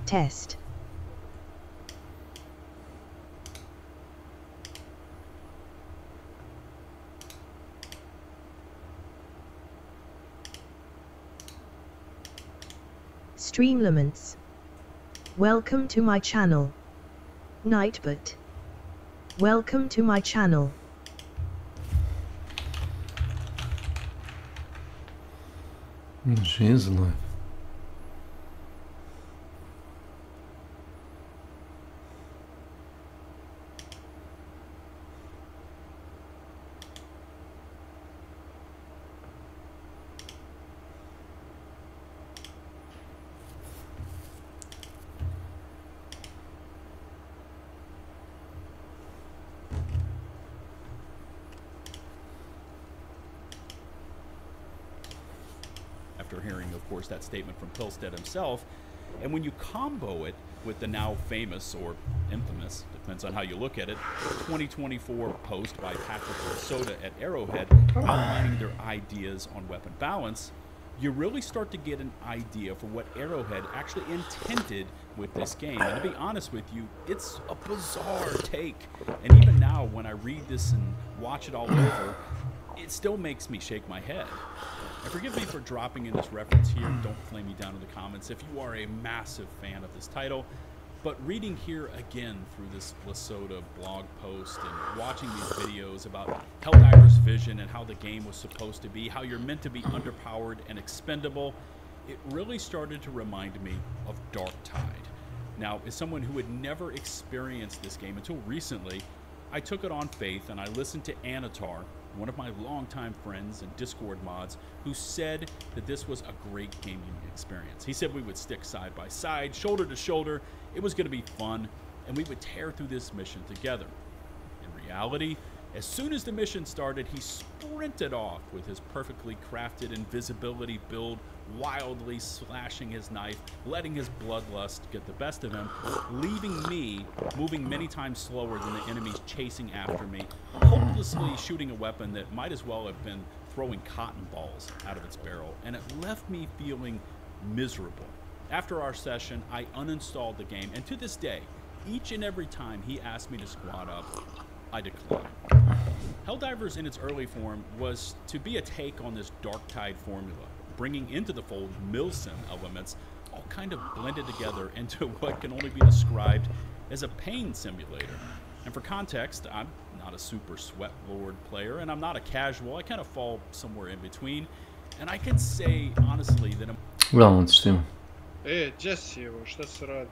Test. Streamlaments. Welcome to my channel. Nightbot. Welcome to my channel. She's alive. After hearing, of course, that statement from Pilstead himself. And when you combo it with the now famous or infamous, depends on how you look at it, 2024 post by Patrick Soda at Arrowhead outlining their ideas on weapon balance, you really start to get an idea for what Arrowhead actually intended with this game. And to be honest with you, it's a bizarre take. And even now, when I read this and watch it all over, it still makes me shake my head. And forgive me for dropping in this reference here. Don't flame me down in the comments if you are a massive fan of this title. But reading here again through this Lasoda blog post and watching these videos about Helldiver's vision and how the game was supposed to be, how you're meant to be underpowered and expendable, it really started to remind me of Darktide. Now, as someone who had never experienced this game until recently, I took it on faith and I listened to Anatar, one of my longtime friends and Discord mods, who said that this was a great gaming experience. He said we would stick side by side, shoulder to shoulder, it was going to be fun, and we would tear through this mission together. In reality, as soon as the mission started, he sprinted off with his perfectly crafted invisibility build, wildly slashing his knife, letting his bloodlust get the best of him, leaving me moving many times slower than the enemies chasing after me, hopelessly shooting a weapon that might as well have been throwing cotton balls out of its barrel, and it left me feeling miserable. After our session, I uninstalled the game, and to this day, each and every time he asked me to squad up, I declined. Helldivers in its early form was to be a take on this Darktide formula, bringing into the fold milsim elements, all kind of blended together into what can only be described as a pain simulator. And for context, I'm not a super sweat lord player, and I'm not a casual. I kind of fall somewhere in between. And I can say honestly that I'm... Uglavnom ti štima. Jesse, evo, šta se radi?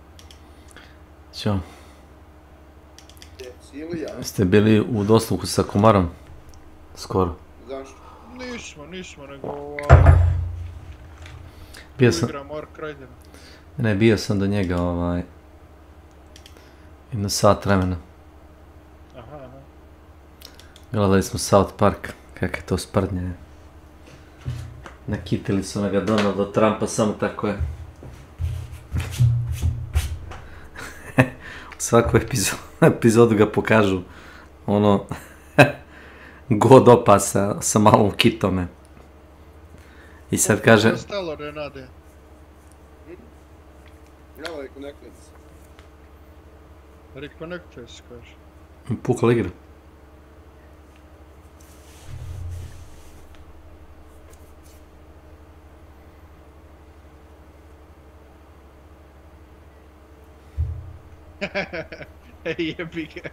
Ćao. Ste bili u dosluhu sa Komarom? Skoro. Zašto? Nismo, nego Bio sam... igram Ark Raidera. Ne, bio sam do njega, jedno sat vremena. Aha. Gledali smo South Park, kak je to sprdnje. Nakitili su na ga Donalda Trumpa, samo tako je. U svaku epizodu ga pokažu, ono, god opa sa malom kitome. I sad kaže... Kako je stalo, Renade? Evo je connected. Reconnectuje se, kaže. Pukala igra. Jebi ga.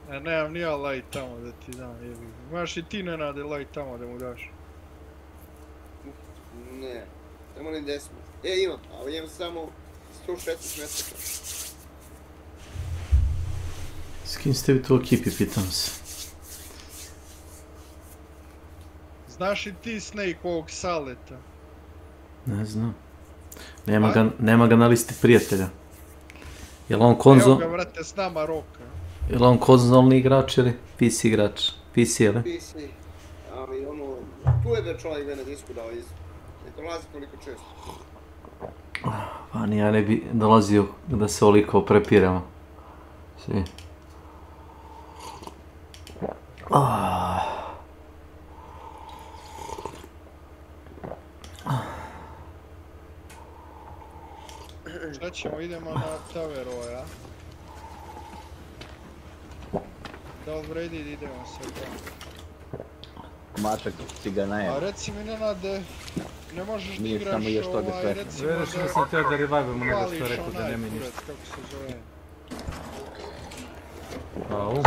A nemam ni ja light tamo da ti dam, jebi ga. Imaš i ti, Nenade, light tamo da mu daš? Ne, samo ni 10. Imam, ali imam samo 116 metaka. S kim ste vi tu u ekipi, pitam se. Znaš i ti Snake ovog Saleta? Ne znam. Nema ga na listi prijatelja. Jel on konzol... Evo ga, vrate, s nama Roka. Jel on konzolni igrač ili PC igrač? PC, jel? PC, ali ono, tu je da čovjek ga na disku dao iz. Ne dolazi toliko često. Pa ni ja ne bi dolazio da se oliko prepiramo. Svi. Šta ćemo, idemo na Tavero, ja? Da li vredi da idemo sad tamo? Mačak si ga A najel. reci mi, Nenade, ne možeš da Nije igraš samo još to da sve. recimo Vjeruješ da sam htio da revivujemo nego što je rekao da onaj nema ništa. kurac, kako se zove? Au.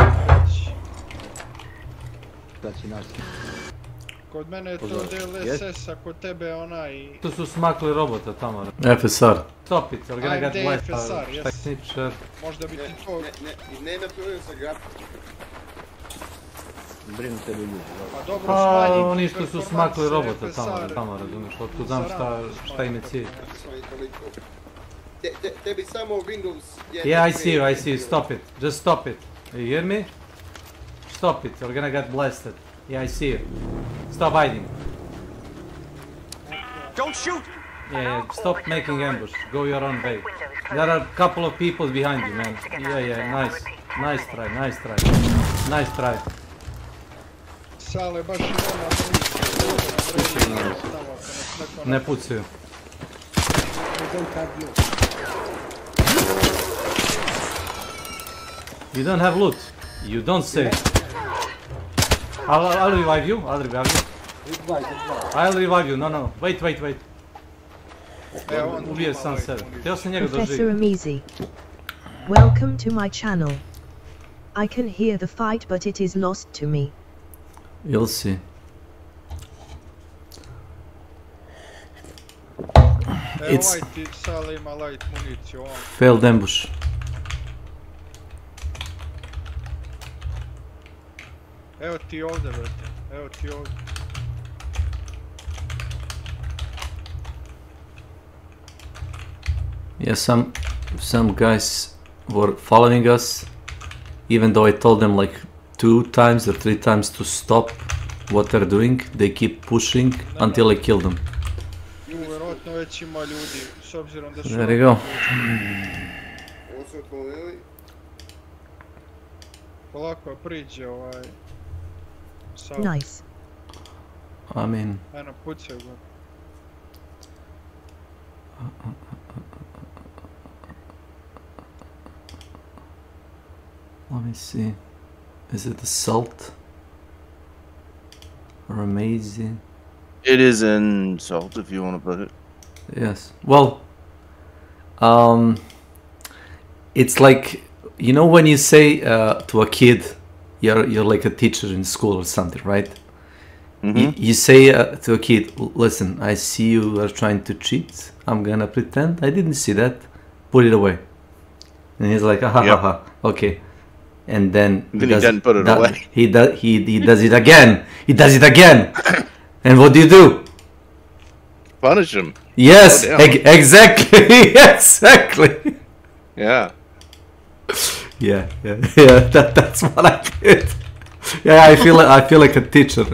Šta će nas? Kod mene je to Pozor. DLSS, a kod tebe je onaj... Tu su smakli robota tamo. FSR. Stop it, you're gonna I'm get the blessed. FSR, yes. Techničar. Možda bi ti to... Ne napravio sam ga. Brinu te ljudi. Pa dobro, Pa smanji oni što su performanse smakli robota FSR. tamo, razumiješ, otkud znam šta im je cilj. Tebi samo Windows... Yeah, I see you, stop it, just stop it. You hear me? Stop it, you're gonna get blasted. Yeah, I see you. Stop hiding. Don't shoot! Yeah, stop making ambush, go your own way. There are a couple of people behind you, man. Yeah, nice. Nice try. Nice try. Sale, baš i nema Ne pucaju. You don't have loot. You don't say. I'll revive you. I'll revive you. No. Wait. Ubije sam sebe. Htio sam njega Professor doživi. Amizi. Welcome to my channel. I can hear the fight, but it is lost to me. You'll see. It's ovaj ti Sale ima light municiju, on. failed ambush. Evo ti ovdje, brate. Evo ti ovdje. Yeah, some guys were following us, even though I told them like 2 times or 3 times to stop what they're doing. They keep pushing until I kill them. Tu vjerojatno već ima ljudi, s obzirom da su... There you go. Ovo su otvorili. Polako priđe ovaj... Sale. Nice. I mean, Eno, pucaj ga. let me see. Is it assault or amazing? It is in salt if you want to put it. Yes. Well, it's like, you know, when you say to a kid, you're like a teacher in school or something, right? You say to a kid, listen, I see you are trying to cheat. I'm gonna pretend I didn't see that. Put it away. And he's like, ha, okay. And then Then he doesn't put it away. He does it again. He does it again. And what do? Punish him. Yes, Oh, damn. exactly. Exactly. Yeah. Yeah. That's what I did. Yeah, I feel like a teacher.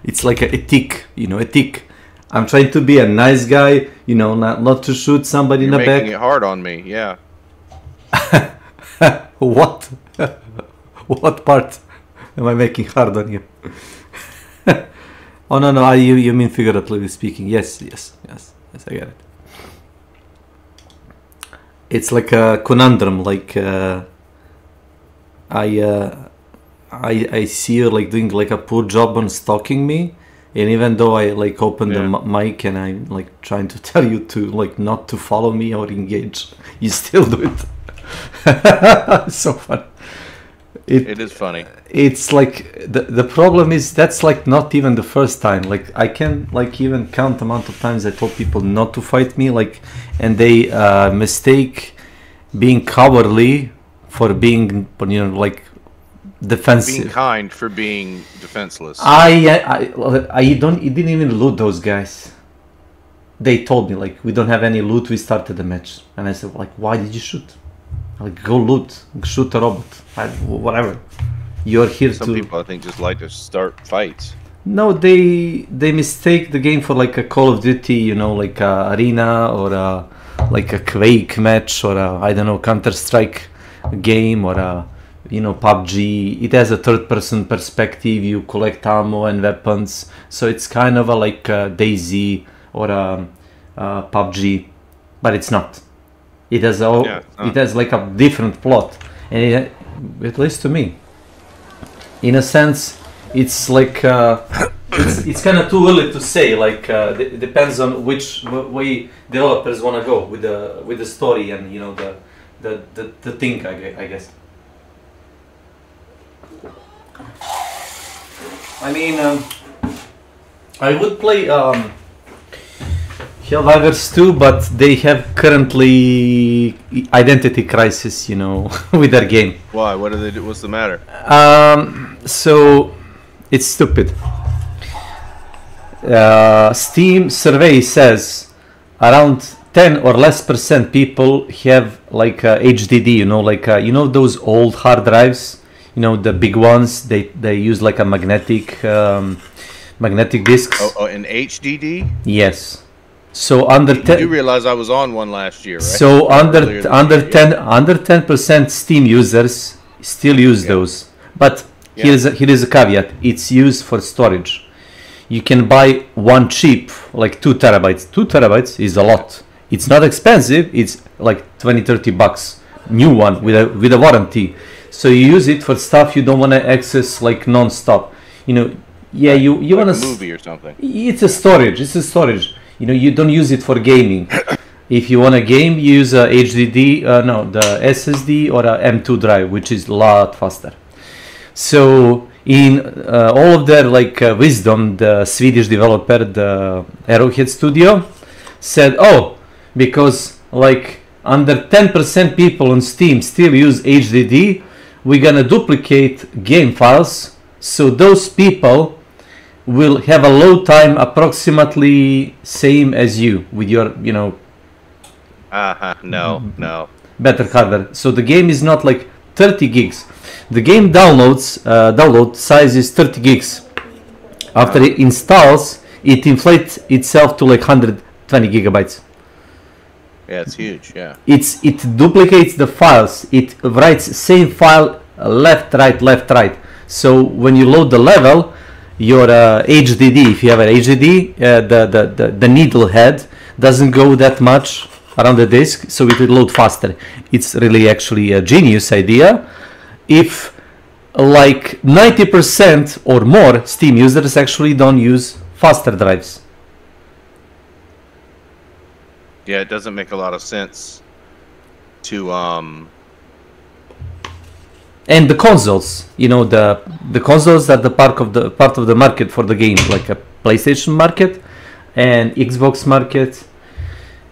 It's like a ethic, you know, ethic. I'm trying to be a nice guy, you know, not to shoot somebody You're in the making back. it hard on me. Yeah. What? What part am I making hard on you? Oh no, you mean figuratively speaking? Yes, I get it. It's like a conundrum. Like I see you like doing like a poor job on stalking me, and even though I like open the mic and I'm like trying to tell you to like not to follow me or engage, you still do it. It's so fun. It is funny. It's like the problem is that's like not even the first time. Like I can like even count the amount of times I told people not to fight me, like, and they mistake being cowardly for being, you know, like defensive. Being kind for being defenseless. I didn't even loot those guys. They told me like we don't have any loot. We started the match, and I said like, why did you shoot? Like go loot, shoot a robot, whatever. You're here Some to. people I think just like to start fights. No, they mistake the game for like a Call of Duty, you know, like a Arena or like a Quake match or a, I don't know, Counter-Strike game or a you know, PUBG. It has a third-person perspective. You collect ammo and weapons, so it's kind of a like DayZ or a PUBG, but it's not. It has it has like a different plot, and at least to me, in a sense, it's like it's kind of too early to say. Like it depends on which way developers want to go with the story and, you know, the thing, I guess. I mean, I would play Helldivers 2, but they have currently identity crisis, you know, with their game. Why? What do they do? What's the matter? So it's stupid. Steam survey says around 10 or less % people have like HDD, you know, like you know those old hard drives, you know, the big ones. They use like a magnetic discs. Oh, an HDD? Yes. So under 10. You realize I was on one last year, right? So under 10% Steam users still use those. But here is a caveat. It's used for storage. You can buy one cheap, like 2 terabytes. 2 terabytes is a lot. It's not expensive. It's like 20-30 bucks. New one with a warranty. So you use it for stuff you don't want to access like non-stop. You know, you like want a movie or something. It's a storage. You know, you don't use it for gaming. If you want a game, you use a HDD, the SSD or a M2 drive, which is a lot faster. So in all of their like wisdom, the Swedish developer, the Arrowhead Studio, said, because like under 10% people on Steam still use HDD, we're gonna duplicate game files, so those people will have a load time approximately same as you with your, you know, no. better hardware. So the game is not like 30 gigs. The game download size is 30 gigs. After it installs, it inflates itself to like 120 gigabytes. Yeah, it's huge. Yeah. It duplicates the files. It writes same file left, right. So when you load the level, your HDD, if you have an HDD, the needle head doesn't go that much around the disk, so it will load faster. It's really actually a genius idea. If like 90% or more Steam users actually don't use faster drives. Yeah, it doesn't make a lot of sense to And the consoles, you know, the consoles are the part of the market for the game, like a PlayStation market and Xbox market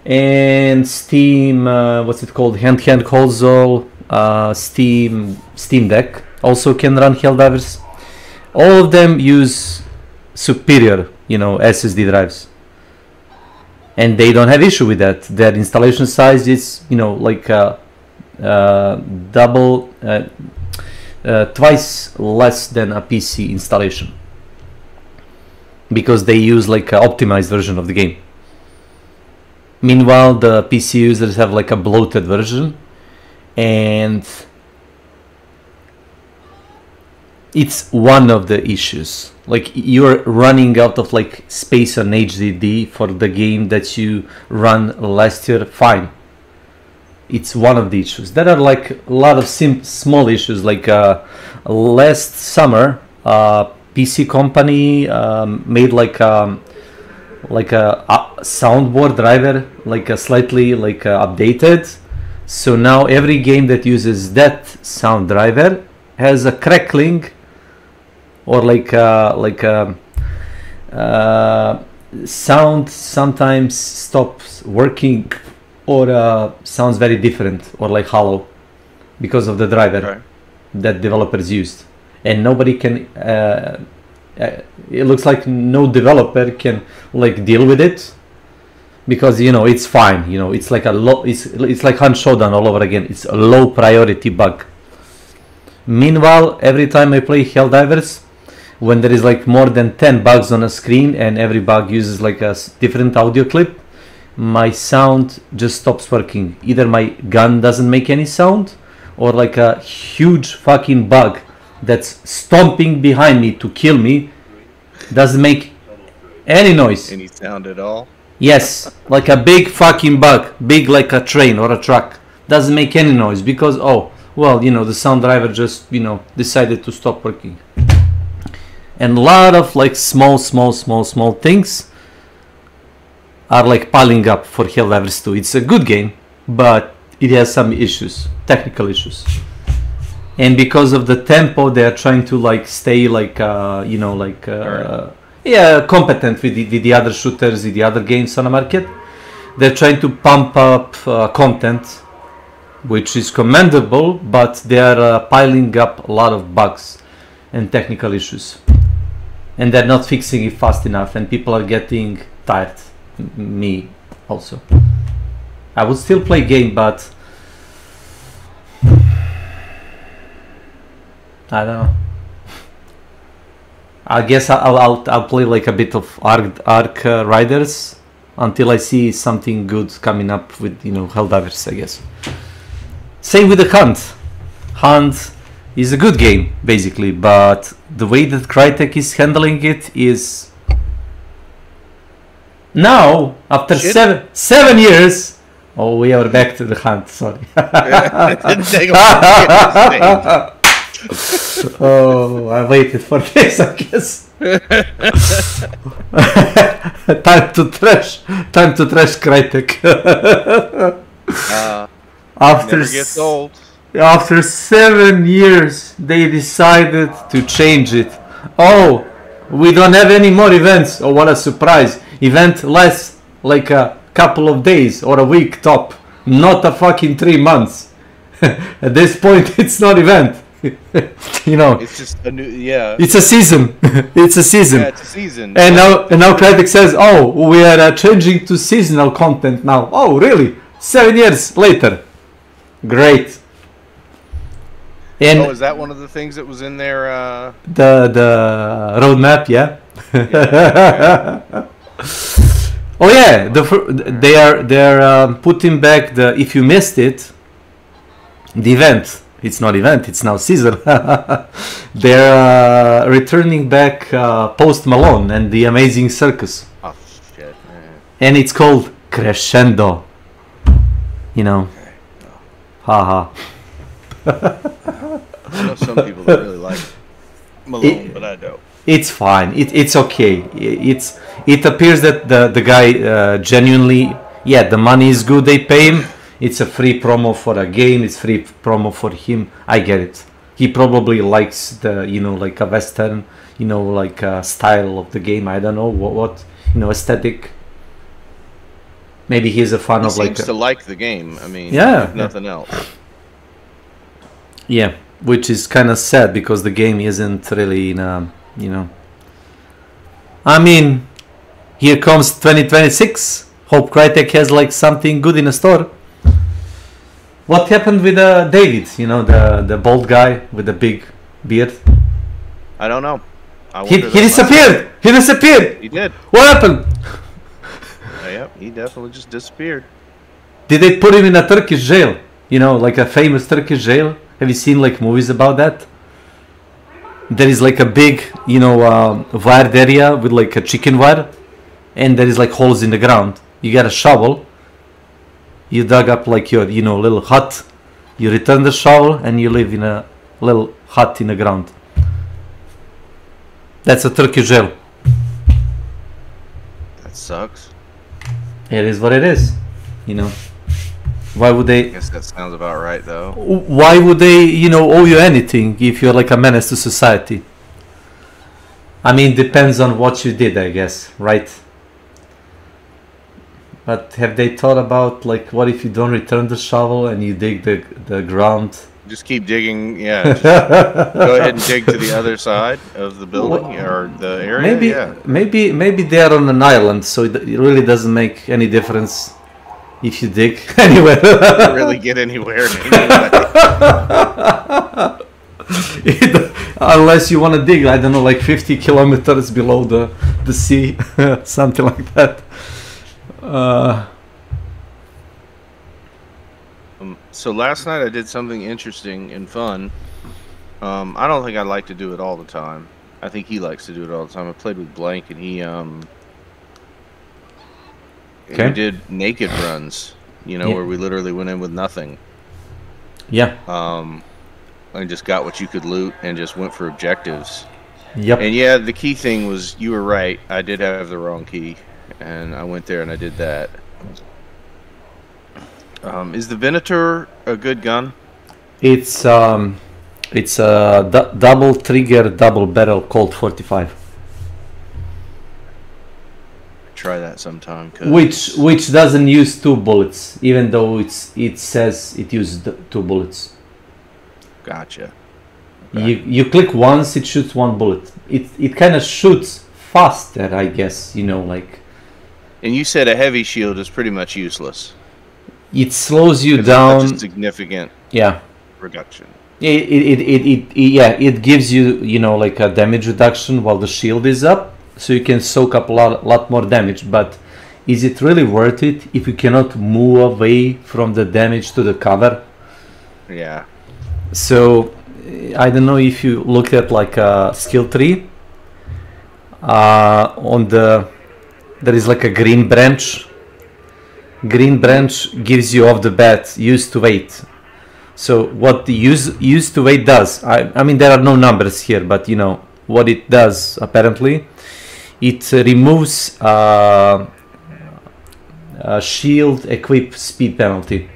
and Steam, what's it called, handheld console, Steam Deck also can run Helldivers. All of them use superior, you know, SSD drives, and they don't have issue with that. Their installation size is, you know, like twice less than a PC installation, because they use like an optimized version of the game. Meanwhile, the PC users have like a bloated version, and it's one of the issues. Like, you're running out of like space on HDD for the game that you run last year. Fine, it's one of the issues. There are like a lot of small issues. Like last summer, PC company made like a soundboard driver, like a slightly like updated. So now every game that uses that sound driver has a crackling, or like sound sometimes stops working, or sounds very different, or like hollow, because of the driver that developers used. And nobody can it looks like no developer can like deal with it, because, you know, it's fine, you know, it's like it's like Hunt Showdown all over again. It's a low priority bug. Meanwhile, every time I play Helldivers, when there is like more than 10 bugs on a screen and every bug uses like a different audio clip, my sound just stops working. Either my gun doesn't make any sound, or like a huge fucking bug that's stomping behind me to kill me, doesn't make any noise. Any sound at all? Yes, like a big fucking bug, big like a train or a truck, doesn't make any noise because, oh, well, you know, the sound driver just, you know, decided to stop working. And a lot of like small things are like piling up for Helldivers 2. It's a good game, but it has some issues, technical issues. And because of the tempo, they are trying to like stay like, you know, like, yeah, competent with the other shooters, with the other games on the market. They're trying to pump up content, which is commendable, but they are piling up a lot of bugs and technical issues. And they're not fixing it fast enough, and people are getting tired. Me also. I would still play game, but I don't know. I guess I'll play like a bit of Ark Riders until I see something good coming up with, you know, Helldivers, I guess. Same with the Hunt. Hunt is a good game basically, but the way that Crytek is handling it is now after seven years. Oh, we are back to the Hunt. Sorry. Oh, I waited for this, I guess. Time to trash Crytek. Never gets old. After 7 years, they decided to change it. Oh, we don't have any more events. Oh, what a surprise! Event lasts like a couple of days or a week top, not a fucking 3 months. At this point, it's not event. You know, it's just a new, yeah. It's a season. It's a season. Yeah, it's a season. And now Crytek says, "Oh, we are changing to seasonal content now." Oh, really? 7 years later. Great. And oh, is that one of the things that was in there? The roadmap, yeah. Oh yeah, they're putting back the, if you missed it, the event. It's not event, it's now season. They're returning back Post Malone and the Amazing Circus. Oh shit, man. And it's called Crescendo. You know. Haha. I know some people that really like Malone, but I don't. It's fine. It's okay. It appears that the guy genuinely, yeah, the money is good. They pay him. It's a free promo for a game. It's free promo for him. I get it. He probably likes the, you know, like a Western, you know, like style of the game. I don't know what you know, aesthetic. Maybe he's a fan of like. He seems to like the game. I mean, yeah, if nothing else. Yeah, which is kind of sad because the game isn't really in a, you know. I mean, here comes 2026. Hope Crytek has like something good in the store. What happened with David? You know, the bald guy with the big beard. I don't know. He disappeared. He disappeared. He did. What happened? Yep, he definitely just disappeared. Did they put him in a Turkish jail? You know, like a famous Turkish jail. Have you seen like movies about that? There is like a big, you know, wired area with like a chicken wire, and there is like holes in the ground. You get a shovel. You dug up like your, you know, little hut. You return the shovel and you live in a little hut in the ground. That's a Turkish jail. That sucks. It is what it is, you know. Why would they? I guess that sounds about right, though. Why would they, you know, owe you anything if you're like a menace to society? I mean, depends on what you did, I guess, right? But have they thought about like what if you don't return the shovel and you dig the ground? Just keep digging, yeah. Just go ahead and dig to the other side of the building or the area. Maybe they are on an island, so it really doesn't make any difference if you dig anywhere. You can't really get anywhere anyway. Unless you want to dig, I don't know, like 50 kilometers below the sea, something like that. So last night I did something interesting and fun. I don't think I like to do it all the time. I think he likes to do it all the time. I played with Blank, and he did naked runs. You know, where we literally went in with nothing. Yeah. And just got what you could loot and just went for objectives. Yep. And yeah, the key thing was, you were right. I did have the wrong key, and I went there and I did that. Is the Venator a good gun? It's a double trigger, double barrel Colt 45. Try that sometime. Which doesn't use 2 bullets, even though it says it uses 2 bullets. Gotcha. Okay. You click once, it shoots 1 bullet. It kind of shoots faster, I guess. You know, like. And you said a heavy shield is pretty much useless. It slows you down. It's a significant reduction. It gives you, you know, like a damage reduction while the shield is up, so you can soak up a lot more damage. But is it really worth it if you cannot move away from the damage to the cover? Yeah. So I don't know if you looked at like a skill tree. There is like a green branch. Green branch gives you off the bat use to wait. So what the use to wait does, I mean, there are no numbers here, but you know what it does apparently. It removes a shield equip speed penalty.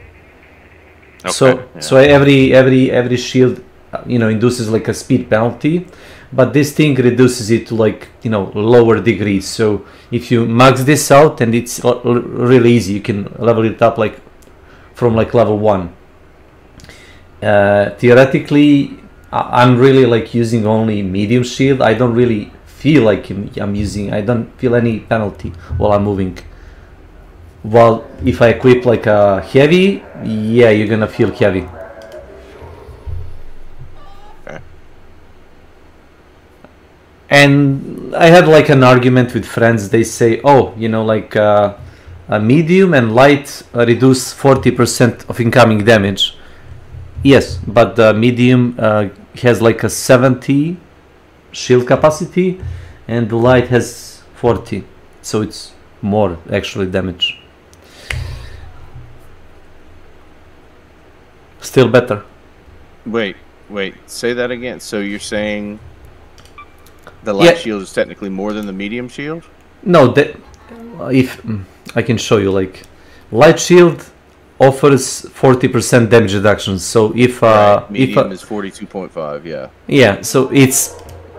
Okay, so every shield, you know, induces like a speed penalty, but this thing reduces it to like, you know, lower degrees. So if you max this out, and it's really easy, you can level it up like from like level 1. Theoretically, I'm really like using only medium shield. I don't really feel like I don't feel any penalty while I'm moving. While if I equip like a heavy, yeah, you're gonna feel heavy. And I had like an argument with friends. They say, oh, you know, like a medium and light reduce 40% of incoming damage. Yes, but the medium has like a 70 shield capacity, and the light has 40, so it's more actually damage. Still better. Wait, say that again. So you're saying the light shield is technically more than the medium shield? No, if I can show you, like light shield offers 40% damage reduction. So if medium is 42.5, yeah, so it's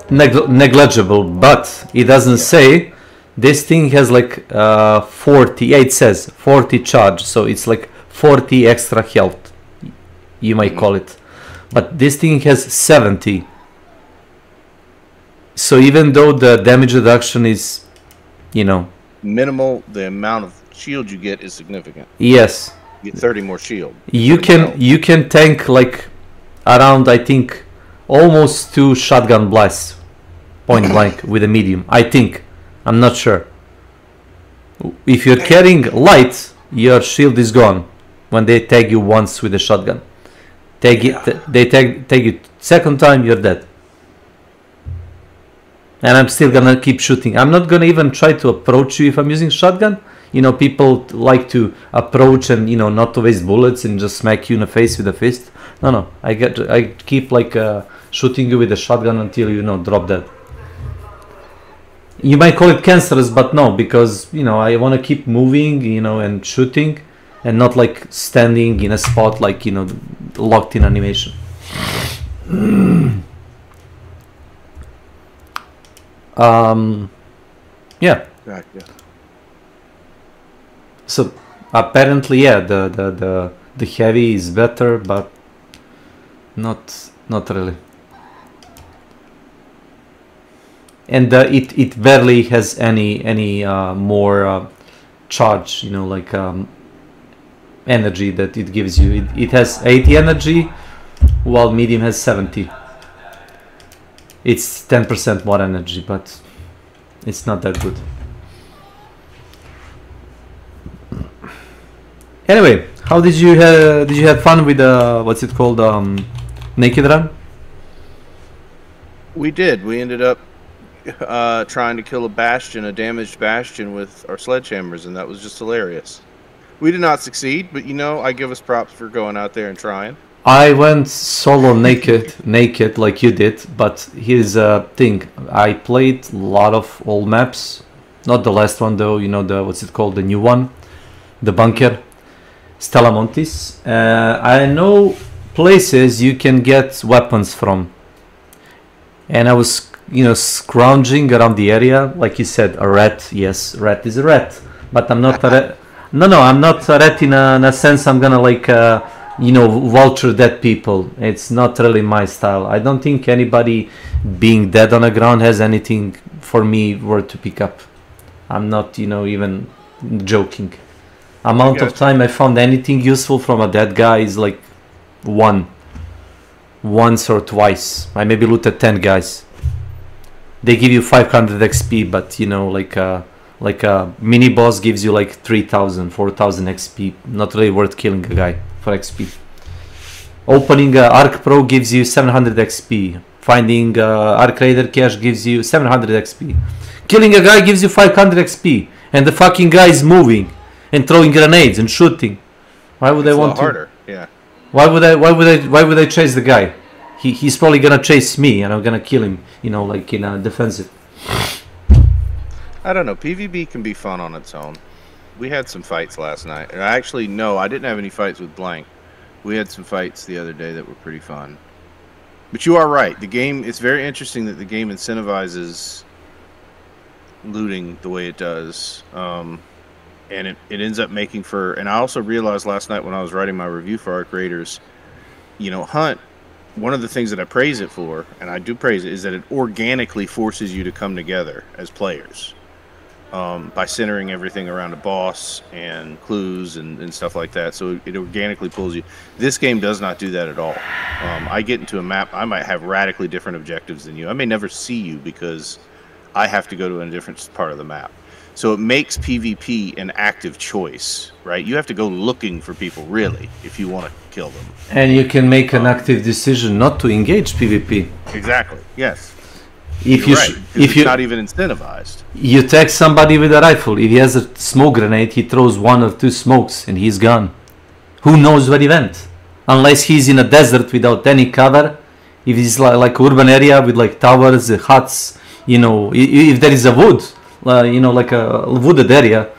negligible, but it doesn't say this thing has like 40. Yeah, it says 40 charge, so it's like 40 extra health, you might call it, but this thing has 70. So even though the damage reduction is, you know, minimal, the amount of shield you get is significant. Yes, you get 30 more shield. You can tank like around, I think, almost 2 shotgun blasts point blank with a medium. I think, I'm not sure. If you're carrying light, your shield is gone when they tag you once with a shotgun. Tag you second time, you're dead. And I'm still gonna keep shooting. I'm not gonna even try to approach you if I'm using shotgun. You know, people like to approach and, you know, not to waste bullets and just smack you in the face with a fist. No, I keep like shooting you with a shotgun until, you know, drop dead. You might call it cancerous, but no, because, you know, I want to keep moving, you know, and shooting, and not like standing in a spot like, you know, locked in animation. Yeah. Gotcha. So apparently, yeah, the heavy is better, but not really. And it barely has any more charge, you know, like energy that it gives you. It has 80 energy, while medium has 70. It's 10% more energy, but it's not that good. Anyway, How did you have fun with what's it called, Naked Run? We did. We ended up trying to kill a damaged bastion with our sledgehammers, and that was just hilarious. We did not succeed, but you know, I give us props for going out there and trying. I went solo naked like you did, but here's a thing. I played a lot of old maps, not the last one though. You know the what's it called, the new one, the bunker, Stella Montis. I know places you can get weapons from, and I was scrounging around the area, like you said, a rat. Yes, rat is a rat, but I'm not a rat. No, I'm not a rat in a sense. I'm gonna like. Vulture dead people. It's not really my style. I don't think anybody being dead on the ground has anything for me worth to pick up. I'm not, even joking. Amount of time I found anything useful from a dead guy is like once or twice. I maybe looted 10 guys. They give you 500 XP, but like a mini boss gives you like 3,000, 4,000 XP. Not really worth killing a guy for XP. Opening Arc Pro gives you 700 XP. Finding Arc Raider cache gives you 700 XP. Killing a guy gives you 500 XP. And the fucking guy is moving and throwing grenades and shooting. Why would I want to? Harder, yeah. Why would I chase the guy? He's probably gonna chase me and I'm gonna kill him. Like in a defensive. I don't know. PvP can be fun on its own. We had some fights last night. Actually, no, I didn't have any fights with Blank. We had some fights the other day that were pretty fun. But you are right. The game, it's very interesting that the game incentivizes looting the way it does. And it ends up making for... And I also realized last night when I was writing my review for Arc Raiders, Hunt, one of the things that I praise it for, and I do praise it, is that it organically forces you to come together as players. By centering everything around a boss and clues and stuff like that. So it organically pulls you. This game does not do that at all. I get into a map, I might have radically different objectives than you. I may never see you because I have to go to a different part of the map. So it makes PvP an active choice, right? You have to go looking for people, really, if you want to kill them. And you can make an active decision not to engage PvP. Exactly, yes. If you're not even incentivized. You tag somebody with a rifle. If he has a smoke grenade, he throws 1 or 2 smokes and he's gone. Who knows where he went? Unless he's in a desert without any cover. If he's like urban area with like towers, huts, if there is a wood, like a wooded area,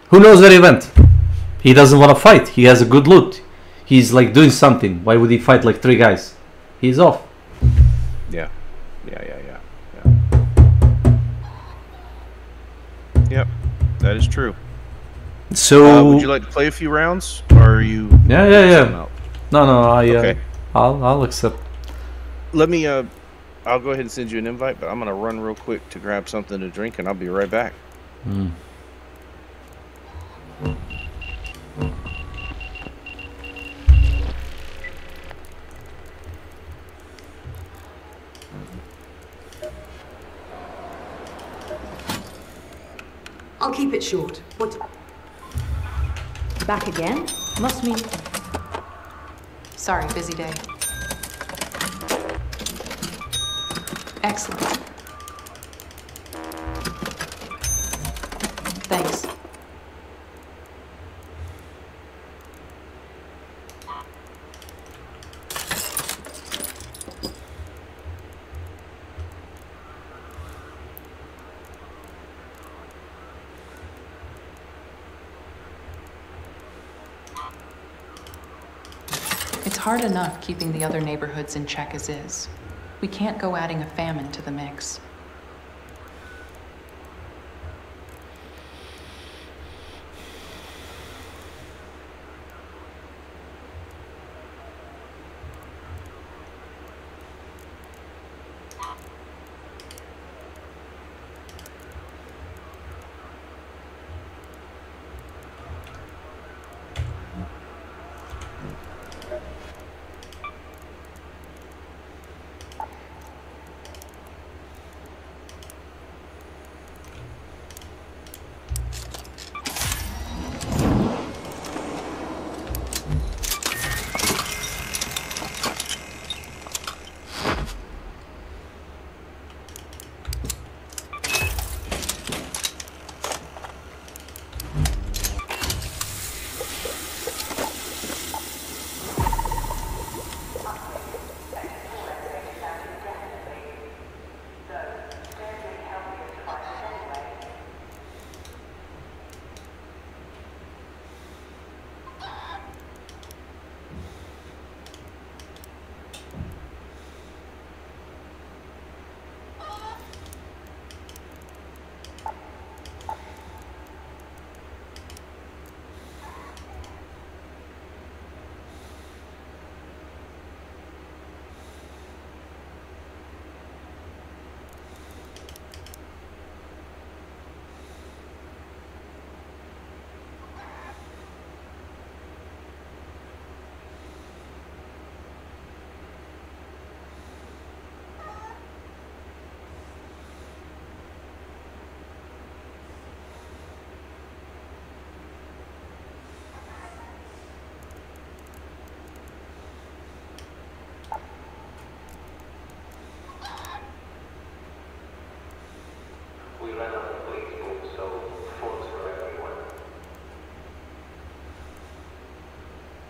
who knows where he went? He doesn't want to fight. He has a good loot. He's like doing something. Why would he fight like 3 guys? He's off. Yeah. Yep, that is true. So, would you like to play a few rounds, or are you? Yeah. No. Okay. I'll accept. Let me. I'll go ahead and send you an invite, but I'm gonna run real quick to grab something to drink, and I'll be right back. I'll keep it short. What? Back again? Must mean... Sorry, busy day. Excellent. Thanks. It's hard enough keeping the other neighborhoods in check as is. We can't go adding a famine to the mix.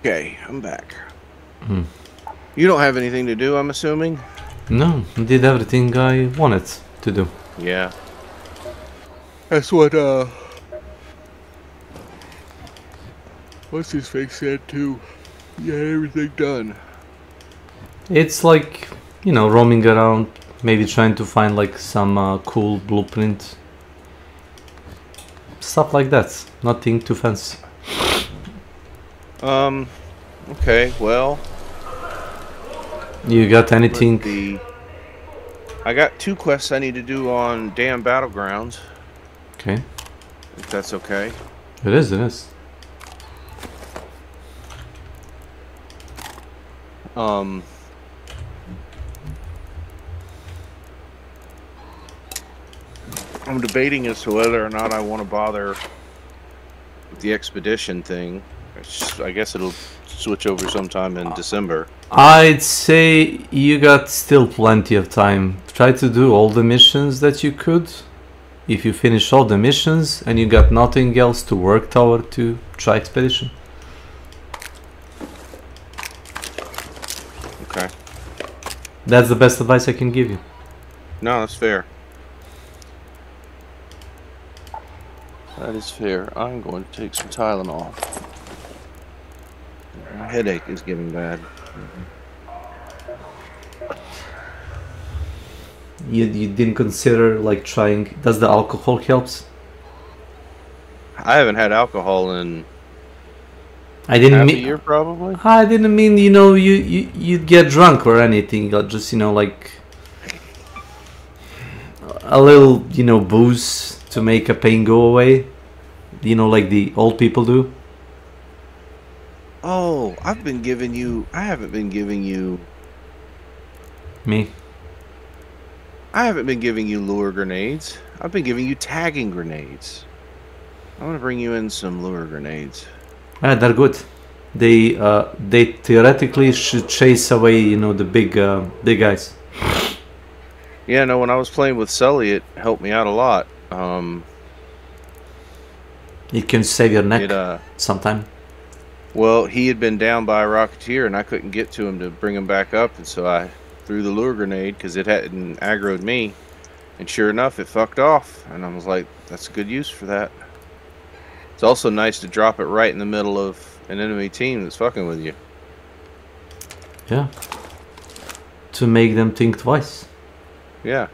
Okay, I'm back. Hmm. You don't have anything to do, I'm assuming? No, I did everything I wanted to do. Yeah. That's what, what's his face said too? You had everything done. It's like, you know, roaming around, maybe trying to find like some cool blueprint. Stuff like that. Nothing too fancy. Okay, well. You got anything? I got 2 quests I need to do on damn Battlegrounds. Okay. If that's okay. It is, it is. I'm debating as to whether or not I want to bother with the expedition thing. I guess it'll switch over sometime in December. I'd say you got still plenty of time. Try to do all the missions that you could. If you finish all the missions and you got nothing else to work toward, to try expedition. Okay. That's the best advice I can give you. No, that's fair. That is fair. I'm going to take some Tylenol. My headache is getting bad. You didn't consider like trying? Does the alcohol helps? I haven't had alcohol in I didn't half a mean. year, probably. I didn't mean, you know, you'd get drunk or anything. Just, you know, like a little, you know, booze to make a pain go away. You know, like the old people do. Oh, I haven't been giving you Me. I haven't been giving you lure grenades. I've been giving you tagging grenades. I'm gonna bring you in some lure grenades. Yeah, they're good. They theoretically should chase away, you know, the big guys. Yeah, no, when I was playing with Sully, it helped me out a lot. It can save your neck sometime. Well, he had been down by a Rocketeer, and I couldn't get to him to bring him back up, and so I threw the lure grenade because it hadn't aggroed me. And sure enough, it fucked off. And I was like, that's a good use for that. It's also nice to drop it right in the middle of an enemy team that's fucking with you. Yeah. To make them think twice. Yeah.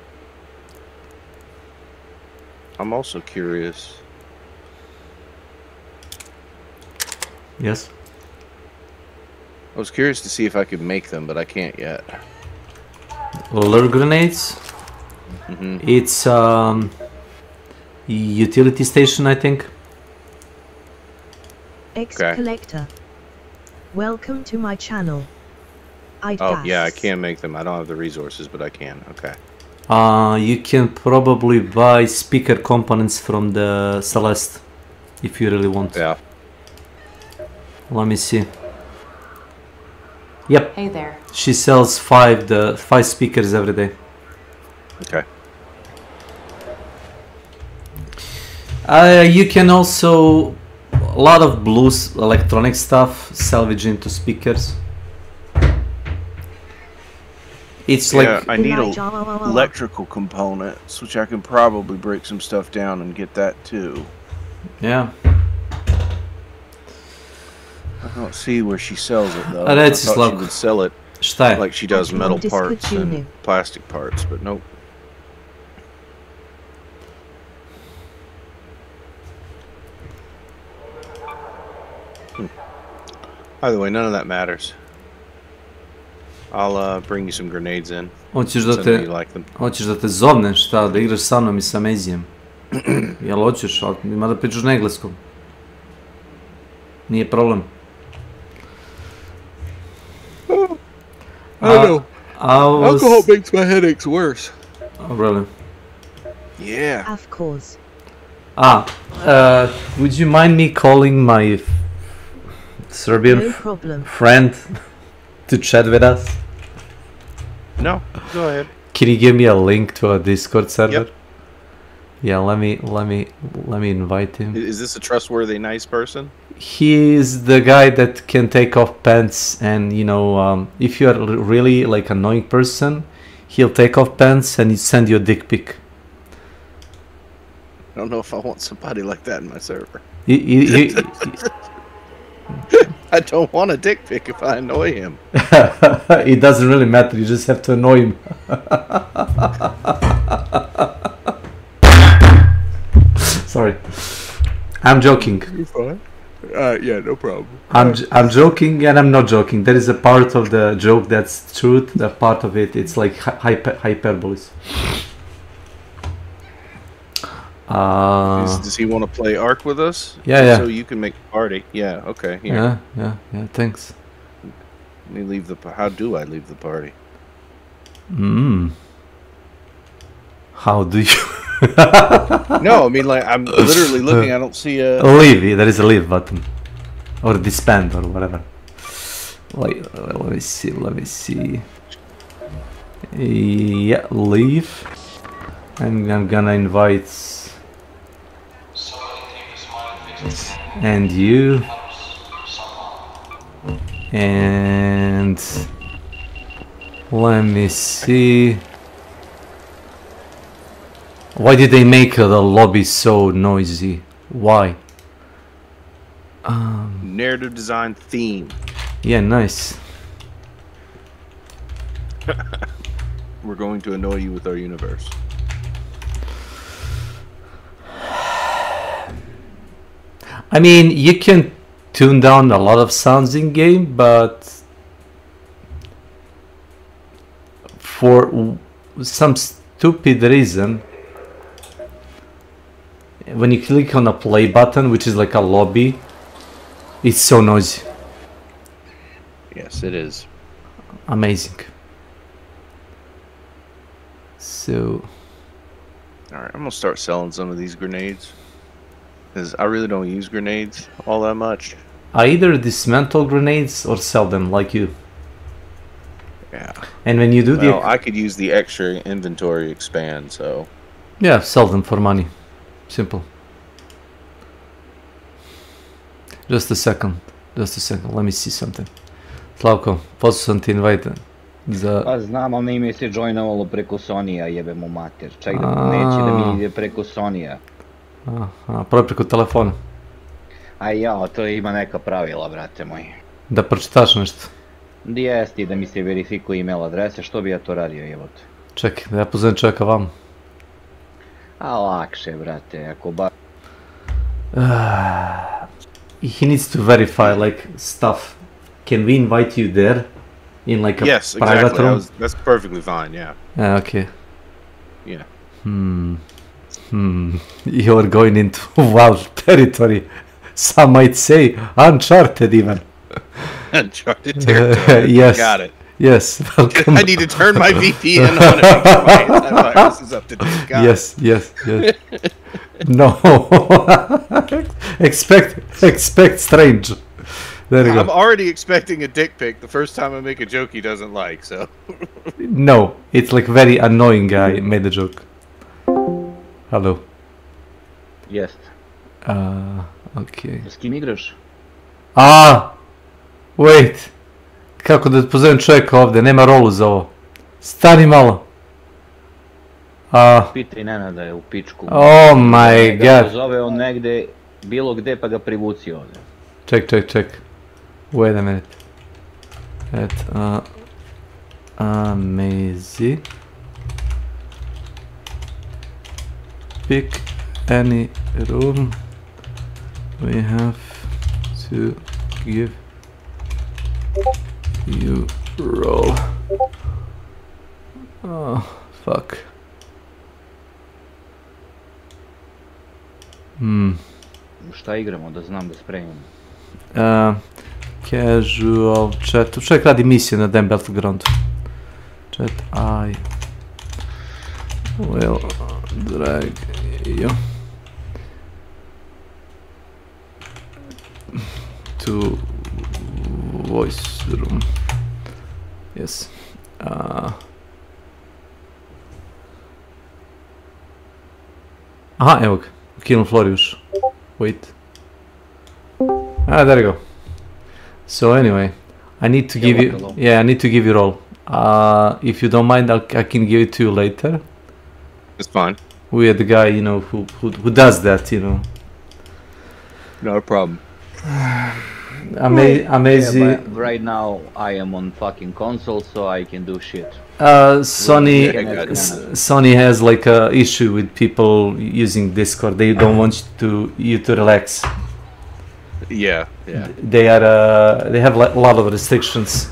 I'm also curious. Yes. I was curious to see if I could make them, but I can't yet. Lure grenades. Mm-hmm. It's utility station, I think. Ex-collector. Welcome to my channel. Oh, yeah, I can make them. I don't have the resources, but I can. Okay. You can probably buy speaker components from the Celeste if you really want. Yeah. Let me see. Yep. Hey there. She sells five speakers every day. Okay. You can also a lot of blues electronic stuff salvage into speakers. It's like I need electrical components, which I can probably break some stuff down and get that too. Yeah. I don't see where she sells it though. I thought she would sell it like she does metal parts and plastic parts, but nope. By the way, none of that matters. I'll bring you some grenades in. Hoćeš da te zovnem šta, da igraš sa mnom i sa Mezijem? Jel hoćeš, ali ima da pričaš na engleskom. Nije problem. I know. Alcohol makes my headaches worse. Oh, really? Yeah. Of course. Would you mind me calling my Serbian friend to chat with us? No, go ahead. Can you give me a link to a Discord server? Yep. Yeah, let me invite him. Is this a trustworthy, nice person? he is the guy that can take off pants, and you know, if you are really like annoying person, he'll take off pants and he send you a dick pic. I don't know if I want somebody like that in my server. I don't want a dick pic if I annoy him. It doesn't really matter, you just have to annoy him. Sorry, I'm joking. You're fine. Yeah, no problem. I'm joking, and I'm not joking. There is a part of the joke that's truth. The part of it, it's like hyperboles. Does he want to play Ark with us? Yeah. So you can make a party. Yeah. Okay. Here. Yeah. Thanks. Let me leave the. How do I leave the party? How do you? No, I mean like I'm literally looking. I don't see a leave. There is a leave button, or disband, or whatever. Wait, let me see. Yeah, leave. And I'm gonna invite. And you. And let me see. Why did they make the lobby so noisy? Why? narrative design theme. Yeah, nice. We're going to annoy you with our universe. I mean, you can tune down a lot of sounds in game, but for some stupid reason, when you click on a play button, which is like a lobby, it's so noisy. Yes, it is. Amazing. So, alright, I'm gonna start selling some of these grenades, because I really don't use grenades all that much. I either dismantle grenades or sell them like you. Yeah. And when you do well, I could use the extra inventory expand, so... Yeah, sell them for money. Simple. Just a second. Let me see something. Slavko, posao sam ti invite za... Pa znam, ali mi se joinovalo preko Sonija, jebemo mater. Čak da neće da mi ide preko Sonija. Aha, prvo preko telefona. A ja, to ima neka pravila, brate moji. Da pročitaš nešto. Jesti da mi se verifikuje email adrese, što bi ja to radio, jebote? Čekaj, da ja pozovem čovjeka vam. A lakše, brate, ako ba... He needs to verify like stuff. Can we invite you there? In like a yes, private exactly. room? That's perfectly fine, yeah. Okay. Yeah. You're going into wild territory. Some might say uncharted even. Uncharted territory. Yes. Got it. Yes. Welcome. I need to turn my VPN on and make sure my antivirus is up to date. Got yes. No. expect strange. There you go. I'm already expecting a dick pic the first time I make a joke he doesn't like, so... No, it's like very annoying guy made the joke. Hello. Jest. Okay. S kim igraš? Wait. Kako da pozovem čovjeka ovdje, nema rolu za ovo. Stani malo. Pitaj Nenada je u pičku. Oh my god. Pozove on negde, bilo gde pa ga privuci ovdje. Check. Wait a minute. Amazing. Pick any room. We have to give you roll. Oh, fuck. Šta igramo, da znam da spremimo? Casual chat. Čovjek radi misiju na Damn Battlegroundu. Chat, I will drag you to voice room. Yes. Aha, evo ga. Kinuo Florijuš. Wait. Ah, there you go. So anyway, I need to give you. welcome. Yeah, I need to give you roll. If you don't mind, I can give it to you later. It's fine. We are the guy, you know, who does that, you know. No problem. Amazing. Yeah, but right now I am on fucking console, so I can do shit. Sony has like a issue with people using Discord. They don't want you to relax. Yeah. They have a lot of restrictions.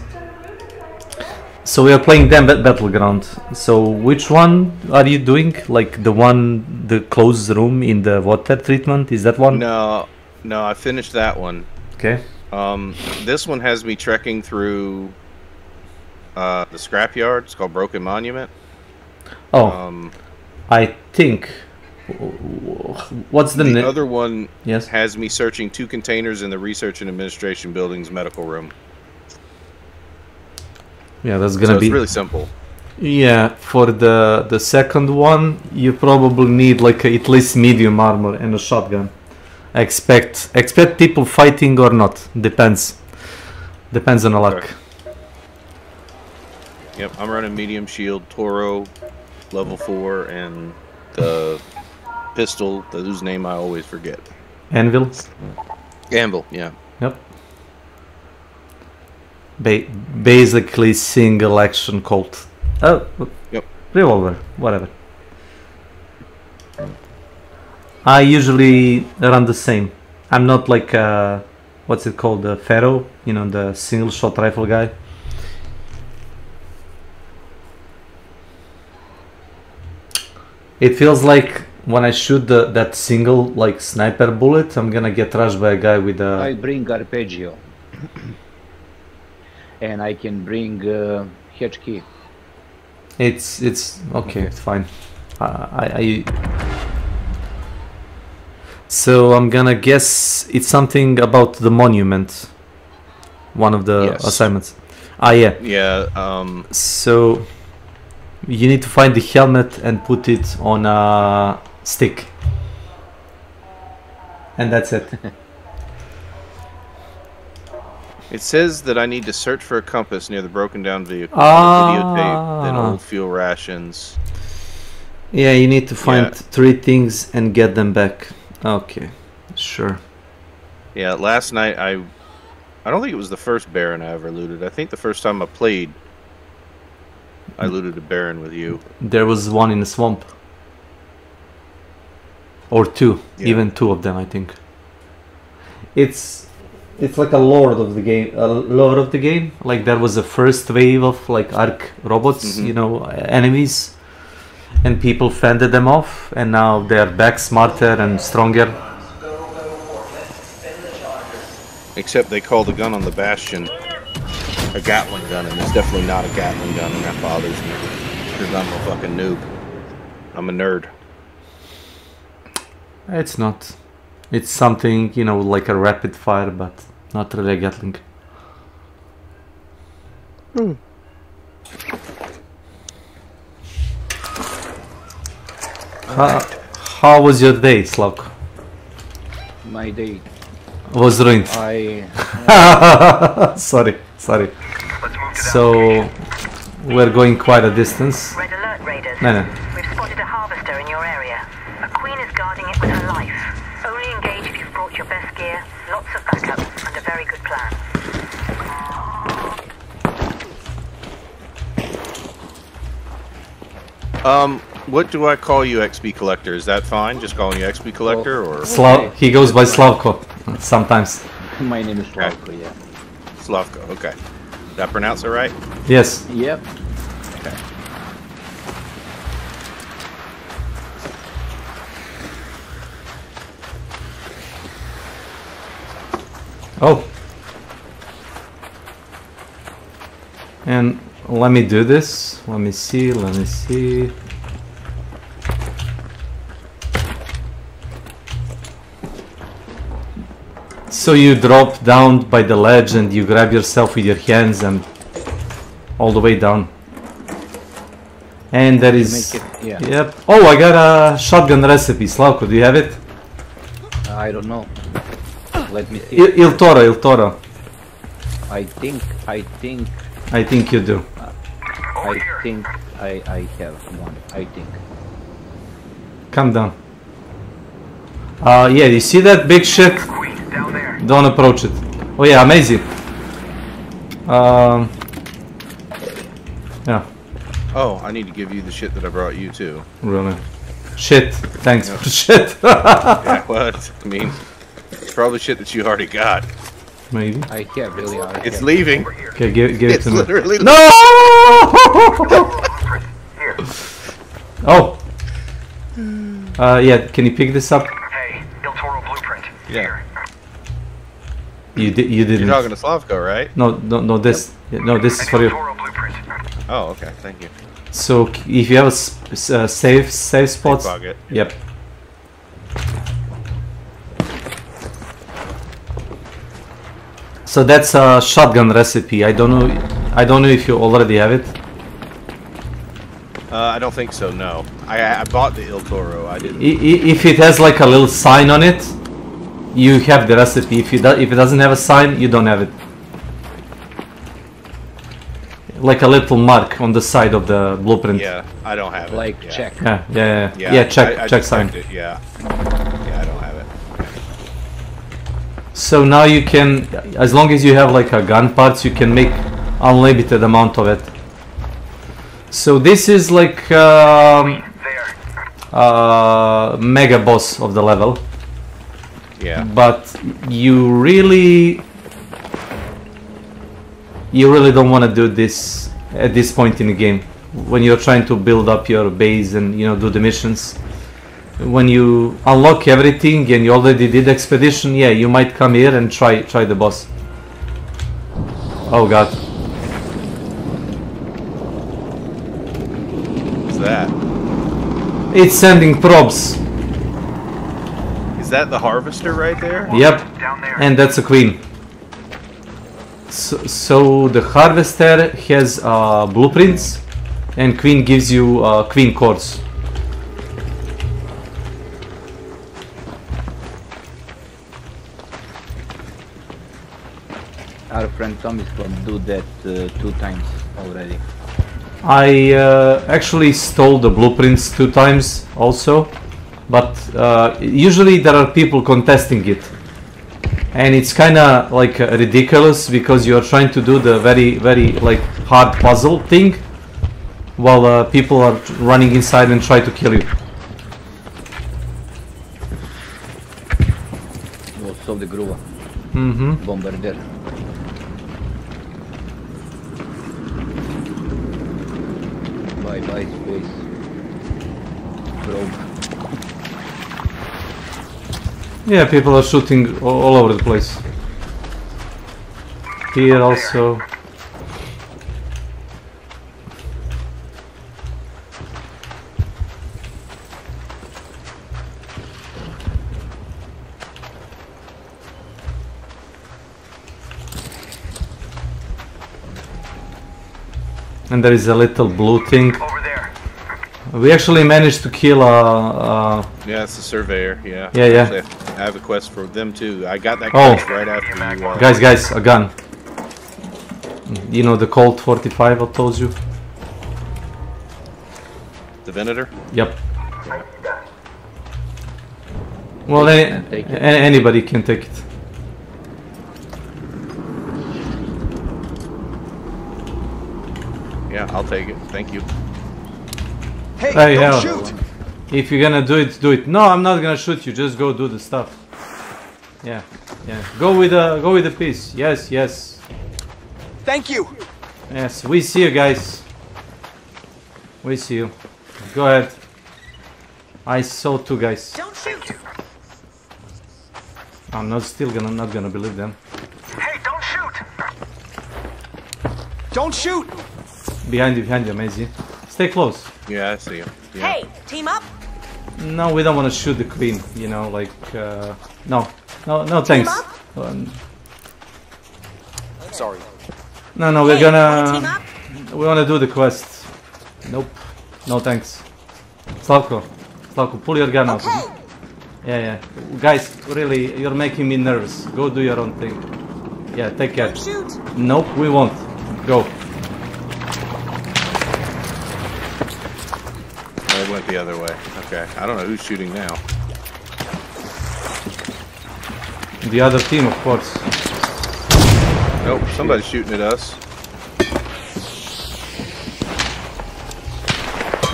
So we are playing them at Battleground. So which one are you doing? Like the closed room in the water treatment? Is that one? No, I finished that one. Okay. This one has me trekking through the scrapyard. It's called Broken Monument. Oh, I think. What's the name? other one Yes. has me searching 2 containers in the Research and Administration Building's medical room. Yeah, that's So gonna it's be really simple. Yeah, for the second one, you probably need like at least medium armor and a shotgun. Expect people fighting or not. Depends on the luck. Okay. Yep, I'm running medium shield, Toro, level 4, and the pistol, whose name I always forget. Anvil. Anvil, yeah. Yep. Basically single action Colt. Oh. Yep. Revolver, whatever. I usually run the same. I'm not like what's it called, the Pharaoh, you know, the single shot rifle guy. It feels like when I shoot that single like sniper bullet, I'm gonna get rushed by a guy with a. I bring arpeggio, and I can bring hatch key. It's okay. It's fine. So I'm gonna guess it's something about the monument. One of the assignments. Ah, yeah. Yeah. So you need to find the helmet and put it on a stick, and that's it. It says that I need to search for a compass near the broken down vehicle, videotape, and old fuel rations. Yeah, you need to find 3 things and get them back. Okay, sure. Yeah, last night I don't think it was the first Baron I ever looted. I think the first time I played, I looted a Baron with you. There was one in the swamp. Or 2, even 2 of them, I think. It's like a lore of the game. Like there was a first wave of like arc robots, you know, enemies, and people fended them off, and now they are back smarter and stronger. Except they call the gun on the Bastion a Gatling gun, and it's definitely not a Gatling gun, and that bothers me. Because I'm a fucking noob. I'm a nerd. It's not. It's something, you know, like a rapid fire, but not really a Gatling. How was your day, Slavko? My day. Was ruined. Sorry. So we're going quite a distance. Red alert, Raiders. No. We've spotted a harvester in your area. A queen is guarding it with her life. Only engage if you've brought your best gear, lots of backup, and a very good plan. What do I call you, XP Collector? Is that fine? Just calling you XP Collector, or? He goes by Slavko sometimes. My name is Slavko, yeah. Slavko, okay. Did I pronounce it right? Yes. Yep. Okay. Oh. And let me do this. Let me see. So you drop down by the ledge and you grab yourself with your hands and all the way down. And there is... Yep. Oh, I got a shotgun recipe. Slavko, do you have it? I don't know. Let me see. Il Toro. I think you do. I think I have one. I think. Come down. Yeah, you see that big shit? Don't approach it. Oh yeah, amazing. Yeah. Oh, I need to give you the shit that I brought you too. Really? Shit. Thanks for shit. Yeah, what? I mean, it's probably shit that you already got. Maybe. I have really. It's leaving. Okay, give it to me. Literally No! Oh. Yeah. Can you pick this up? Hey, Il Toro blueprint. Yeah. You didn't. You're talking to Slavko, right? No. This. No, this is for you. Oh, okay. Thank you. So if you have a safe spot. Pocket. Yep. So that's a shotgun recipe. I don't know if you already have it. I don't think so. No, I bought the Il Toro. I didn't. If it has like a little sign on it, you have the recipe. If it doesn't have a sign, you don't have it. Like a little mark on the side of the blueprint. Yeah, I don't have it. Like check. Yeah. Check sign. Yeah, I don't have it. So now you can, as long as you have like a gun parts, you can make unlimited amount of it. So this is like mega boss of the level. Yeah. But you really don't want to do this at this point in the game when you're trying to build up your base and do the missions. When you unlock everything and you already did expedition, yeah, you might come here and try the boss. Oh god. What's that? It's sending probes. Is that the harvester right there? Yep. And that's a queen. So the harvester has blueprints, and queen gives you queen cores. Our friend Tom is going to do that 2 times already. I actually stole the blueprints 2 times also, but usually there are people contesting it. And it's kinda like ridiculous because you're trying to do the very like hard puzzle thing while people are running inside and try to kill you. Also the Gruva. Bombardier. Bye space. Probe. Yeah, people are shooting all over the place. Here also. And there is a little blue thing. Over there. We actually managed to kill a... Yeah, it's a surveyor. Yeah. Yeah. Actually, I have a quest for them too. I got that quest right after you. Guys, a gun. You know the Colt 45 I told you? The Venator? Yep. Well, anybody can take it. Yeah, I'll take it. Thank you. Hey, don't shoot! If you're gonna do it. No, I'm not gonna shoot you. Just go do the stuff. Yeah. Go with the piece. Yes. Thank you. Yes, we see you guys. We see you. Go ahead. I saw 2 guys. Don't shoot. I'm not gonna believe them. Hey, don't shoot! Don't shoot. Behind you, Maisie. Stay close. Yeah, I see him. Yeah. Hey, team up. No, we don't want to shoot the queen. Like no, thanks. Sorry. No, we're gonna. We want to do the quest. Nope. No thanks. Slavko, pull your gun out. Yeah, yeah. Guys, really, you're making me nervous. Go do your own thing. Yeah, take care. Don't shoot. Nope, we won't. Go. They went the other way. Okay, I don't know who's shooting now. The other team, of course. Nope, somebody's shooting at us.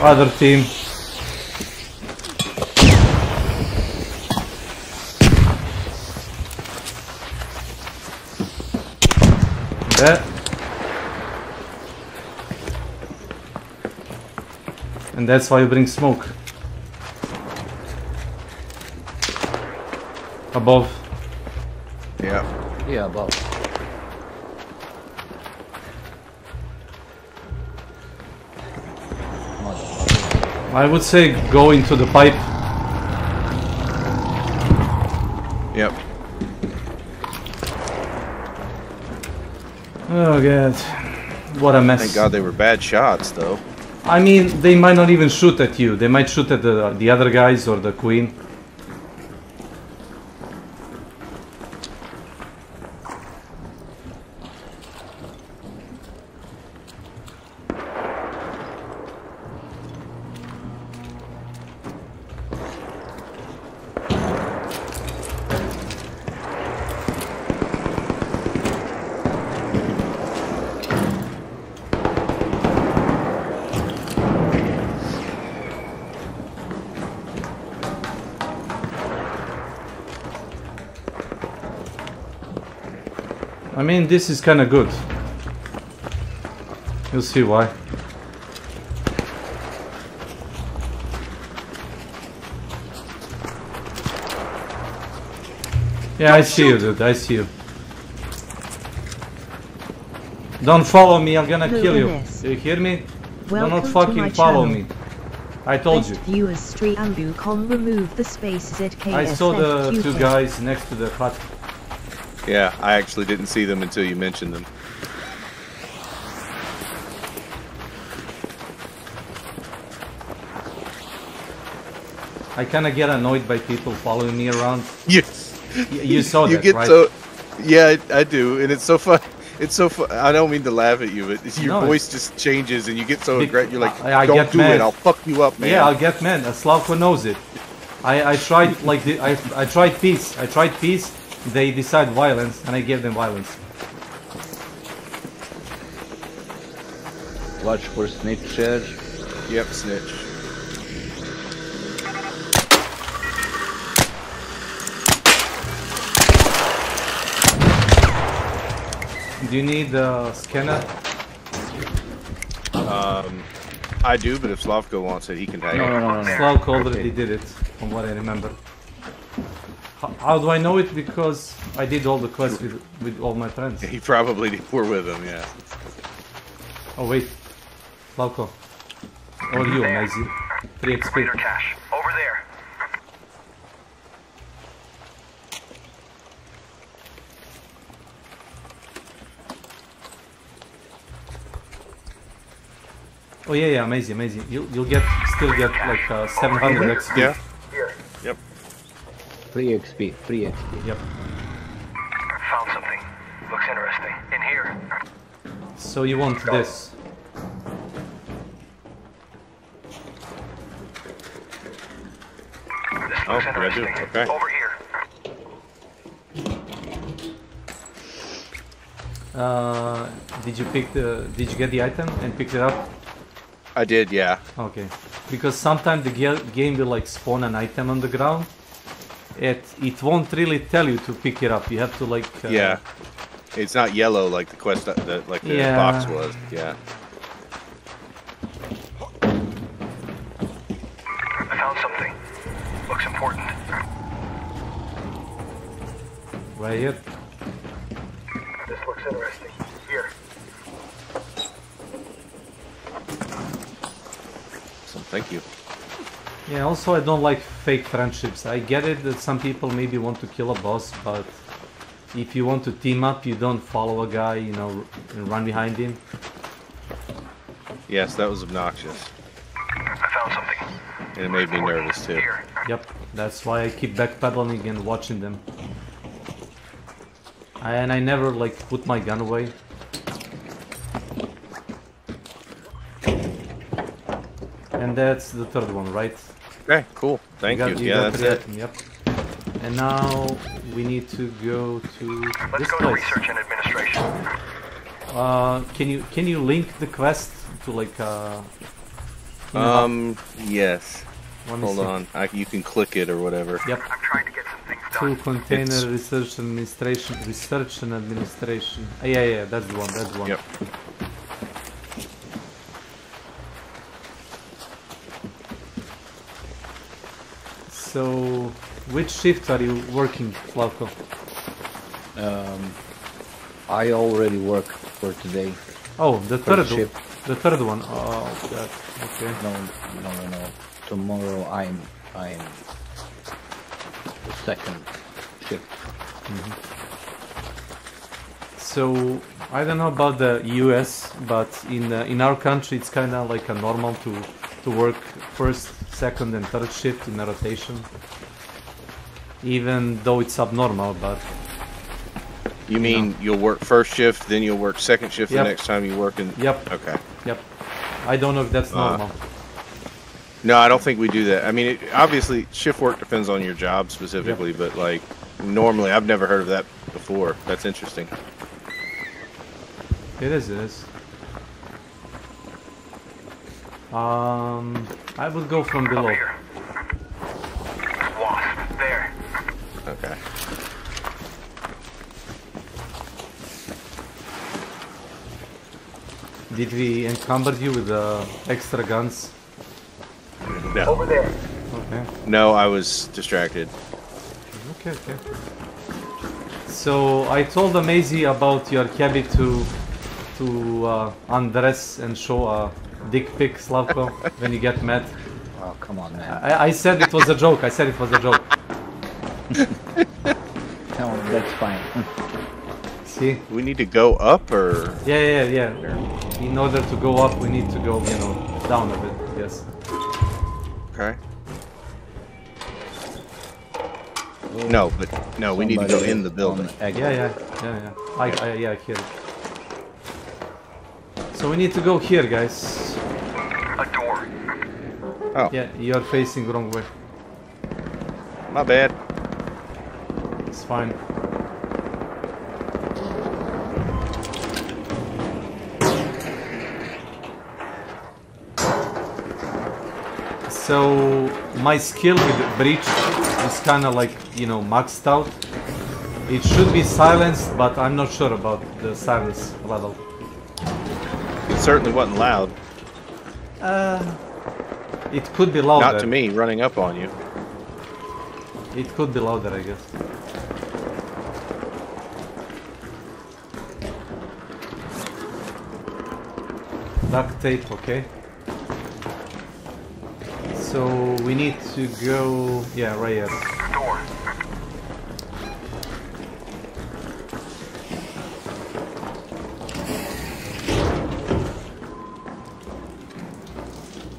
Other team. There. And that's why you bring smoke. Above. Yeah. Yeah, above. I would say go into the pipe. Yep. Oh god. What a mess. Thank God they were bad shots, though. I mean, they might not even shoot at you. They might shoot at the other guys or the queen. I mean, this is kind of good. You'll see why. Yeah, I see you, dude. I see you. Don't follow me. I'm gonna kill you. Do you hear me? Do not fucking follow me. I told you. Viewers Streambu.com remove the spaces at KSF. I saw the two guys next to the hut. Yeah, I actually didn't see them until you mentioned them. I kind of get annoyed by people following me around. Yes. You saw you that, get right? So, yeah, I do, and it's so fun. It's so fun. I don't mean to laugh at you, but your voice just changes, and you get so aggressive. You're like, I "Don't get do mad. it! I'll fuck you up, man." Yeah, I'll get mad. Slavko knows it. I tried like I tried peace. I tried peace. They decide violence, and I gave them violence. Watch for snitcher. Yep, snitch. Do you need a scanner? I do, but if Slavko wants it, he can take it. No. Slavko already did it, from what I remember. How do I know it? Because I did all the quests with all my friends. He probably were with him, yeah. Oh wait, Slavko. Or you, Maisie. 3 XP. Cash. Over there. Oh yeah, amazing. You'll still get like 700 XP. Yeah. Yep. Free XP. Yep. Found something. Looks interesting. In here. So you want this? This Oh, looks yeah, I do. interesting. Okay. Over here. Did you get the item and pick it up? I did, yeah. Okay. Because sometimes the game will like spawn an item on the ground. It won't really tell you to pick it up. You have to like. Yeah. It's not yellow like the quest, like the box was. Yeah. I found something. Looks important. Right here. This looks interesting. Here. Thank you. Yeah, also I don't like fake friendships. I get it that some people maybe want to kill a boss, but if you want to team up, you don't follow a guy, you know, and run behind him. Yes, that was obnoxious. I found something. And it made me nervous too. Here. Yep. That's why I keep backpedaling and watching them. And I never like put my gun away. And that's the third one, right? Okay, cool. Thank you. Yeah, that's it. Yep. And now we need to go to this Let's go place. to research and administration. Can you link the quest to like yes. Let me Hold see. on. You can click it or whatever. Yep. I'm trying to get some things done. To container research and administration. Research and administration. Yeah, that's the one. That's the one. Yep. So, which shift are you working, Slavko? I already work for today. Oh, the third shift. The third one. Oh, God. Okay. No. Tomorrow I'm the second shift. So I don't know about the US, but in our country it's kind of like a normal to work first, second, and third shift in a rotation. Even though it's abnormal, but. You mean you'll work first shift, then you'll work second shift the next time you work in? Yep. Okay. Yep. I don't know if that's normal. No, I don't think we do that. I mean, obviously, shift work depends on your job specifically, but like normally, I've never heard of that before. That's interesting. It is. I would go from below. Wasp, there. Okay. Did we encumber you with extra guns? No. Over there. Okay. No, I was distracted. Okay. So I told Amazy about your habit to undress and show a dick pic, Slavko, when you get mad. Oh, come on, man. I said it was a joke. No, that's fine. See? We need to go up, or? Yeah. In order to go up, we need to go, down a bit. Yes. Okay. No, we need to go in the building. Yeah. I hear it. So we need to go here, guys. A door. Oh. Yeah, you're facing wrong way. My bad. It's fine. So my skill with the breach is kind of like, maxed out. It should be silenced, but I'm not sure about the silence level. It certainly wasn't loud. It could be louder. Not to me, running up on you. It could be louder, I guess. Duct tape, okay. So we need to go, right here. Door.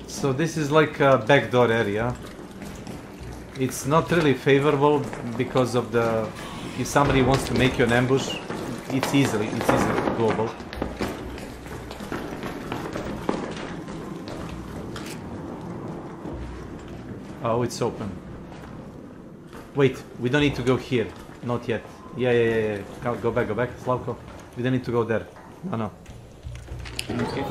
So this is like a backdoor area. It's not really favorable because of the, if somebody wants to make you an ambush, it's easily doable. Oh, it's open. Wait, we don't need to go here. Not yet. Yeah. Go back, Slavko. We don't need to go there. No. Okay.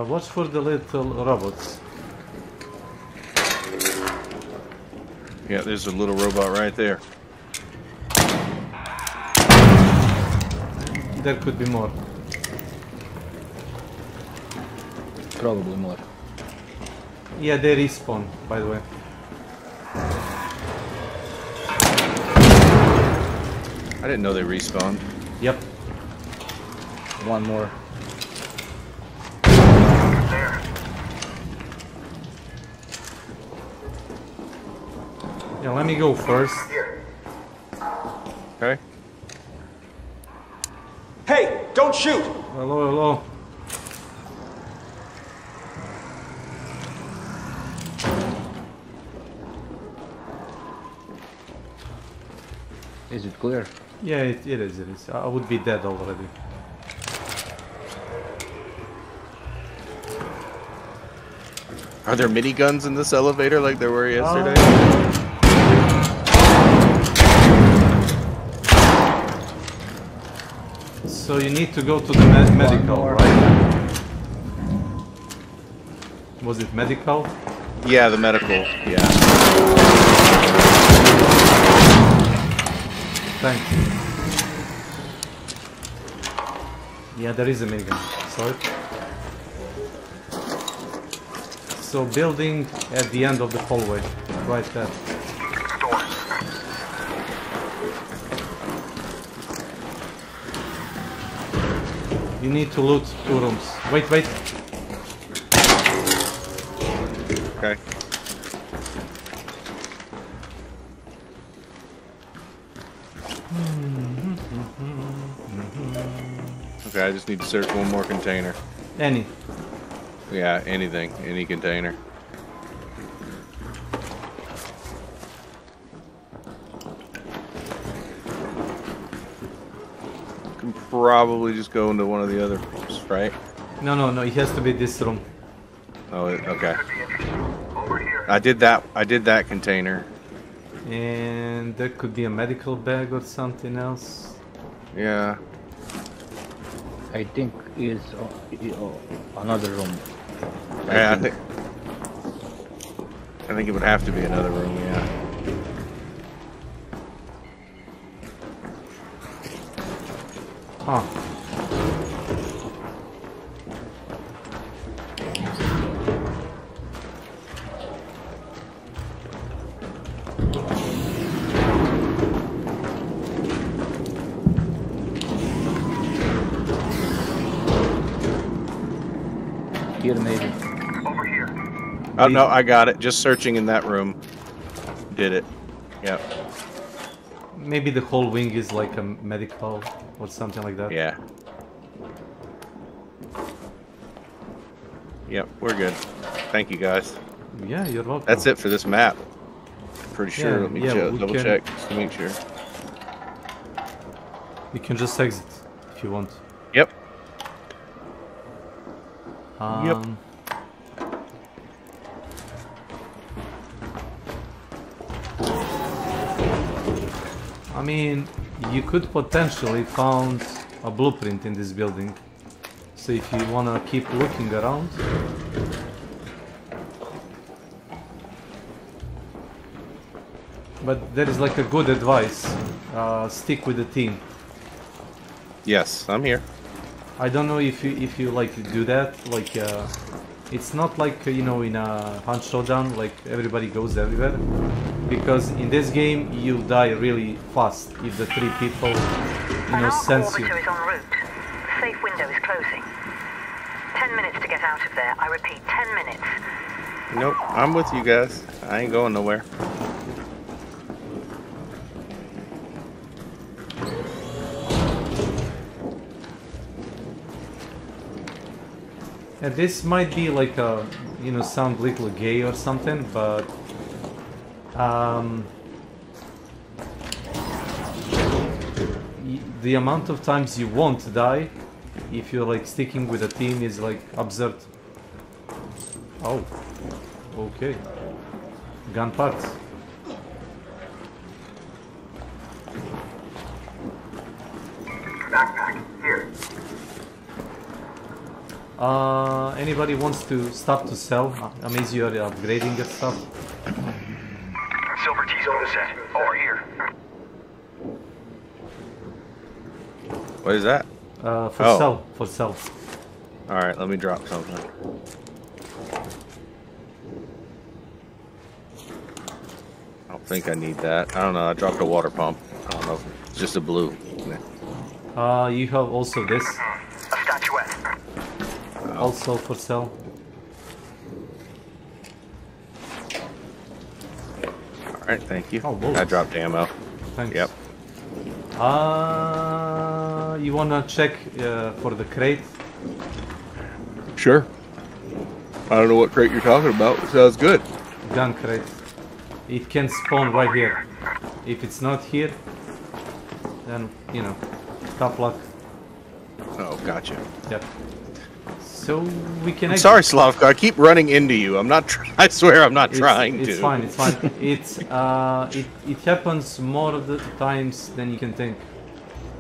Watch for the little robots. Yeah, there's a little robot right there. There could be more. Probably more. Yeah, they respawn, by the way. I didn't know they respawned. Yep. One more. Yeah, let me go first. Okay. Hey, don't shoot! Hello, hello. Is it clear? Yeah, it is, it is. I would be dead already. Are there miniguns in this elevator like there were yesterday? So you need to go to the medical, right? Was it medical? Yeah, the medical. Yeah. Thanks. Yeah, there is a minigun. Sorry. So building at the end of the hallway, right there. You need to loot 2 rooms. Wait, wait. Okay. Okay, I just need to search one more container. Any. Yeah, anything. Any container. Can probably just go into one of the other rooms, right? No, no, no. It has to be this room. Oh, okay. I did that container. And there could be a medical bag or something else. Yeah. I think is another room. Yeah, I think it would have to be another room, yeah. Huh. Here maybe. Over here. Oh no, I got it. Just searching in that room. Did it. Yep. Maybe the whole wing is like a medical or something like that. Yeah. Yep, we're good. Thank you guys. Yeah, you're welcome. That's it for this map. Pretty sure. Yeah, Let me yeah, we double can- check just to make sure. You can just exit if you want. Yep. I mean, you could potentially found a blueprint in this building. So if you wanna keep looking around. But there is like a good advice. Stick with the team. Yes, I'm here. I don't know if you like do that. Like it's not like you know in a Hunt Showdown like everybody goes everywhere. Because in this game you die really fast if the 3 people you know sense you. An is en route. The safe window is closing. 10 minutes to get out of there. I repeat, 10 minutes. Nope, I'm with you guys. I ain't going nowhere. And this might be like a you know sound little gay or something, but the amount of times you won't die if you're like sticking with a team is like absurd. Oh, okay. Gun parts. Backpack. Here. Anybody wants to stop to sell? Amaze you are upgrading your stuff. Silver tea's on the set. Over here. What is that? For sell. For sell. Alright, let me drop something. I don't think I need that. I don't know, I dropped a water pump. I don't know. It's just a blue. You have also this. A statuette. Also for sale. Alright, thank you. Oh, whoa. I dropped ammo. Thanks. Yep. You wanna check for the crate? Sure. I don't know what crate you're talking about. It sounds good. Gun crate. It can spawn right here. If it's not here, then, you know, tough luck. Oh, gotcha. Yep. So we can. I'm sorry, Slavko. I keep running into you. I'm not. I swear, I'm not trying to. It's fine. It's fine. It happens more of the times than you can think.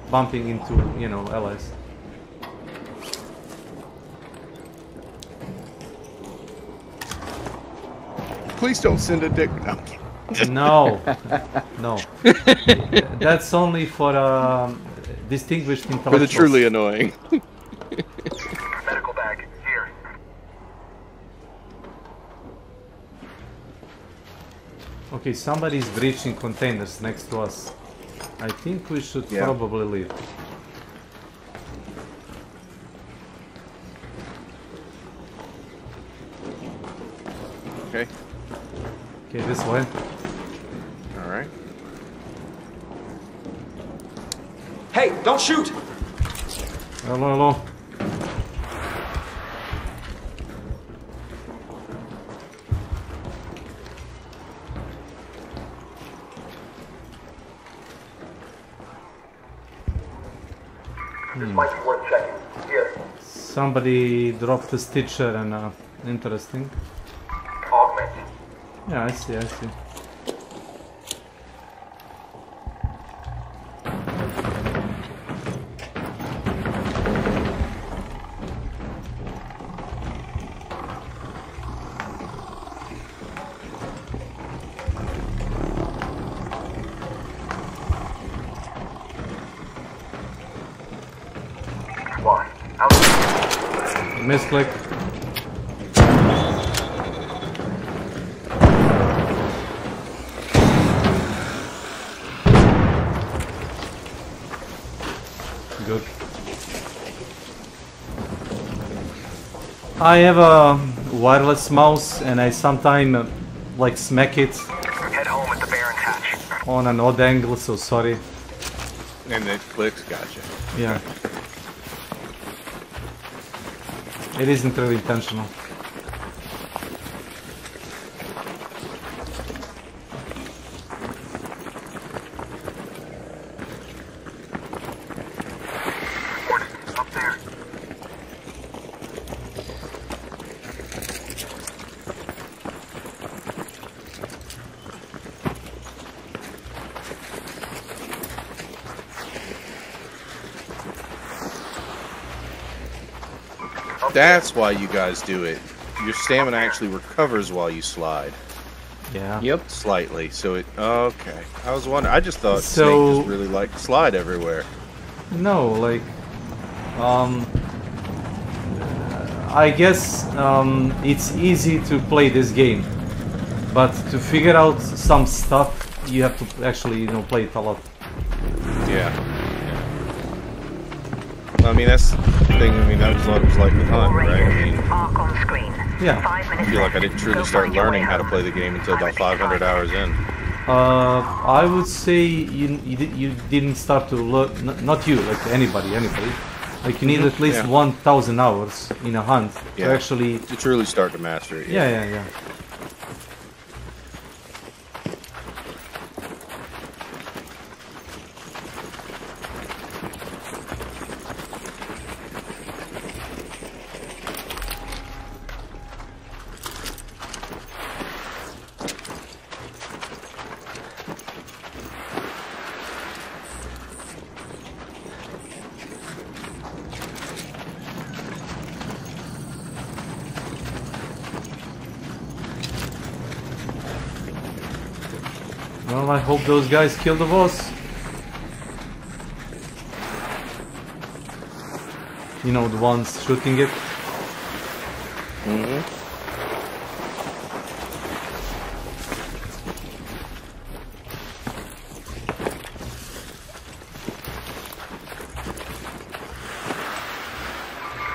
Bumping into, you know, allies. Please don't send a dick. No, no. That's only for distinguished intellectuals. For the truly annoying. Medical bag, here. Okay, somebody's breaching containers next to us. I think we should probably leave. Okay. Okay, this way. Alright. Hey, don't shoot! Hello, hello. This might be worth checking. Here. Somebody dropped a stitcher and interesting. Augment. Yeah, I see, I see. Why? Misclick. Good. I have a wireless mouse and I sometimes like smack it Head home at the Baron's hatch. on an odd angle, so sorry. And it clicks, gotcha. Yeah. It isn't really intentional. Up there. That's why you guys do it. Your stamina actually recovers while you slide. Yeah. Yep. Slightly. So it. Okay. I was wondering. I just thought So- Snake just really liked to slide everywhere. No, like, I guess it's easy to play this game, but to figure out some stuff, you have to actually, you know, play it a lot. Yeah. I mean, that's the thing. I mean, that was what it was like with Hunt, right? I mean, Arc on screen. Yeah. 5 I minutes feel like I left. didn't truly Go start find your learning way how to home. play the game until about 500 hours in. I would say you didn't start to learn, not you, like anybody. Like you need at least Yeah. 1,000 hours in a hunt Yeah. to actually. To truly start to master it. Yeah. Well, I hope those guys kill the boss. You know, the ones shooting it.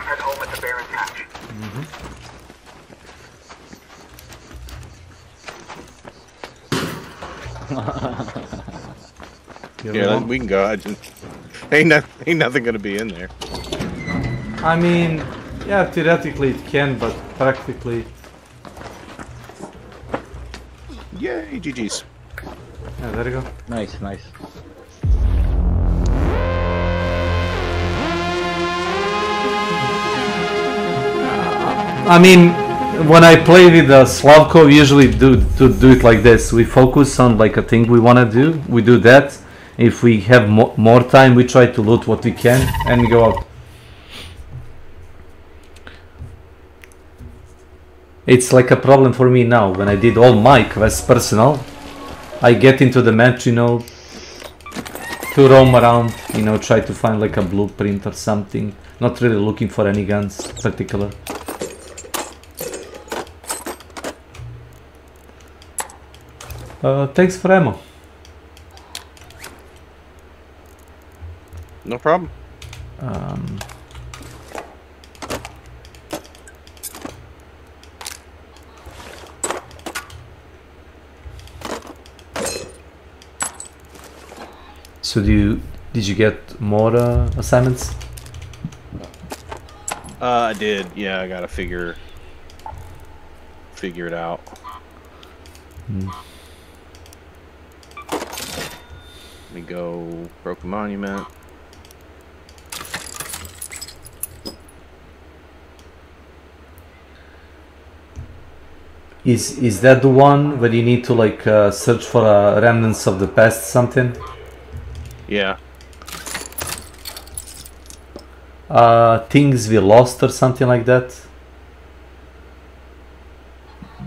Head home at the Baron's hatch. Yeah, we can go. Ain't nothing gonna be in there. I mean, yeah, theoretically it can, but practically. Yay, GG's. Yeah, there you go. Nice, nice. I mean, when I play with Slavko, we usually do it like this. We focus on like a thing we want to do. We do that. If we have more time, we try to loot what we can and go out. It's like a problem for me now. When I did all my quests personal, I get into the match, you know, to roam around, you know, try to find like a blueprint or something. Not really looking for any guns particular. Thanks for ammo. No problem. So did you get more assignments? I did. Yeah, I gotta figure it out. Let me go Broken Monument. Is that the one where you need to like search for remnants of the past something? Yeah. Things we lost or something like that?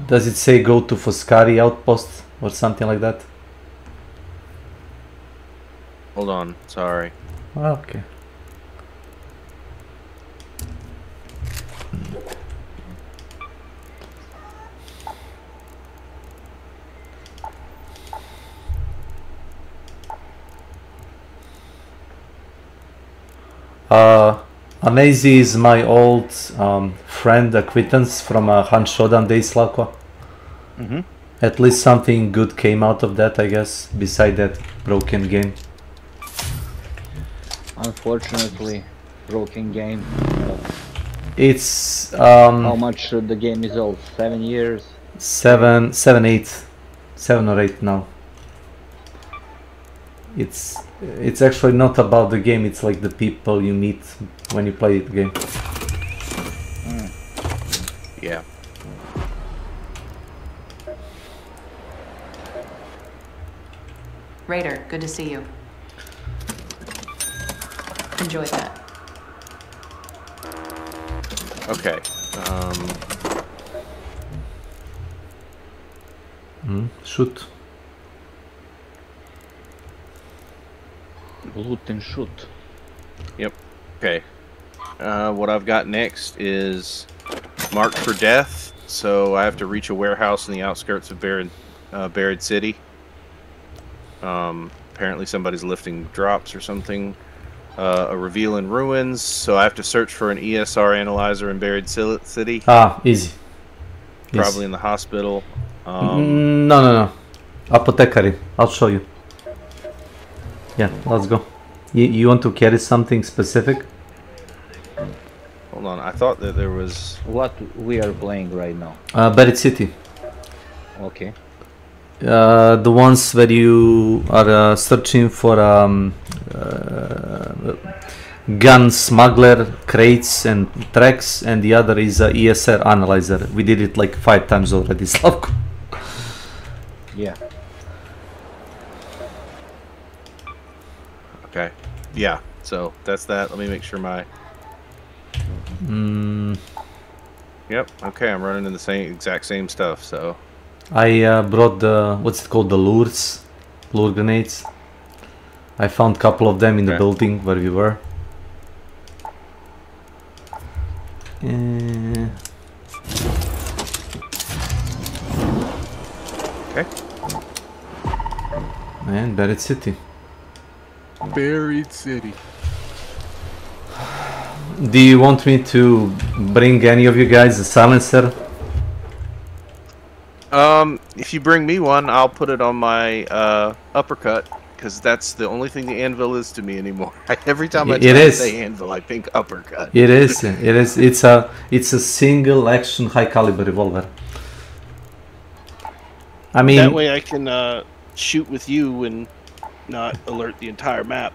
Does it say go to Foscari outpost or something like that? Hold on, sorry. Okay. Amazi is my old friend, acquaintance from Hunt Showdown days, Slavko. At least something good came out of that, I guess, beside that broken game. Unfortunately, broken game. It's how much the game is old? 7 years? 7 or 8 now. It's actually not about the game, it's like the people you meet when you play the game. Yeah. Raider, good to see you. Enjoy that. Okay. Shoot. Loot and shoot. Yep. Okay. What I've got next is marked for death. So I have to reach a warehouse in the outskirts of Buried City. Apparently somebody's lifting drops or something. A reveal in ruins. So I have to search for an ESR analyzer in Buried City. Ah, easy. Probably in the hospital. No. Apothecary. I'll show you. Yeah, let's go. You want to carry something specific? Hold on, I thought that there was... What we are playing right now? Buried City. Okay. The ones where you are searching for gun smuggler crates and tracks, and the other is a ESR analyzer. We did it like 5 times already, Slavko. Yeah. Okay. Yeah, so that's that. Let me make sure my... Yep, okay, I'm running in the exact same stuff, so... I brought the, what's it called, the lure grenades. I found a couple of them in the building where we were. Okay. And Buried City. Buried City. Do you want me to bring any of you guys a silencer? If you bring me one, I'll put it on my uppercut, because that's the only thing the anvil is to me anymore. Every time I try to say anvil, I think uppercut. It is. It is. It's a single action high caliber revolver. I mean, that way I can shoot with you and not alert the entire map.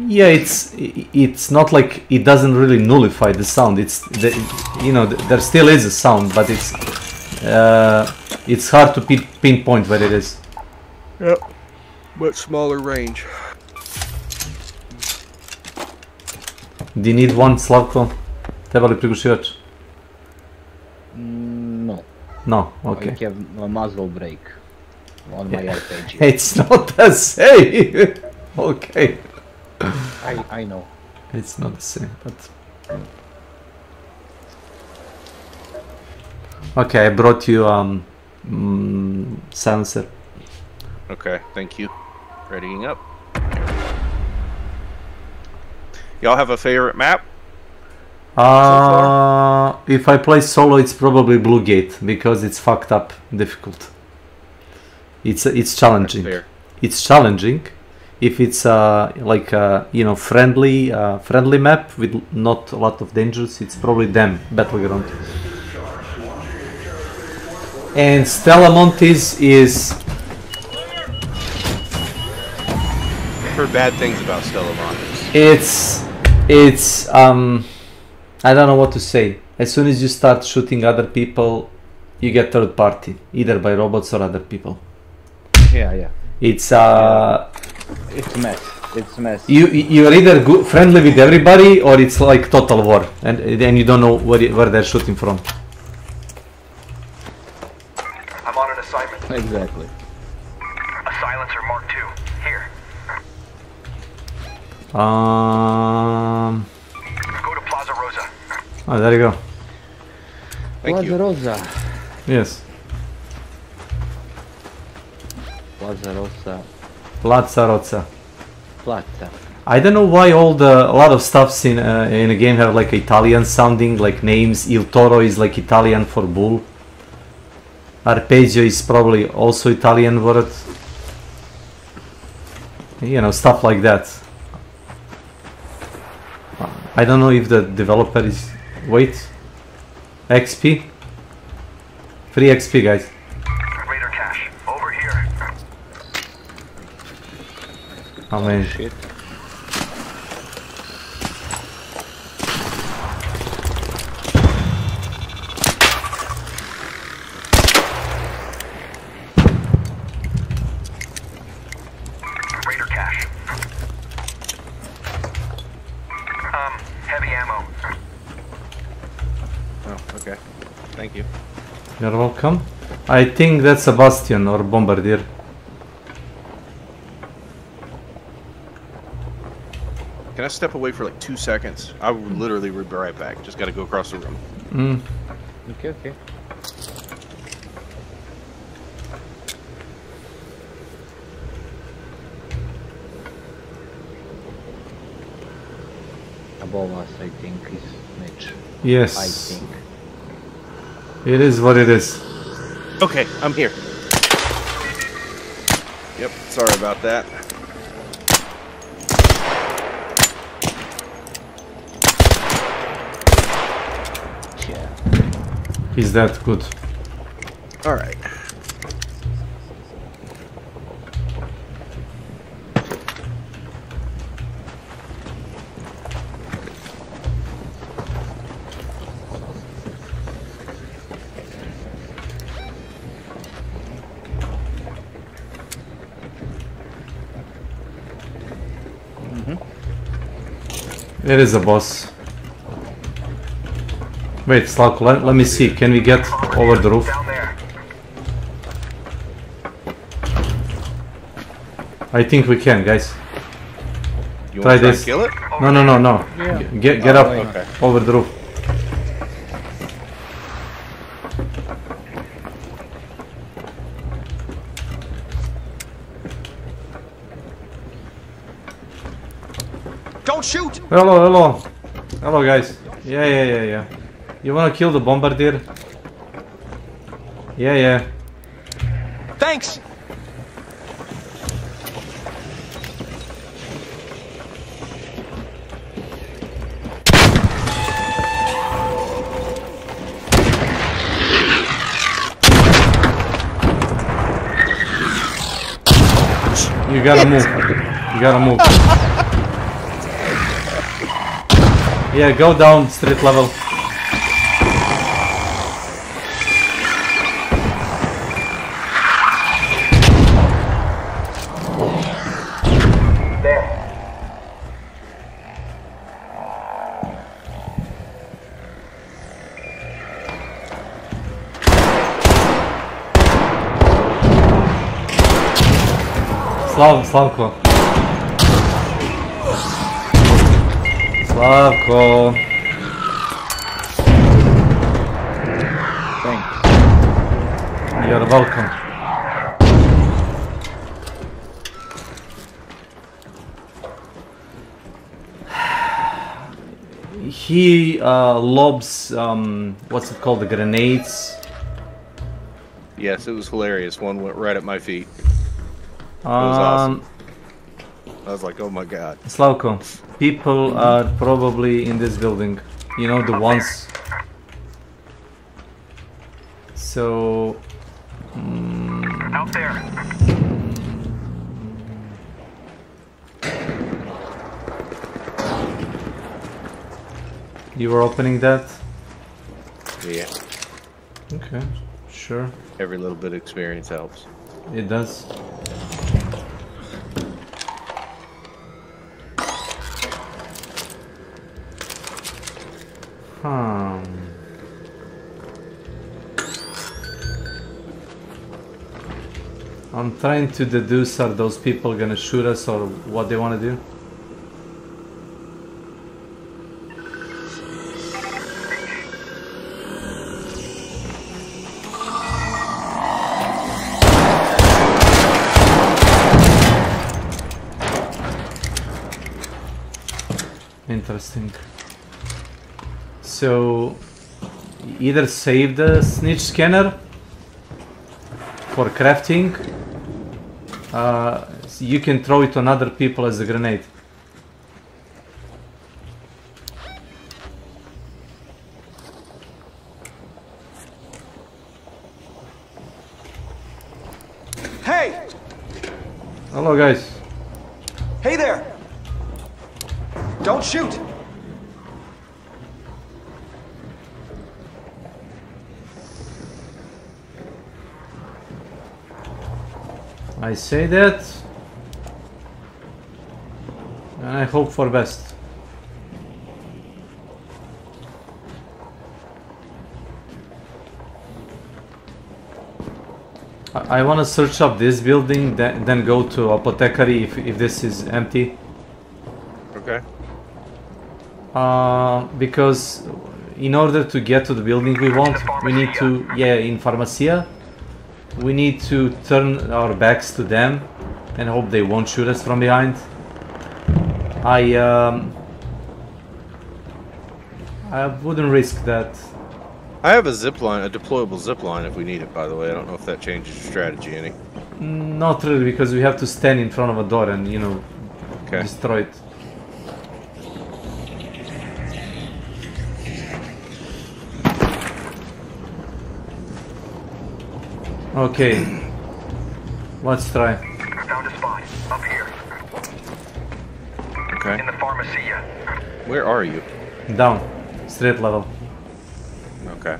Yeah, it's not like it doesn't really nullify the sound. There still is a sound, but it's hard to pinpoint where it is. Yep, much smaller range. Do you need one, Slavko? Treba li prigušivač? No. No, okay. I have a muzzle brake on my RPG. It's not the same! Okay. I know. It's not the same, but... Okay, I brought you silencer. Okay, thank you. Readying up. Y'all have a favorite map? If I play solo, it's probably Blue Gate because it's fucked up difficult. It's challenging. It's challenging. If it's friendly map with not a lot of dangers, it's probably them, Battleground. And Stella Montes is... I've heard bad things about Stella Montes. It's I don't know what to say. As soon as you start shooting other people, you get third party, either by robots or other people. Yeah. It's it's mess. It's mess. You're either friendly with everybody, or it's like total war, and then you don't know where they're shooting from. I'm on an assignment. Exactly. A silencer Mark II. Here. Go to Plaza Rosa. Oh, there you go. Plaza Rosa. Yes. Plaza Rosa. Plaza Rosa. Plaza. I don't know why a lot of stuffs in a game have like Italian sounding, like names. Il Toro is like Italian for bull. Arpeggio is probably also Italian word. You know, stuff like that. I don't know if the developer is... Wait. XP? Free XP, guys. Raider cache. Over here. Oh man. Shit. Raider cache. Heavy ammo. Oh, okay. Thank you. You're welcome. I think that's a Bastion or Bombardier. Can I step away for like 2 seconds? I will literally be right back. Just gotta go across the room. Okay. Above us, I think, is Mitch. Yes. I think. It is what it is. Okay, I'm here. Yep, sorry about that. Yeah. Is that good? Alright. It is a boss. Wait, Slavko, let me see. Can we get over the roof? I think we can, guys. You Try want to this. kill it? No. Yeah. Get up okay. over the roof. Don't shoot! Hello, guys. Yeah. You wanna kill the Bombardier? Yeah. Thanks! You gotta move. You gotta move. Yeah, go down street level. Slavko. Slavko. Thanks. You're welcome. He lobs, what's it called, the grenades. Yes, it was hilarious. One went right at my feet. It was awesome. I was like, oh my god. Slavko, people are probably in this building. You know, the ones. So... Out there. You were opening that? Yeah. Okay, sure. Every little bit of experience helps. It does. I'm trying to deduce, are those people gonna shoot us or what they want to do? Interesting. So, either save the snitch scanner for crafting. You can throw it on other people as a grenade. Hey! Hello, guys. Hey there! Don't shoot! I say that, and I hope for best. I want to search up this building, then go to apothecary if this is empty. Okay. Because in order to get to the building we want, we need to, yeah, in Pharmacia, we need to turn our backs to them and hope they won't shoot us from behind. I wouldn't risk that. I have a zipline, a deployable zipline if we need it, by the way. I don't know if that changes your strategy any. Not really, because we have to stand in front of a door and, you know, destroy it. Okay, let's try. Found a spot. Up here. Okay. In the Pharmacia. Where are you? Down. Street level. Okay.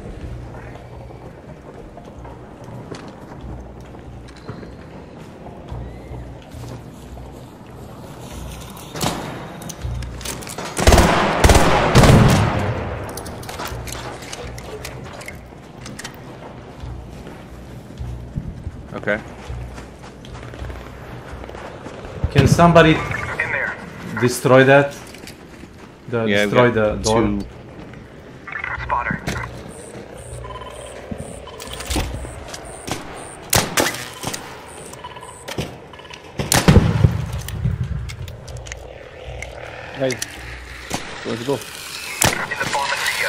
Okay. Can somebody destroy that? Destroy the door? Spotter. Hey, let's go. In the Pharmacia.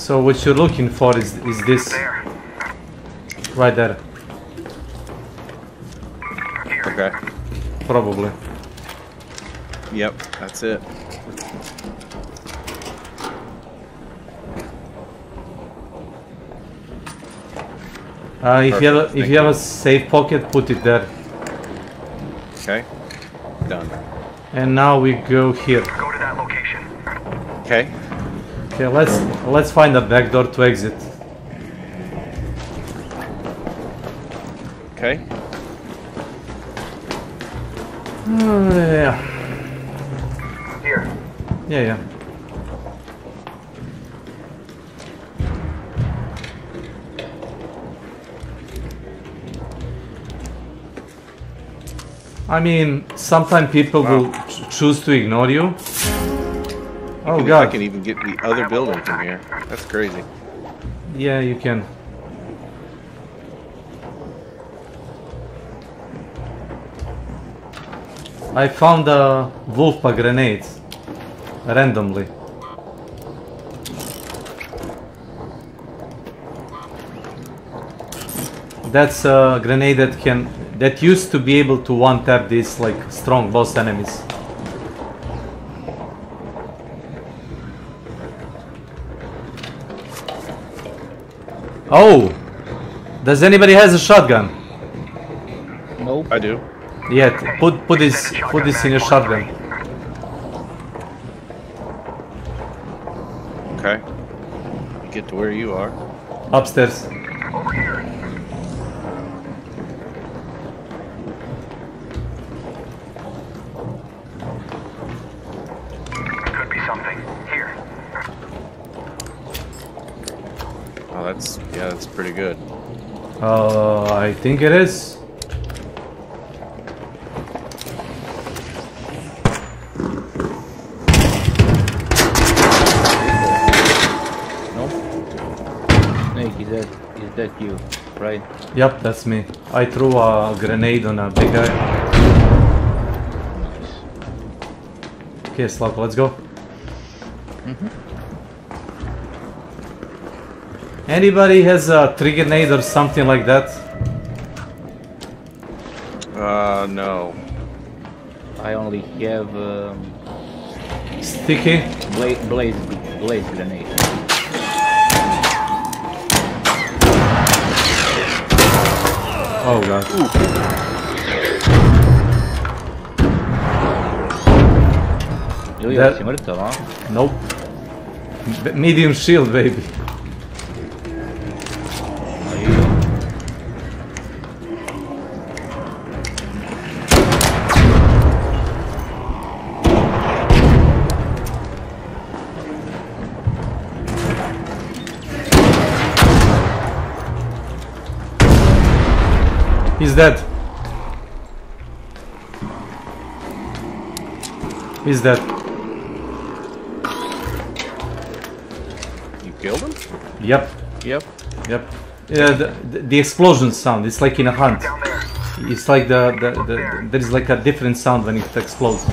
So what you're looking for is this right there. Okay. Probably. Yep, that's it. If you have a safe pocket, put it there. Okay. Done. And now we go here. Go to that location. Okay. Okay, let's find a back door to exit. Okay. Yeah. Here. Yeah. I mean, sometimes people will choose to ignore you. Oh god. I can even get the other building from here. That's crazy. Yeah, you can. I found a Wolfpack grenade randomly. That's a grenade that used to be able to one-tap these like strong boss enemies. Oh! Does anybody has a shotgun? Nope. I do. Yeah, put this in your shotgun. Okay. Get to where you are. Upstairs. Over here. Could be something. Here. Oh, that's pretty good. I think it is. Is that you, right? Yep, that's me. I threw a grenade on a big guy. Nice. Okay, Slavko, let's go. Anybody has a trigger grenade or something like that? No. I only have Sticky? blaze grenade. Oh god. Ljudi, si mrtav, a? Nope. Medium shield, baby. He's dead. He's dead. You killed him? Yep. Yep. Yeah, the explosion sound. It's like in a hunt. It's like there is like a different sound when it explodes.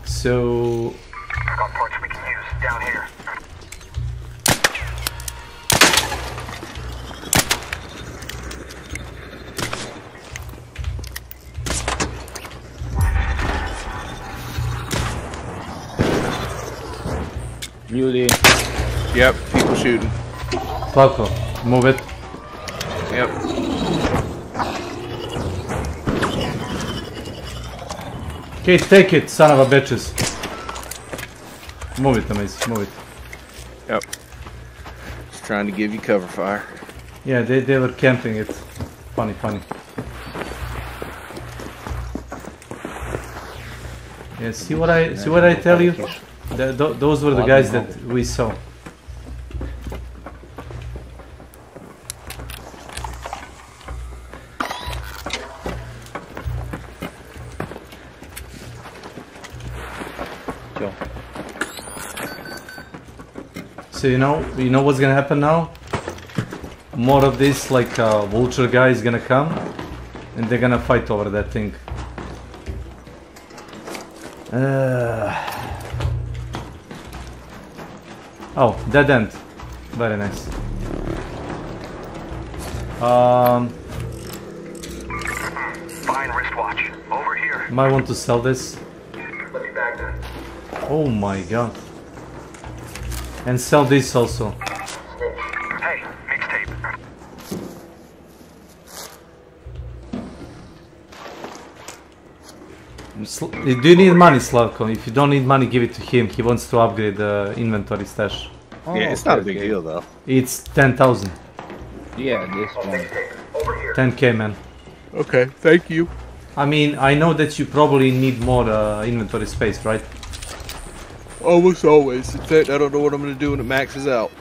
So. I've got parts we can use down here. Ljudi. Yep, people shooting. Slavko, move it. Yep. Okay, take it, son of a bitches. Move it, Amaze, move it. Yep. Just trying to give you cover fire. Yeah, they were camping it. Funny. Yeah, see what I tell you? Those were the guys that we saw. So you know what's gonna happen now? More of this like vulture guy is gonna come, and they're gonna fight over that thing. Oh, dead end. Very nice. Fine wristwatch. Over here. Might want to sell this. Let me bag that. Oh my god. And sell this also. Hey, mixtape. Do you need money, Slavko? If you don't need money, give it to him. He wants to upgrade the inventory stash. Oh, yeah, it's not a big deal though. It's 10,000. Yeah, this one. 10k, man. Okay, thank you. I mean, I know that you probably need more inventory space, right? Almost always. In fact, I don't know what I'm gonna do when it maxes out.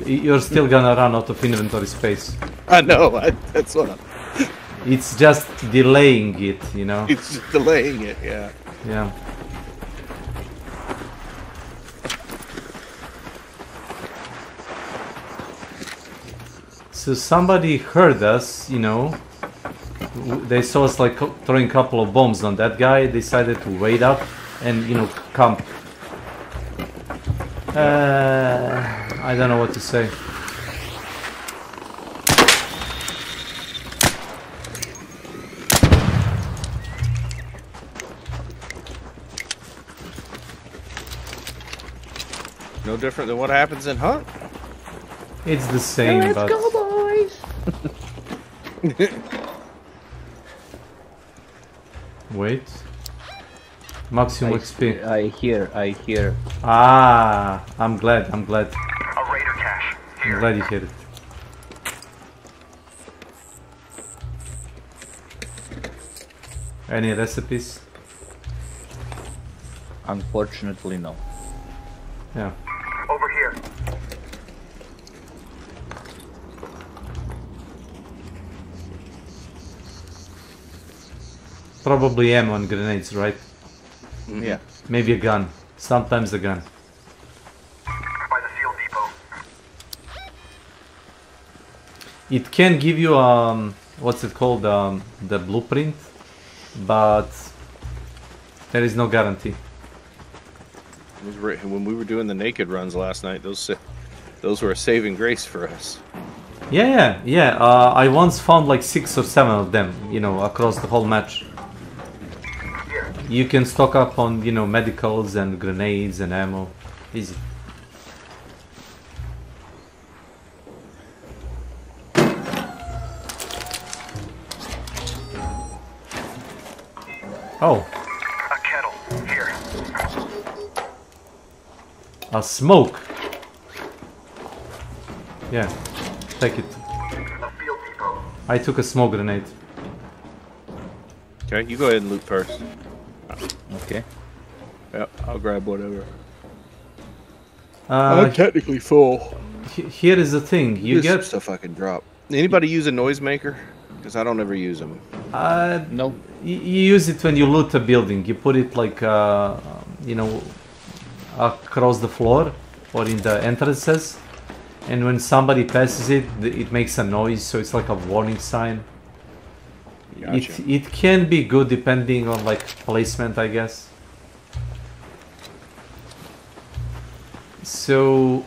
You're still gonna run out of inventory space. I know. That's what. It's just delaying it, you know. It's just delaying it. Yeah. Yeah. So somebody heard us, you know. They saw us like throwing a couple of bombs on that guy. Decided to wait up and, you know, camp. I don't know what to say. No different than what happens in Hunt. It's the same, Let's but... go, boys! Wait. Maximum XP. I hear. Ah, I'm glad. A Raider cache. I'm glad you hear it. Any recipes? Unfortunately, no. Yeah. Over here. Probably ammo and grenades, right? Yeah. Maybe a gun. Sometimes a gun. By the fuel depot. It can give you what's it called, the blueprint, but there is no guarantee. When we were doing the naked runs last night, those were a saving grace for us. Yeah. I once found like 6 or 7 of them, you know, across the whole match. You can stock up on, you know, medicals and grenades and ammo. Easy. Oh. A kettle. Here. A smoke. Yeah. Take it. A field depot. I took a smoke grenade. Okay, you go ahead and loot first. Okay. Yep, I'll grab whatever. I'm technically full. Here is the thing. You There's get stuff I can drop. Anybody use a noisemaker? Because I don't ever use them. No. You use it when you loot a building. You put it like, you know, across the floor or in the entrances. And when somebody passes it, it makes a noise, so it's like a warning sign. Gotcha. It can be good depending on like placement, I guess. So,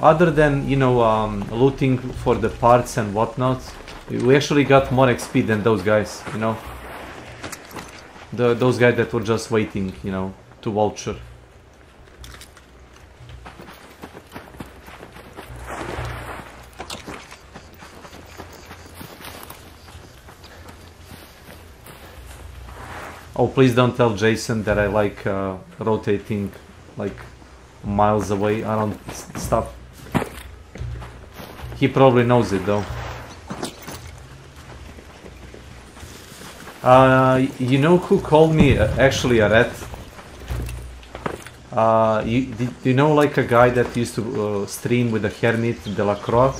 other than, you know, looting for the parts and whatnot, we actually got more XP than those guys, you know. Those guys that were just waiting, you know, to vulture. Oh, please don't tell Jason that I like rotating like miles away around stuff. He probably knows it though. You know who called me actually a rat? Do you know like a guy that used to stream with the Hermit Delacroix?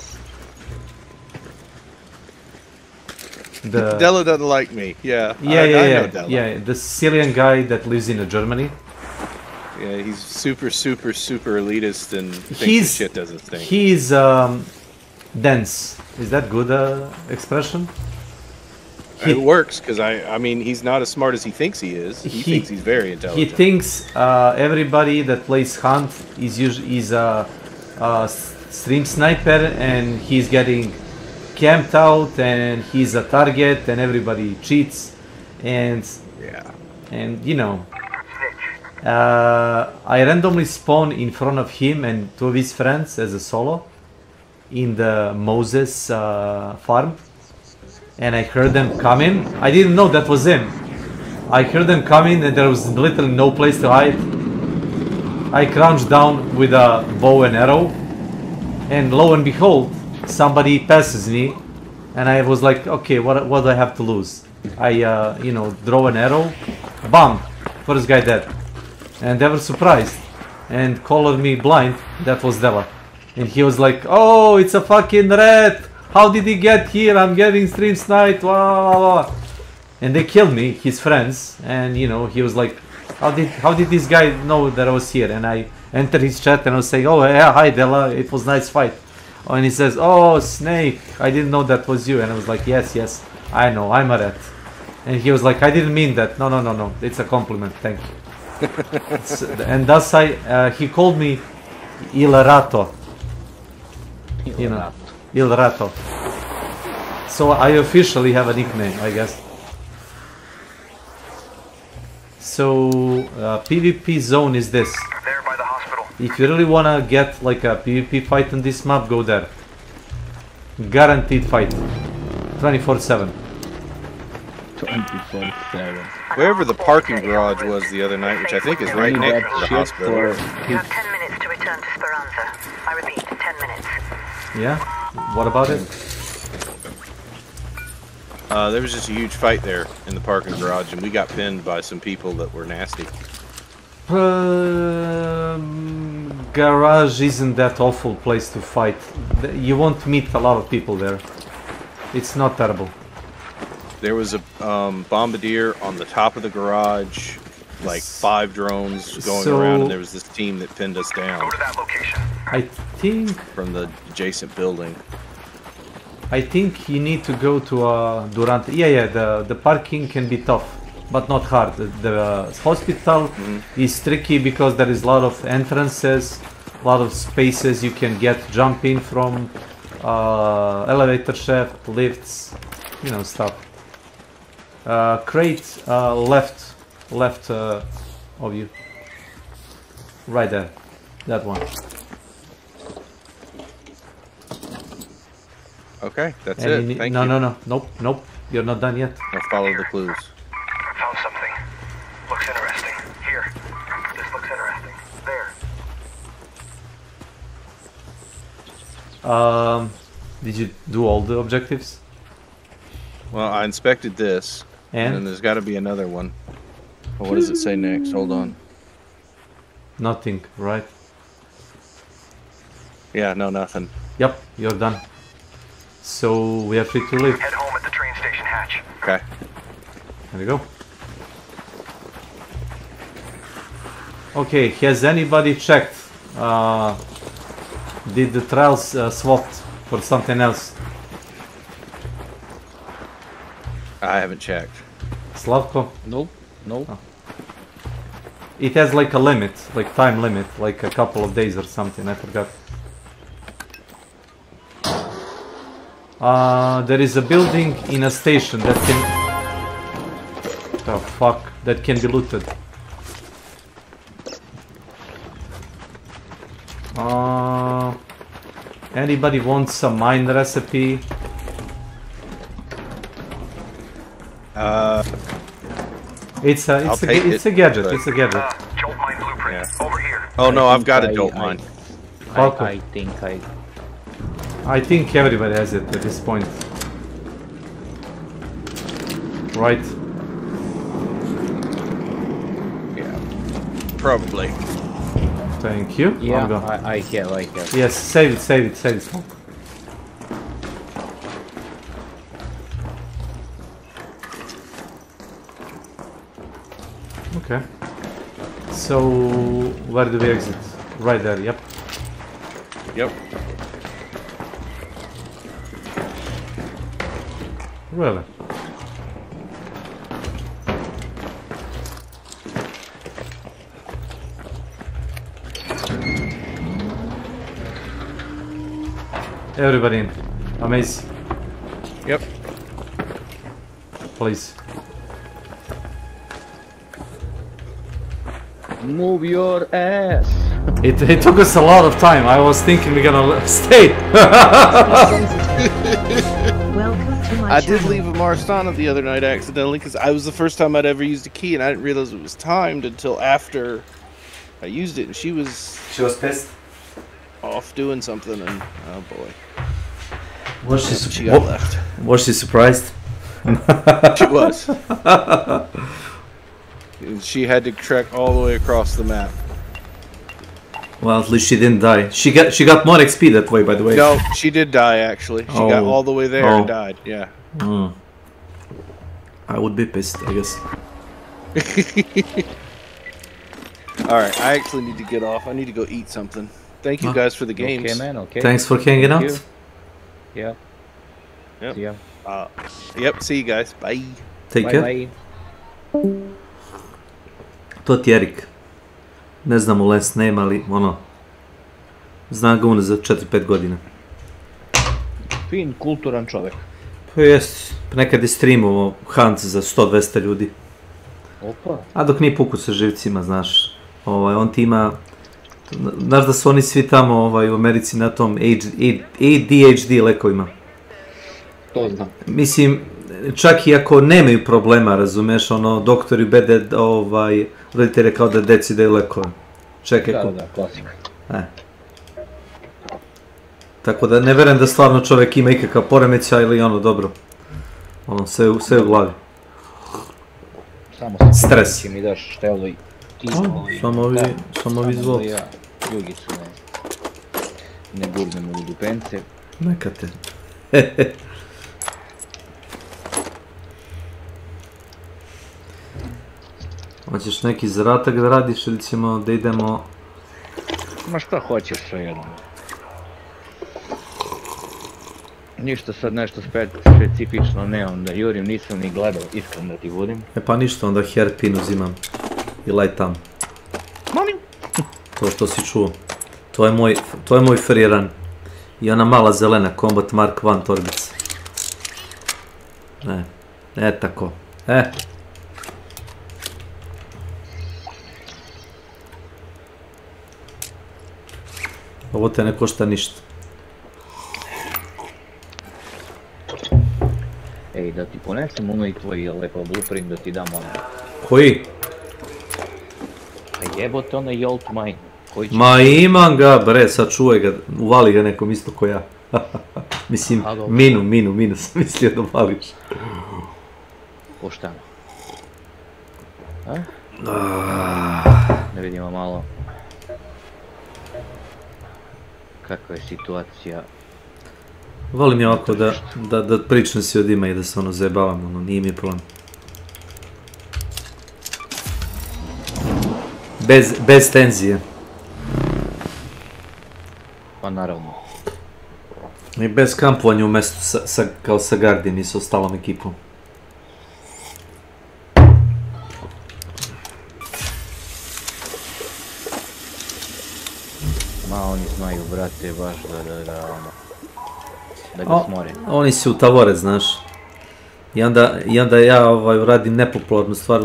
Della doesn't like me. Yeah. I know Della. Yeah, the Sicilian guy that lives in Germany. Yeah, he's super elitist and thinks his shit doesn't stink. He's dense. Is that good expression? It works because I mean he's not as smart as he thinks he is. He thinks he's very intelligent. He thinks everybody that plays Hunt is a stream sniper and he's getting camped out and he's a target and everybody cheats and you know. I randomly spawn in front of him and two of his friends as a solo in the Moses farm, and I heard them coming. I didn't know that was him. I heard them coming and there was literally no place to hide. I crouched down with a bow and arrow, and lo and behold, somebody passes me, and I was like, okay, what do I have to lose? I you know, draw an arrow, bam, first guy dead. And they were surprised and colored me blind. That was Della. And he was like, oh, it's a fucking rat. How did he get here? I'm getting stream sniped. And they killed me, his friends. And you know, he was like, how did this guy know that I was here? And I entered his chat and I was saying, oh yeah, hi Della, it was a nice fight. And he says, oh Snake, I didn't know that was you. And I was like, yes, I know, I'm a rat. And he was like, I didn't mean that. No, it's a compliment, thank you. And thus he called me Il Rato. You know, Il Rato. So I officially have a nickname, I guess. So PvP zone is this. There by the hospital. If you really wanna get like a PvP fight on this map, go there. Guaranteed fight. 24/7. 24/7. Wherever the parking garage was the other night, which I think is right next to the hospital. You have 10 minutes to return to Speranza. I repeat, 10 minutes. Yeah? What about it? There was just a huge fight there in the parking garage, and we got pinned by some people that were nasty. Garage isn't that awful place to fight. You won't meet a lot of people there. It's not terrible. There was a bombardier on the top of the garage, like 5 drones going around, and there was this team that pinned us down. Go to that location. I think from the adjacent building. I think you need to go to Durante. Yeah, the parking can be tough, but not hard. The hospital is tricky because there is a lot of entrances, a lot of spaces you can jump in from, elevator shaft, lifts, you know, stuff. Crate left of you, right there, that one. Okay, that's and it. Thank no, you. Nope. You're not done yet. I'll follow the clues. Found something. Looks interesting. Here. This looks interesting. There. Did you do all the objectives? Well, I inspected this, and then there's got to be another one. Well, what does it say next? Hold on. Nothing, right? Yeah, no, nothing. Yep, you're done. So we are free to leave. Head home at the train station hatch. Okay. There we go. Okay, has anybody checked? Did the trials swapped for something else? I haven't checked. Slavko? Nope. Oh. It has like a limit, like time limit, like a couple of days or something, I forgot. There is a building in a station that can... Oh fuck, that can be looted. Anybody wants a mine recipe? It's a gadget. It's a gadget. Jolt mine blueprint. Over here. Oh no, I've got a jolt mine. I think everybody has it at this point. Right? Yeah. Probably. Thank you. Yeah, I get like that. Yes, save it. Okay. So, where do we exit? Right there, yep. Yep. Really? Everybody in. Amazing. Yep. Please. Move your ass. It took us a lot of time. I was thinking we're gonna stay. Welcome to my I channel. did leave a Marstana the other night accidentally because I was the first time I'd ever used a key and I didn't realize it was timed until after I used it, and she was pissed. off doing something, and oh boy. Was she got left. Was she surprised? She was. She had to trek all the way across the map. Well, at least she didn't die. She got more XP that way, by the way. No, she did die actually. She got all the way there and died. Yeah. I would be pissed, I guess. Alright, I actually need to get off. I need to go eat something. Thank you guys for the games. Okay, man, okay. Thanks for hanging out. Yeah. Yep. See ya. Yep, see you guys. Bye. Take care. Bye. To ti Erik. Ne znam u last name, ali ono... Znam ga za 4-5 godina. Fin, kulturan čovjek. Pa jest, nekad je streamovao Hunt za 100-200 ljudi. Opa. A dok nije puku sa živcima, znaš. On ti ima... Znaš da su oni svi tamo u Americi na tom ADHD lekovima. To znam. Mislim, čak i ako nemaju problema, razumeš, doktori ubede roditelje kao da deci daju lekove. Čekaj. Da, klasika. Tako da ne verujem da stvarno čovjek ima ikakav poremećaj ili dobro. Sve u glavi. Samo stres. Mi daš štelo i ti. Samo ovi zvuk. Drugi su ne gurnemo u dupence. Neka te. Hoćeš neki zadatak da radiš ili ćemo da idemo... Ma šta hoćeš jedno. Ništa sad nešto specifično ne, onda jurim, nisam ni gledao, iskreno da ti budem. Pa ništa, onda Hairpin uzimam i Light Am. Molim? To što si čuo. To je moj free run. I ona mala zelena Combat Mark 1 torbica. Tako. Ovo te ne košta ništa. Ej, da ti ponesem ono i tvoj lepo blueprint da ti dam ono. Koji? A jebote ono Jolt Mine. Ma imam ga bre, sad čuvaj ga, uvali ga nekom isto ko ja. Mislim, minu sam mislio da uvališ. Poštano. Da vidimo malo. Kakva je situacija. Volim je ovako da pričam si od ima i da se zajebavam, nije mi problem. Bez tenzije. Pa naravno. I bez kampovanja u mestu kao sa Guardian i sa ostalom ekipom. Ma oni znaju, brate, baš da ga smore. Oni se utavore, znaš. I onda ja radim nepopularnu stvar,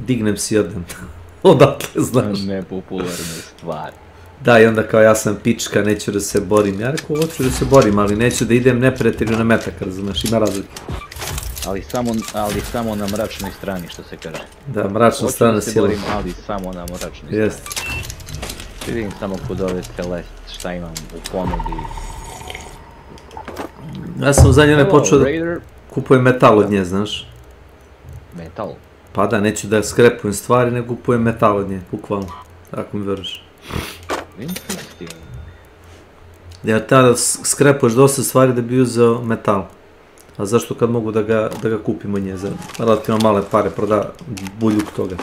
dignem si i odem. Odatle, znaš. Nepopularnu stvar. Da, i onda kao ja sam pička, neću da se borim. Ja rekao, hoću da se borim, ali neću da idem neprijatelju na metak, razumeš, ima razlike. Ali samo na mračnoj strani, što se kaže. Da, mračna strana sila. Hoću da se borim, ali samo na mračnoj strani. Jeste. Vidim samo kod ove Celeste šta imam u ponudi. Ja sam u zadnje ne počeo da kupujem metal od nje, znaš. Metal? Pa da, neću da skrepujem stvari, nego kupujem metal od nje, bukvalno. Ako mi veruješ. Interesting. Ja tada skrepuješ dosta stvari da bi uzeo metal. A zašto kad mogu da ga kupim od nje za relativno male pare, proda buljuk toga.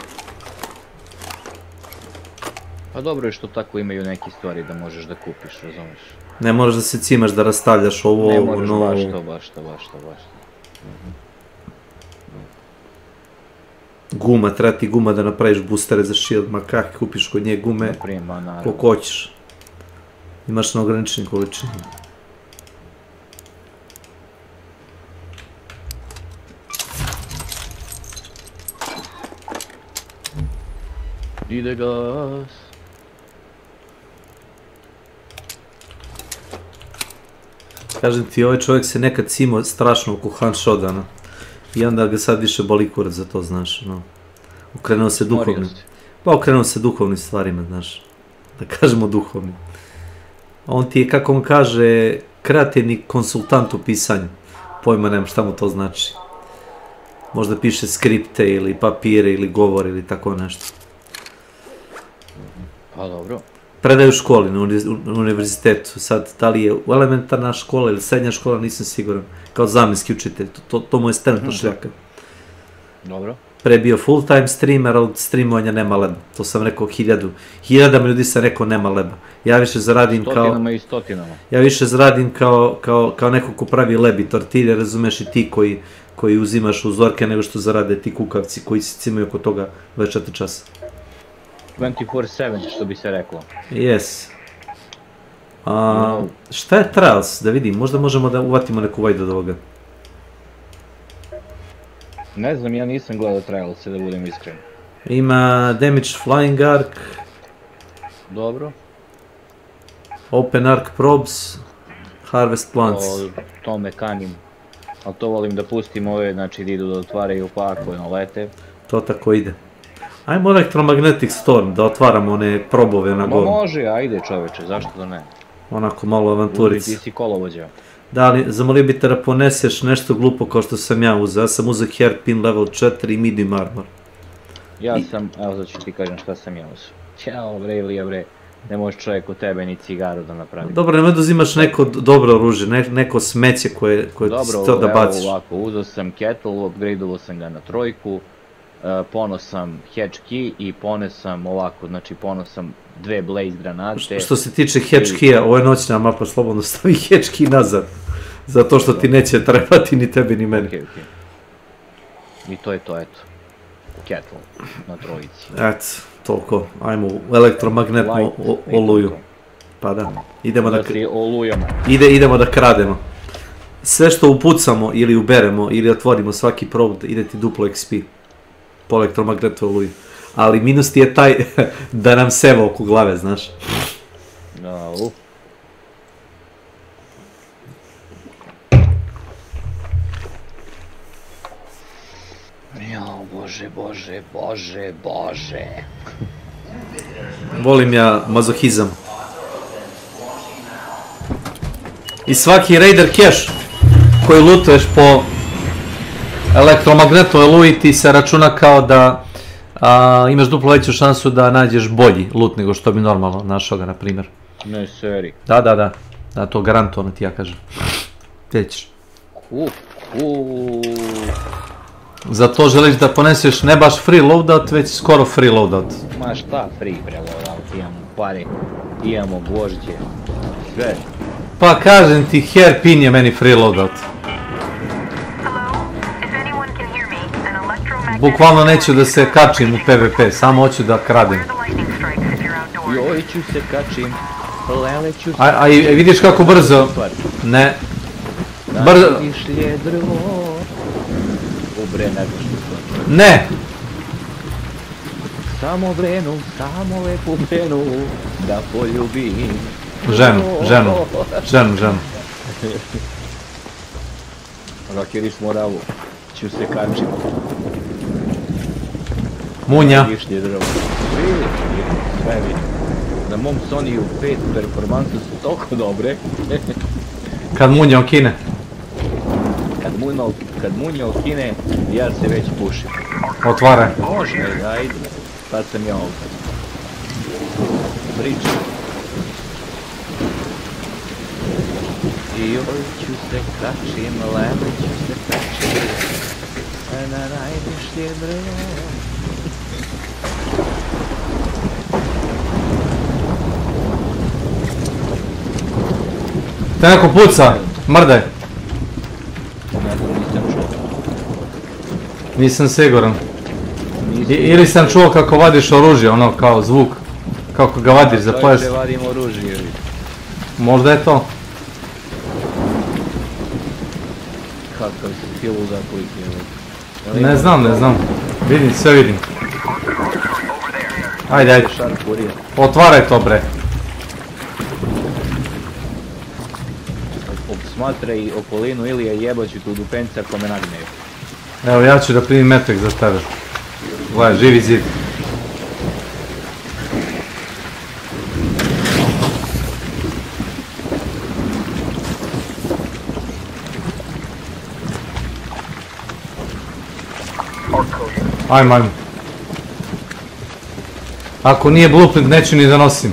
Pa dobro je što tako imaju neke stvari da možeš da kupiš, razumiješ? Ne moraš da se cimaš da rastavljaš ovo, ne moraš baš to. Guma, treba ti guma da napraviš boostere za shield, ma kak kupiš kod nje gume, koliko hoćeš. Imaš na ograničenim količinama. Ide gas. Kažem ti, ovaj čovjek se nekad cimao strašno oko Hanšoda, no. I onda ga sad više boli kurac za to, znaš, no. Okrenuo se duhovnim. Pa okrenuo se duhovnim stvarima, znaš. Da kažemo duhovnim. On ti je, kako on kaže, kreativni konsultant u pisanju. Pojma nemam šta mu to znači. Možda piše skripte ili papire ili govor ili tako nešto. Pa dobro. Predaju u školi, na univerzitetu. Sad, da li je elementarna škola ili srednja škola, nisam siguran. Kao zamjenski učitelj, to mu je trenutno šljaka. Dobro. Pre bio full time streamer, ali od streamovanja nema leba. To sam rekao hiljadama ljudi sam rekao nema leba. Ja više zaradim kao... Stotinama i stotinama. Ja više zaradim kao neko ko pravi leb i tortilje, razumeš, i ti koji uzimaš uzorke nego što zarade ti kukavci koji se cimaju oko toga 24 časa. 24/7, što bi se reklo. Yes. Šta je Trials? Da vidim, možda možemo da uvatimo neku vajdu od ovoga. Ne znam, ja nisam gledao Trials, da budem iskren. Ima Damage Flying Arc. Dobro. Open Arc Probes. Harvest Plants. To me kanim. Ali to volim da pustim ove, znači da idu da otvaraju pa koje nalete. To tako ide. Ajmo Electromagnetic Storm, da otvaramo one probove na goru. Može, ajde čoveče, zašto da ne? Onako malo avanturica. Ti si kolovođa. Da, ali zamolio bi te da poneseš nešto glupo kao što sam ja uzeo. Ja sam uzeo Hairpin level 4 i medium armor. Ja sam, evo da ću ti kažem šta sam ja uzeo. Ćao bre, Ilija bre, ne može čovjek od tebe ni cigaru da napravi. Dobro, nemoj da uzimaš neko dobro oružje, neko smeće koje ti se to da baciš. Dobro, evo ovako, uzeo sam Kettle, upgradeovao sam ga na 3. Pono sam Hedge Key i pone sam ovako, znači pono sam 2 Blaze granate. Što se tiče Hedge Keya, ovo je noćna mapa, slobodno stavi Hedge Key nazad. Zato što ti neće trebati ni tebi ni meni. I to je to, eto. Kettle na 3. Eto, toliko. Ajmo u elektromagnetnu oluju. Pa da, idemo da krademo. Sve što upucamo ili uberemo ili otvorimo svaki probud, ide ti duplo XP. Po elektromagnetu oluju. Ali minus ti je taj da nam seva oko glave, znaš. Jao, bože, bože, bože, bože. Volim ja mazohizam. I svaki raider cache koji lutuješ po elektromagnetnoj oluji ti se računa kao da imaš duplo veću šansu da nađeš bolji loot nego što bi normalno našao ga, na primjer. Ne, seri. Da, to garantovano ti ja kažem. Tećeš. Za to želiš da poneseš ne baš free loadout, već skoro free loadout. Ma šta free bre loadout, imamo pare, imamo gvožđe, sve. Pa kažem ti, Hairpin je meni free loadout. Bukvalno neću da se kačim u PvP, samo hoću da kradem. Joj ću se kačim, leleću se... A vidiš kako brzo... Ne. Brzo... Najvišlje drvo... Ubre, ne znaš što. Ne! Samo vrenu, samo lepu vrenu, da poljubim. Ženu. Rokeriš moravu, ću se kačim. Munja. Najvišlje drvo. Sve vidim. Na mom Sonyu 5 performanse su toliko dobre. Kad Munja okine. Kad Munja okine, ja se već pušim. Otvaraj. Može, ajde. Sad sam ja ovdje. Pričam. I joj ću se kačim, lebe ću se kačim. Na najvišlje drvo. Te neko puca, mrdaj. Nisam siguran. Ili sam čuo kako vadiš oružje, ono kao zvuk. Kako ga vadiš za ples. Kako vadim oružje. Možda je to. Kakav si kilu za koji je. Ne znam. Vidim, sve vidim. Ajde, ajde. Otvaraj to, bre. Smatraj okolinu ili je jebaću tu dupenca ako me nagneju. Evo, ja ću da primim metak za tebe. Gledaj, živi zid. Ajmo, ajmo. Ako nije blueprint, neću ni da nosim.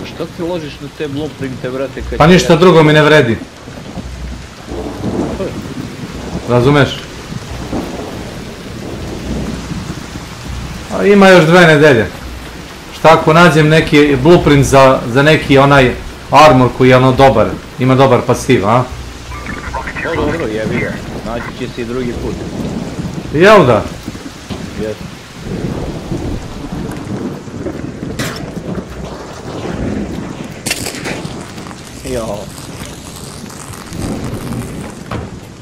Što ti ložiš na te blueprinte, brate? Pa ništa drugo mi ne vredi. Razumeš? A ima još 2 nedelje. Šta ako nađem neki blueprint za neki onaj armor koji je ono dobar, ima dobar pasiv, a? Dobro, jebi ga. Naći će se i drugi put. Jel da? Jes. Jo.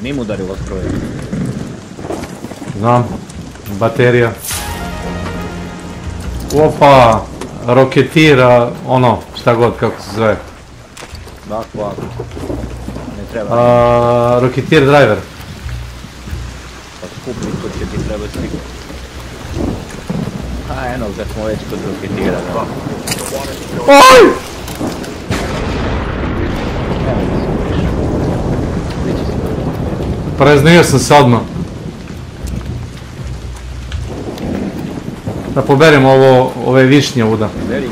Nim udarilo struje. Znam. Baterija. Opa. Roketira, ono, šta god, kako se zove. Dakle, ne treba. Roketier driver. Pa skupi, to će ti treba stigati. A eno ga smo već kod roketira. Oj! Preznio sam se odmah. Da poberem ove višnje ovuda. Beri.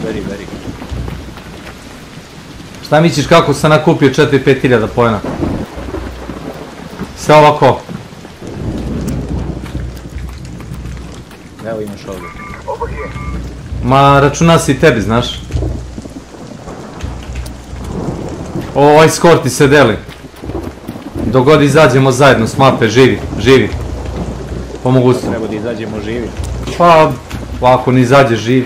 Šta misliš kako sam nakupio 4-5 hiljada poena? Sve ovako. Evo imaš ovdje. Ma računa se i tebi, znaš. Ovaj skor ti se deli. Dok god izađemo zajedno s mape, živi. Po mogućstvu. Treba da izađemo živi. Pa, ako ne izađe živ...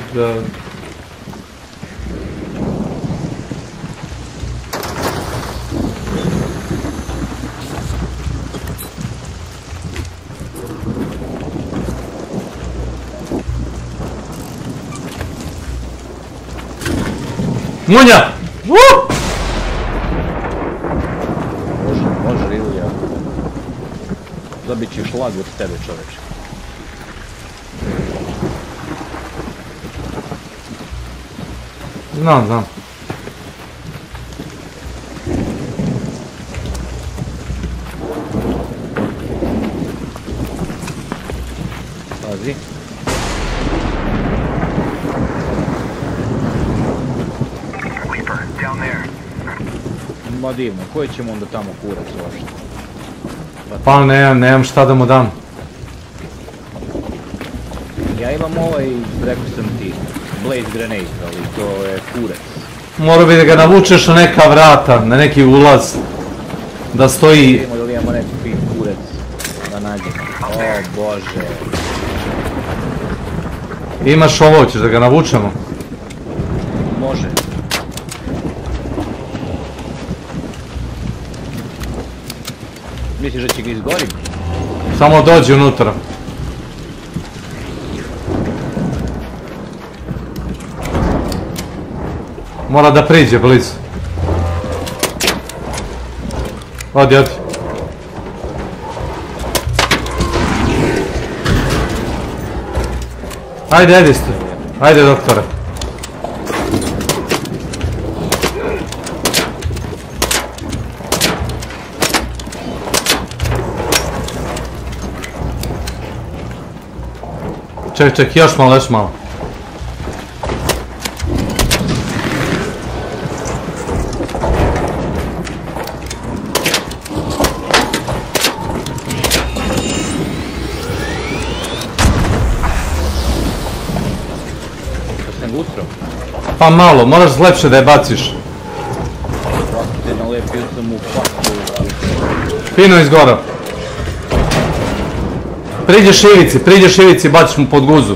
Munja! Može ili ja. Dobit ću šlag od tebe, čoveče. Znam. Pazi. Ma divno, koji ćemo onda tamo kurac uopšte? Pa nemam šta da mu dam. Ja imam ovaj, rekao sam ti, blaze grenade, ali to je kurac. Morao bi da ga navučeš na neka vrata, na neki ulaz. Da stoji... Vidimo da li imamo neki fin kurac da nađemo. O bože. Imaš ovo, ćeš da ga navučemo? Može. Misliš da će ga izgoriti? Samo dođi unutra. Mora da priđe blizu. Odi. Ajde doktore. Ček, još malo. Pa malo, moraš lepše da je baciš. Fino izgora. Priđeš ivici, baciš mu pod guzu.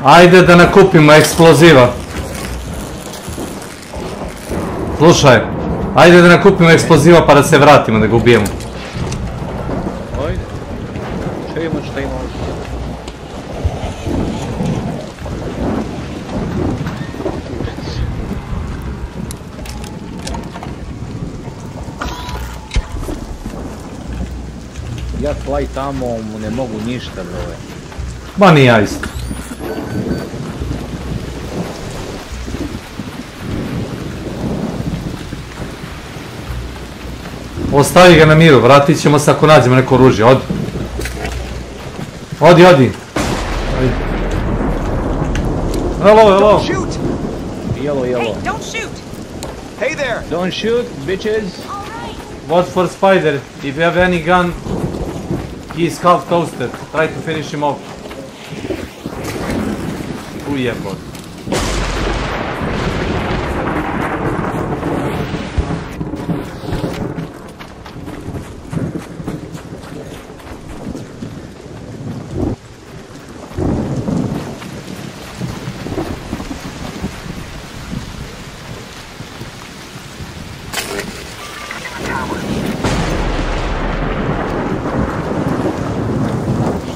Ajde da nakupimo eksploziva. Slušaj, ajde da nakupimo eksploziva pa da se vratimo, da ga ubijemo. Ajde. Šta ima, šta ima? Ja fly tamo ne mogu ništa, brove. Ma ni ja isto. Ostavi ga na miru, vratit ćemo se ako nađemo neko oružje, odi. Odi, odi. Hello. Yellow. Hey, don't shoot! Hey there! Don't shoot, bitches! Watch for Spider. If you have any gun, he is half toasted. Try to finish him off. Ujebot.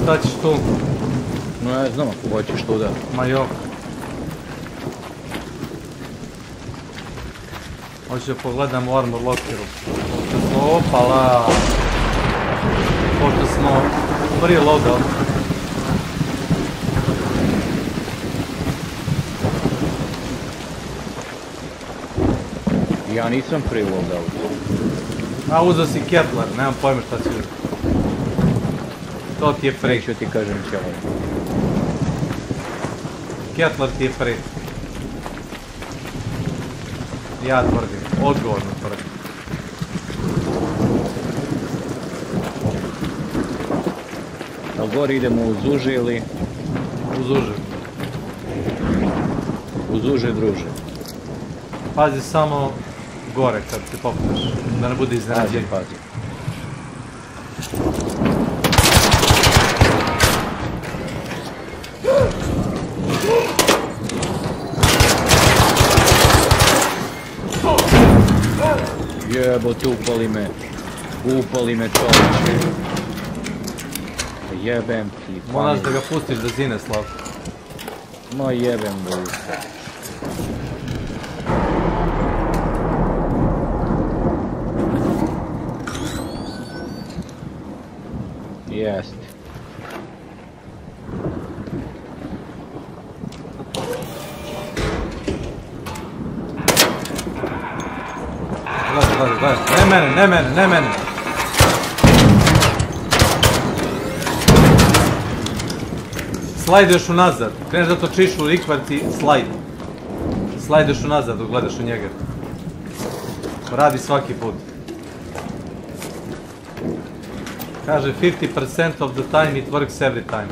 Šta ćeš tu? Ne znam ako hoćeš tu da... Ma jo. Hoću da pogledam u armor lockeru. Opala. Pošto smo preloadali. Ja nisam preloadao. A uzeo si Kepler, nemam pojma šta ću. To ti je free. Neću ti kažem ćelo. Kepler ti je free. Ja tvrdim, odgovorno tvrdim. Da gori idemo uz uže ili... Uz uže. Uz uže druže. Pazi samo gore kad se popneš, da ne bude iznenađenje. Pazi. Jebote, upali me čovječe. Jebem ti. Moraš da ga pustiš da zine, Slav. Ma jebem ga. Jeste. Gledaj, ne mene. Slajdeš unazad, kreneš da točiš u rikvarci, slajd. Slajdeš unazad dok gledaš u njega. Radi svaki put. Kaže 50% of the time it works every time.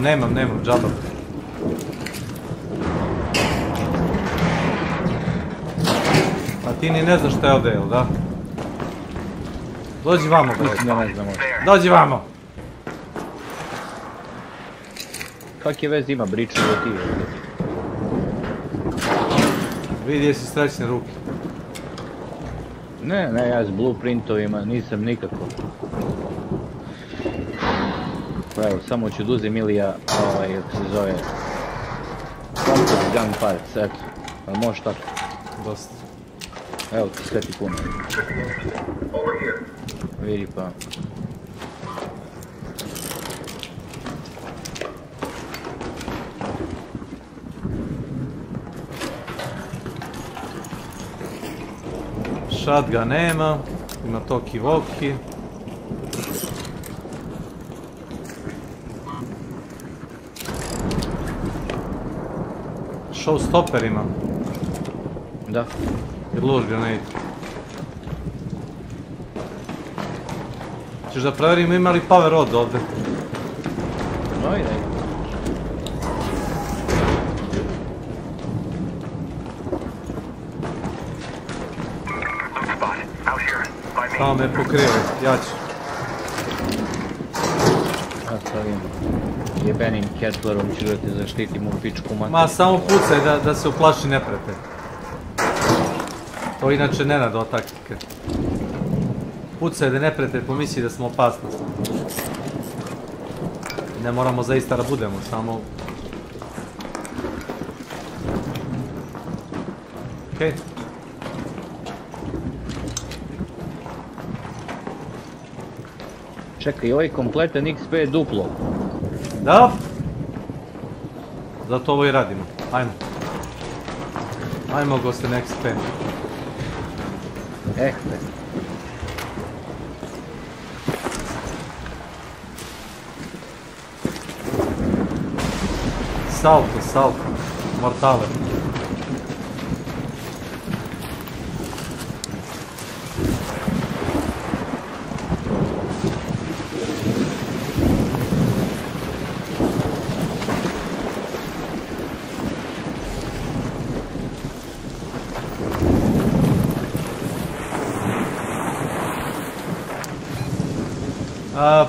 Nemam, džaba. A ti ni ne znaš šta je ovdje, jel da? Dođi vamo, broj. Dođi vamo! Kak je vez ima briču do ti? Vidi jesi srećne ruke. Ne, ja s blueprintovima nisam nikako. Evo, samo ću duzim Ilija, kako se zove... Comfort gun parts, eto. Ali možeš tako? Dosta. Evo ti sve ti puno. Vidi pa. Shotgun nema, ima toki voki. Showstopper ima. Da. I luž grenade. Češ da provjerimo ima li power rod ovdje? Ajde. Samo me pokrivaj, ja ću. Ja s ovim jebenim Kettlerom ću da te zaštitim u pičku mater. Ma samo pucaj da se uplaši neprijatelj. To inače ne nada od taktike. Pucaj da neprijatelj pomisli da smo opasnost. Ne moramo zaista da budemo, samo... Okej. Čekaj, ovaj kompletan XP je duplo. Da? Zato ovo i radimo. Ajmo. Ajmo goste na XP. Salto. Mortale.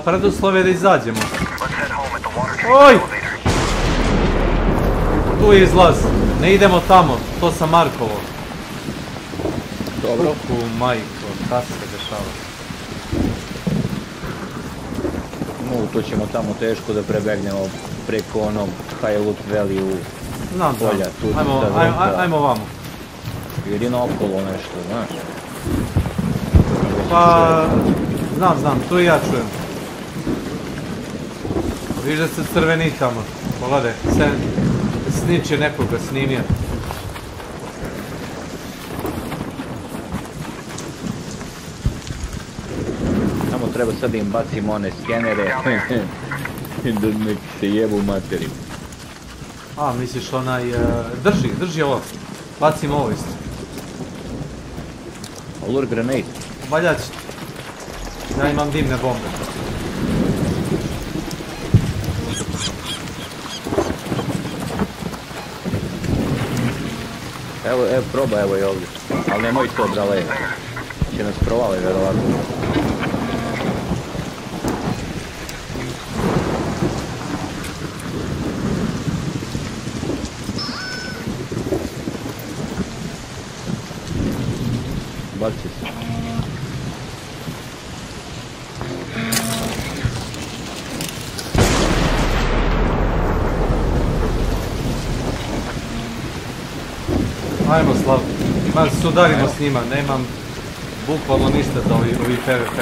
Preduslov je da izađemo. Oj! Tu je izlaz. Ne idemo tamo. To sam Markovo. Dobro. Majko, šta se dešava? To ćemo tamo teško da prebegnemo preko onog Highwood Valley polja. Ajmo vamo. Jedino okolo nešto, znaš. Pa... Znam, tu i ja čujem. Viš da se crveni tamo. Pogledaj, Snitch je nekoga snimio. Samo treba sad da im bacimo one skenere. Da nek se jebu materim. A, misliš onaj... Drži ovo. Bacimo ovo isto. Allure grenade. Valjać. Ja imam dimne bombe. Evo, probaj, evo je ovdje. Ali nemoj to, brale. Će nas provali, verovatno. Baci se. Ajmo Slav, sudarimo s njima, nemam bukvalno ništa za ovi PvP.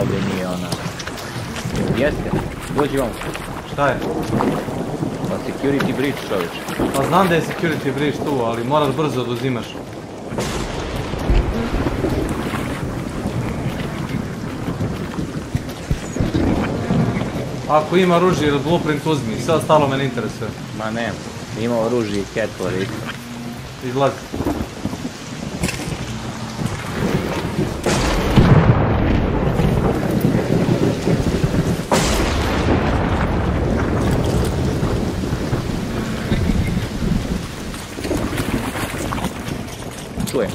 Ovdje nije ona. Jeste, dođi vam. Šta je? Pa security breach, čovječ. Pa znam da je security breach tu, ali moraš brzo oduzimaš. Ako ima oružje ili blueprint uzmi, sve ostalo me ne interesuje. Ma ne, ima oružje i Kettler isto. Izlazi. Čujem.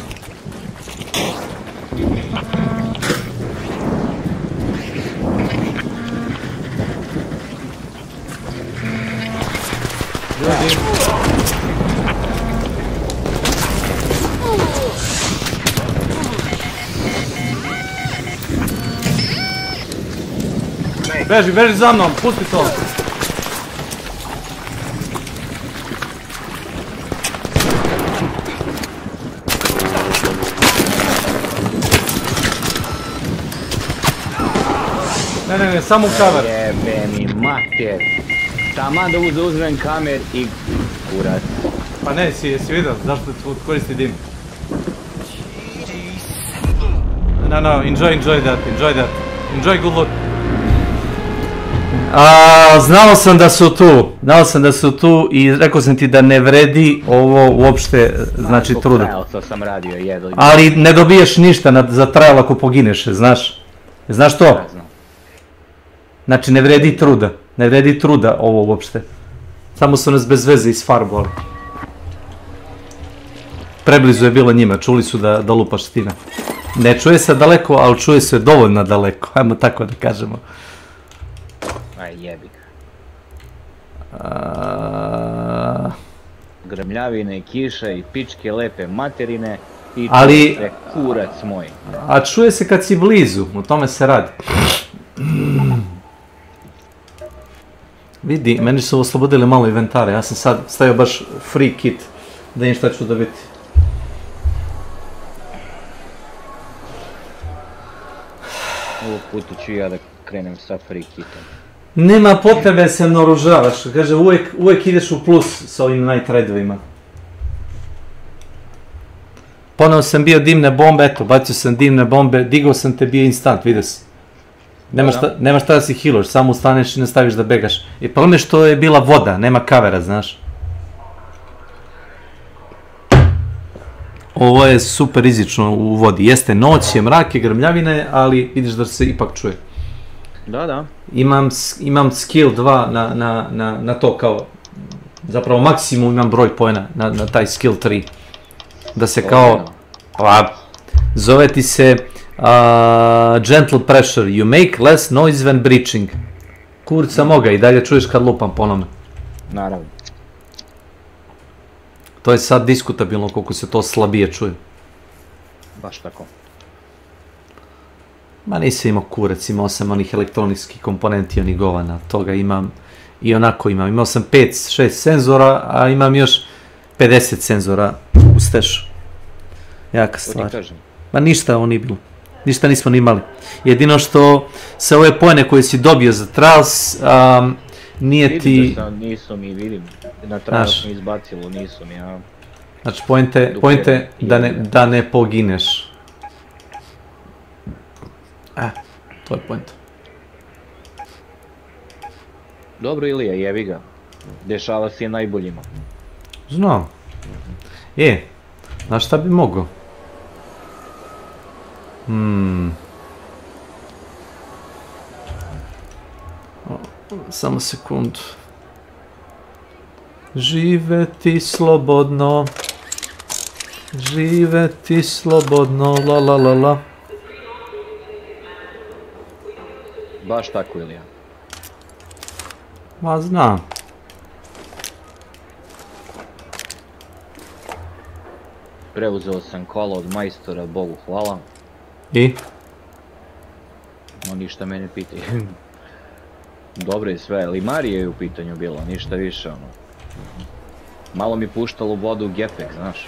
Beži za mnom, pusti to! Ne, samo u kamer. Jebe mi mater. Taman da uzmem kamer i kurac. Pa ne, jesi vidio, zašto koristi dim? No, enjoy that. Enjoy good loot. Znao sam da su tu i rekao sam ti da ne vredi ovo uopšte, znači truda. Ali ne dobiješ ništa za trial ako pogineš, znaš? Znaš to? Znači ne vredi truda ovo uopšte. Samo su nas bez veze isfarbovali. preblizu je bilo njima, čuli su da lupaš Steve. Ne čuje se daleko, ali čuje se dovoljno daleko, ajmo tako da kažemo. Aj jebi ga. Grmljavine, kiša i pičke lepe materine i čuje se kurac moj. A čuje se kad si blizu, o tome se radi. Vidi, meni su oslobodili malo inventare, ja sam sad stavio baš free kit, da im šta ću dobiti. Ovog puta ću ja da krenem sa free kitom. Nema potrebe se naoružavaš, kaže uvijek ideš u plus s ovim night raidovima. Ponovo sam bio dimne bombe, eto, bacio sam dimne bombe, digao sam te, bio instant, vidio si. Nema šta da si healoš, samo ustaneš i nastaviš da begaš. I problem je što je bila voda, nema kavera, znaš. Ovo je super rizično u vodi, jeste noć, je mrak, je grmljavine, ali vidiš da se ipak čuje. Da. Imam skill 2 na to kao, zapravo maksimum imam broj poena na taj skill 3. Da se kao, zove ti se gentle pressure, you make less noise when breaching. Kurca moga i dalje čuješ kad lupam ponovno. Naravno. To je sad diskutabilno koliko se to slabije čuje. Baš tako. Ma nisam imao kurac, imao sam onih elektronskih komponenti, onih govana, toga imam i onako imam. Imao sam 5-6 senzora, a imam još 50 senzora u stešu. Jaka stvar. Ma ništa ovo nije bilo. Ništa nismo ni imali. Jedino što se ove pojene koje si dobio za Trials, nije ti... Vidim da sam, nisu mi, vidim. Na Trials mi izbacilo, nisu mi, ja... Znači, pojente da ne pogineš. To je point. Dobro Ilija, jebi ga. Dešava se i najboljima. Znam. Znaš šta bi mogao? Samo sekundu. Živeti slobodno. Živeti slobodno, la la la la. Baš tako Ilija. Ma znam. Preuzeo sam kola od majstora, Bogu hvala. I? No ništa me ne pitaj. Dobro je sve, ali Marija je u pitanju bila, ništa više ono. Malo mi puštalo vodu u gepek, znaš.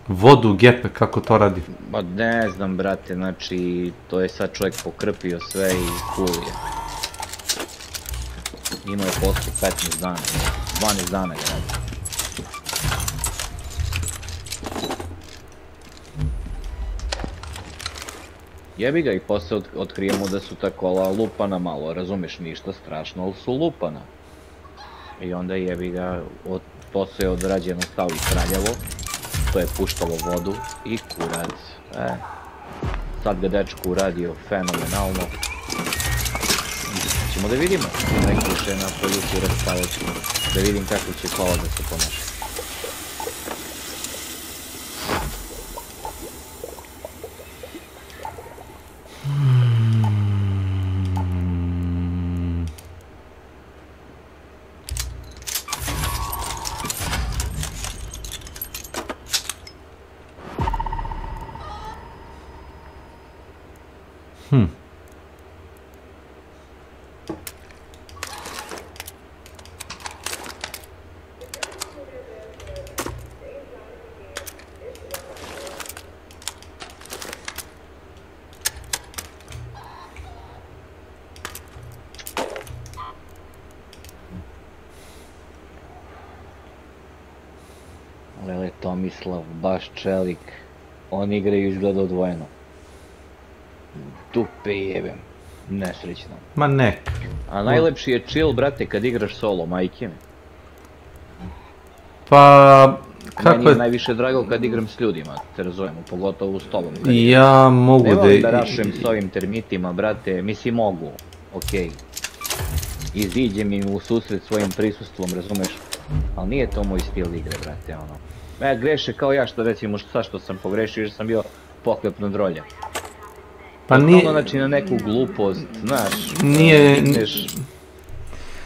Vodu u gepek, kako to radi? Pa ne znam brate, znači to je sad čovjek pokrpio sve i cool je. Imao je posle 15 dana, 12 dana ga radi. Jebi ga i posle otkrijemo da su ta kola lupana malo, razumiješ, ništa strašno, ali su lupana. I onda jebi ga, posle je odrađeno stao i kraljavo, to je puštalo vodu i kurac. Sad ga dečko uradio fenomenalno. Ćemo da vidimo, neki više na policiju rastavit ćemo, da vidim kako će kola da se ponaša. Lele Tomislav, baš čelik, oni igraju izgleda odvojeno. Dupe jebem, nesrećno. Ma nek. A najlepši je chill, brate, kad igraš solo, majke mi. Pa... Meni je najviše drago kad igram s ljudima, te razumemo, pogotovo s tobom. Ja mogu da... Ne volim da rašem s ovim termitima, brate, mislim mogu, okej. iziđem im u susret svojim prisustvom, razumeš? Ali nije to moj stil igre, brate, ono. Ja greše kao ja što recimo sad što sam pogrešio jer sam bio pohlepno drolja. Pa nije... Znači na neku glupost, znaš, nije... digneš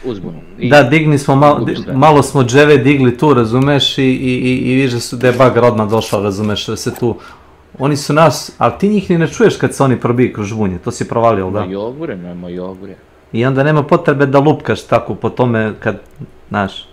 uzbunu. Da, digni smo, malo smo dževe digli tu, razumeš, i vidiš da je bager odmah došao, razumeš, da se tu... Oni su nas, ali ti njih ni ne čuješ kad se oni probiju kroz žbunje, to si provalio, da? Ma jogure. I onda nema potrebe da lupkaš tako po tome kad, znaš.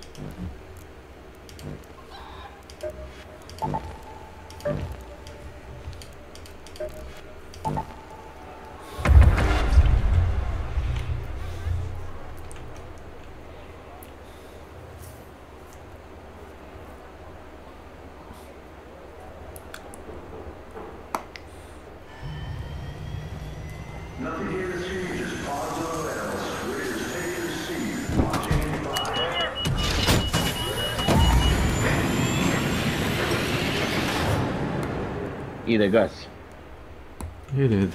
Ide gasi. Ide.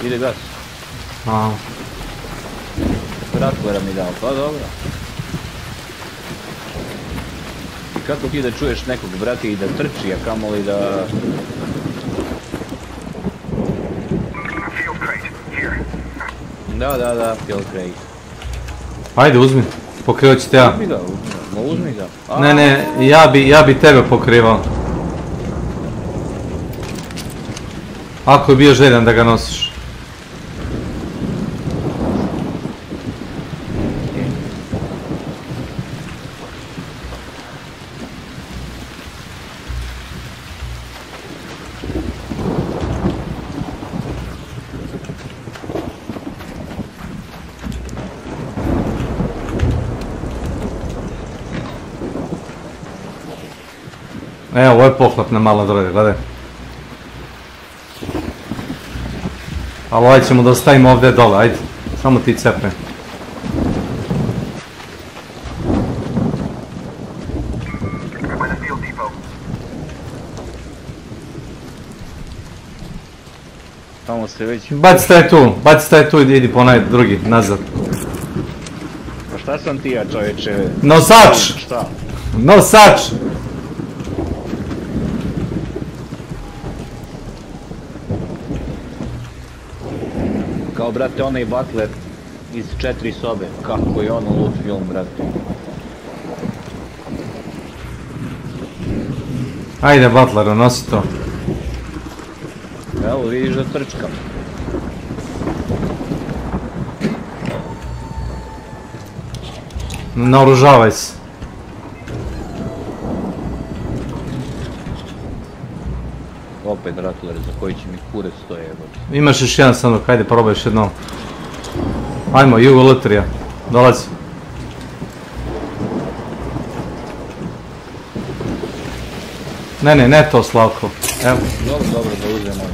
Ide gas. Ratvora mi dao, pa dobro. Kako ti da čuješ nekog, brati, i da trči, a kamoli da... Da, fuel crate. Ajde, uzmi, pokrivat ću te ja. Uzmi ga. Ne, ja bi tebe pokrivao. Ako je bio željan da ga nosiš. Evo, ovo je pohlepna mala droga, gledaj. Ali ovaj ćemo da ostavimo ovdje dole, ajde. Samo ti cepne. Tamo se već... Baci taj tu i idi po onaj drugi, nazad. Pa šta sam ti ja, čovječe? Nosač! Šta? Nosač! Kao, brate, onaj Butler iz 4 sobe. Kako je ono lud film, brate. Ajde, Butler, nosi to. Evo, vidiš da trčkam. Naoružavaj se. Opet Rattler za koji će mi kurac stoje. Imaš još jedan sanduk, ajde probaj još jednom. Ajmo, Jugo Lutrija, dolazi. Ne to, Slavko. Evo. Dobro, da uzemo.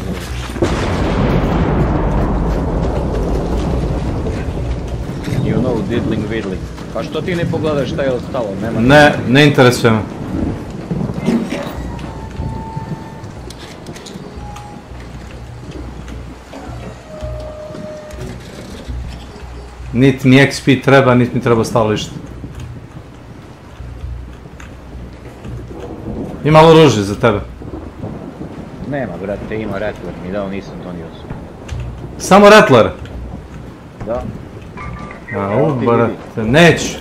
You know, diddling widdling. Pa što ti ne pogledaš šta je ostalo? Ne interesuje me. Niti mi XP treba, niti mi treba stalište. Ima li oružje za tebe? Nema, brate, ima Rattler, mi dao, nisam donio su. Samo Rattler? Da. Brate, neću.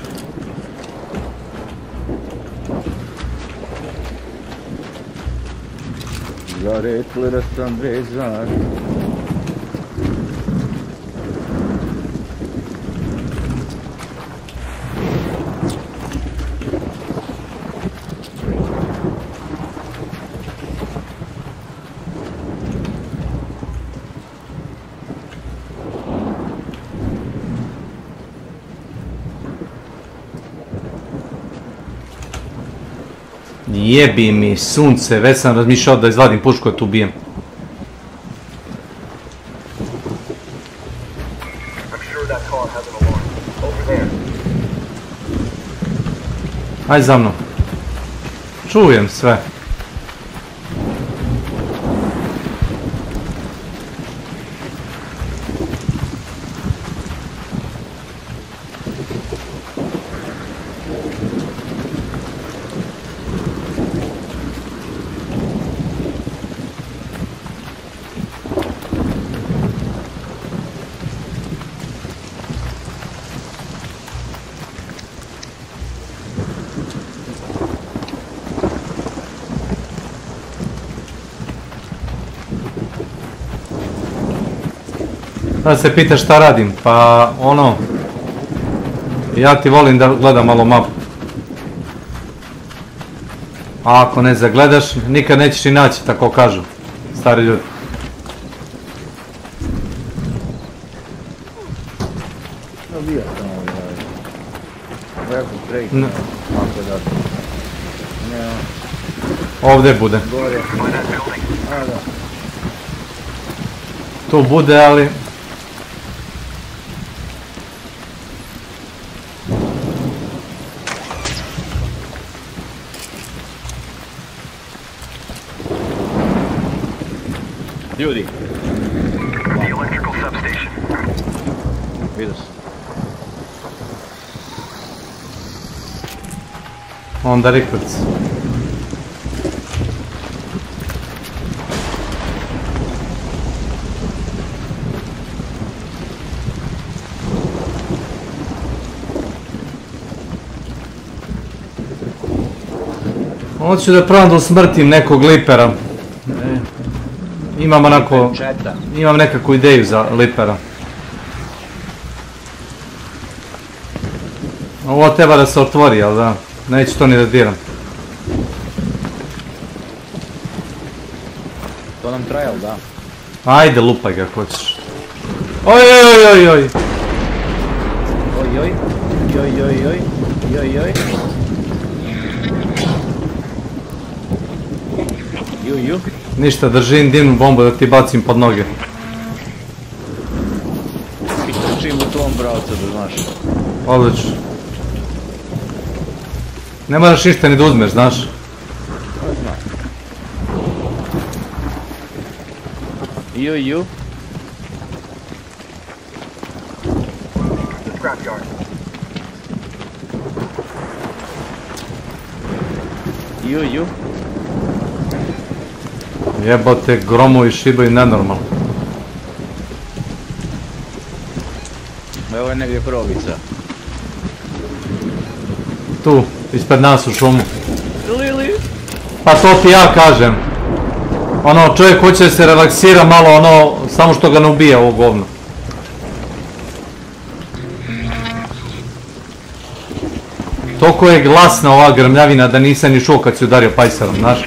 Za Rattlera sam vezan. Jebi mi sunce, već sam razmišljao da izvadim pušku da tu ubijem. Aj za mnom. Čujem sve. Da se pitaš šta radim, pa ono, ja ti volim da gledam malo mapu. A ako ne zagledaš, nikad nećeš i naći, tako kažu stari ljudi. Bio sam ovdje. Ovdje bude. Gore. A da. Tu bude, ali... Ljudi. The electrical substation. Vidio sam. Onda records. Hoću da probam da usmrtim nekog lipera. Imam onako... Imam nekakvu ideju za lipera. Ovo treba da se otvori, ali da, neću to ni da diram. To nam traje, da? Ajde, lupaj ga ako hoćeš. Oj. Oj. Ju. Ništa, držim dimnu bombu da ti bacim pod noge. I trčim u tom pravcu, da znaš. Odlično. Ne moraš ništa ni da uzmeš, znaš. Ju. Scrapyard. Ju. Jebote, gromovi šibaju nenormalno. Evo je negdje probica. Tu, ispred nas u šumu. Lili. Pa to ti ja kažem. Ono, čovjek hoće da se relaksira malo, ono, samo što ga ne ubija ovo govno. Toliko je glasna ova grmljavina da nisam ni čuo kad si udario pajsarom, znaš.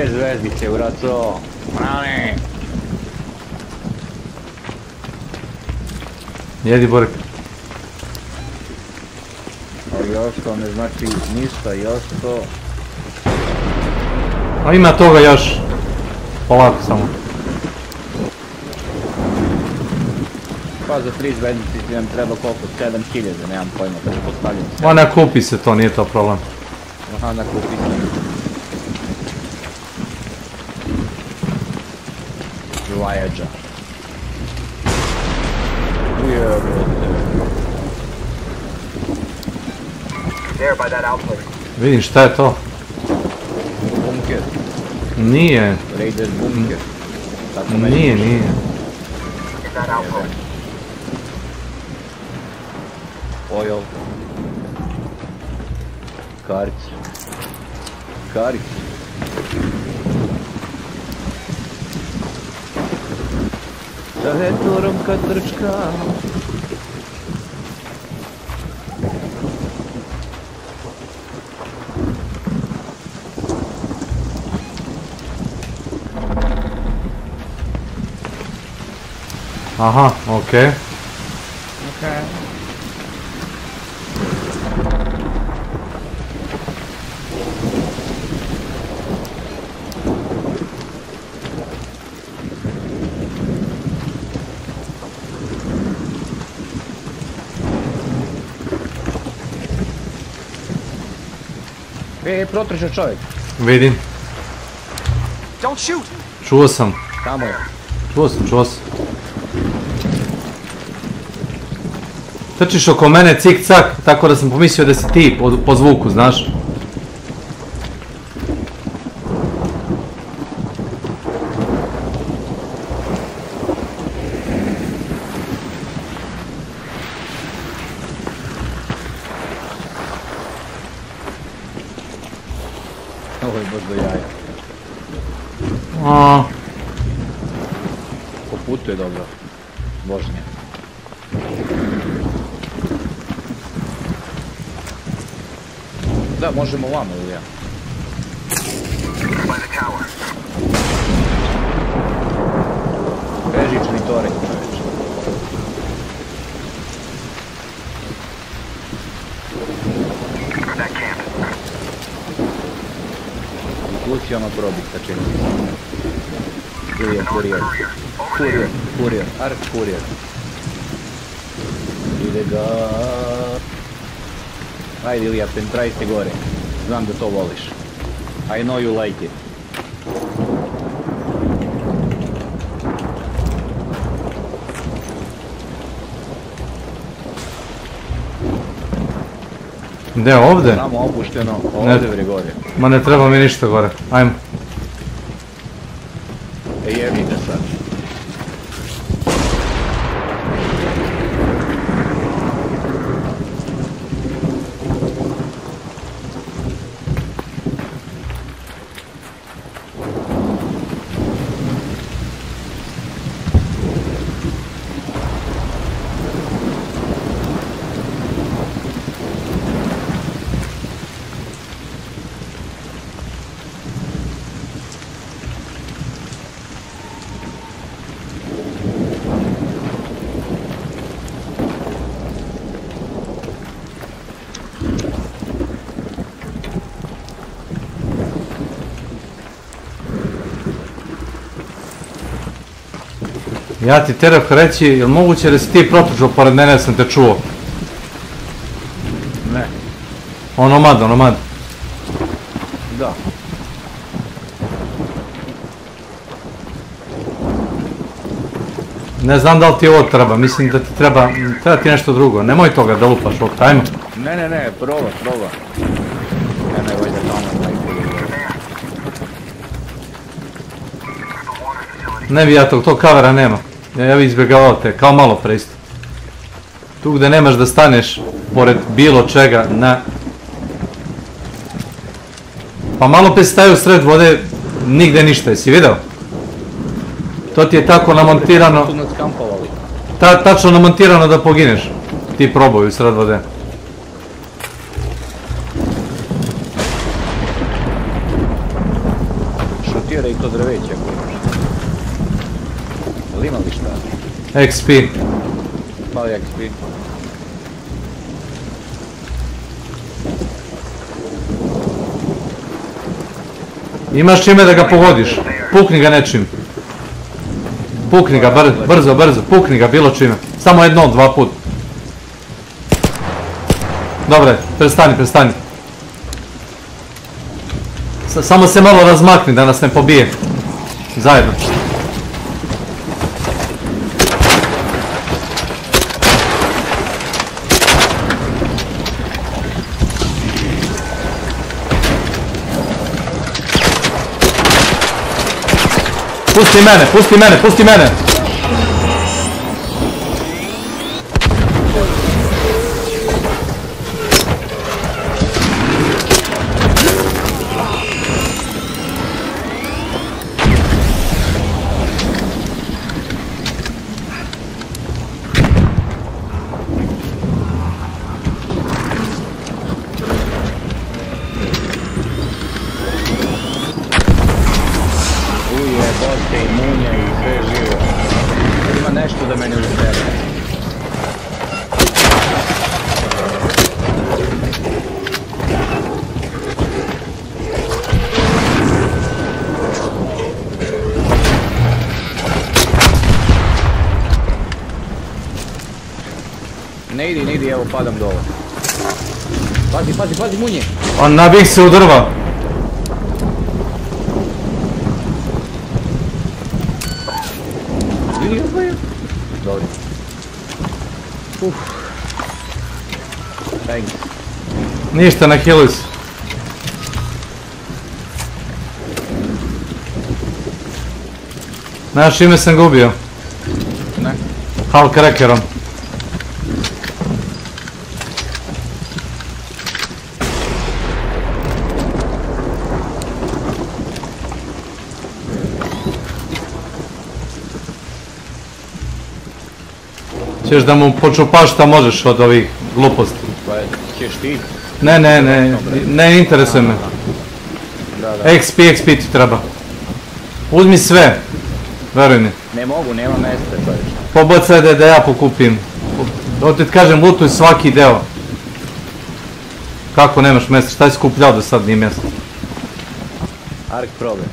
Zvezdice, braco. Brane. Jedi, Borek. Ali još to ne znači ništa, još to... A ima toga još. Polako samo. Pa za 3 zvezdice nam treba koliko? 7000, nemam pojma da ću postavljam. Ma ne kupi se to, nije to problem. Aha, ne kupi se. Vajađa. There by that outpost. Vidim šta je to. Bunker. Nije. Raiders bunker. Nije. In that outpost. Oil. Karic. Sa hetorom kad trčka. Aha, okej. Protrčao čovjek. Vidim. Don't shoot. Čuo sam. Tamo je. Čuo sam. Trčiš oko mene cik-cak, tako da sam pomislio da si ti po zvuku, znaš. Ovo je baš do jaja. Po putu je dobro. Božnje. Da, možemo vamo ili ja. Bežični torek, čovječ. Uključi ono probista, čini. Ili je kurijer. Kurijer. Ark kurijer. Ide ga... Ajde Ilija, pentraj se gore. Znam da to voliš. I know you like it. Gdje, ovdje? Samo opušteno, ovdje vre gore. Ma ne treba mi ništa gore, ajmo. Jebi ga sad. Ja ti terav reći, je li moguće da si ti protužao pored mene, da sam te čuo? Ne. Onomad. Da. Ne znam da li ti ovo treba, mislim da ti treba ti nešto drugo. Nemoj toga da lupaš ovdje, ajmo. Ne, proba. Ne, vajda tamo, Ne bi ja tog kavera nema. Ja bi izbjegavao te, kao malo pre isto. Tu gdje nemaš da staneš, pored bilo čega, na... Pa malo pe staju sred vode, nigde ništa, jesi vidio? To ti je tako namontirano... Tačno namontirano da pogineš. Ti proboj u sred vode. Šutiraj to drveće ako imaš. Ali ima li šta? XP. Pali XP. Imaš čime da ga pogodiš. Pukni ga nečim. Pukni ga, brzo, pukni ga bilo čime. Samo jedno, 2 put. Dobre, prestani. Samo se malo razmakni da nas ne pobije. Zajedno. Pusti mene! Ne idi, evo padam dole. Pazi, pazi, pazi, munje! On nabih se u drva. Vidi ovo je? Dobro. Thanks. Ništa, na healuj se. Znaš ime sam ga ubio? Ne. Hulk Crackerom. Češ da mu počupaš šta možeš od ovih gluposti. Pa ćeš ti? Ne interesuje me. XP ti treba. Uzmi sve, veruj mi. Ne mogu, nema mjesta, čovječ. Pobacaj da ja pokupim. Opet kažem, lutuj svaki deo. Kako nemaš mjesta, šta je skupljao da sad nije mjesta? Ark problem.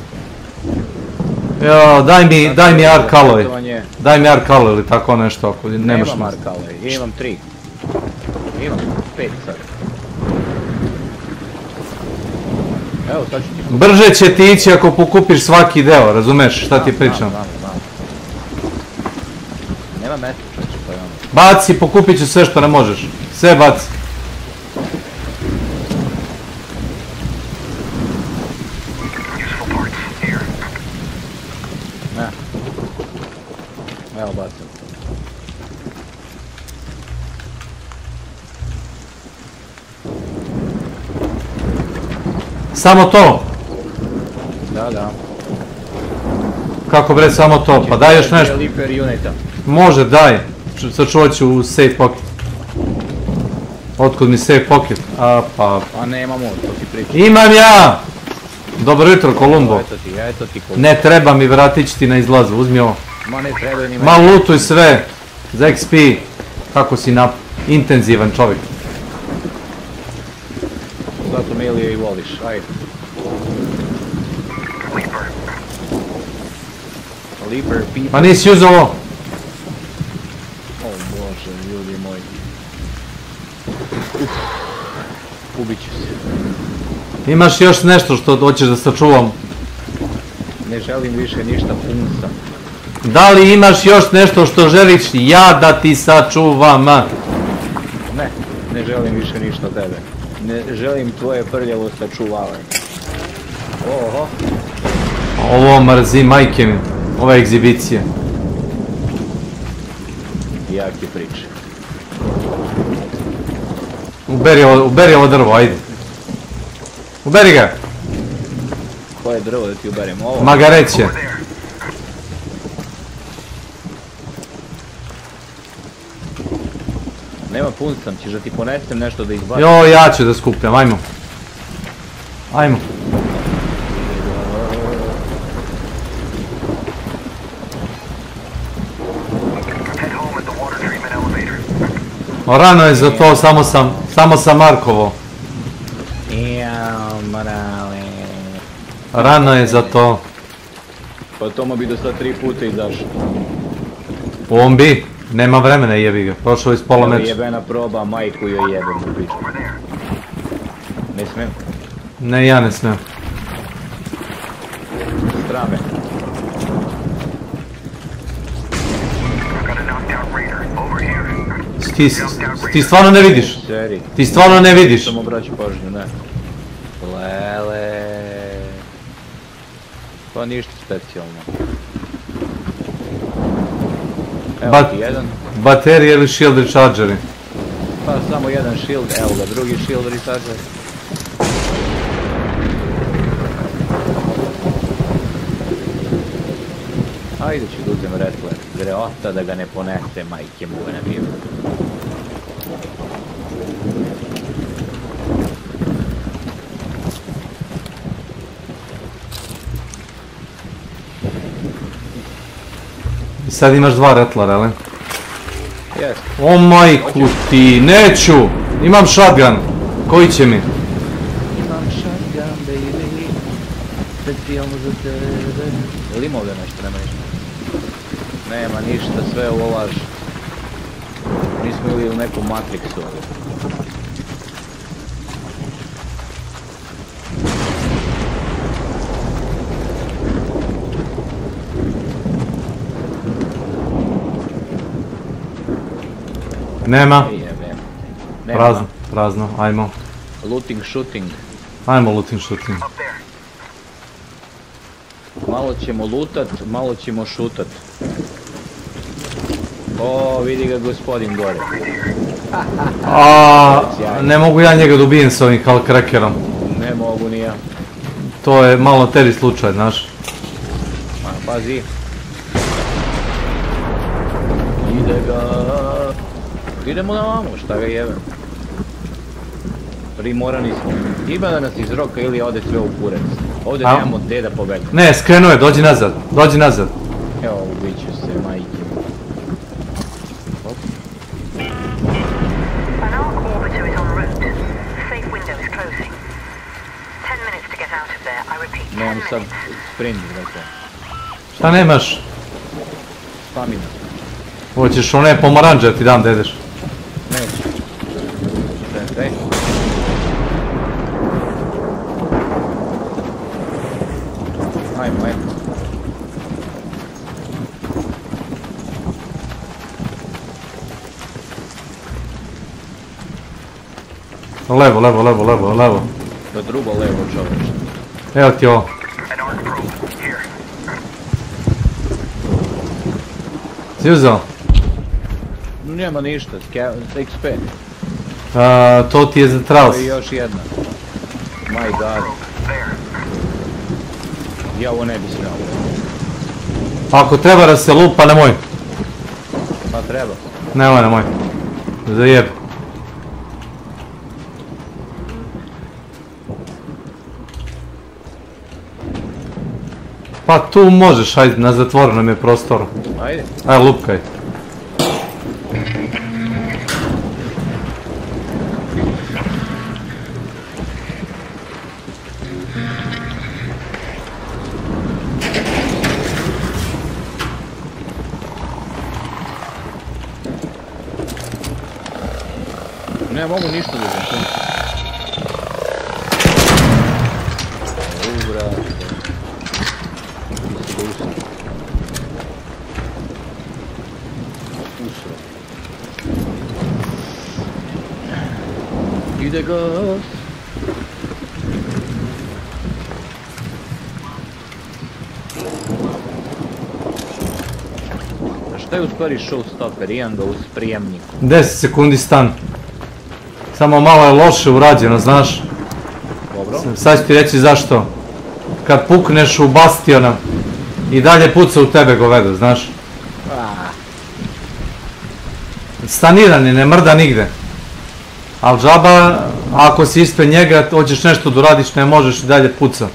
Jo, daj mi Ark Alloy. Daj mi Ark Alloy ili tako nešto ako nemaš mjesta. Nemam Ark Alloy, imam 3. Imam 5 sad. Evo, sad ću ti... Brže će ti ići ako pokupiš svaki deo, razumeš šta ti pričam? Znam. Nema mjesta, čovječe, pa je ono. Baci, pokupit ću sve što ne možeš. Sve baci. Ne. Evo, bacim. Samo to? Da. Kako bre samo to? Pa daj još nešto. Liper unita. Može, daj. Sačuvat ću u safe pocket. Otkud mi safe pocket? A nemamo, to ti pričam. Imam ja! Dobro jutro, Kolumbo. Eto ti Kolumbo. Ne treba mi, vratit ću ti na izlazu, uzmi ovo. Ma ne treba ni... Ma lutuj sve. Za XP. Kako si intenzivan čovjek. Zato Milije i voliš, ajde. Leaper, people. Ma nisi uzeo ovo. O Bože, ljudi moji. Ubit ću se. Imaš još nešto što hoćeš da sačuvam? Ne želim više ništa punsa. Da li imaš još nešto što želiš ja da ti sačuvam? Ne želim više ništa tebe. Ne želim tvoje prljavo sačuvavanje. Oho. Ovo mrzi, majke mi. Ova egzibicija. Jaki priče. Uberi ovo drvo, ajde. Uberi ga. Koje drvo da ti uberem? Ovo? Magareće. Nema punca, ćeš da ti ponesem nešto da izbacim? Jo, ja ću da skupljam, ajmo. Ajmo. Rano je za to, samo sam Markovo. Rano je za to. Pa Tomo bi do sad 3 puta izašao. On bi, nema vremena jebi ga, prošao iz pola meča. Jebena proba, majku joj jebem u pičku. Ne smijem? Ne, ja ne smijem. Strame. Ti stvarno ne vidiš? Ti stvarno ne vidiš? Samo obraću pažnju, ne. Lele. Pa ništa specijalno. Evo ti jedan. Baterije ili shield rechargeri? Pa samo jedan shield, evo ga, drugi shield recharger. Ajde ću da uzem Rattler, greota da ga ne ponese, majke mu ne bio. Sad imaš 2 Rattlera, ali? Jes. O majku ti, neću! Imam shotgun, koji će mi? Imam shotgun, baby, specijalno za tebe. Ili ima ovdje nešto, nema ništa? Nema ništa, sve ovo laž. Nismo ili u nekom Matrixu. Nema. Jebe. Nema. Prazno, prazno, ajmo. Looting, shooting. Ajmo looting, shooting. Malo ćemo lootat, malo ćemo šutat. O, vidi ga gospodin gore. Ne mogu ja njega dobijem s ovim krakerom. Ne mogu ni ja. To je malo teri slučaj, znaš. Pazi. Ide ga. Idemo na vamo, šta ga jebem. Primorani smo. Ima da nas izroka ili ode sve u kurac. Ovdje nemamo gdje da pobegamo. Ne, skrenuo je, dođi nazad, dođi nazad. Evo, ubiću se, majke. An arc orbiter is en route. The safe window is closing. 10 minutes to get out of there. I repeat, 10 Nemam minutes. sad sprint, brate. Šta nemaš? Stamina. Hoćeš one pomoranđe ti dam da jedeš. Neću. Sve. Ajmo. Levo. To je drugo levo, čovječ. Evo ti ovo. Si uzeo? Nema ništa, XP. To ti je za traus. To je još jedna. My god. Ja ovo ne bi smjao. Ako treba da se lupa, nemoj. Pa treba. Nemoj. Zajeb. Pa tu možeš, ajde, na zatvorenom je prostoru. Ajde. Ajde, lupkaj. Ne mogu ništa da zatim. Ide ga. Šta je u stvari showstopper? Imam ga u sprijemniku. 10 sekundi stan. Samo malo je loše urađeno, znaš. Dobro. Sad ću ti reći zašto. Kad pukneš u bastiona i dalje puca u tebe govedo, znaš. Staniran je, ne mrda nigde. Al džaba, ako si ispred njega, hoćeš nešto da uradiš, ne možeš i dalje puca.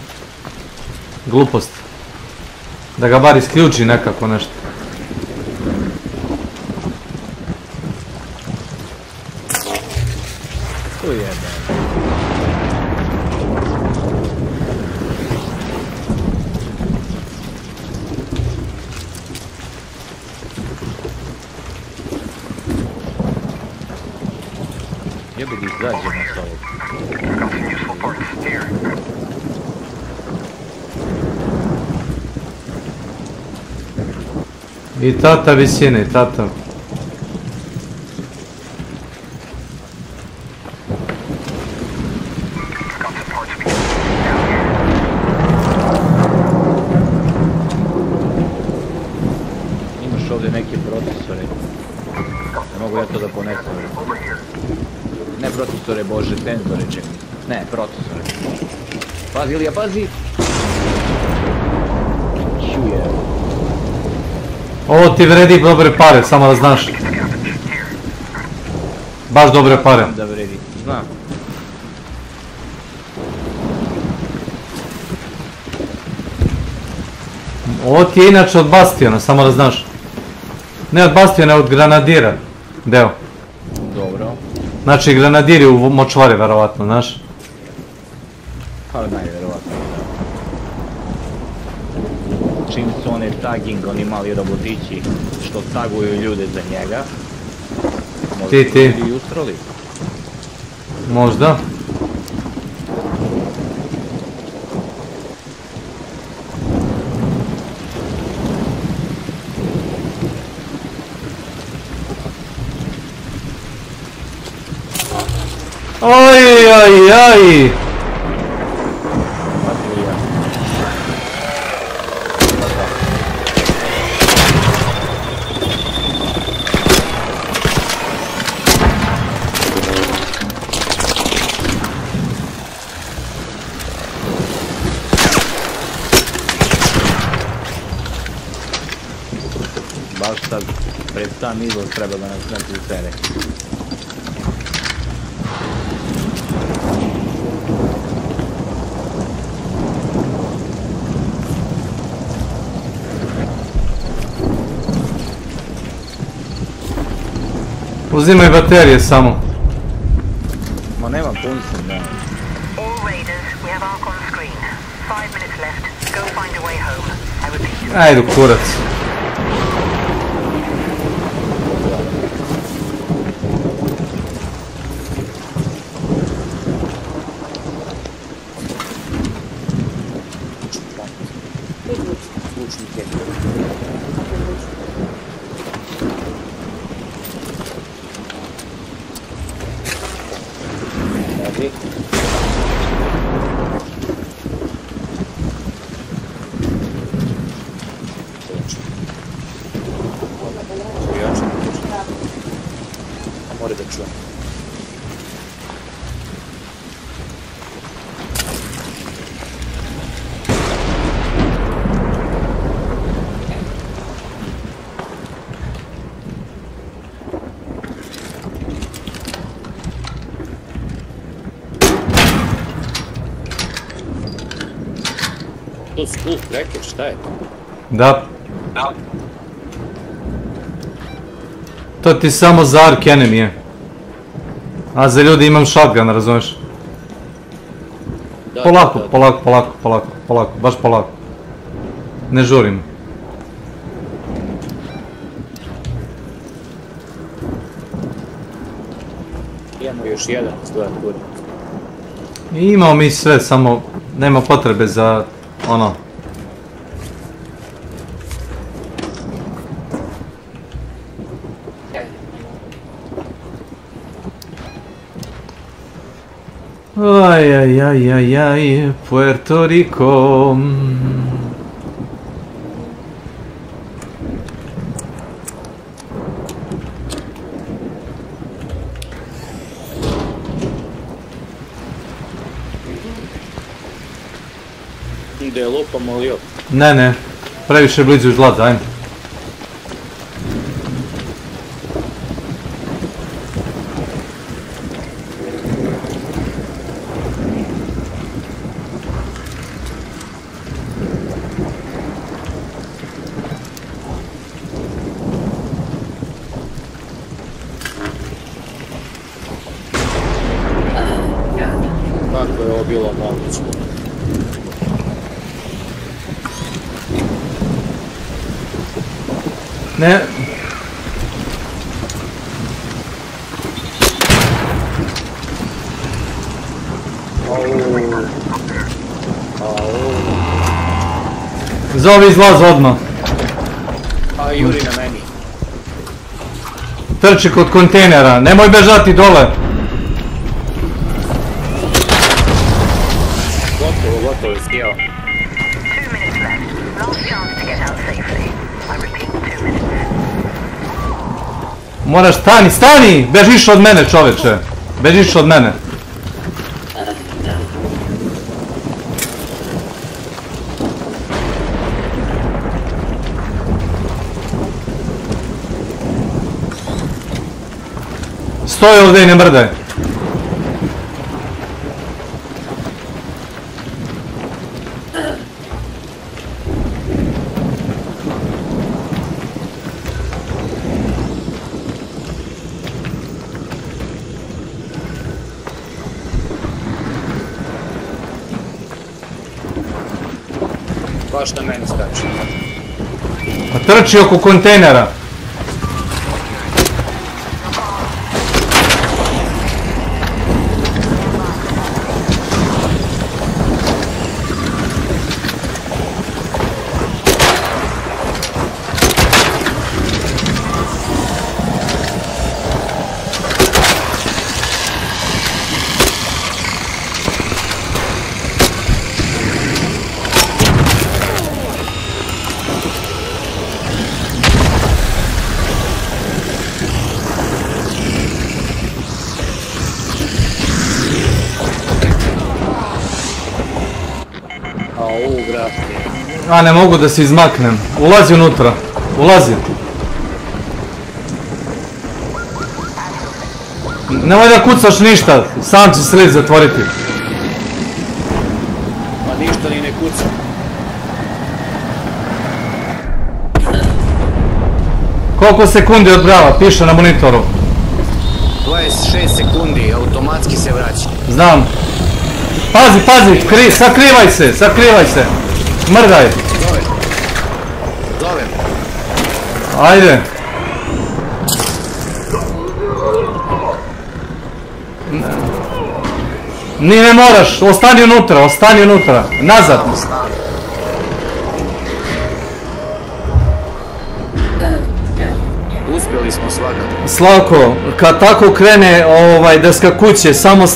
Glupost. Da ga bar isključi nekako nešto. Tu je, Jebi ga izađemo s ovog. I tata visine, tata. Imaš ovdje neke procesore. Ne mogu ja to da ponesem. Ne procesore, bože, senzore čekaj. Ne, procesore. Pazi, Ilija, pazi! Čuje. Ovo ti vredi dobre pare, samo da znaš. Baš dobre pare. Da vredi, znam. Ovo ti je inače od bastiona, samo da znaš. Ne od bastiona, od granadira. Deo. Dobro. Znači granadiri u močvari, verovatno, znaš. Pa najvjerovatno. Čim su one tagging, oni mali robotići što taguju ljude za njega. Možda Ti. i ustrali. Možda. Oj, oj, oj. Baš sad pred sam izlaz treba da nas neko usere. Uzimaj baterije samo. Ma nema pun sam, da. All raiders, we have Ark on screen. 5 minutes left. Go find a way home. I repeat. Ajde kurac. Mora da čujem. To su cool cracker, šta je to? Da. To ti samo za Ark Enemy. A za ljudi imam shotgun, razumiješ? Polako, polako, polako, polako, polako, baš polako. Ne žurim. Imamo još jedan, izgleda kuri. Imamo mi sve, samo nema potrebe za ono. Ay, ay, ay, ay, ay, Puerto Rico. Da je lupamo li op? Ne, ne, previše blizu žlada, ajme. Kako je ovo bilo moguće? Ne. Zovi izlaz odmah. A juri na meni. Trči kod kontejnera, nemoj bežati dole. Gotovo, stijao. 2 minutes left. Last chance to get out safely. I repeat, 2 minutes. Moraš, stani, stani! Bežiš od mene, čoveče. Bežiš od mene. Stoj ovdje i ne mrdaj. Baš na meni skače. Pa trči oko kontejnera. brate. A, ne mogu da se izmaknem. Ulazi unutra. Ulazi. Nemoj da kucaš ništa. Sam će se lid zatvoriti. Pa ništa ni ne kuca. Koliko sekundi odbrava? Piše na monitoru. 26 sekundi, automatski se vraća. Znam. Pazi, pazi, sakrivaj se. Mrdaj. Zovem. Ajde. Ni ne moraš, ostani unutra. Nazad. Uspjeli smo svakako. Slavko, kad tako krene deskakuće, samo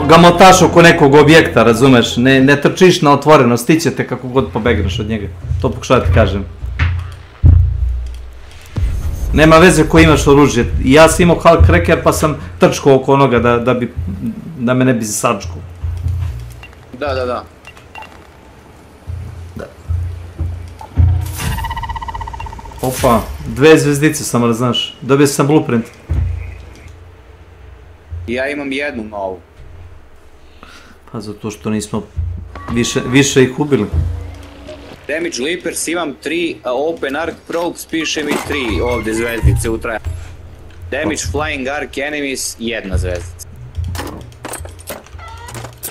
ga motaš oko nekog objekta, razumeš? Ne trčiš na otvoreno, stićete kako god pobegneš od njega. To pokušaj da ti kažem. Nema veze ko imaš oružje. Ja sam imao Hulk Cracker pa sam trčkao oko onoga da me ne bi sačkao. Da. Opa, 2 zvezdice samo da znaš. Dobio sam blueprint. Ja imam jednu novu. Pa zato što nismo više ih ubili. Damage Leapers imam 3, a Open Arc Probes piše mi 3 ovdje zvezdice u trajanju. Damage Flying Arc Enemies 1 zvezdica.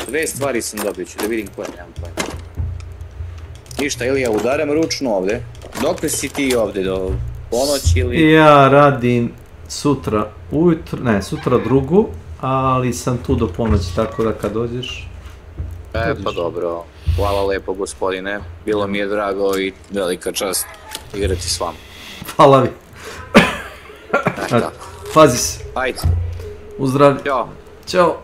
2 stvari sam dobio, ću da vidim koje, nemam pojma. Ništa, ili ja udaram ručno ovdje. Dokle si ti ovdje, do ponoći ili... Ja radim sutra ujutro, ne, sutra drugu, ali sam tu do ponoći, tako da kad dođeš... Pa dobro, hvala lepo gospodine, bilo mi je drago i velika čast igrati s vama. Hvala vi. Pazi se. Ajde. Uzdrav. Ćao. Ćao.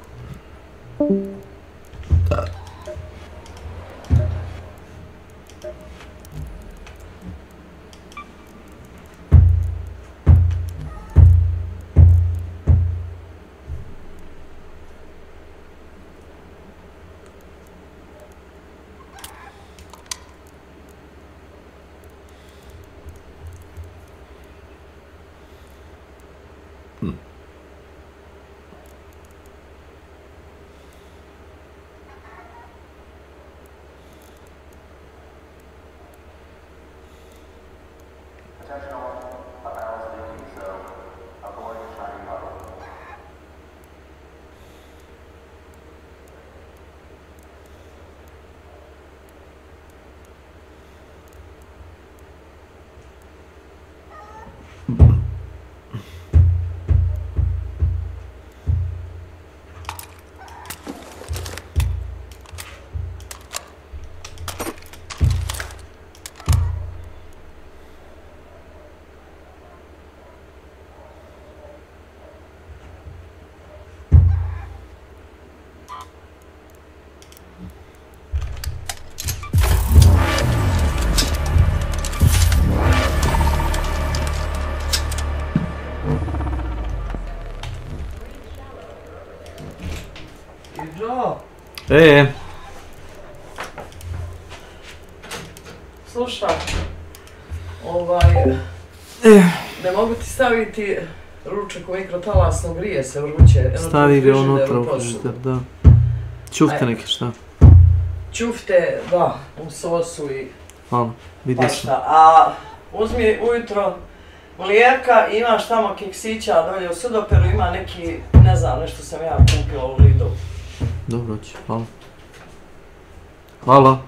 Slušaj, ne mogu ti staviti ručak u mikrotalasno, grije se vruće. Stavi ga unutra u frižider, da. Ćufte neke, šta? Ćufte, da, u sosu i... Hvala, vidio sam. A uzmi ujutro mlijeka, imaš tamo keksića dolje u sudoperu, ima neki, ne znam, nešto sam ja kupila u Lidlu. Dobro će, hvala. Hvala.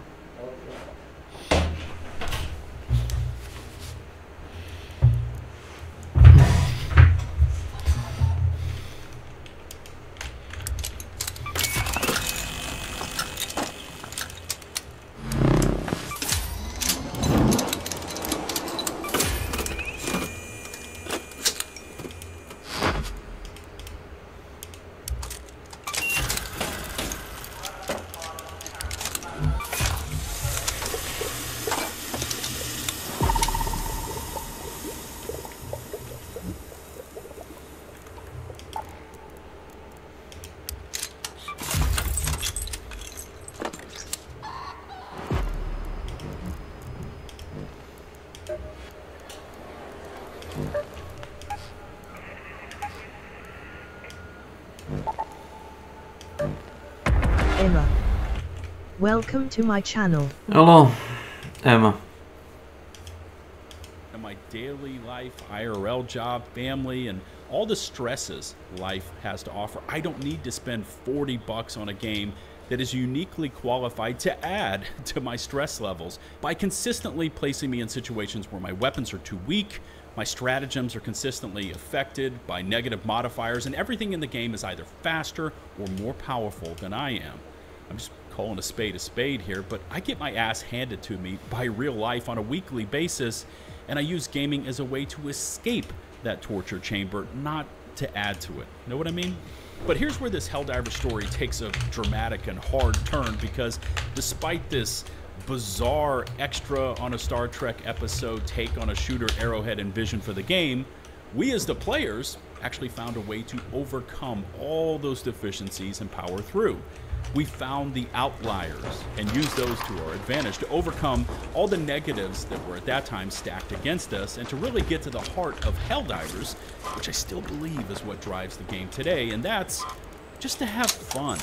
Welcome to my channel. Hello, Emma. And my daily life, IRL job, family, and all the stresses life has to offer, I don't need to spend $40 on a game that is uniquely qualified to add to my stress levels by consistently placing me in situations where my weapons are too weak, my stratagems are consistently affected by negative modifiers, and everything in the game is either faster or more powerful than I am. I'm just calling a spade here, but I get my ass handed to me by real life on a weekly basis, and I use gaming as a way to escape that torture chamber, not to add to it. Know what I mean? But here's where this Helldiver story takes a dramatic and hard turn, because despite this bizarre extra on a Star Trek episode take on a shooter Arrowhead envisioned for the game, we as the players actually found a way to overcome all those deficiencies and power through. We found the outliers and used those to our advantage to overcome all the negatives that were at that time stacked against us, and to really get to the heart of Helldivers, which I still believe is what drives the game today, and that's just to have fun.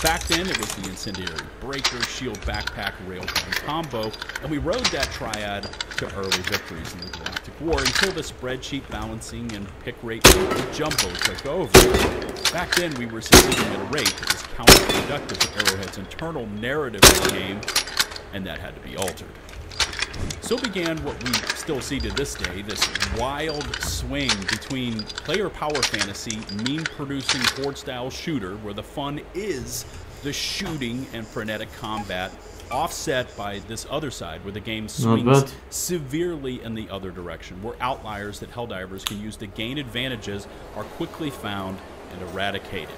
Back then, it was the incendiary breaker, shield, backpack, railgun combo, and we rode that triad to early victories in the Galactic War until the spreadsheet balancing and pick rate jumbo took over. Back then, we were succeeding at a rate that was counterproductive to Arrowhead's internal narrative of the game, and that had to be altered. So began what we still see to this day, this wild swing between player power fantasy, meme-producing horde-style shooter, where the fun is the shooting and frenetic combat, offset by this other side, where the game swings severely in the other direction, where outliers that Helldivers can use to gain advantages are quickly found and eradicated.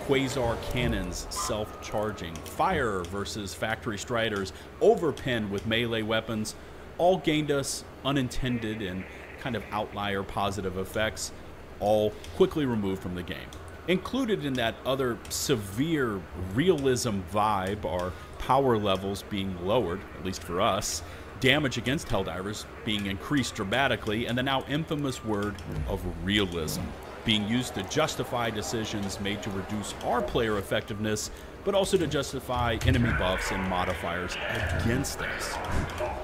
Quasar cannons self-charging, fire versus factory striders, overpinned with melee weapons, all gained us unintended and kind of outlier positive effects, all quickly removed from the game. Included in that other severe realism vibe are power levels being lowered, at least for us, damage against Helldivers being increased dramatically, and the now infamous word of realism being used to justify decisions made to reduce our player effectiveness, but also to justify enemy buffs and modifiers against us.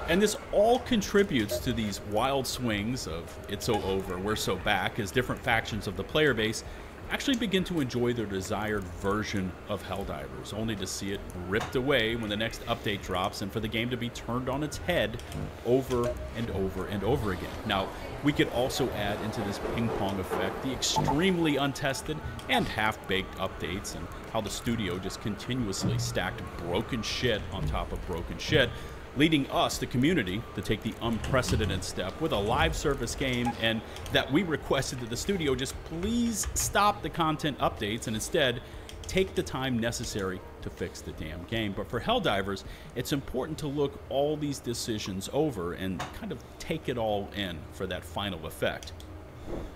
And this all contributes to these wild swings of it's so over, we're so back, as different factions of the player base actually begin to enjoy their desired version of Helldivers, only to see it ripped away when the next update drops, and for the game to be turned on its head over and over and over again. Now, we could also add into this ping-pong effect the extremely untested and half-baked updates, and how the studio just continuously stacked broken shit on top of broken shit, leading us, the community, to take the unprecedented step with a live service game, and that we requested that the studio just please stop the content updates and instead take the time necessary to fix the damn game. But for Helldivers, it's important to look all these decisions over and kind of take it all in for that final effect.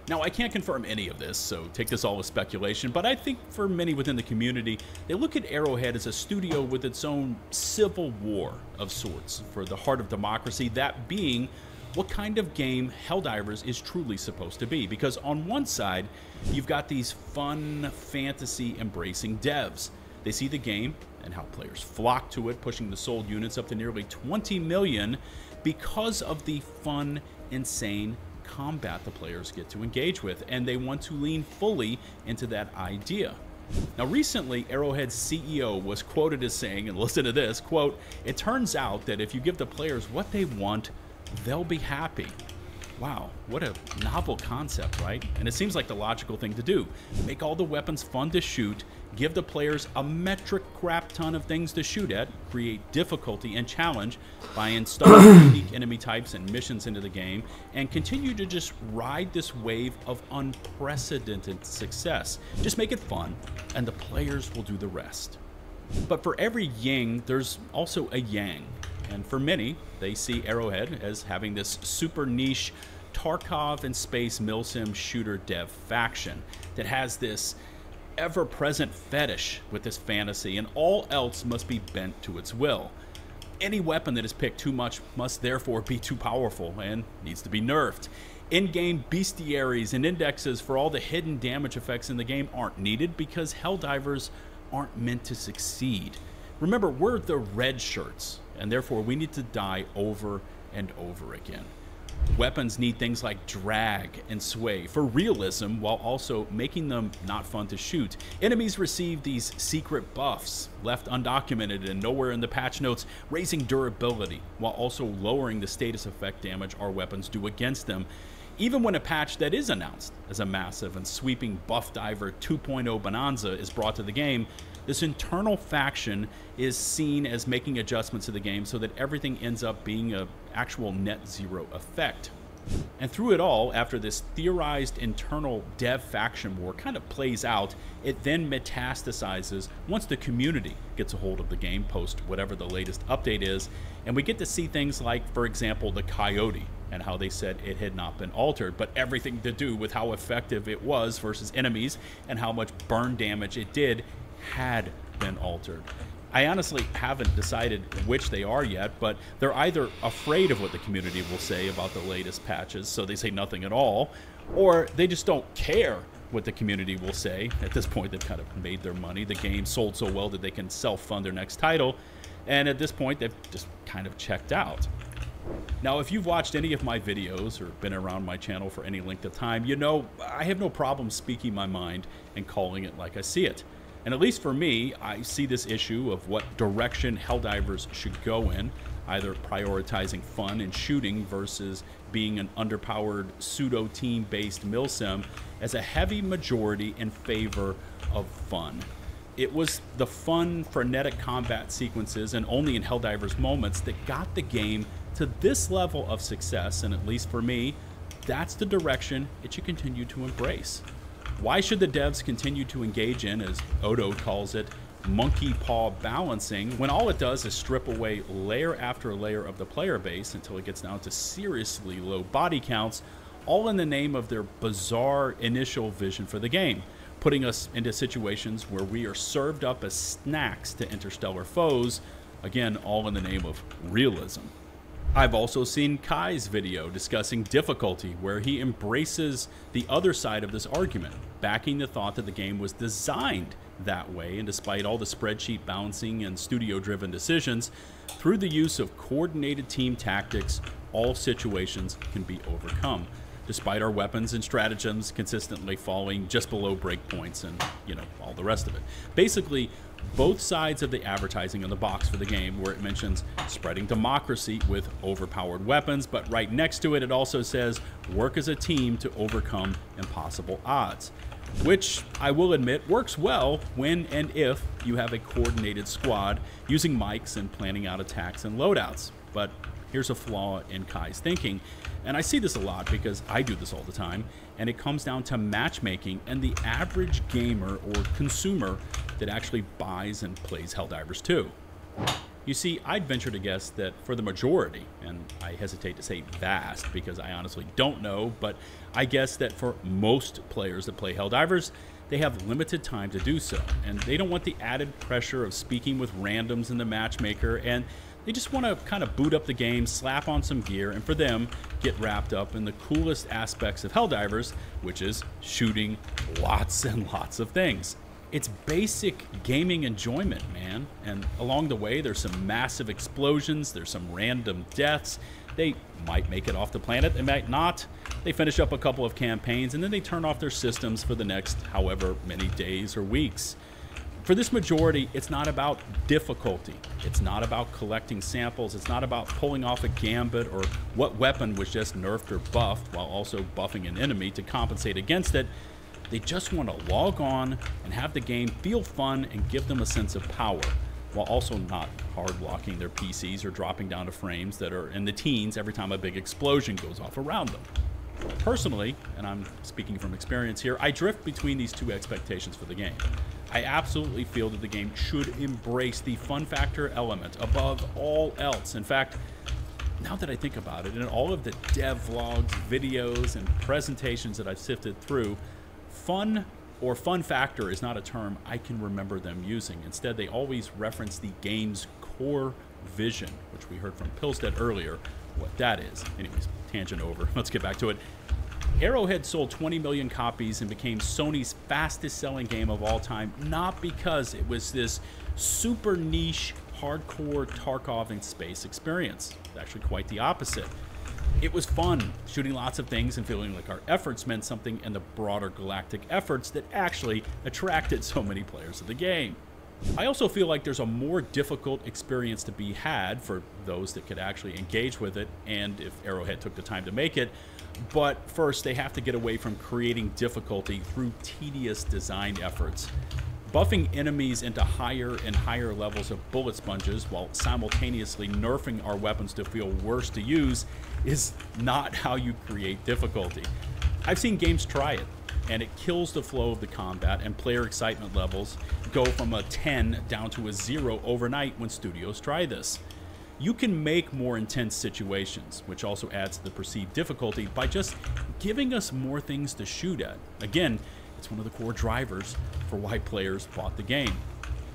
Now, I can't confirm any of this, so take this all as speculation, but I think for many within the community, they look at Arrowhead as a studio with its own civil war of sorts for the heart of democracy, that being what kind of game Helldivers is truly supposed to be. Because on one side, you've got these fun, fantasy-embracing devs. They see the game and how players flock to it, pushing the sold units up to nearly 20 million because of the fun, insane combat the players get to engage with, and they want to lean fully into that idea. Now, recently, Arrowhead's CEO was quoted as saying, and listen to this, quote, "It turns out that if you give the players what they want, they'll be happy." Wow, what a novel concept, right? And it seems like the logical thing to do. Make all the weapons fun to shoot, give the players a metric crap ton of things to shoot at, create difficulty and challenge by installing unique enemy types and missions into the game, and continue to just ride this wave of unprecedented success. Just make it fun, and the players will do the rest. But for every yin, there's also a yang. And for many, they see Arrowhead as having this super niche Tarkov and space milsim shooter dev faction that has this ever-present fetish with this fantasy, and all else must be bent to its will. Any weapon that is picked too much must therefore be too powerful and needs to be nerfed. In-game bestiaries and indexes for all the hidden damage effects in the game aren't needed because Helldivers aren't meant to succeed. Remember, we're the red shirts, and therefore we need to die over and over again. Weapons need things like drag and sway for realism while also making them not fun to shoot. Enemies receive these secret buffs left undocumented and nowhere in the patch notes, raising durability while also lowering the status effect damage our weapons do against them. Even when a patch that is announced as a massive and sweeping Buff Diver 2.0 bonanza is brought to the game, this internal faction is seen as making adjustments to the game so that everything ends up being an actual net zero effect. And through it all, after this theorized internal dev faction war kind of plays out, it then metastasizes once the community gets a hold of the game post whatever the latest update is, and we get to see things like, for example, the Coyote, and how they said it had not been altered, but everything to do with how effective it was versus enemies and how much burn damage it did had been altered. I honestly haven't decided which they are yet, but they're either afraid of what the community will say about the latest patches, so they say nothing at all, or they just don't care what the community will say. At this point, they've kind of made their money. The game sold so well that they can self-fund their next title, and at this point, they've just kind of checked out. Now, if you've watched any of my videos or been around my channel for any length of time, you know I have no problem speaking my mind and calling it like I see it. And at least for me, I see this issue of what direction Helldivers should go in, either prioritizing fun and shooting versus being an underpowered pseudo-team-based milsim, as a heavy majority in favor of fun. It was the fun, frenetic combat sequences, and only in Helldivers moments, that got the game to this level of success, and at least for me, that's the direction it should continue to embrace. Why should the devs continue to engage in, as Odo calls it, monkey paw balancing, when all it does is strip away layer after layer of the player base until it gets down to seriously low body counts, all in the name of their bizarre initial vision for the game, putting us into situations where we are served up as snacks to interstellar foes, again, all in the name of realism. I've also seen Kai's video discussing difficulty, where he embraces the other side of this argument, backing the thought that the game was designed that way, and despite all the spreadsheet balancing and studio-driven decisions, through the use of coordinated team tactics, all situations can be overcome, despite our weapons and stratagems consistently falling just below breakpoints and, you know, all the rest of it. Basically, both sides of the advertising on the box for the game, where it mentions spreading democracy with overpowered weapons, but right next to it, it also says work as a team to overcome impossible odds, which I will admit works well when and if you have a coordinated squad using mics and planning out attacks and loadouts. But here's a flaw in Kai's thinking, and I see this a lot because I do this all the time, and it comes down to matchmaking and the average gamer or consumer that actually buys and plays Helldivers 2. You see, I'd venture to guess that for the majority, and I hesitate to say vast because I honestly don't know, but I guess that for most players that play Helldivers, they have limited time to do so, and they don't want the added pressure of speaking with randoms in the matchmaker, and they just want to kind of boot up the game, slap on some gear, and for them, get wrapped up in the coolest aspects of Helldivers, which is shooting lots and lots of things. It's basic gaming enjoyment, man, and along the way, there's some massive explosions, there's some random deaths. They might make it off the planet, they might not. They finish up a couple of campaigns, and then they turn off their systems for the next however many days or weeks. For this majority, it's not about difficulty. It's not about collecting samples. It's not about pulling off a gambit or what weapon was just nerfed or buffed while also buffing an enemy to compensate against it. They just want to log on and have the game feel fun and give them a sense of power, while also not hard locking their PCs or dropping down to frames that are in the teens every time a big explosion goes off around them. Personally, and I'm speaking from experience here, I drift between these two expectations for the game. I absolutely feel that the game should embrace the fun factor element above all else. In fact, now that I think about it, in all of the dev vlogs, videos, and presentations that I've sifted through, fun or fun factor is not a term I can remember them using. Instead, they always reference the game's core vision, which we heard from Pilstead earlier, what that is. Anyways, tangent over. Let's get back to it. Arrowhead sold 20 million copies and became Sony's fastest selling game of all time, not because it was this super niche, hardcore Tarkov in space experience. It's actually quite the opposite. It was fun, shooting lots of things and feeling like our efforts meant something in the broader galactic efforts that actually attracted so many players of the game. I also feel like there's a more difficult experience to be had for those that could actually engage with it, and if Arrowhead took the time to make it. But first, they have to get away from creating difficulty through tedious design efforts. Buffing enemies into higher and higher levels of bullet sponges while simultaneously nerfing our weapons to feel worse to use is not how you create difficulty. I've seen games try it, and it kills the flow of the combat, and player excitement levels go from a 10 down to a 0 overnight when studios try this. You can make more intense situations, which also adds to the perceived difficulty, by just giving us more things to shoot at. Again, it's one of the core drivers for why players bought the game.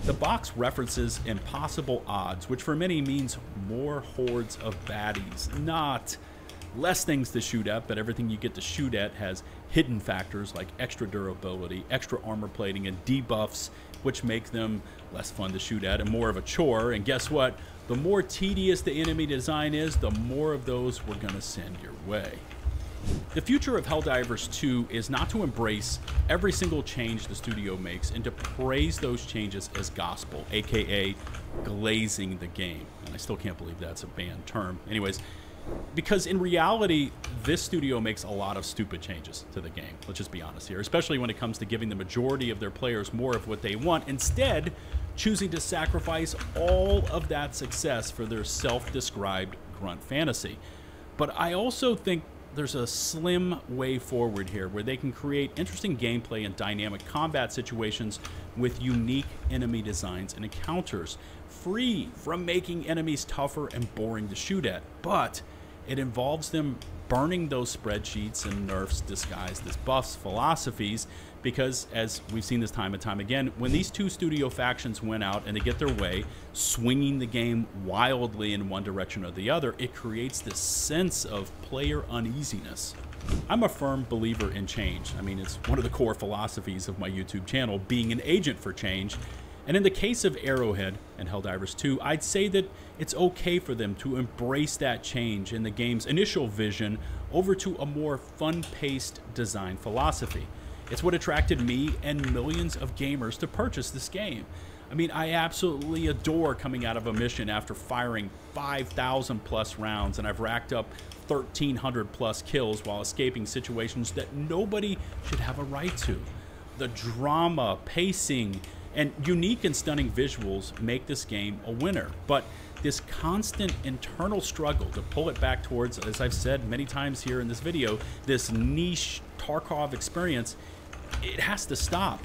The box references impossible odds, which for many means more hordes of baddies, not less things to shoot at, but everything you get to shoot at has hidden factors like extra durability, extra armor plating, and debuffs, which make them less fun to shoot at and more of a chore. And guess what? The more tedious the enemy design is, the more of those we're going to send your way. The future of Helldivers 2 is not to embrace every single change the studio makes and to praise those changes as gospel, aka glazing the game. And I still can't believe that's a banned term. Anyways, because in reality, this studio makes a lot of stupid changes to the game. Let's just be honest here, especially when it comes to giving the majority of their players more of what they want, instead choosing to sacrifice all of that success for their self-described grunt fantasy. But I also think there's a slim way forward here where they can create interesting gameplay and dynamic combat situations with unique enemy designs and encounters, free from making enemies tougher and boring to shoot at. But it involves them burning those spreadsheets and nerfs disguised as buffs philosophies, because as we've seen this time and time again, when these two studio factions went out and they get their way, swinging the game wildly in one direction or the other, it creates this sense of player uneasiness. I'm a firm believer in change. I mean, it's one of the core philosophies of my YouTube channel, being an agent for change. And in the case of Arrowhead and Helldivers 2, I'd say that it's okay for them to embrace that change in the game's initial vision over to a more fun-paced design philosophy. It's what attracted me and millions of gamers to purchase this game. I mean, I absolutely adore coming out of a mission after firing 5,000 plus rounds, and I've racked up 1,300 plus kills while escaping situations that nobody should have a right to. The drama, pacing, and unique and stunning visuals make this game a winner. But this constant internal struggle to pull it back towards, as I've said many times here in this video, this niche Tarkov experience, it has to stop.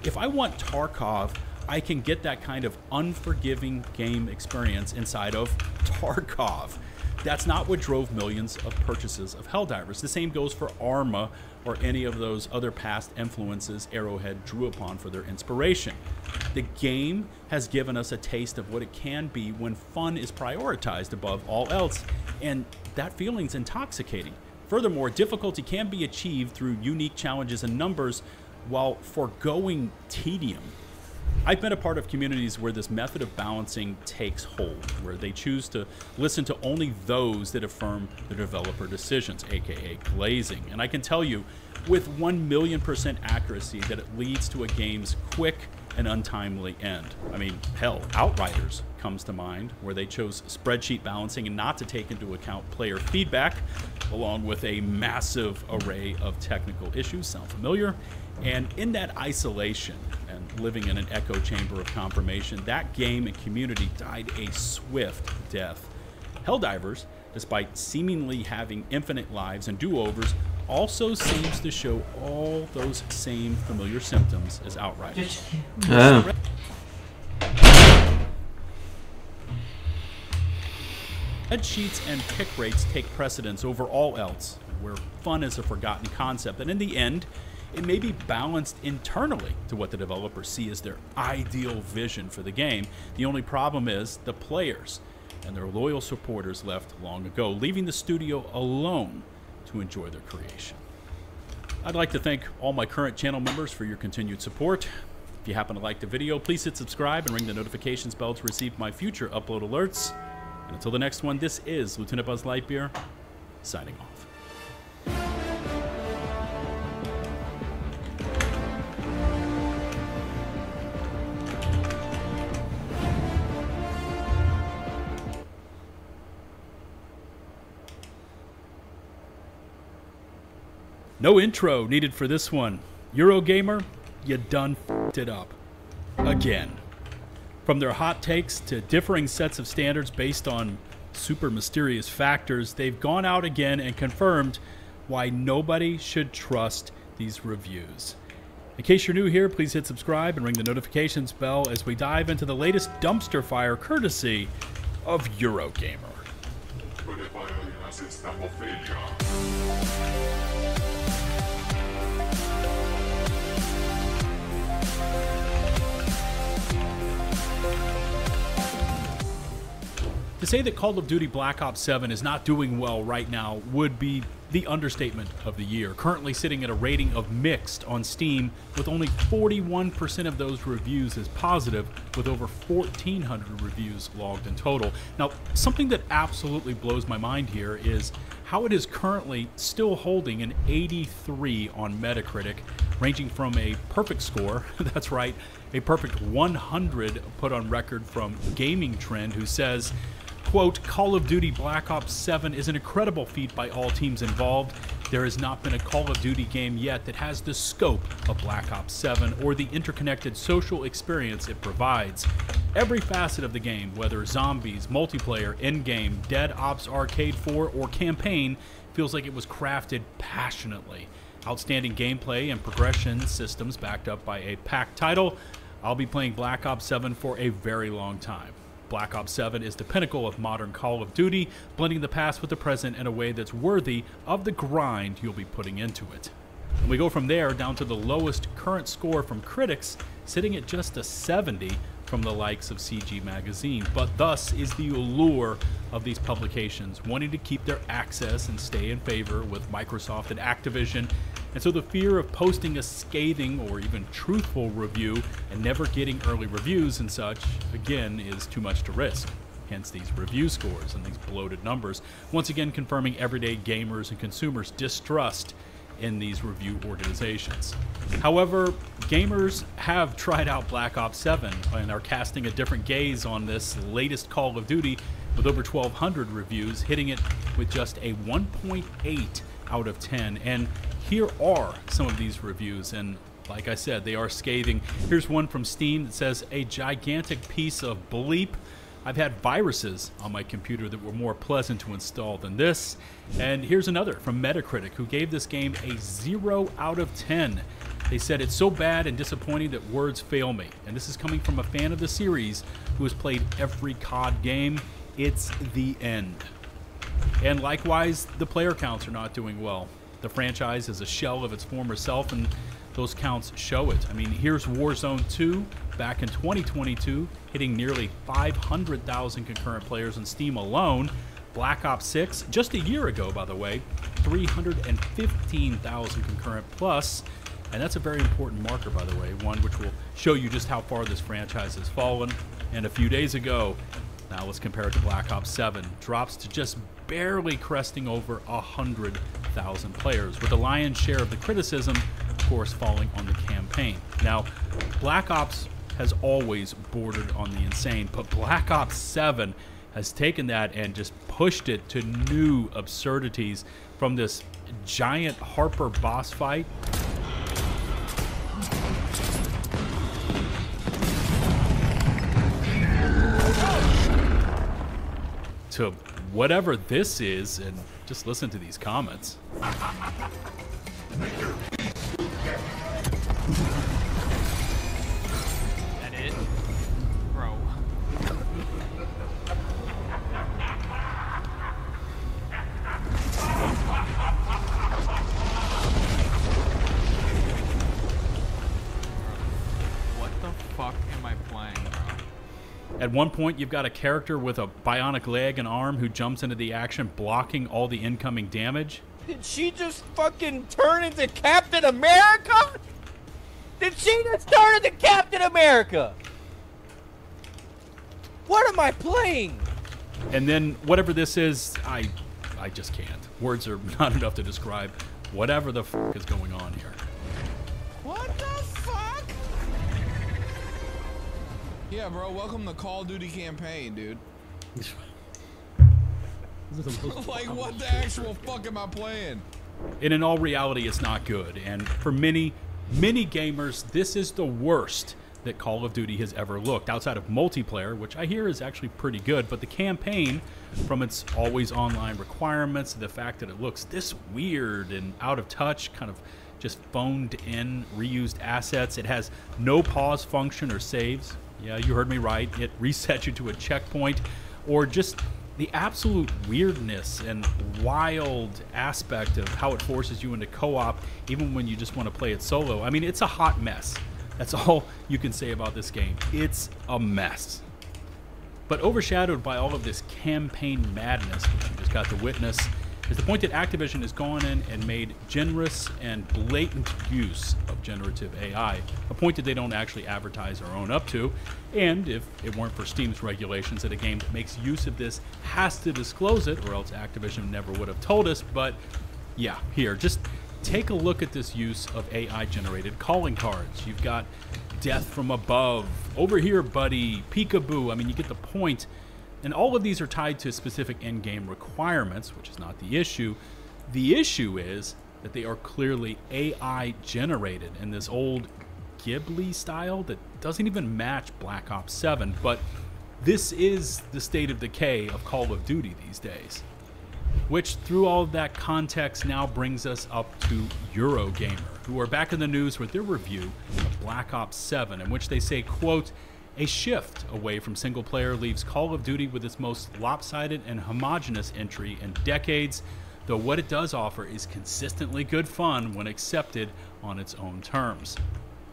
If I want Tarkov, I can get that kind of unforgiving game experience inside of Tarkov. That's not what drove millions of purchases of Helldivers. The same goes for Arma or any of those other past influences Arrowhead drew upon for their inspiration. The game has given us a taste of what it can be when fun is prioritized above all else, and that feeling's intoxicating. Furthermore, difficulty can be achieved through unique challenges and numbers while foregoing tedium. I've been a part of communities where this method of balancing takes hold, where they choose to listen to only those that affirm the developer decisions, aka glazing. And I can tell you with 1,000,000% accuracy that it leads to a game's quick and untimely end. I mean, hell, Outriders comes to mind, where they chose spreadsheet balancing and not to take into account player feedback, along with a massive array of technical issues. Sound familiar? And in that isolation and living in an echo chamber of confirmation, that game and community died a swift death. Helldivers, despite seemingly having infinite lives and do-overs, also seems to show all those same familiar symptoms as Outriders. Spreadsheets and pick rates take precedence over all else, where fun is a forgotten concept, and in the end, it may be balanced internally to what the developers see as their ideal vision for the game. The only problem is the players and their loyal supporters left long ago, leaving the studio alone to enjoy their creation. I'd like to thank all my current channel members for your continued support. If you happen to like the video, please hit subscribe and ring the notifications bell to receive my future upload alerts. And until the next one, this is Lieutenant Buzz Lightyear, signing off. No intro needed for this one. Eurogamer, you done f***ed it up. Again. From their hot takes to differing sets of standards based on super mysterious factors, they've gone out again and confirmed why nobody should trust these reviews. In case you're new here, please hit subscribe and ring the notifications bell as we dive into the latest dumpster fire courtesy of Eurogamer. To say that Call of Duty Black Ops 7 is not doing well right now would be the understatement of the year. Currently sitting at a rating of mixed on Steam, with only 41% of those reviews as positive, with over 1,400 reviews logged in total. Now, something that absolutely blows my mind here is how it is currently still holding an 83 on Metacritic, ranging from a perfect score, that's right, a perfect 100 put on record from Gaming Trend, who says, quote, Call of Duty Black Ops 7 is an incredible feat by all teams involved. There has not been a Call of Duty game yet that has the scope of Black Ops 7 or the interconnected social experience it provides. Every facet of the game, whether zombies, multiplayer, in-game, Dead Ops Arcade 4, or campaign, feels like it was crafted passionately. Outstanding gameplay and progression systems backed up by a packed title. I'll be playing Black Ops 7 for a very long time. Black Ops 7 is the pinnacle of modern Call of Duty, blending the past with the present in a way that's worthy of the grind you'll be putting into it. And we go from there down to the lowest current score from critics, sitting at just a 70 from the likes of CG Magazine. But thus is the allure of these publications, wanting to keep their access and stay in favor with Microsoft and Activision. And so the fear of posting a scathing or even truthful review and never getting early reviews and such, again, is too much to risk. Hence these review scores and these bloated numbers, once again confirming everyday gamers and consumers' distrust in these review organizations. However, gamers have tried out Black Ops 7 and are casting a different gaze on this latest Call of Duty, with over 1,200 reviews, hitting it with just a 1.8 out of 10. And here are some of these reviews, and like I said, they are scathing. Here's one from Steam that says, a gigantic piece of bleep. I've had viruses on my computer that were more pleasant to install than this. And here's another from Metacritic, who gave this game a 0 out of 10. They said, it's so bad and disappointing that words fail me. And this is coming from a fan of the series who has played every COD game. It's the end. And likewise, the player counts are not doing well. The franchise is a shell of its former self, and those counts show it. I mean, here's Warzone 2 back in 2022, hitting nearly 500,000 concurrent players on Steam alone. Black Ops 6, just a year ago, by the way, 315,000 concurrent plus. And that's a very important marker, by the way, one which will show you just how far this franchise has fallen. And a few days ago, now let's compare it to Black Ops 7, drops to just barely cresting over 100,000 players, with the lion's share of the criticism, of course, falling on the campaign. Now, Black Ops has always bordered on the insane, but Black Ops 7 has taken that and just pushed it to new absurdities, from this giant Harper boss fight to whatever this is, and just listen to these comments. That it? Bro. What the fuck am I playing, bro? At one point, you've got a character with a bionic leg and arm who jumps into the action, blocking all the incoming damage. Did she just fucking turn into Captain America? Did she just turn into Captain America? What am I playing? And then whatever this is, I just can't. Words are not enough to describe whatever the f is going on here. What the fuck? Yeah, bro, welcome to Call of Duty campaign, dude. Like, what the actual fuck am I playing? And in all reality, it's not good. And for many gamers, this is the worst that Call of Duty has ever looked, outside of multiplayer, which I hear is actually pretty good. But the campaign, from its always online requirements, the fact that it looks this weird and out of touch, kind of just phoned in, reused assets. It has no pause function or saves. Yeah, you heard me right. It resets you to a checkpoint, or just the absolute weirdness and wild aspect of how it forces you into co-op, even when you just want to play it solo. I mean, it's a hot mess. That's all you can say about this game. It's a mess. But overshadowed by all of this campaign madness, which you just got to witness, is the point that Activision has gone in and made generous and blatant use of generative AI, a point that they don't actually advertise or own up to. And if it weren't for Steam's regulations, that a game that makes use of this has to disclose it, or else Activision never would have told us. But yeah, here, just take a look at this use of AI-generated calling cards. You've got death from above, over here, buddy, peekaboo. I mean, you get the point. And all of these are tied to specific in-game requirements, which is not the issue. The issue is that they are clearly AI-generated in this old Ghibli style that doesn't even match Black Ops 7. But this is the state of decay of Call of Duty these days. Which, through all of that context, now brings us up to Eurogamer, who are back in the news with their review of Black Ops 7, in which they say, quote, "A shift away from single player leaves Call of Duty with its most lopsided and homogenous entry in decades, though what it does offer is consistently good fun when accepted on its own terms."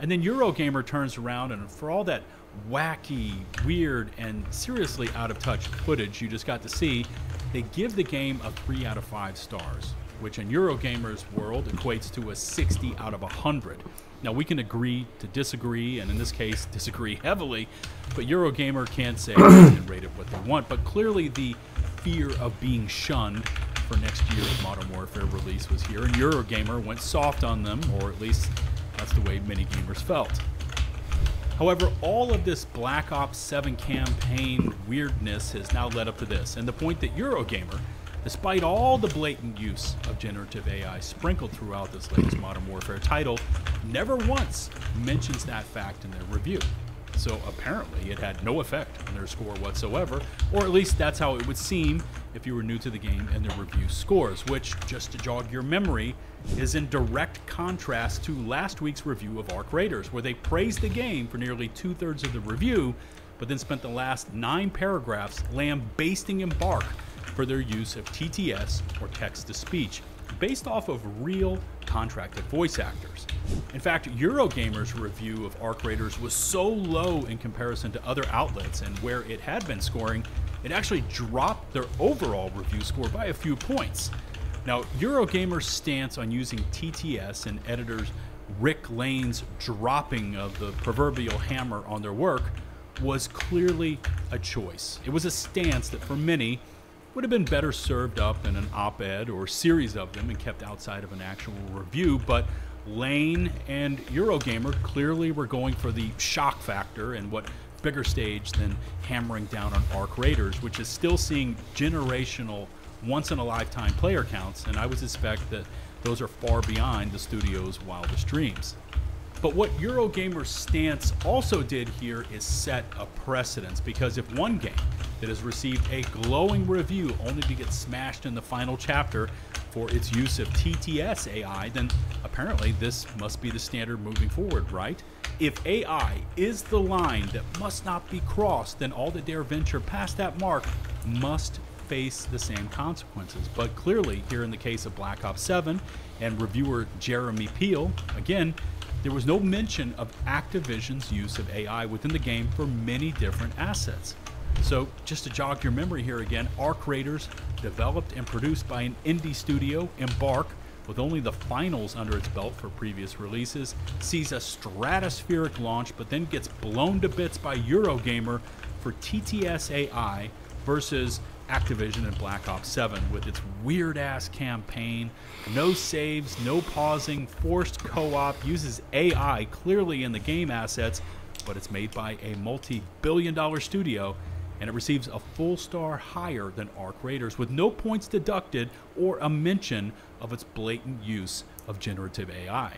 And then Eurogamer turns around, and for all that wacky, weird, and seriously out-of-touch footage you just got to see, they give the game a 3 out of 5 stars, which in Eurogamer's world equates to a 60 out of 100. Now, we can agree to disagree, and in this case, disagree heavily, but Eurogamer can't say they can rate it what they want. But clearly the fear of being shunned for next year's Modern Warfare release was here, and Eurogamer went soft on them, or at least that's the way many gamers felt. However, all of this Black Ops 7 campaign weirdness has now led up to this, and the point that Eurogamer, despite all the blatant use of generative AI sprinkled throughout this latest Modern Warfare title, never once mentions that fact in their review. So apparently it had no effect on their score whatsoever, or at least that's how it would seem if you were new to the game and their review scores, which, just to jog your memory, is in direct contrast to last week's review of Arc Raiders, where they praised the game for nearly 2/3 of the review, but then spent the last 9 paragraphs lambasting Embark for their use of TTS, or text-to-speech, based off of real contracted voice actors. In fact, Eurogamer's review of Arc Raiders was so low in comparison to other outlets, and where it had been scoring, it actually dropped their overall review score by a few points. Now, Eurogamer's stance on using TTS and editors Rick Lane's dropping of the proverbial hammer on their work was clearly a choice. It was a stance that for many would have been better served up in an op-ed or series of them and kept outside of an actual review, but Lane and Eurogamer clearly were going for the shock factor, and what bigger stage than hammering down on Arc Raiders, which is still seeing generational, once-in-a-lifetime player counts, and I would suspect that those are far beyond the studio's wildest dreams. But what Eurogamer's stance also did here is set a precedence, because if one game that has received a glowing review only to get smashed in the final chapter for its use of TTS AI, then apparently this must be the standard moving forward, right? If AI is the line that must not be crossed, then all that dare venture past that mark must face the same consequences. But clearly, here in the case of Black Ops 7 and reviewer Jeremy Peel, again, there was no mention of Activision's use of AI within the game for many different assets. So, just to jog your memory here again, Arc Raiders, developed and produced by an indie studio, Embark, with only the finals under its belt for previous releases, sees a stratospheric launch but then gets blown to bits by Eurogamer for TTS AI versus Activision and Black Ops 7 with its weird-ass campaign, no saves, no pausing, forced co-op, uses AI clearly in the game assets, but it's made by a multi-billion-dollar studio, and it receives a full star higher than Arc Raiders with no points deducted or a mention of its blatant use of generative AI.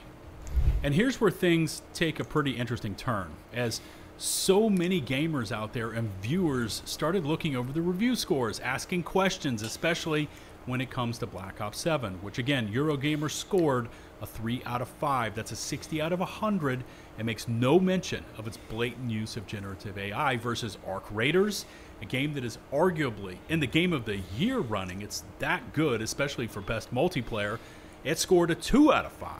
And here's where things take a pretty interesting turn, as so many gamers out there and viewers started looking over the review scores, asking questions, especially when it comes to Black Ops 7, which again, Eurogamer scored a 3 out of 5. That's a 60 out of 100, and makes no mention of its blatant use of generative AI versus Arc Raiders, a game that is arguably in the game of the year running. It's that good, especially for best multiplayer. It scored a 2 out of 5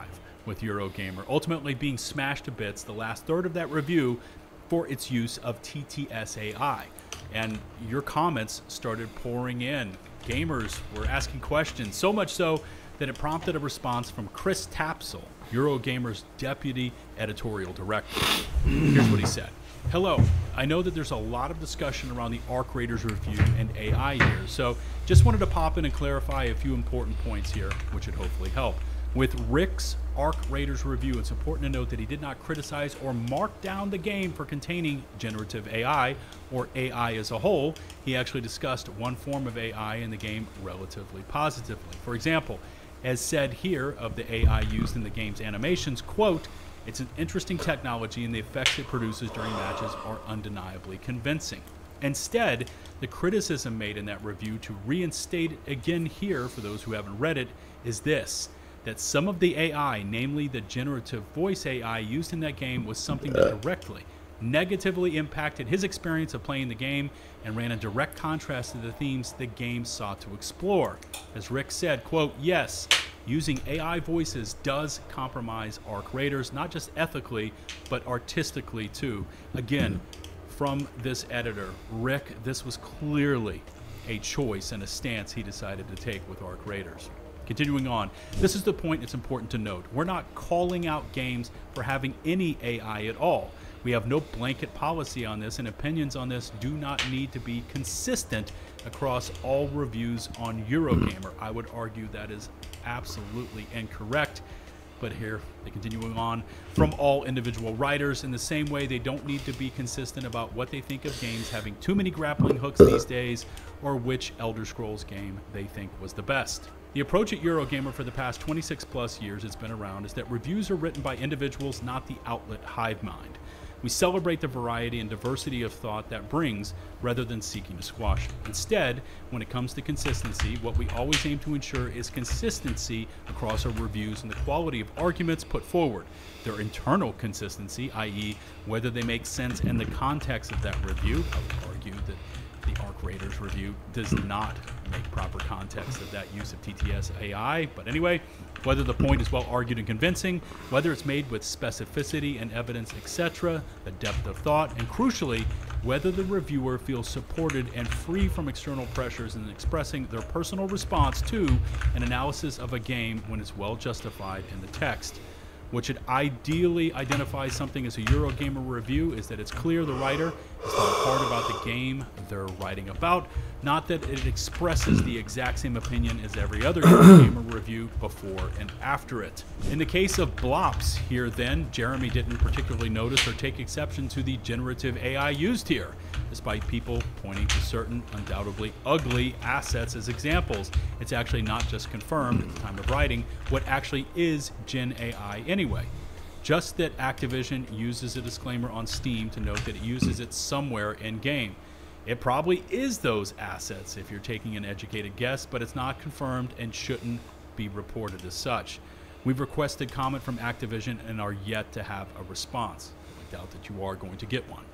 with Eurogamer, ultimately being smashed to bits the last third of that review for its use of TTS AI. And your comments started pouring in. Gamers were asking questions, so much so that it prompted a response from Chris Tapsell, Eurogamer's deputy editorial director. Here's what he said. Hello, I know that there's a lot of discussion around the Arc Raiders review and AI here, so just wanted to pop in and clarify a few important points here, which should hopefully help. With Rick's Arc Raiders review, it's important to note that he did not criticize or mark down the game for containing generative AI or AI as a whole. He actually discussed one form of AI in the game relatively positively. For example, as said here of the AI used in the game's animations, quote, "It's an interesting technology and the effects it produces during matches are undeniably convincing." Instead, the criticism made in that review, to reinstate it again here for those who haven't read it, is this: that some of the AI, namely the generative voice AI used in that game, was something that directly, negatively impacted his experience of playing the game and ran in direct contrast to the themes the game sought to explore. As Rick said, quote, "Yes, using AI voices does compromise Arc Raiders, not just ethically, but artistically too." Again, from this editor, Rick, this was clearly a choice and a stance he decided to take with Arc Raiders. Continuing on, this is the point it's important to note. We're not calling out games for having any AI at all. We have no blanket policy on this, and opinions on this do not need to be consistent across all reviews on Eurogamer. I would argue that is absolutely incorrect. But here, they're continuing on, from all individual writers. In the same way, they don't need to be consistent about what they think of games having too many grappling hooks these days, or which Elder Scrolls game they think was the best. The approach at Eurogamer for the past 26 plus years it's been around is that reviews are written by individuals, not the outlet hive mind. We celebrate the variety and diversity of thought that brings, rather than seeking to squash it. Instead, when it comes to consistency, what we always aim to ensure is consistency across our reviews and the quality of arguments put forward. Their internal consistency, i.e. whether they make sense in the context of that review. I would argue that the Arc Raiders review does not make proper context of that use of TTS AI, but anyway, whether the point is well argued and convincing, whether it's made with specificity and evidence, etc., the depth of thought, and crucially, whether the reviewer feels supported and free from external pressures in expressing their personal response to an analysis of a game when it's well justified in the text. What should ideally identify something as a Eurogamer review is that it's clear the writer is thought hard about the game they're writing about, not that it expresses the exact same opinion as every other Eurogamer review before and after it. In the case of Blops here then, Jeremy didn't particularly notice or take exception to the generative AI used here, despite people pointing to certain undoubtedly ugly assets as examples. It's actually not just confirmed at the time of writing what actually is Gen AI anyway. Just that Activision uses a disclaimer on Steam to note that it uses it somewhere in game. It probably is those assets if you're taking an educated guess, but it's not confirmed and shouldn't be reported as such. We've requested comment from Activision and are yet to have a response. I doubt that you are going to get one.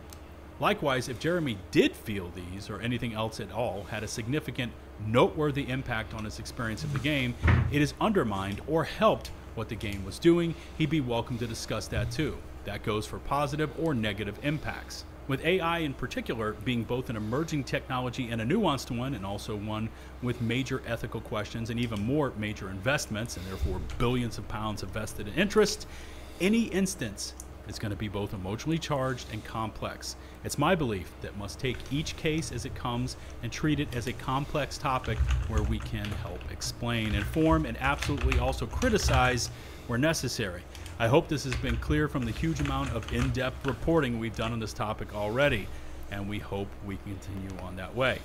Likewise, if Jeremy did feel these or anything else at all had a significant, noteworthy impact on his experience of the game, it is undermined or helped what the game was doing, he'd be welcome to discuss that too. That goes for positive or negative impacts. with AI in particular being both an emerging technology and a nuanced one, and also one with major ethical questions and even more major investments, and therefore billions of pounds of vested interest, any instance is going to be both emotionally charged and complex. It's my belief that must take each case as it comes and treat it as a complex topic where we can help explain, inform, and absolutely also criticize where necessary. I hope this has been clear from the huge amount of in-depth reporting we've done on this topic already, and we hope we continue on that way.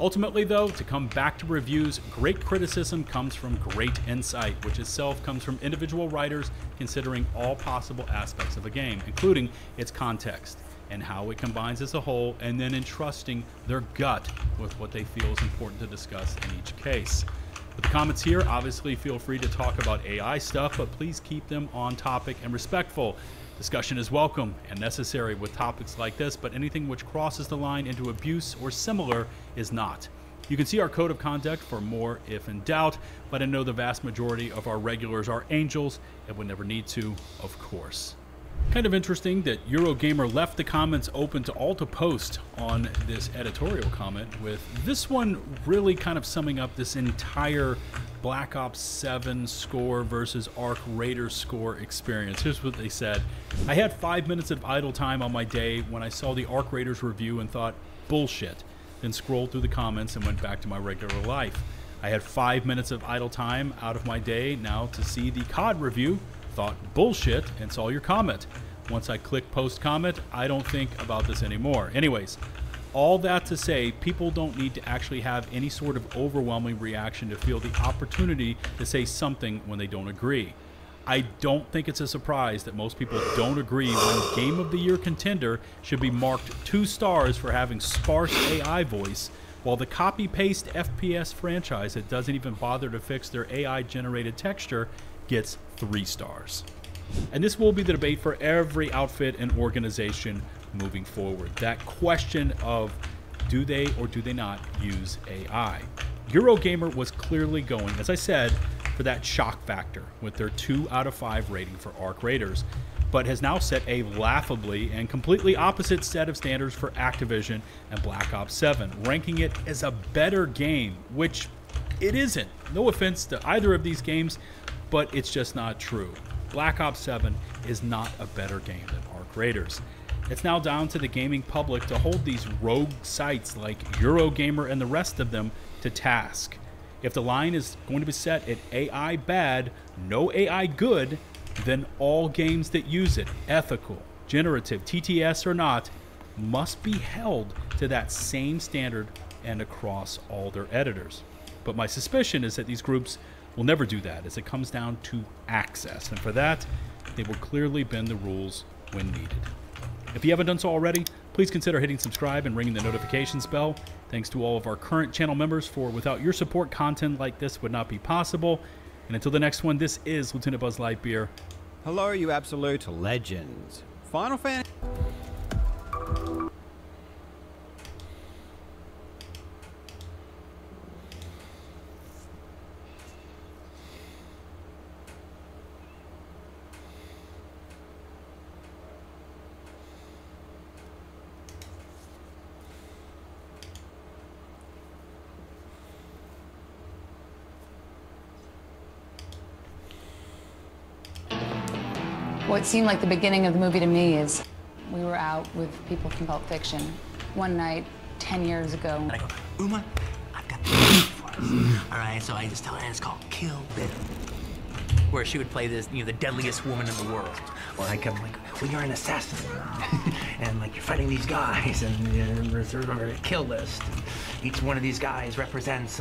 Ultimately, though, to come back to reviews, great criticism comes from great insight, which itself comes from individual writers considering all possible aspects of a game, including its context and how it combines as a whole, and then entrusting their gut with what they feel is important to discuss in each case. With the comments here, obviously feel free to talk about AI stuff, but please keep them on topic and respectful. Discussion is welcome and necessary with topics like this, but anything which crosses the line into abuse or similar is not. You can see our code of conduct for more if in doubt, but I know the vast majority of our regulars are angels and would never need to, of course. Kind of interesting that Eurogamer left the comments open to all to post on this editorial comment, with this one really kind of summing up this entire Black Ops 7 score versus Arc Raiders score experience. Here's what they said. I had 5 minutes of idle time on my day when I saw the Arc Raiders review and thought, bullshit. Then scrolled through the comments and went back to my regular life. I had 5 minutes of idle time out of my day now to see the COD review, thought bullshit, and saw your comment. Once I click post comment, I don't think about this anymore. Anyways, all that to say, people don't need to actually have any sort of overwhelming reaction to feel the opportunity to say something when they don't agree. I don't think it's a surprise that most people don't agree when Game of the Year contender should be marked 2 stars for having sparse AI voice, while the copy-paste FPS franchise that doesn't even bother to fix their AI-generated texture gets 3 stars. And this will be the debate for every outfit and organization moving forward. That question of do they or do they not use AI? Eurogamer was clearly going, as I said, for that shock factor with their 2 out of 5 rating for Arc Raiders, but has now set a laughably and completely opposite set of standards for Activision and Black Ops 7, ranking it as a better game, which it isn't. No offense to either of these games, but it's just not true. Black Ops 7 is not a better game than Arc Raiders. It's now down to the gaming public to hold these rogue sites like Eurogamer and the rest of them to task. If the line is going to be set at AI bad, no AI good, then all games that use it, ethical, generative, TTS or not, must be held to that same standard and across all their editors. But my suspicion is that these groups will never do that, as it comes down to access, and for that, they will clearly bend the rules when needed. If you haven't done so already, please consider hitting subscribe and ringing the notifications bell. Thanks to all of our current channel members, for without your support, content like this would not be possible. And until the next one, this is Lieutenant Buzz Lightbeer. Hello, you absolute legends. Final Fantasy... What seemed like the beginning of the movie to me is we were out with people from Pulp Fiction one night 10 years ago. And I go, Uma, I've got the movie for us. All right, so I just tell her it's called Kill Bill, where she would play this, the deadliest woman in the world. Or I come like, well, you're an assassin, and like you're fighting these guys, and there's a kill list. Each one of these guys represents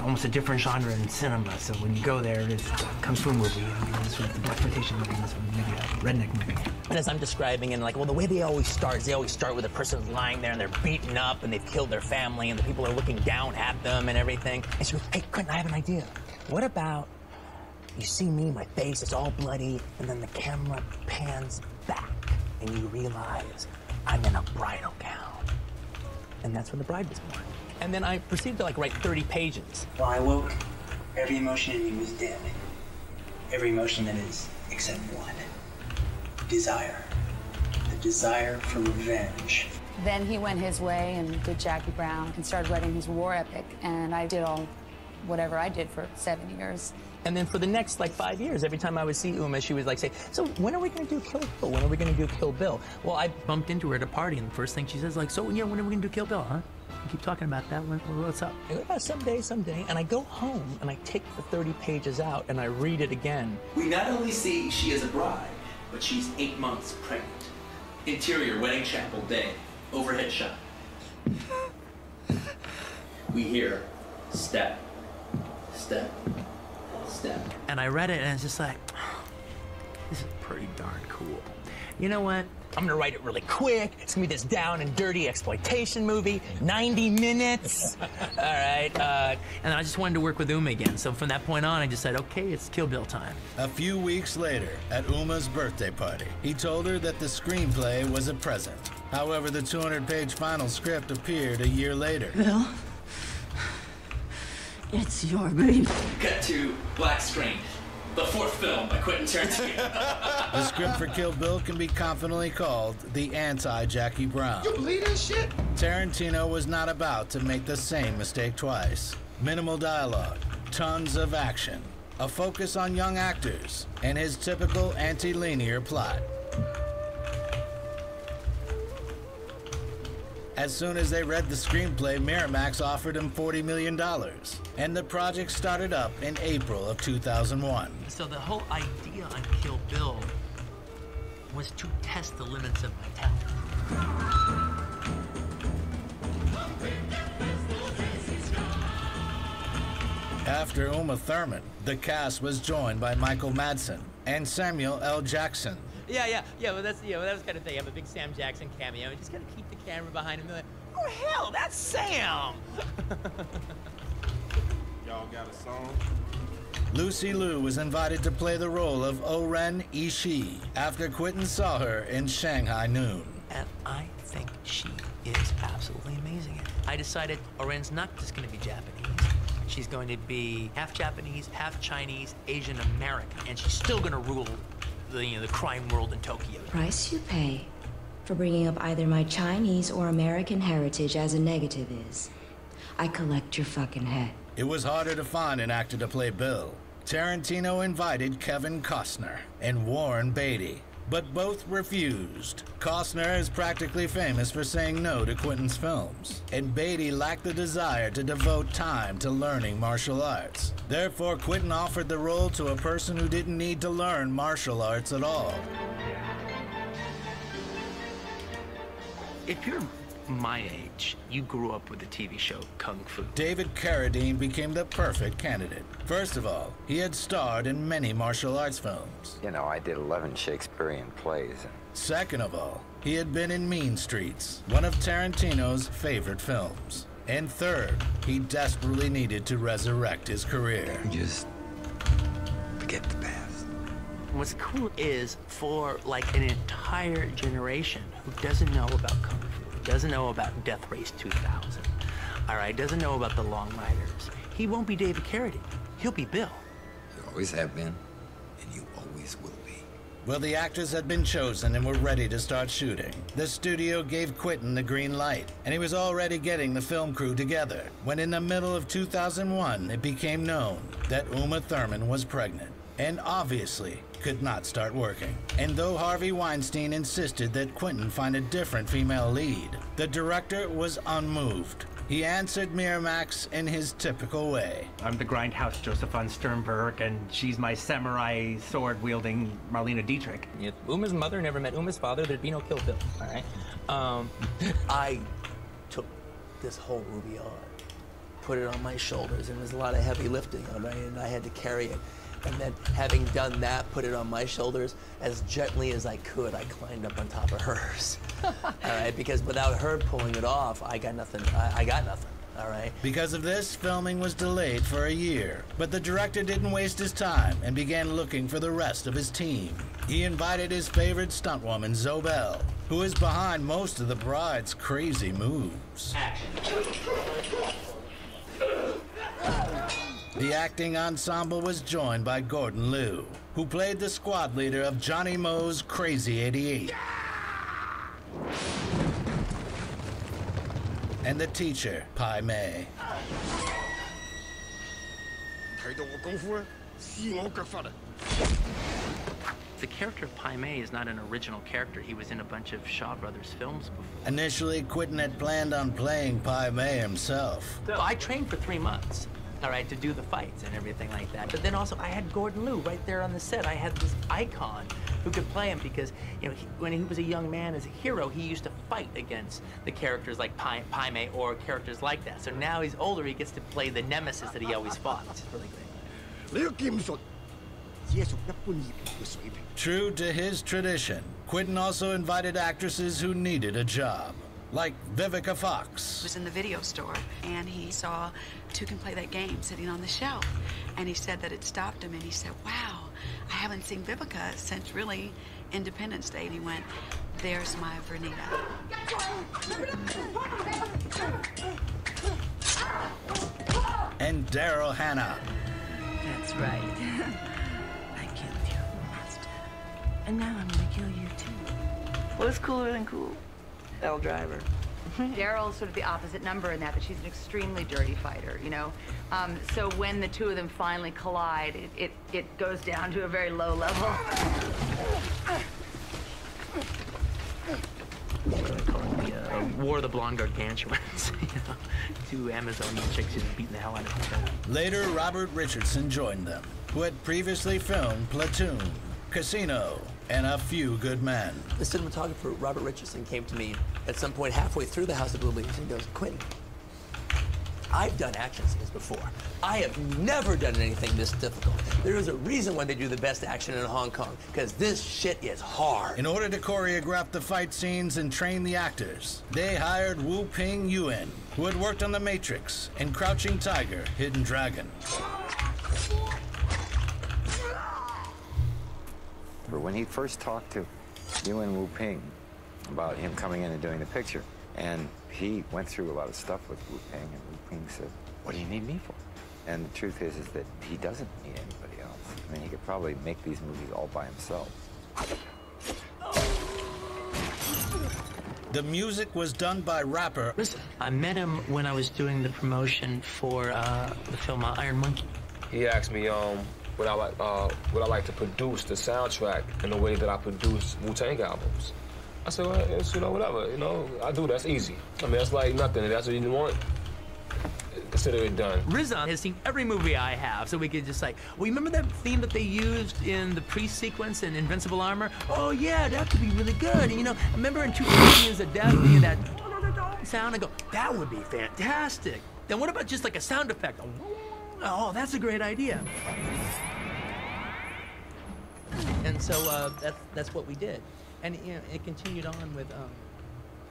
almost a different genre in cinema. So when you go there, it's a kung fu movie, this one's the black exploitation movie, this one's maybe a redneck movie. And as I'm describing, and like, well, the way they always start is they always start with a person lying there and they're beaten up and they've killed their family and the people are looking down at them and everything. And she goes, hey, Quentin, I have an idea. What about you see me, my face is all bloody, and then the camera pans back, and you realize I'm in a bridal gown. And that's when the bride was born. And then I proceeded to like write 30 pages. Well, I woke, every emotion in me was dead. Every emotion that is, except one. Desire. The desire for revenge. Then he went his way and did Jackie Brown and started writing his war epic, and I did whatever I did for 7 years. And then for the next, 5 years, every time I would see Uma, she would, say, so when are we going to do Kill Bill? When are we going to do Kill Bill? Well, I bumped into her at a party, and the first thing she says, so, yeah, when are we going to do Kill Bill, huh? You keep talking about that. What's up? I go, yeah, someday. And I go home, and I take the 30 pages out, and I read it again. We not only see she is a bride, but she's 8 months pregnant. Interior, wedding chapel, day. Overhead shot. We hear step, step, step. And I read it, and it's just like, this is pretty darn cool. You know what? I'm gonna write it really quick. It's gonna be this down and dirty exploitation movie, 90 minutes. All right, and I just wanted to work with Uma again. So from that point on, I just said, okay, it's Kill Bill time. A few weeks later, at Uma's birthday party, he told her that the screenplay was a present. However, the 200-page final script appeared a year later. Bill, it's your baby. Cut to black screen. The fourth film by Quentin Tarantino. The script for Kill Bill can be confidently called the anti-Jackie Brown. You believe this shit? Tarantino was not about to make the same mistake twice. Minimal dialogue, tons of action, a focus on young actors, and his typical anti-linear plot. As soon as they read the screenplay, Miramax offered him $40 million, and the project started up in April of 2001. So the whole idea on Kill Bill was to test the limits of my talent. After Uma Thurman, the cast was joined by Michael Madsen and Samuel L. Jackson. Yeah, well, that was kind of thing. I have a big Sam Jackson cameo, and just kind of keep the camera behind him. Like, oh, hell, that's Sam! Y'all got a song? Lucy Liu was invited to play the role of O-Ren Ishii after Quentin saw her in Shanghai Noon. And I think she is absolutely amazing. I decided O-Ren's not just going to be Japanese. She's going to be half Japanese, half Chinese, Asian American, and she's still going to rule the crime world in Tokyo. Price you pay for bringing up either my Chinese or American heritage as a negative is, I collect your fucking head. It was harder to find an actor to play Bill. Tarantino invited Kevin Costner and Warren Beatty, but both refused. Costner is practically famous for saying no to Quentin's films, and Beatty lacked the desire to devote time to learning martial arts. Therefore, Quentin offered the role to a person who didn't need to learn martial arts at all. If you're my age, you grew up with the TV show Kung Fu. David Carradine became the perfect candidate. First of all, he had starred in many martial arts films. You know, I did 11 Shakespearean plays. Second of all, he had been in Mean Streets, one of Tarantino's favorite films. And third, he desperately needed to resurrect his career. Just forget the past. What's cool is for an entire generation who doesn't know about Kung Fu, doesn't know about Death Race 2000, all right, doesn't know about the Long Riders, he won't be David Carradine. He'll be Bill. You always have been, and you always will be. Well, the actors had been chosen and were ready to start shooting. The studio gave Quentin the green light, and he was already getting the film crew together, when in the middle of 2001, it became known that Uma Thurman was pregnant, and obviously could not start working. And though Harvey Weinstein insisted that Quentin find a different female lead, the director was unmoved. He answered Miramax in his typical way. I'm the grindhouse Joseph von Sternberg, and she's my samurai sword-wielding Marlena Dietrich. If Uma's mother never met Uma's father, there'd be no Kill Bill, all right? I took this whole movie on, put it on my shoulders, and there's a lot of heavy lifting on it, and I had to carry it. And then, having done that, put it on my shoulders, as gently as I could, I climbed up on top of hers. All right, because without her pulling it off, I got nothing. I got nothing, all right? Because of this, filming was delayed for a year. But the director didn't waste his time and began looking for the rest of his team. He invited his favorite stuntwoman, Zobel, who is behind most of the bride's crazy moves. The acting ensemble was joined by Gordon Liu, who played the squad leader of Johnny Moe's Crazy 88. and the teacher, Pai Mei. The character of Pai Mei is not an original character. He was in a bunch of Shaw Brothers films before. Initially, Quentin had planned on playing Pai Mei himself. So I trained for 3 months, all right, to do the fights and everything like that. But then also I had Gordon Liu right there on the set. I had this icon who could play him because, you know, when he was a young man as a hero, he used to fight against the characters like Pai Mei or characters like that. So now he's older, he gets to play the nemesis that he always fought, which is really great. True to his tradition, Quentin also invited actresses who needed a job, like Vivica Fox. He was in the video store, and he saw Two Can Play That Game sitting on the shelf. And he said that it stopped him, and he said, wow, I haven't seen Vivica since really Independence Day. And he went, there's my Vernita. And Daryl Hannah. That's right. I killed you, monster. And now I'm gonna kill you too. What's cooler than cool? L Driver. Daryl's sort of the opposite number in that she's an extremely dirty fighter, you know? So when the two of them finally collide, it goes down to a very low level. War of the Blonde Gargantuans, you know? 2 Amazonian chicks just beating the hell out of each other. Later, Robert Richardson joined them, who had previously filmed Platoon, Casino, and A Few Good Men. The cinematographer, Robert Richardson, came to me at some point halfway through the House of Blues and he goes, Quentin, I've done action scenes before. I have never done anything this difficult. There is a reason why they do the best action in Hong Kong, because this shit is hard. In order to choreograph the fight scenes and train the actors, they hired Wu Ping Yuen, who had worked on The Matrix and Crouching Tiger, Hidden Dragon. When he first talked to Yuen Wu Ping about him coming in and doing the picture, and he went through a lot of stuff with Wu Ping, and Wu Ping said, what do you need me for? And the truth is that he doesn't need anybody else. I mean, he could probably make these movies all by himself. The music was done by rapper. Listen, I met him when I was doing the promotion for the film Iron Monkey. He asked me would I like to produce the soundtrack in the way that I produce Wu-Tang albums. I said, well, it's, you know, whatever, you know, I do, that's easy. I mean, that's like nothing, if that's what you want, consider it done. Rizan has seen every movie I have, so we could just like, well, you remember that theme that they used in the pre-sequence in Invincible Armor? Oh yeah, that could be really good. And you know, remember in 2 Millions of Death, you that sound? I go, that would be fantastic. Then what about just like a sound effect? Oh, that's a great idea. And so that's what we did. And you know, it continued on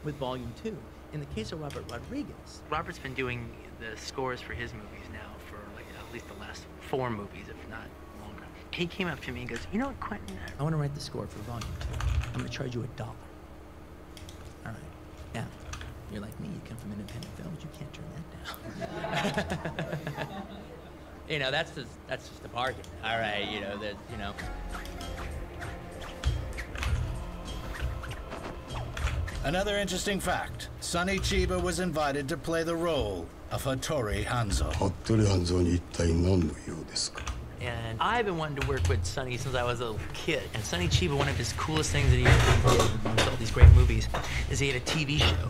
with Volume 2. In the case of Robert Rodriguez, Robert's been doing the scores for his movies now for like at least the last 4 movies, if not longer. He came up to me and goes, you know what, Quentin, I want to write the score for Volume 2. I'm going to charge you $1. All right. Now, you're like me, you come from independent films, you can't turn that down. You know, that's just a bargain. All right, you know, you know. Another interesting fact, Sonny Chiba was invited to play the role of Hattori Hanzo. And I've been wanting to work with Sonny since I was a little kid. And Sonny Chiba, one of his coolest things that he did amongst all these great movies is he had a TV show.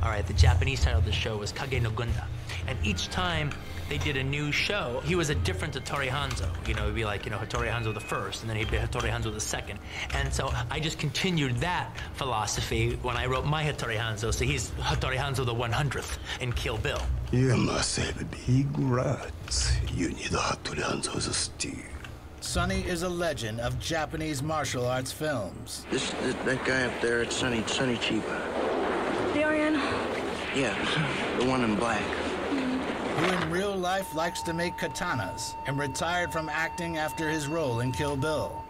All right, the Japanese title of the show was Kage no Gunda. And each time they did a new show, he was a different Hattori Hanzo. You know, it'd be like, you know, Hattori Hanzo the first, and then he'd be Hattori Hanzo the second. And so I just continued that philosophy when I wrote my Hattori Hanzo. So he's Hattori Hanzo the 100th in Kill Bill. You must have big rats. You need a Hattori Hanzo as a stew. Sonny is a legend of Japanese martial arts films. That guy up there, it's Sonny Chiba. Darian? Yeah, the one in black. Who in real life likes to make katanas and retired from acting after his role in Kill Bill.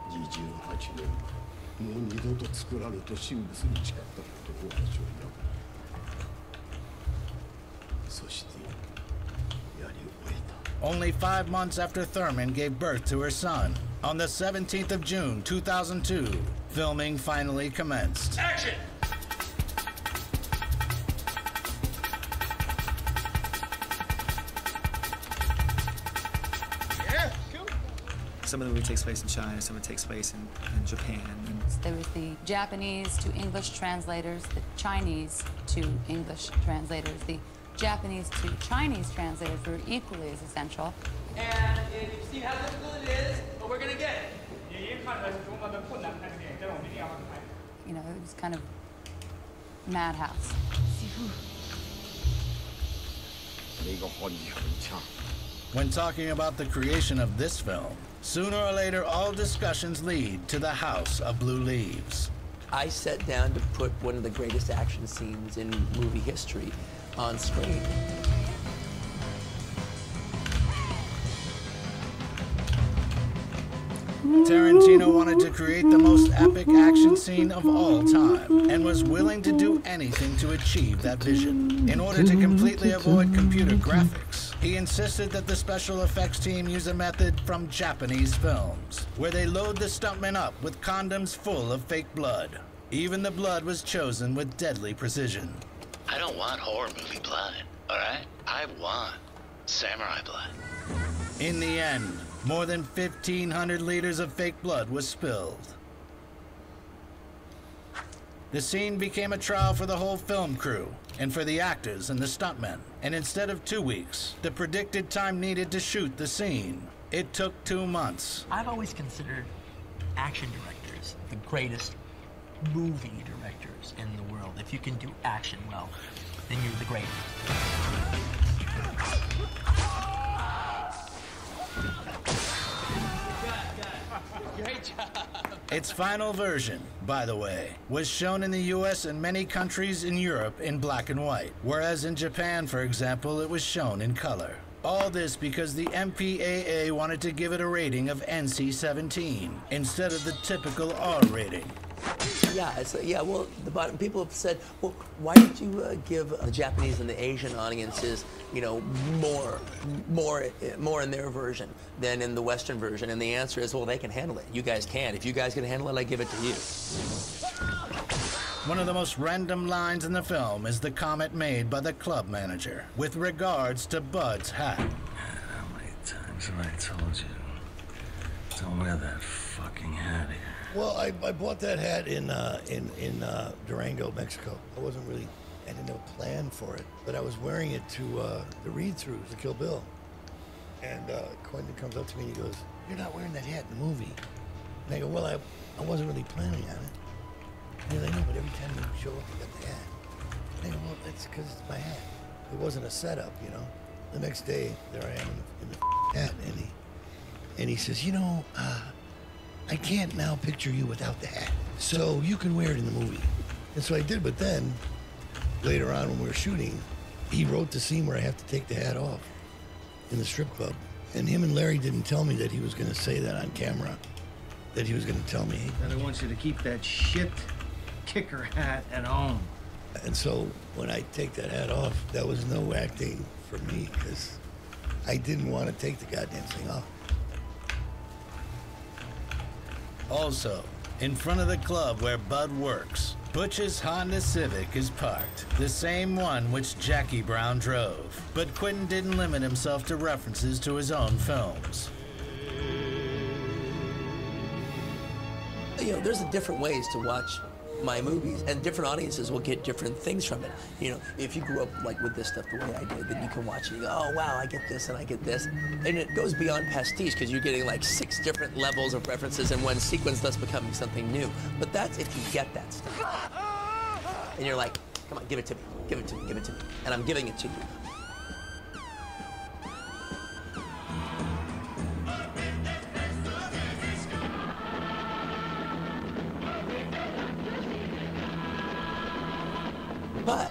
Only 5 months after Thurman gave birth to her son, on the 17th of June, 2002, filming finally commenced. Action! Some of the movie takes place in China, some of it takes place in Japan. And there was the Japanese to English translators, the Chinese to English translators, the Japanese to Chinese translators were equally as essential. And if you've seen how difficult it is, but we're gonna get it. You know, it was kind of madhouse. When talking about the creation of this film, sooner or later all discussions lead to the House of Blue Leaves. I sat down to put one of the greatest action scenes in movie history on screen. Tarantino wanted to create the most epic action scene of all time and was willing to do anything to achieve that vision. In order to completely avoid computer graphics, he insisted that the special effects team use a method from Japanese films, where they load the stuntmen up with condoms full of fake blood. Even the blood was chosen with deadly precision. I don't want horror movie blood, all right? I want samurai blood. In the end, more than 1,500 liters of fake blood was spilled. The scene became a trial for the whole film crew and for the actors and the stuntmen. And instead of 2 weeks, the predicted time needed to shoot the scene, it took 2 months. I've always considered action directors the greatest movie directors in the world. If you can do action well, then you're the greatest. Great job. Its final version, by the way, was shown in the US and many countries in Europe in black and white, whereas in Japan, for example, it was shown in color. All this because the MPAA wanted to give it a rating of NC-17 instead of the typical R rating. Yeah, well, people have said, well, why did you give the Japanese and the Asian audiences, you know, more in their version than in the Western version? And the answer is, well, they can handle it. You guys can. If you guys can handle it, I give it to you. One of the most random lines in the film is the comment made by the club manager with regards to Bud's hat. How many times have I told you? Don't wear that fucking hat here. Well, I bought that hat in Durango, Mexico. I didn't have a plan for it, but I was wearing it to the read-throughs to Kill Bill. And Quentin comes up to me and he goes, "You're not wearing that hat in the movie." And I go, "Well, I wasn't really planning on it." And he's like, "No, but every time you show up, you got the hat." And I go, "Well, that's because it's my hat. It wasn't a setup, you know." The next day, there I am in the hat, and he says, "You know, I can't now picture you without the hat, so you can wear it in the movie." And so I did, but then, later on when we were shooting, he wrote the scene where I have to take the hat off in the strip club. And him and Larry didn't tell me that he was going to say that on camera, that he was going to tell me. And I want you to keep that shit kicker hat at home. And so when I take that hat off, that was no acting for me, because I didn't want to take the goddamn thing off. Also, in front of the club where Bud works, Butch's Honda Civic is parked, the same one which Jackie Brown drove. But Quentin didn't limit himself to references to his own films. You know, there's different ways to watch my movies, and different audiences will get different things from it. You know, if you grew up like with this stuff the way I did, then you can watch it and you go, "Oh wow, I get this and I get this," and it goes beyond pastiche because you're getting like 6 different levels of references in one sequence, thus becoming something new. But that's if you get that stuff, and you're like, "Come on, give it to me, give it to me, give it to me," and I'm giving it to you. But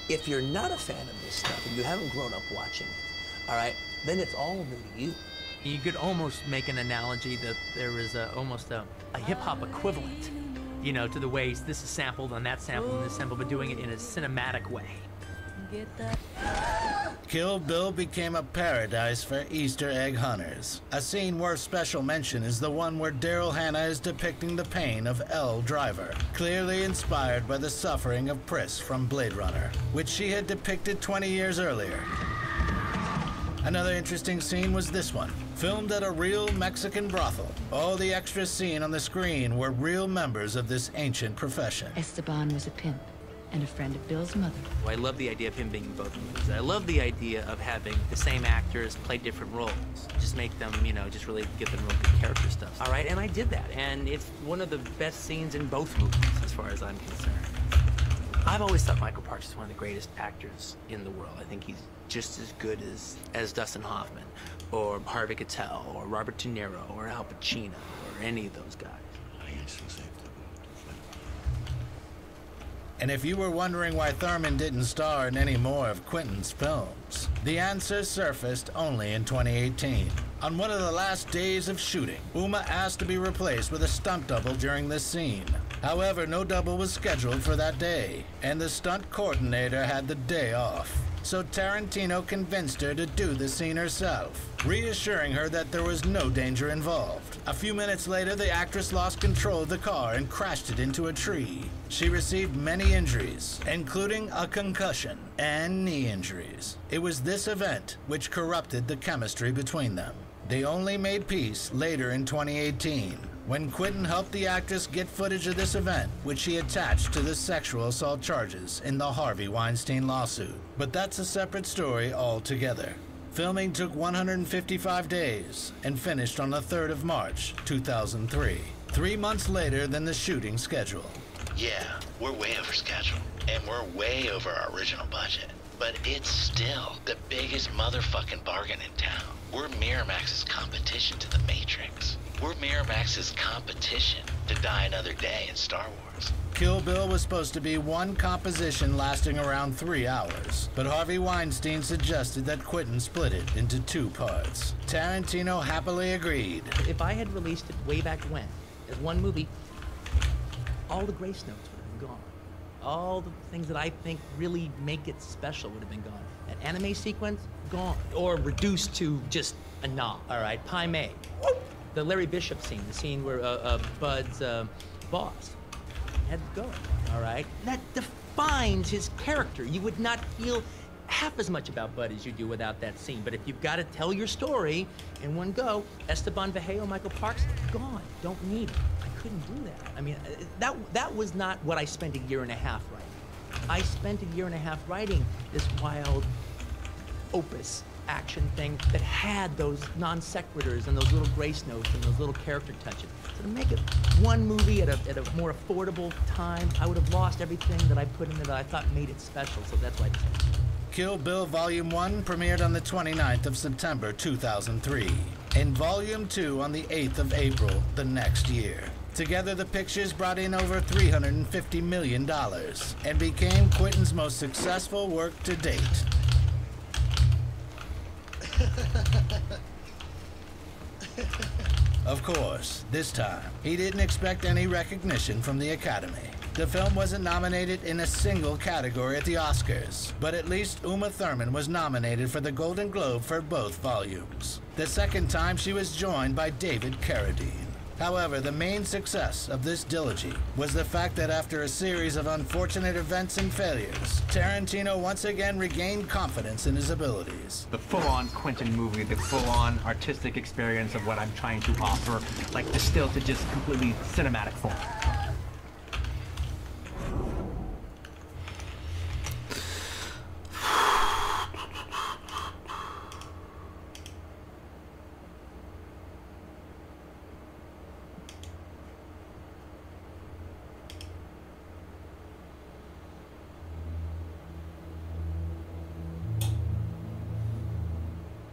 if you're not a fan of this stuff and you haven't grown up watching it, all right, then it's all new to you. You could almost make an analogy that there is almost a hip-hop equivalent, you know, to the ways this is sampled and that sampled and this sampled, but doing it in a cinematic way. Kill Bill became a paradise for Easter egg hunters. A scene worth special mention is the one where Daryl Hannah is depicting the pain of Elle Driver, clearly inspired by the suffering of Pris from Blade Runner, which she had depicted 20 years earlier. Another interesting scene was this one, filmed at a real Mexican brothel. All the extras seen on the screen were real members of this ancient profession. Esteban was a pimp and a friend of Bill's mother. I love the idea of him being in both movies. I love the idea of having the same actors play different roles. Just make them, you know, just really give them real good character stuff. All right, and I did that. And it's one of the best scenes in both movies, as far as I'm concerned. I've always thought Michael Parks is one of the greatest actors in the world. I think he's just as good as Dustin Hoffman, or Harvey Keitel, or Robert De Niro, or Al Pacino, or any of those guys. And if you were wondering why Thurman didn't star in any more of Quentin's films, the answer surfaced only in 2018. On one of the last days of shooting, Uma asked to be replaced with a stunt double during this scene. However, no double was scheduled for that day, and the stunt coordinator had the day off. So Tarantino convinced her to do the scene herself, reassuring her that there was no danger involved. A few minutes later, the actress lost control of the car and crashed it into a tree. She received many injuries, including a concussion and knee injuries. It was this event which corrupted the chemistry between them. They only made peace later in 2018, when Quentin helped the actress get footage of this event, which he attached to the sexual assault charges in the Harvey Weinstein lawsuit. But that's a separate story altogether. Filming took 155 days and finished on the 3rd of March, 2003, 3 months later than the shooting schedule. Yeah, we're way over schedule, and we're way over our original budget. But it's still the biggest motherfucking bargain in town. We're Miramax's competition to the Matrix. We're Miramax's competition to Die Another Day in Star Wars. Kill Bill was supposed to be one composition lasting around 3 hours, but Harvey Weinstein suggested that Quentin split it into 2 parts. Tarantino happily agreed. If I had released it way back when, as one movie, all the grace notes would have been gone. All the things that I think really make it special would have been gone. That anime sequence, gone. Or reduced to just a nod, all right? Pai Mei. The Larry Bishop scene, the scene where Bud's boss had to go, all right? That defines his character. You would not feel half as much about Bud as you do without that scene. But if you've got to tell your story in one go, Esteban Vallejo, Michael Parks, gone. Don't need it. I couldn't do that. I mean, that was not what I spent a year and a half writing. I spent a year and a half writing this wild opus action thing that had those non sequiturs and those little grace notes and those little character touches. So to make it one movie at a more affordable time, I would have lost everything that I put in there that I thought made it special. So that's why I decided. Kill Bill Volume 1 premiered on the 29th of September 2003, and Volume 2 on the 8th of April the next year. Together, the pictures brought in over $350 million and became Quentin's most successful work to date. Of course, this time, he didn't expect any recognition from the Academy. The film wasn't nominated in a single category at the Oscars, but at least Uma Thurman was nominated for the Golden Globe for both volumes. The second time, she was joined by David Carradine. However, the main success of this trilogy was the fact that after a series of unfortunate events and failures, Tarantino once again regained confidence in his abilities. The full-on Quentin movie, the full-on artistic experience of what I'm trying to offer, like distilled to just completely cinematic form.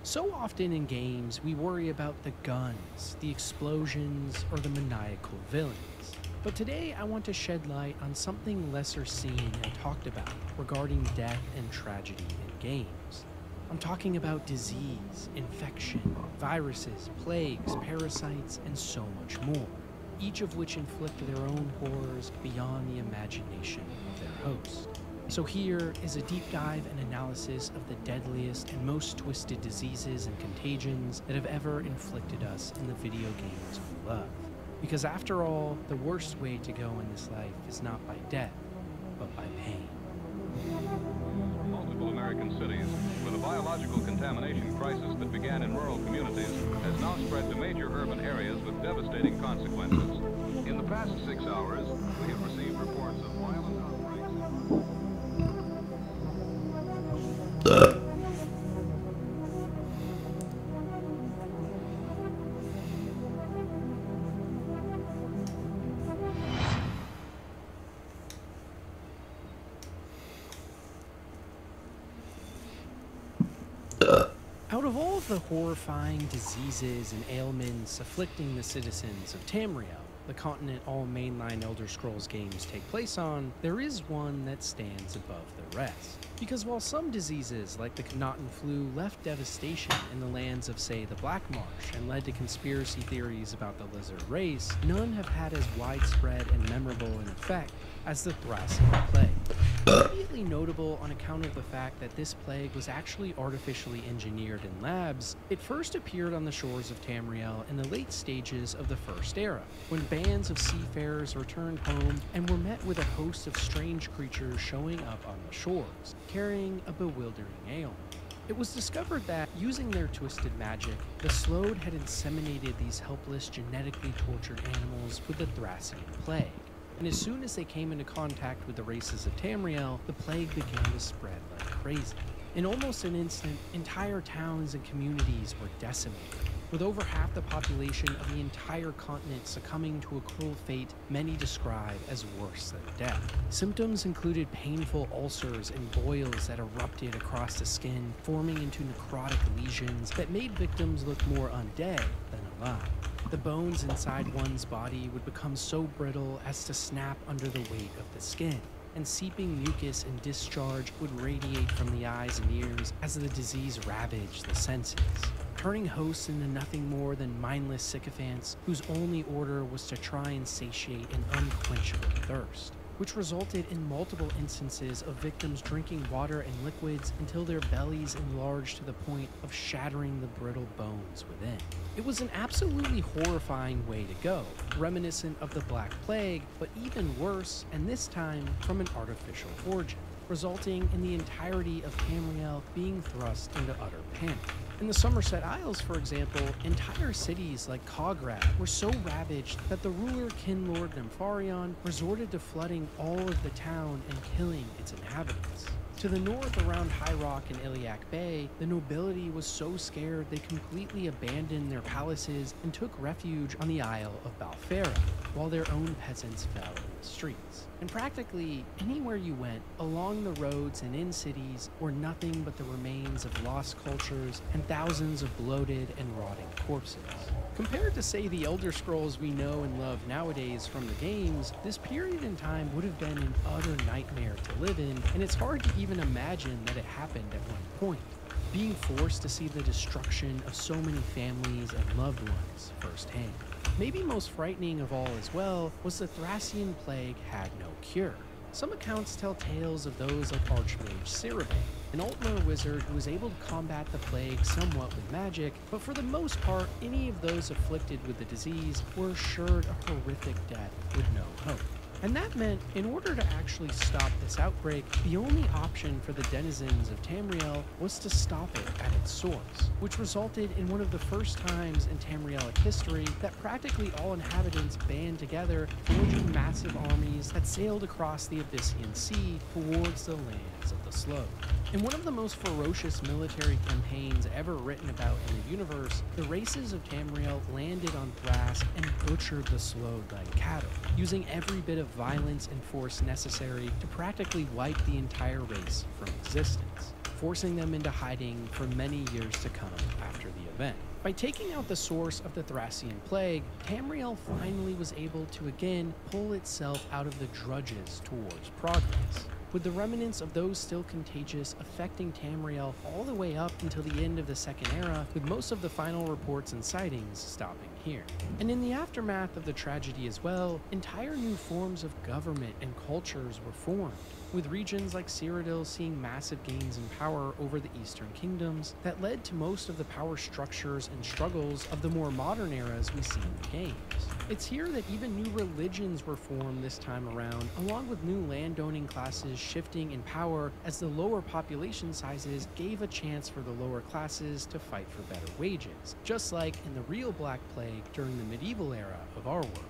So often in games, we worry about the guns, the explosions, or the maniacal villains. But today, I want to shed light on something lesser seen and talked about regarding death and tragedy in games. I'm talking about disease, infection, viruses, plagues, parasites, and so much more, each of which inflict their own horrors beyond the imagination of their host. So here is a deep dive and analysis of the deadliest and most twisted diseases and contagions that have ever inflicted us in the video games we love. Because after all, the worst way to go in this life is not by death, but by pain. Multiple American cities with a biological contamination crisis rural communities has now spread to major urban areas with devastating consequences. In the past 6 hours, we have received reports of violent outbreaks. Out of all of the horrifying diseases and ailments afflicting the citizens of Tamriel, the continent all mainline Elder Scrolls games take place on, there is one that stands above the rest. Because while some diseases, like the Knotten flu, left devastation in the lands of, say, the Black Marsh and led to conspiracy theories about the lizard race, none have had as widespread and memorable an effect as the Thracian plague. Immediately notable on account of the fact that this plague was actually artificially engineered in labs, it first appeared on the shores of Tamriel in the late stages of the First Era, when bands of seafarers returned home and were met with a host of strange creatures showing up on the shores, carrying a bewildering ailment. It was discovered that, using their twisted magic, the Slode had inseminated these helpless, genetically tortured animals with the Thracian plague. And as soon as they came into contact with the races of Tamriel, the plague began to spread like crazy. In almost an instant, entire towns and communities were decimated, with over half the population of the entire continent succumbing to a cruel fate many describe as worse than death. Symptoms included painful ulcers and boils that erupted across the skin, forming into necrotic lesions that made victims look more undead than alive. The bones inside one's body would become so brittle as to snap under the weight of the skin, and seeping mucus and discharge would radiate from the eyes and ears as the disease ravaged the senses, turning hosts into nothing more than mindless sycophants whose only order was to try and satiate an unquenchable thirst, which resulted in multiple instances of victims drinking water and liquids until their bellies enlarged to the point of shattering the brittle bones within. It was an absolutely horrifying way to go, reminiscent of the Black Plague, but even worse, and this time from an artificial origin, resulting in the entirety of Tamriel being thrust into utter panic. In the Somerset Isles, for example, entire cities like Cograd were so ravaged that the ruler Kinlord Nympharion resorted to flooding all of the town and killing its inhabitants. To the north around High Rock and Iliac Bay, the nobility was so scared they completely abandoned their palaces and took refuge on the Isle of Balfera, while their own peasants fell in the streets. And practically anywhere you went, along the roads and in cities, were nothing but the remains of lost cultures and thousands of bloated and rotting corpses. Compared to, say, the Elder Scrolls we know and love nowadays from the games, this period in time would have been an utter nightmare to live in, and it's hard to even imagine that it happened at one point. Being forced to see the destruction of so many families and loved ones firsthand. Maybe most frightening of all as well was the Thracian plague had no cure. Some accounts tell tales of those like Archmage Cyribane, an Altmer wizard who was able to combat the plague somewhat with magic, but for the most part, any of those afflicted with the disease were assured a horrific death with no hope. And that meant, in order to actually stop this outbreak, the only option for the denizens of Tamriel was to stop it at its source, which resulted in one of the first times in Tamrielic history that practically all inhabitants band together, forging massive armies that sailed across the Abyssian Sea towards the lands of the Slode. In one of the most ferocious military campaigns ever written about in the universe, the races of Tamriel landed on Thras and butchered the Slode like cattle, using every bit of violence and force necessary to practically wipe the entire race from existence, forcing them into hiding for many years to come after the event. By taking out the source of the Thracian plague, Tamriel finally was able to again pull itself out of the drudges towards progress, with the remnants of those still contagious affecting Tamriel all the way up until the end of the Second Era, with most of the final reports and sightings stopping here. And in the aftermath of the tragedy as well, entire new forms of government and cultures were formed, with regions like Cyrodiil seeing massive gains in power over the Eastern Kingdoms that led to most of the power structures and struggles of the more modern eras we see in the games. It's here that even new religions were formed this time around, along with new landowning classes forces shifting in power as the lower population sizes gave a chance for the lower classes to fight for better wages, just like in the real Black Plague during the medieval era of our world.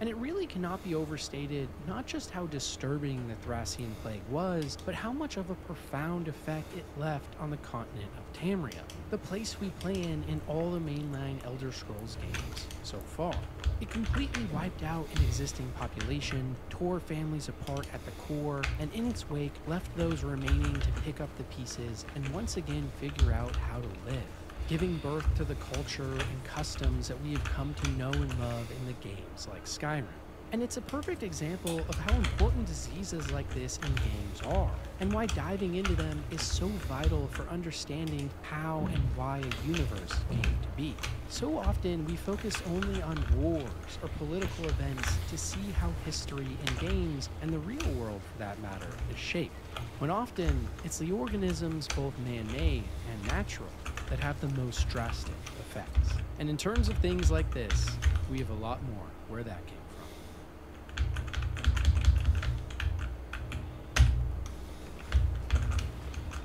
And it really cannot be overstated not just how disturbing the Thracian Plague was, but how much of a profound effect it left on the continent of Tamriel, the place we play in all the mainline Elder Scrolls games so far. It completely wiped out an existing population, tore families apart at the core, and in its wake left those remaining to pick up the pieces and once again figure out how to live, giving birth to the culture and customs that we have come to know and love in the games like Skyrim. And it's a perfect example of how important diseases like this in games are, and why diving into them is so vital for understanding how and why a universe came to be. So often we focus only on wars or political events to see how history in games, and the real world for that matter, is shaped, when often it's the organisms, both man-made and natural, that have the most drastic effects. And in terms of things like this, we have a lot more where that came from.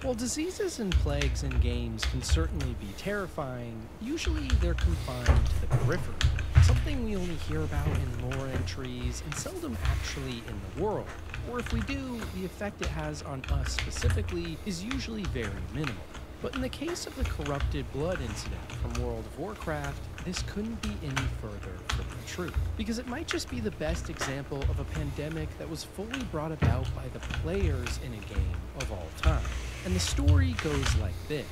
While diseases and plagues in games can certainly be terrifying, usually they're confined to the periphery, something we only hear about in lore entries and seldom actually in the world. Or if we do, the effect it has on us specifically is usually very minimal. But in the case of the corrupted blood incident from World of Warcraft, this couldn't be any further from the truth, because it might just be the best example of a pandemic that was fully brought about by the players in a game of all time. And the story goes like this.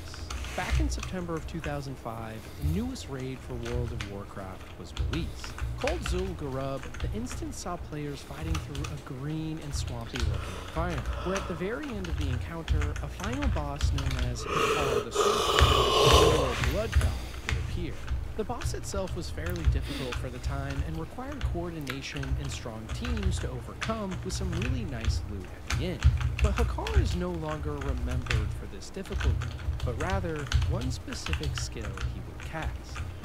Back in September of 2005, the newest raid for World of Warcraft was released. Called Zul'Gurub, the instance saw players fighting through a green and swampy-looking environment, where at the very end of the encounter, a final boss known as the Sorcerer Blood God would appear. The boss itself was fairly difficult for the time and required coordination and strong teams to overcome, with some really nice loot at the end. But Hakar is no longer remembered for this difficulty, but rather one specific skill he would cast.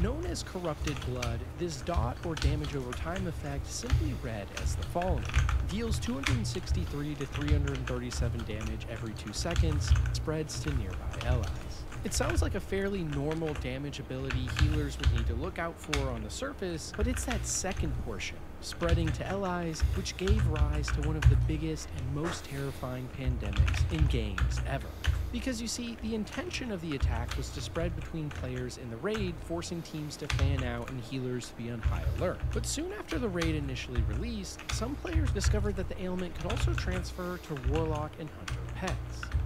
Known as Corrupted Blood, this dot or damage over time effect simply read as the following. Deals 263 to 337 damage every 2 seconds, spreads to nearby allies. It sounds like a fairly normal damage ability healers would need to look out for on the surface, but it's that second portion, spreading to allies, which gave rise to one of the biggest and most terrifying pandemics in games ever. Because you see, the intention of the attack was to spread between players in the raid, forcing teams to fan out and healers to be on high alert. But soon after the raid initially released, some players discovered that the ailment could also transfer to Warlock and Hunter pets.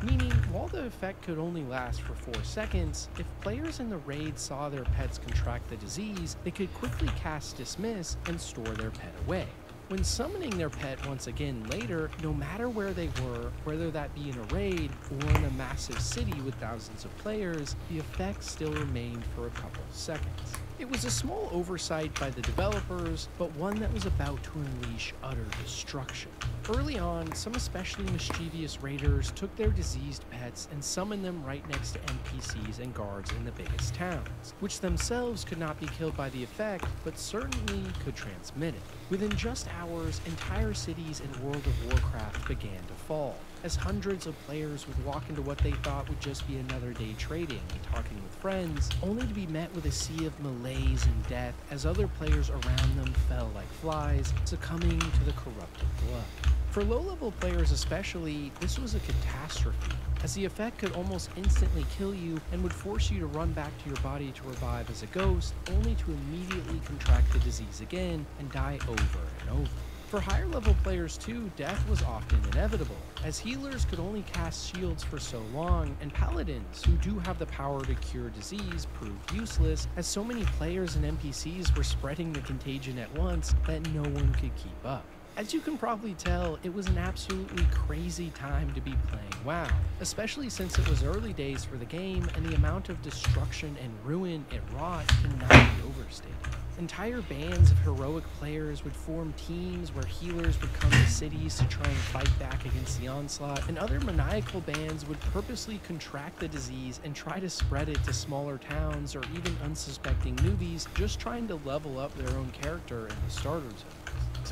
Meaning, while the effect could only last for 4 seconds, if players in the raid saw their pets contract the disease, they could quickly cast Dismiss and store their pet away. When summoning their pet once again later, no matter where they were, whether that be in a raid or in a massive city with thousands of players, the effect still remained for a couple seconds. It was a small oversight by the developers, but one that was about to unleash utter destruction. Early on, some especially mischievous raiders took their diseased pets and summoned them right next to NPCs and guards in the biggest towns, which themselves could not be killed by the effect, but certainly could transmit it. Within just hours, entire cities in World of Warcraft began to fall, as hundreds of players would walk into what they thought would just be another day trading and talking with friends, only to be met with a sea of malaise and death as other players around them fell like flies, succumbing to the corrupted blood. For low-level players especially, this was a catastrophe, as the effect could almost instantly kill you and would force you to run back to your body to revive as a ghost, only to immediately contract the disease again and die over and over. For higher level players too, death was often inevitable, as healers could only cast shields for so long, and paladins, who do have the power to cure disease, proved useless, as so many players and NPCs were spreading the contagion at once that no one could keep up. As you can probably tell, it was an absolutely crazy time to be playing WoW, especially since it was early days for the game and the amount of destruction and ruin it wrought cannot be overstated. Entire bands of heroic players would form teams where healers would come to cities to try and fight back against the onslaught, and other maniacal bands would purposely contract the disease and try to spread it to smaller towns or even unsuspecting newbies just trying to level up their own character in the starter zones.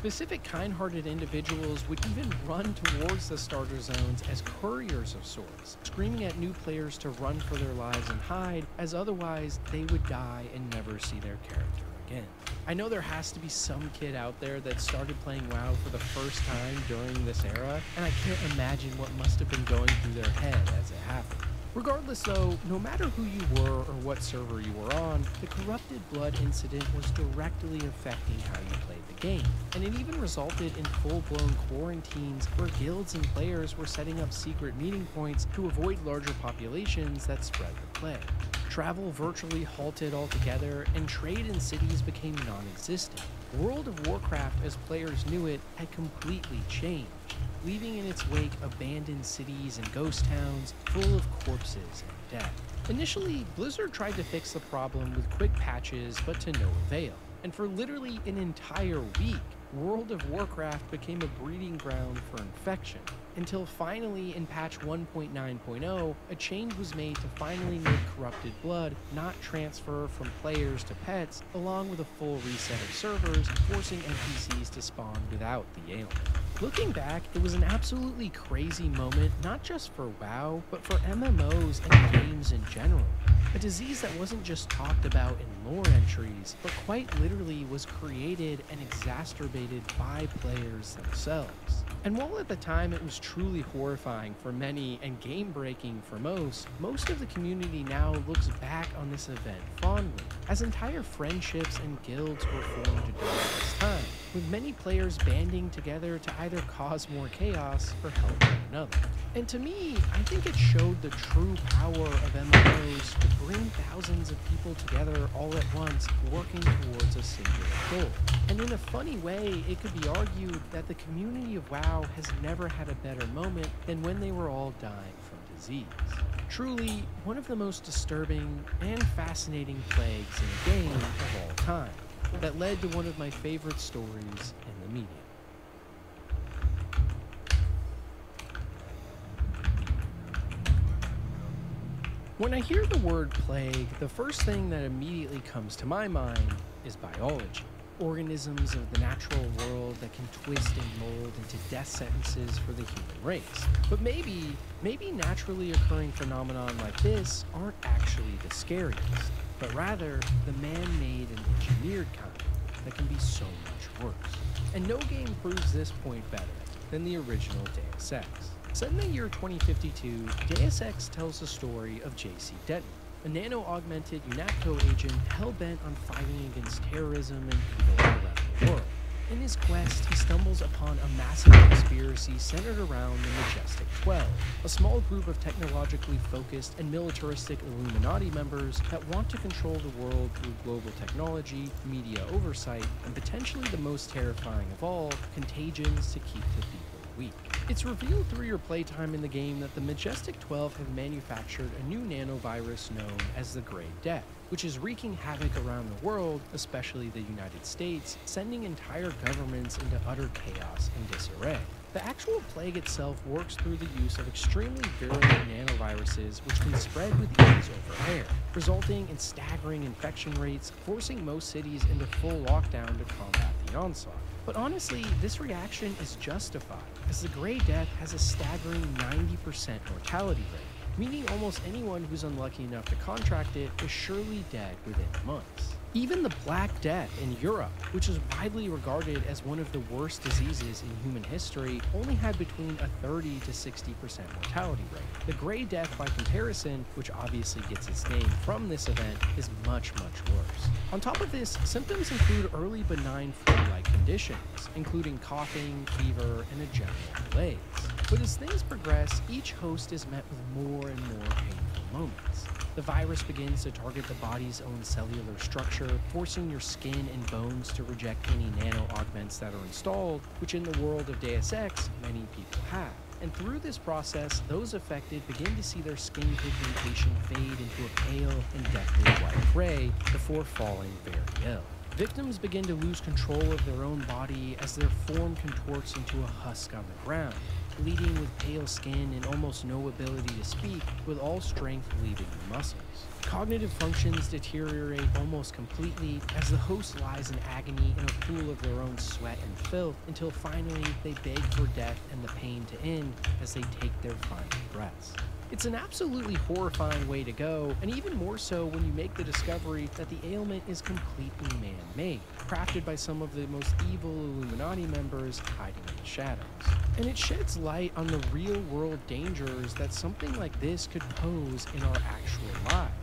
Specific kind-hearted individuals would even run towards the starter zones as couriers of sorts, screaming at new players to run for their lives and hide, as otherwise they would die and never see their character again. I know there has to be some kid out there that started playing WoW for the first time during this era, and I can't imagine what must have been going through their head as it happened. Regardless though, no matter who you were or what server you were on, the corrupted blood incident was directly affecting how you played the game, and it even resulted in full-blown quarantines where guilds and players were setting up secret meeting points to avoid larger populations that spread the plague. Travel virtually halted altogether, and trade in cities became non-existent. World of Warcraft, as players knew it, had completely changed, leaving in its wake abandoned cities and ghost towns full of corpses and death. Initially, Blizzard tried to fix the problem with quick patches, but to no avail. And for literally an entire week, World of Warcraft became a breeding ground for infection, until finally in patch 1.9.0, a change was made to finally make corrupted blood not transfer from players to pets, along with a full reset of servers, forcing NPCs to spawn without the ailment. Looking back, it was an absolutely crazy moment, not just for WoW, but for MMOs and games in general. A disease that wasn't just talked about in lore entries, but quite literally was created and exacerbated by players themselves. And while at the time it was truly horrifying for many and game-breaking for most of the community now looks back on this event fondly, as entire friendships and guilds were formed during this time, with many players banding together to either cause more chaos or help one another. And to me, I think it showed the true power of MMOs to bring thousands of people together all at once, working towards a singular goal. And in a funny way, it could be argued that the community of WoW has never had a better moment than when they were all dying from disease. Truly, one of the most disturbing and fascinating plagues in a game of all time, that led to one of my favorite stories in the medium. When I hear the word plague, the first thing that immediately comes to my mind is biology. Organisms of the natural world that can twist and mold into death sentences for the human race. But maybe naturally occurring phenomenon like this aren't actually the scariest, but rather the man-made and engineered kind that can be so much worse. And no game proves this point better than the original Deus Ex. Set in the year 2052, Deus Ex tells the story of J.C. Denton, a nano-augmented UNATCO agent hell-bent on fighting against terrorism and evil around the world. In his quest, he stumbles upon a massive conspiracy centered around the Majestic 12, a small group of technologically focused and militaristic Illuminati members that want to control the world through global technology, media oversight, and potentially the most terrifying of all, contagions to keep the people weak. It's revealed through your playtime in the game that the Majestic 12 have manufactured a new nanovirus known as the Grey Death, which is wreaking havoc around the world, especially the United States, sending entire governments into utter chaos and disarray. The actual plague itself works through the use of extremely virulent nanoviruses which can spread with ease over air, resulting in staggering infection rates, forcing most cities into full lockdown to combat the onslaught. But honestly, this reaction is justified, as the Grey Death has a staggering 90% mortality rate, meaning almost anyone who's unlucky enough to contract it is surely dead within months. Even the Black Death in Europe, which is widely regarded as one of the worst diseases in human history, only had between a 30 to 60% mortality rate. The Grey Death, by comparison, which obviously gets its name from this event, is much, much worse. On top of this, symptoms include early benign flu-like conditions, including coughing, fever, and a general malaise. But as things progress, each host is met with more and more painful moments. The virus begins to target the body's own cellular structure, forcing your skin and bones to reject any nano-augments that are installed, which in the world of Deus Ex, many people have. And through this process, those affected begin to see their skin pigmentation fade into a pale and deathly white gray before falling very ill. Victims begin to lose control of their own body as their form contorts into a husk on the ground, bleeding with pale skin and almost no ability to speak, with all strength leaving the muscles. Cognitive functions deteriorate almost completely as the host lies in agony in a pool of their own sweat and filth until finally they beg for death and the pain to end as they take their final breaths. It's an absolutely horrifying way to go, and even more so when you make the discovery that the ailment is completely man-made, crafted by some of the most evil Illuminati members hiding in the shadows. And it sheds light on the real-world dangers that something like this could pose in our actual lives.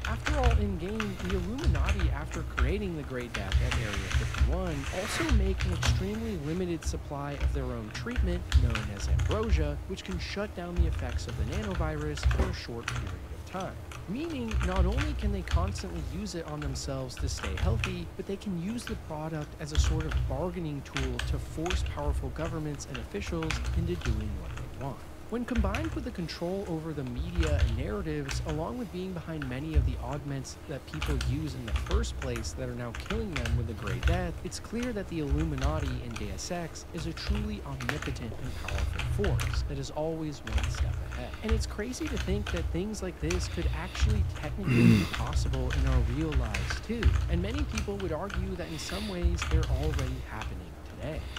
After all, in-game, the Illuminati, after creating the Great Death at Area 51, also make an extremely limited supply of their own treatment, known as ambrosia, which can shut down the effects of the nanovirus for a short period of time. Meaning, not only can they constantly use it on themselves to stay healthy, but they can use the product as a sort of bargaining tool to force powerful governments and officials into doing what they want. When combined with the control over the media and narratives, along with being behind many of the augments that people use in the first place that are now killing them with the Great Death, it's clear that the Illuminati in Deus Ex is a truly omnipotent and powerful force that is always one step ahead. And it's crazy to think that things like this could actually technically be possible in our real lives too. And many people would argue that in some ways they're already happening.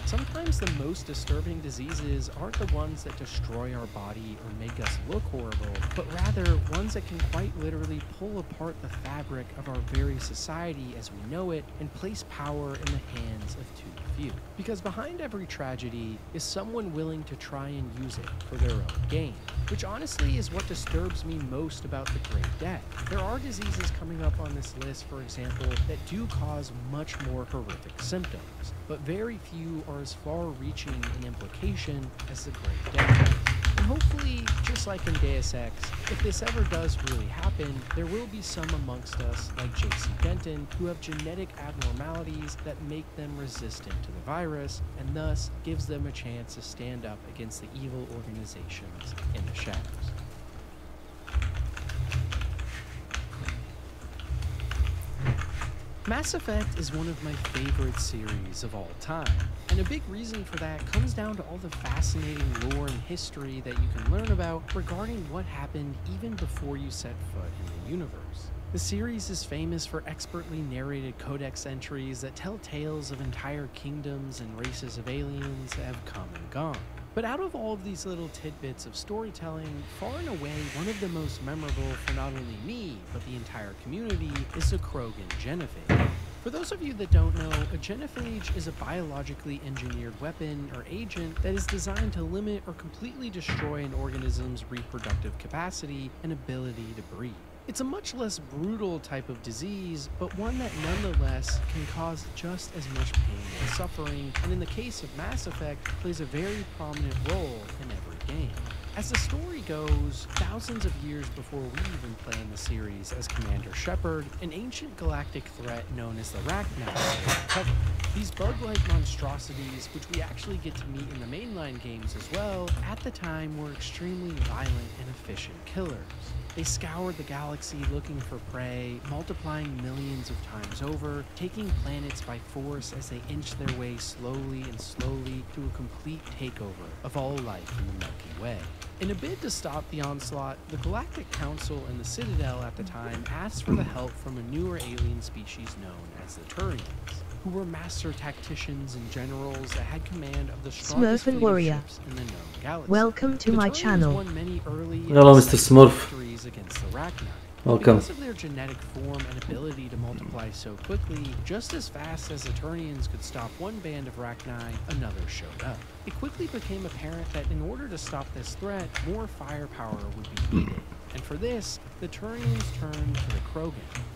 Sometimes the most disturbing diseases aren't the ones that destroy our body or make us look horrible, but rather ones that can quite literally pull apart the fabric of our very society as we know it and place power in the hands of too few. Because behind every tragedy is someone willing to try and use it for their own gain, which honestly is what disturbs me most about the Great Death. There are diseases coming up on this list, for example, that do cause much more horrific symptoms, but very few are as far-reaching in implication as the Great Death. And hopefully, just like in Deus Ex, if this ever does really happen, there will be some amongst us, like J.C. Denton, who have genetic abnormalities that make them resistant to the virus, and thus gives them a chance to stand up against the evil organizations in the shadows. Mass Effect is one of my favorite series of all time, and a big reason for that comes down to all the fascinating lore and history that you can learn about regarding what happened even before you set foot in the universe. The series is famous for expertly narrated codex entries that tell tales of entire kingdoms and races of aliens that have come and gone. But out of all of these little tidbits of storytelling, far and away one of the most memorable for not only me, but the entire community is the Krogan genophage. For those of you that don't know, a genophage is a biologically engineered weapon or agent that is designed to limit or completely destroy an organism's reproductive capacity and ability to breed. It's a much less brutal type of disease, but one that nonetheless can cause just as much pain and suffering, and in the case of Mass Effect, plays a very prominent role in every game. As the story goes, thousands of years before we even play in the series as Commander Shepard, an ancient galactic threat known as the Rachni is uncovered. These bug-like monstrosities, which we actually get to meet in the mainline games as well, at the time were extremely violent and efficient killers. They scoured the galaxy looking for prey, multiplying millions of times over, taking planets by force as they inched their way slowly and slowly to a complete takeover of all life in the Milky Way. In a bid to stop the onslaught, the Galactic Council and the Citadel at the time asked for the help from a newer alien species known as the Turians, who were master tacticians and generals that had command of the strongest fleet of ships in the known galaxy. Welcome to my channel. Won many early Hello, and Mr. Smurf. victories against the Rachni. Welcome. Because of their genetic form and ability to multiply so quickly, just as fast as the Turians could stop one band of Rachni, another showed up. It quickly became apparent that in order to stop this threat, more firepower would be needed. And for this, the Turians turned to the Krogan,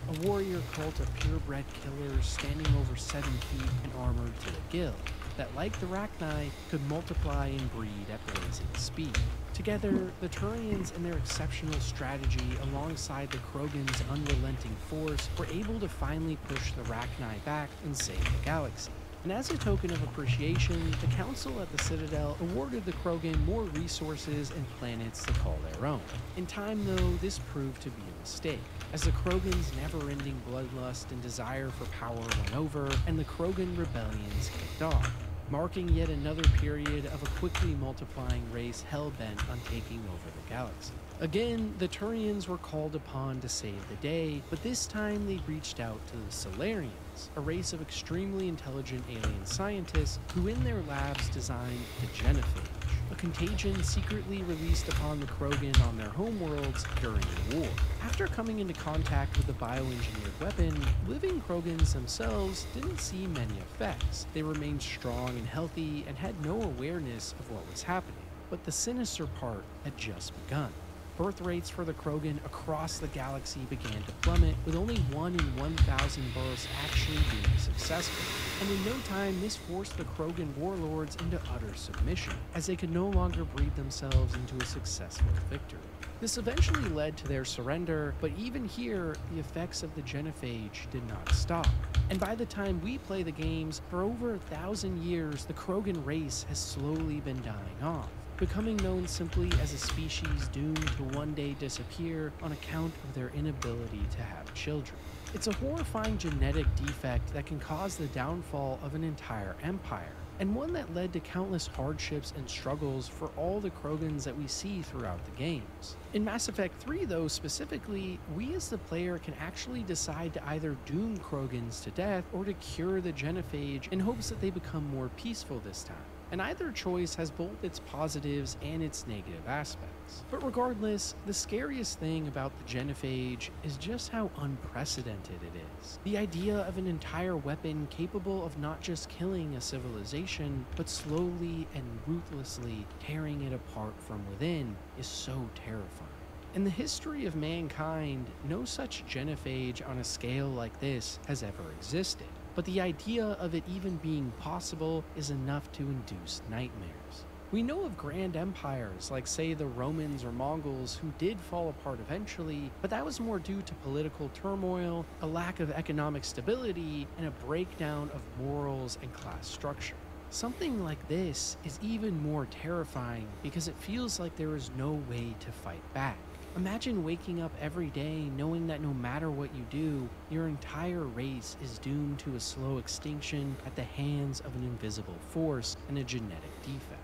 a warrior cult of purebred killers standing over 7 feet and armored to the gill, that like the Rachni, could multiply and breed at blazing speed. Together, the Turians and their exceptional strategy alongside the Krogan's unrelenting force were able to finally push the Rachni back and save the galaxy. And as a token of appreciation, the Council at the Citadel awarded the Krogan more resources and planets to call their own. In time, though, this proved to be a mistake, as the Krogan's never-ending bloodlust and desire for power won over, and the Krogan rebellions kicked off. marking yet another period of a quickly multiplying race hell-bent on taking over the galaxy. Again, the Turians were called upon to save the day, but this time they reached out to the Solarians, a race of extremely intelligent alien scientists who in their labs designed the genophage, a contagion secretly released upon the Krogan on their homeworlds during the war. After coming into contact with the bioengineered weapon, living Krogans themselves didn't see many effects. They remained strong and healthy and had no awareness of what was happening. But the sinister part had just begun. Birth rates for the Krogan across the galaxy began to plummet, with only 1 in 1,000 births actually being successful. And in no time, this forced the Krogan warlords into utter submission, as they could no longer breed themselves into a successful victory. This eventually led to their surrender, but even here, the effects of the genophage did not stop. And by the time we play the games, for over 1,000 years, the Krogan race has slowly been dying off, becoming known simply as a species doomed to one day disappear on account of their inability to have children. It's a horrifying genetic defect that can cause the downfall of an entire empire, and one that led to countless hardships and struggles for all the Krogans that we see throughout the games. In Mass Effect 3, though, specifically, we as the player can actually decide to either doom Krogans to death or to cure the genophage in hopes that they become more peaceful this time. And either choice has both its positives and its negative aspects. But regardless, the scariest thing about the genophage is just how unprecedented it is. The idea of an entire weapon capable of not just killing a civilization, but slowly and ruthlessly tearing it apart from within is so terrifying. In the history of mankind, no such genophage on a scale like this has ever existed. But the idea of it even being possible is enough to induce nightmares. We know of grand empires like, say, the Romans or Mongols who did fall apart eventually, but that was more due to political turmoil, a lack of economic stability, and a breakdown of morals and class structure. Something like this is even more terrifying because it feels like there is no way to fight back. Imagine waking up every day knowing that no matter what you do, your entire race is doomed to a slow extinction at the hands of an invisible force and a genetic defect.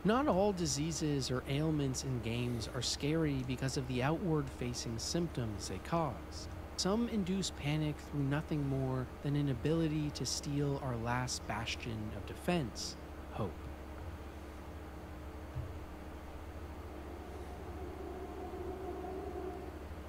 Not all diseases or ailments in games are scary because of the outward-facing symptoms they cause. Some induce panic through nothing more than an ability to steal our last bastion of defense, hope.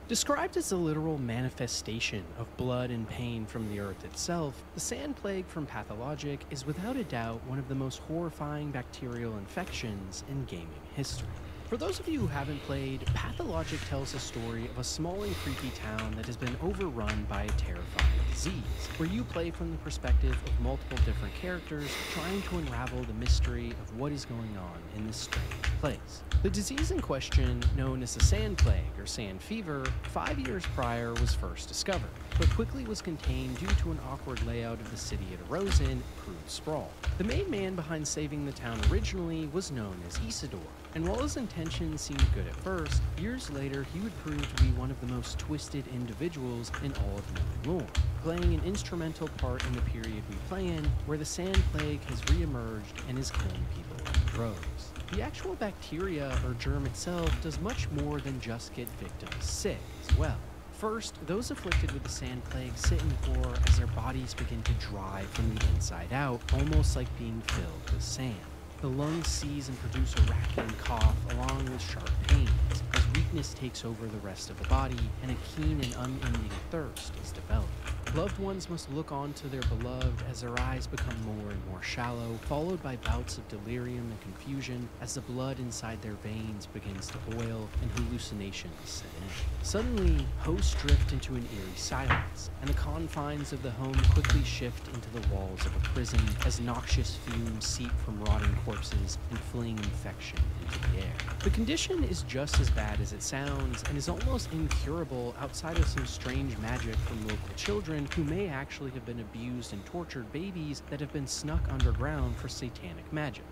Described as a literal manifestation of blood and pain from the Earth itself, the Sand Plague from Pathologic is without a doubt one of the most horrifying bacterial infections in gaming history. For those of you who haven't played, Pathologic tells a story of a small and creepy town that has been overrun by a terrifying disease, where you play from the perspective of multiple different characters trying to unravel the mystery of what is going on in this strange place. The disease in question, known as the Sand Plague or Sand Fever, 5 years prior was first discovered, but quickly was contained due to an awkward layout of the city it arose in, crude sprawl. The main man behind saving the town originally was known as Isidore, and while his intentions seemed good at first, years later he would prove to be one of the most twisted individuals in all of known lore, playing an instrumental part in the period we play in, where the Sand Plague has re-emerged and is killing people in droves. The actual bacteria or germ itself does much more than just get victims sick as well. First, those afflicted with the Sand Plague sit in horror as their bodies begin to dry from the inside out, almost like being filled with sand. The lungs seize and produce a racking cough along with sharp pains, as weakness takes over the rest of the body and a keen and unending thirst is developed. Loved ones must look on to their beloved as their eyes become more and more shallow, followed by bouts of delirium and confusion as the blood inside their veins begins to boil and hallucinations set in. Suddenly, hosts drift into an eerie silence, and the confines of the home quickly shift into the walls of a prison as noxious fumes seep from rotting corpses and fling infection into the air. The condition is just as bad as it sounds and is almost incurable outside of some strange magic from local children who may actually have been abused and tortured babies that have been snuck underground for satanic magic.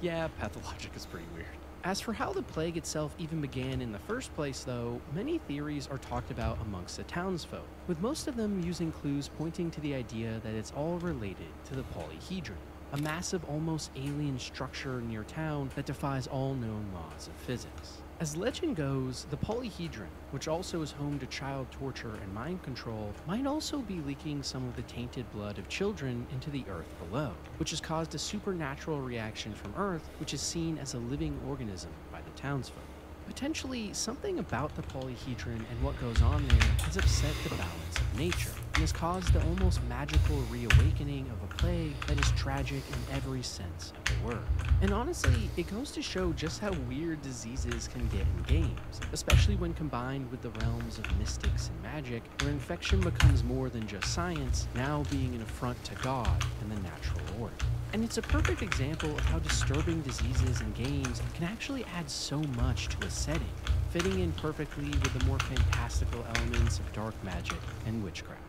Yeah, Pathologic is pretty weird. As for how the plague itself even began in the first place, though, many theories are talked about amongst the townsfolk, with most of them using clues pointing to the idea that it's all related to the polyhedron. a massive, almost alien structure near town that defies all known laws of physics. As legend goes, the polyhedron, which also is home to child torture and mind control, might also be leaking some of the tainted blood of children into the earth below, which has caused a supernatural reaction from Earth, which is seen as a living organism by the townsfolk. Potentially, something about the polyhedron and what goes on there has upset the balance of nature, and has caused the almost magical reawakening of a plague that is tragic in every sense of the word. And honestly, it goes to show just how weird diseases can get in games, especially when combined with the realms of mystics and magic, where infection becomes more than just science, now being an affront to God and the natural order. And it's a perfect example of how disturbing diseases in games can actually add so much to a setting, fitting in perfectly with the more fantastical elements of dark magic and witchcraft.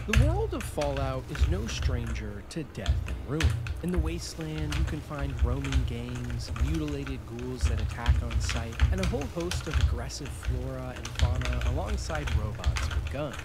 The world of Fallout is no stranger to death and ruin. In the wasteland, you can find roaming gangs, mutilated ghouls that attack on sight, and a whole host of aggressive flora and fauna alongside robots with guns.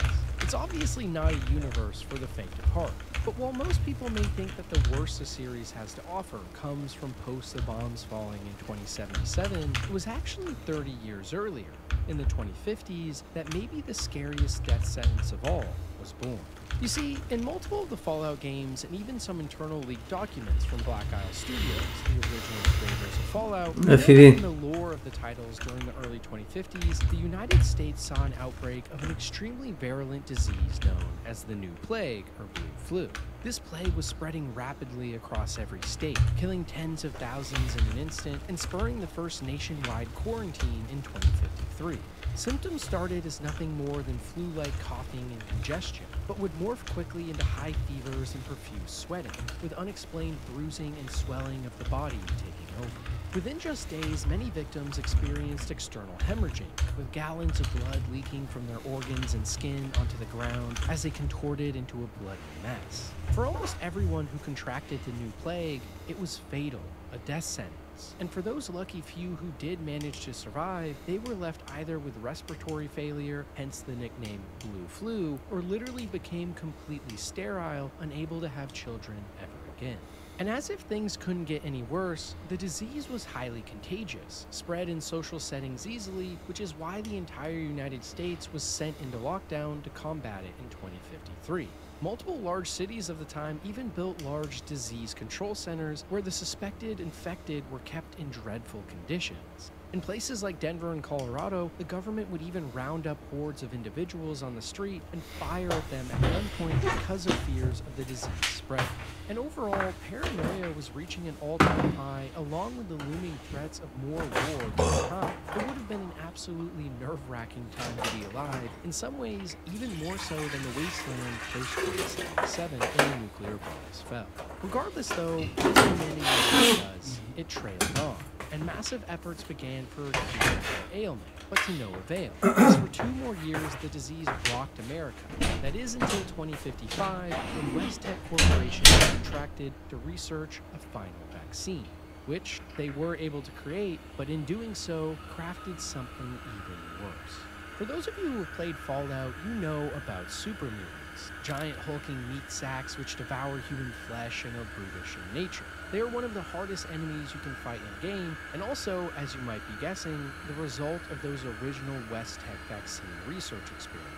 It's obviously not a universe for the faint of heart, but while most people may think that the worst the series has to offer comes from post the bombs falling in 2077, it was actually 30 years earlier, in the 2050s, that maybe the scariest death sentence of all was born. You see, in multiple of the Fallout games, and even some internal leaked documents from Black Isle Studios, the original creators of Fallout, in the lore of the titles during the early 2050s, the United States saw an outbreak of an extremely virulent disease known as the New Plague, or Blue Flu. This plague was spreading rapidly across every state, killing tens of thousands in an instant, and spurring the first nationwide quarantine in 2053. Symptoms started as nothing more than flu-like coughing and congestion, but would morph quickly into high fevers and profuse sweating, with unexplained bruising and swelling of the body taking over. Within just days, many victims experienced external hemorrhaging, with gallons of blood leaking from their organs and skin onto the ground as they contorted into a bloody mess. For almost everyone who contracted the New Plague, it was fatal, a death sentence. And for those lucky few who did manage to survive, they were left either with respiratory failure, hence the nickname Blue Flu, or literally became completely sterile, unable to have children ever again. And as if things couldn't get any worse, the disease was highly contagious, spread in social settings easily, which is why the entire United States was sent into lockdown to combat it in 2053. Multiple large cities of the time even built large disease control centers where the suspected infected were kept in dreadful conditions. In places like Denver and Colorado, the government would even round up hordes of individuals on the street and fire at them at gunpoint because of fears of the disease spread. And overall, paranoia was reaching an all-time high, along with the looming threats of more war at the time. It would have been an absolutely nerve-wracking time to be alive, in some ways even more so than the wasteland post-1977 when the nuclear bombs fell. Regardless though, as humanity does, it trailed on, and massive efforts began for a cure for the ailment, but to no avail. As for 2 more years, the disease rocked America. That is until 2055, when West Tech Corporation contracted to research a final vaccine, which they were able to create, but in doing so, crafted something even worse. For those of you who have played Fallout, you know about super mutants, giant hulking meat sacks which devour human flesh and are brutish in nature. They are one of the hardest enemies you can fight in a game, and also, as you might be guessing, the result of those original West Tech vaccine research experiments.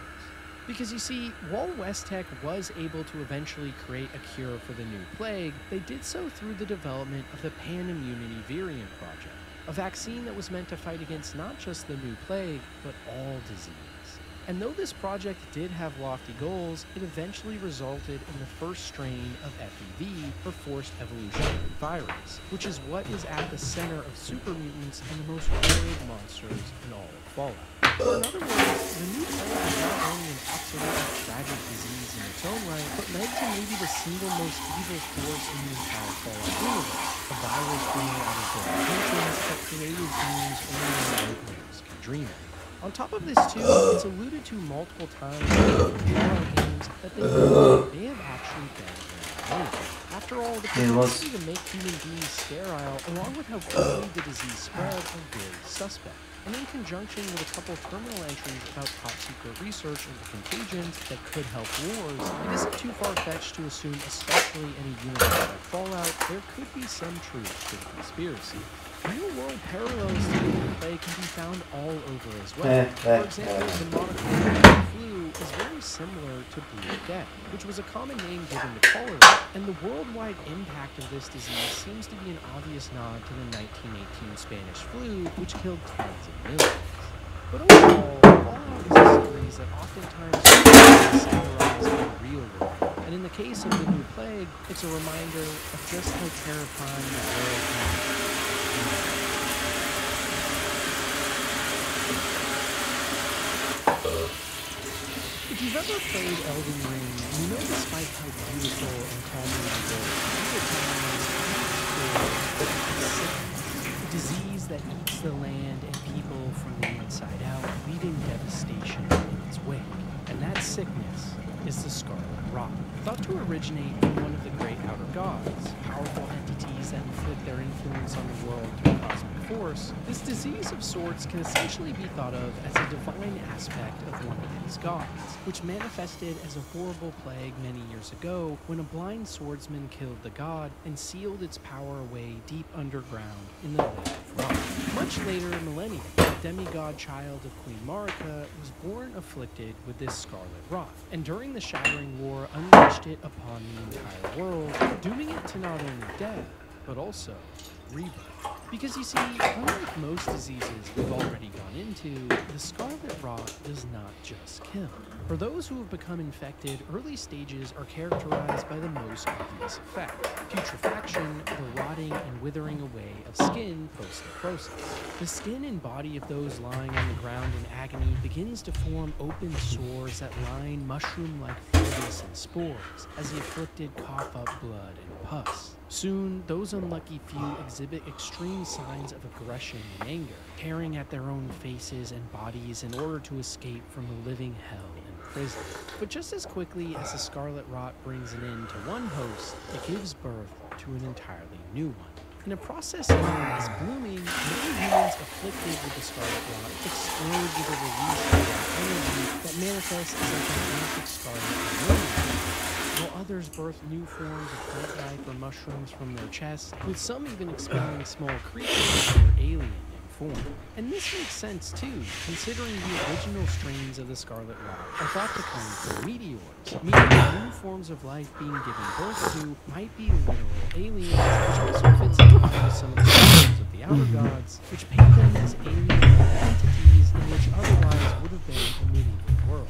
Because you see, while West Tech was able to eventually create a cure for the New Plague, they did so through the development of the Pan-Immunity Virion Project, a vaccine that was meant to fight against not just the New Plague, but all disease. And though this project did have lofty goals, it eventually resulted in the first strain of FEV, or Forced Evolutionary Virus, which is what is at the center of super mutants and the most horrid monsters in all of Fallout. Or in other words, the New Plague was not only an absolutely tragic disease in its own right, but led to maybe the single most evil force in the entire Fallout universe, a virus born out of their intentions that created beings only nightmares can dream of. On top of this too, it's alluded to multiple times in Fallout games that they may have actually been related. After all, the propensity to make human beings sterile, along with how quickly the disease spread, are very suspect. and in conjunction with a couple terminal entries about top-secret research into contagions that could help wars, it isn't too far-fetched to assume, especially in a universe like Fallout, there could be some truth to the conspiracy. Real-world parallels to the play can be found all over as well. For example, the monoclonal flu is very similar to Blue Death, which was a common name given to cholera, and the worldwide impact of this disease seems to be an obvious nod to the 1918 Spanish flu, which killed tens of millions. But overall, Fallout is a series that oftentimes satirizes the real world, and in the case of the new plague, it's a reminder of just how terrifying the world can be. If you've ever played Elden Ring, you know despite how beautiful and calming the world is, a disease that eats the land and people from the inside out, leaving devastation in its wake. And that sickness is the Scarlet Rot, thought to originate from one of the great outer gods, powerful entities that inflict their influence on the world through cosmic force. This disease of sorts can essentially be thought of as a divine aspect of one of these gods, which manifested as a horrible plague many years ago when a blind swordsman killed the god and sealed its power away deep underground in the Lake of Rock. Much later, millennia, the demigod child of Queen Marika was born afflicted with this Scarlet Rot, and during the Shattering War unleashed it upon the entire world, dooming it to not only death, but also rebirth. Because you see, unlike most diseases we've already gone into, the Scarlet Rot does not just kill. For those who have become infected, early stages are characterized by the most obvious effect: putrefaction, the rotting and withering away of skin post-necrosis. The skin and body of those lying on the ground in agony begins to form open sores that line mushroom-like fungus and spores as the afflicted cough up blood and pus. Soon, those unlucky few exhibit extreme signs of aggression and anger, tearing at their own faces and bodies in order to escape from the living hell and prison. But just as quickly as the Scarlet Rot brings an end to one host, it gives birth to an entirely new one. In a process known as blooming, many humans afflicted with the Scarlet Rot explode with a release of energy that manifests as a gigantic scarlet balloon, while others birth new forms of plant life or mushrooms from their chests, with some even expelling small creatures that are alien in form. And this makes sense too, considering the original strains of the Scarlet Rot are thought to come from meteors, meaning that new forms of life being given birth to might be literal aliens, which also fits in with some of the stories of the Outer Gods, which paint them as alien-like entities in which otherwise would have been a medieval world.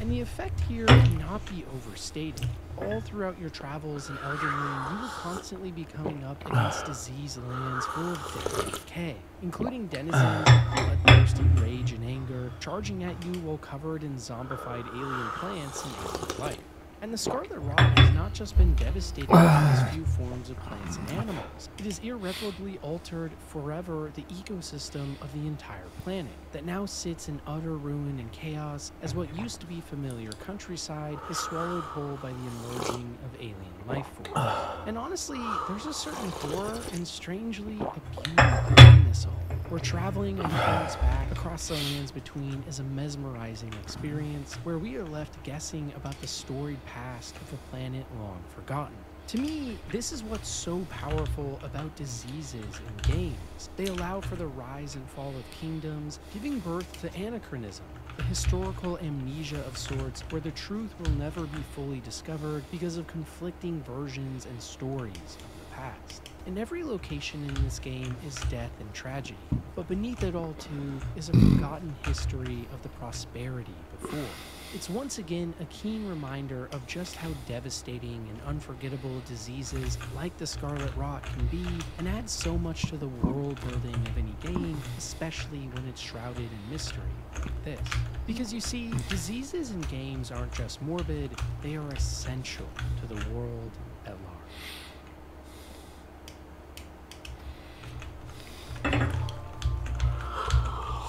And the effect here cannot be overstated. All throughout your travels in Elden Ring, you will constantly be coming up against diseased lands full of death and decay, including denizens of bloodthirsty rage and anger, charging at you while covered in zombified alien plants and alien life. And the Scarlet Rot has not just been devastating to these few forms of plants and animals. It has irreparably altered forever the ecosystem of the entire planet, that now sits in utter ruin and chaos as what used to be familiar countryside is swallowed whole by the emerging of alien life forms. And honestly, there's a certain horror and strangely a beauty in this all, where traveling on Plane's back across the lands between is a mesmerizing experience where we are left guessing about the storied past of a planet long forgotten. To me, this is what's so powerful about diseases in games. They allow for the rise and fall of kingdoms, giving birth to anachronism, a historical amnesia of sorts where the truth will never be fully discovered because of conflicting versions and stories of the past. And every location in this game is death and tragedy, but beneath it all too is a forgotten history of the prosperity before. It's once again a keen reminder of just how devastating and unforgettable diseases like the Scarlet Rot can be, and adds so much to the world building of any game, especially when it's shrouded in mystery like this. Because you see, diseases in games aren't just morbid, they are essential to the world at large.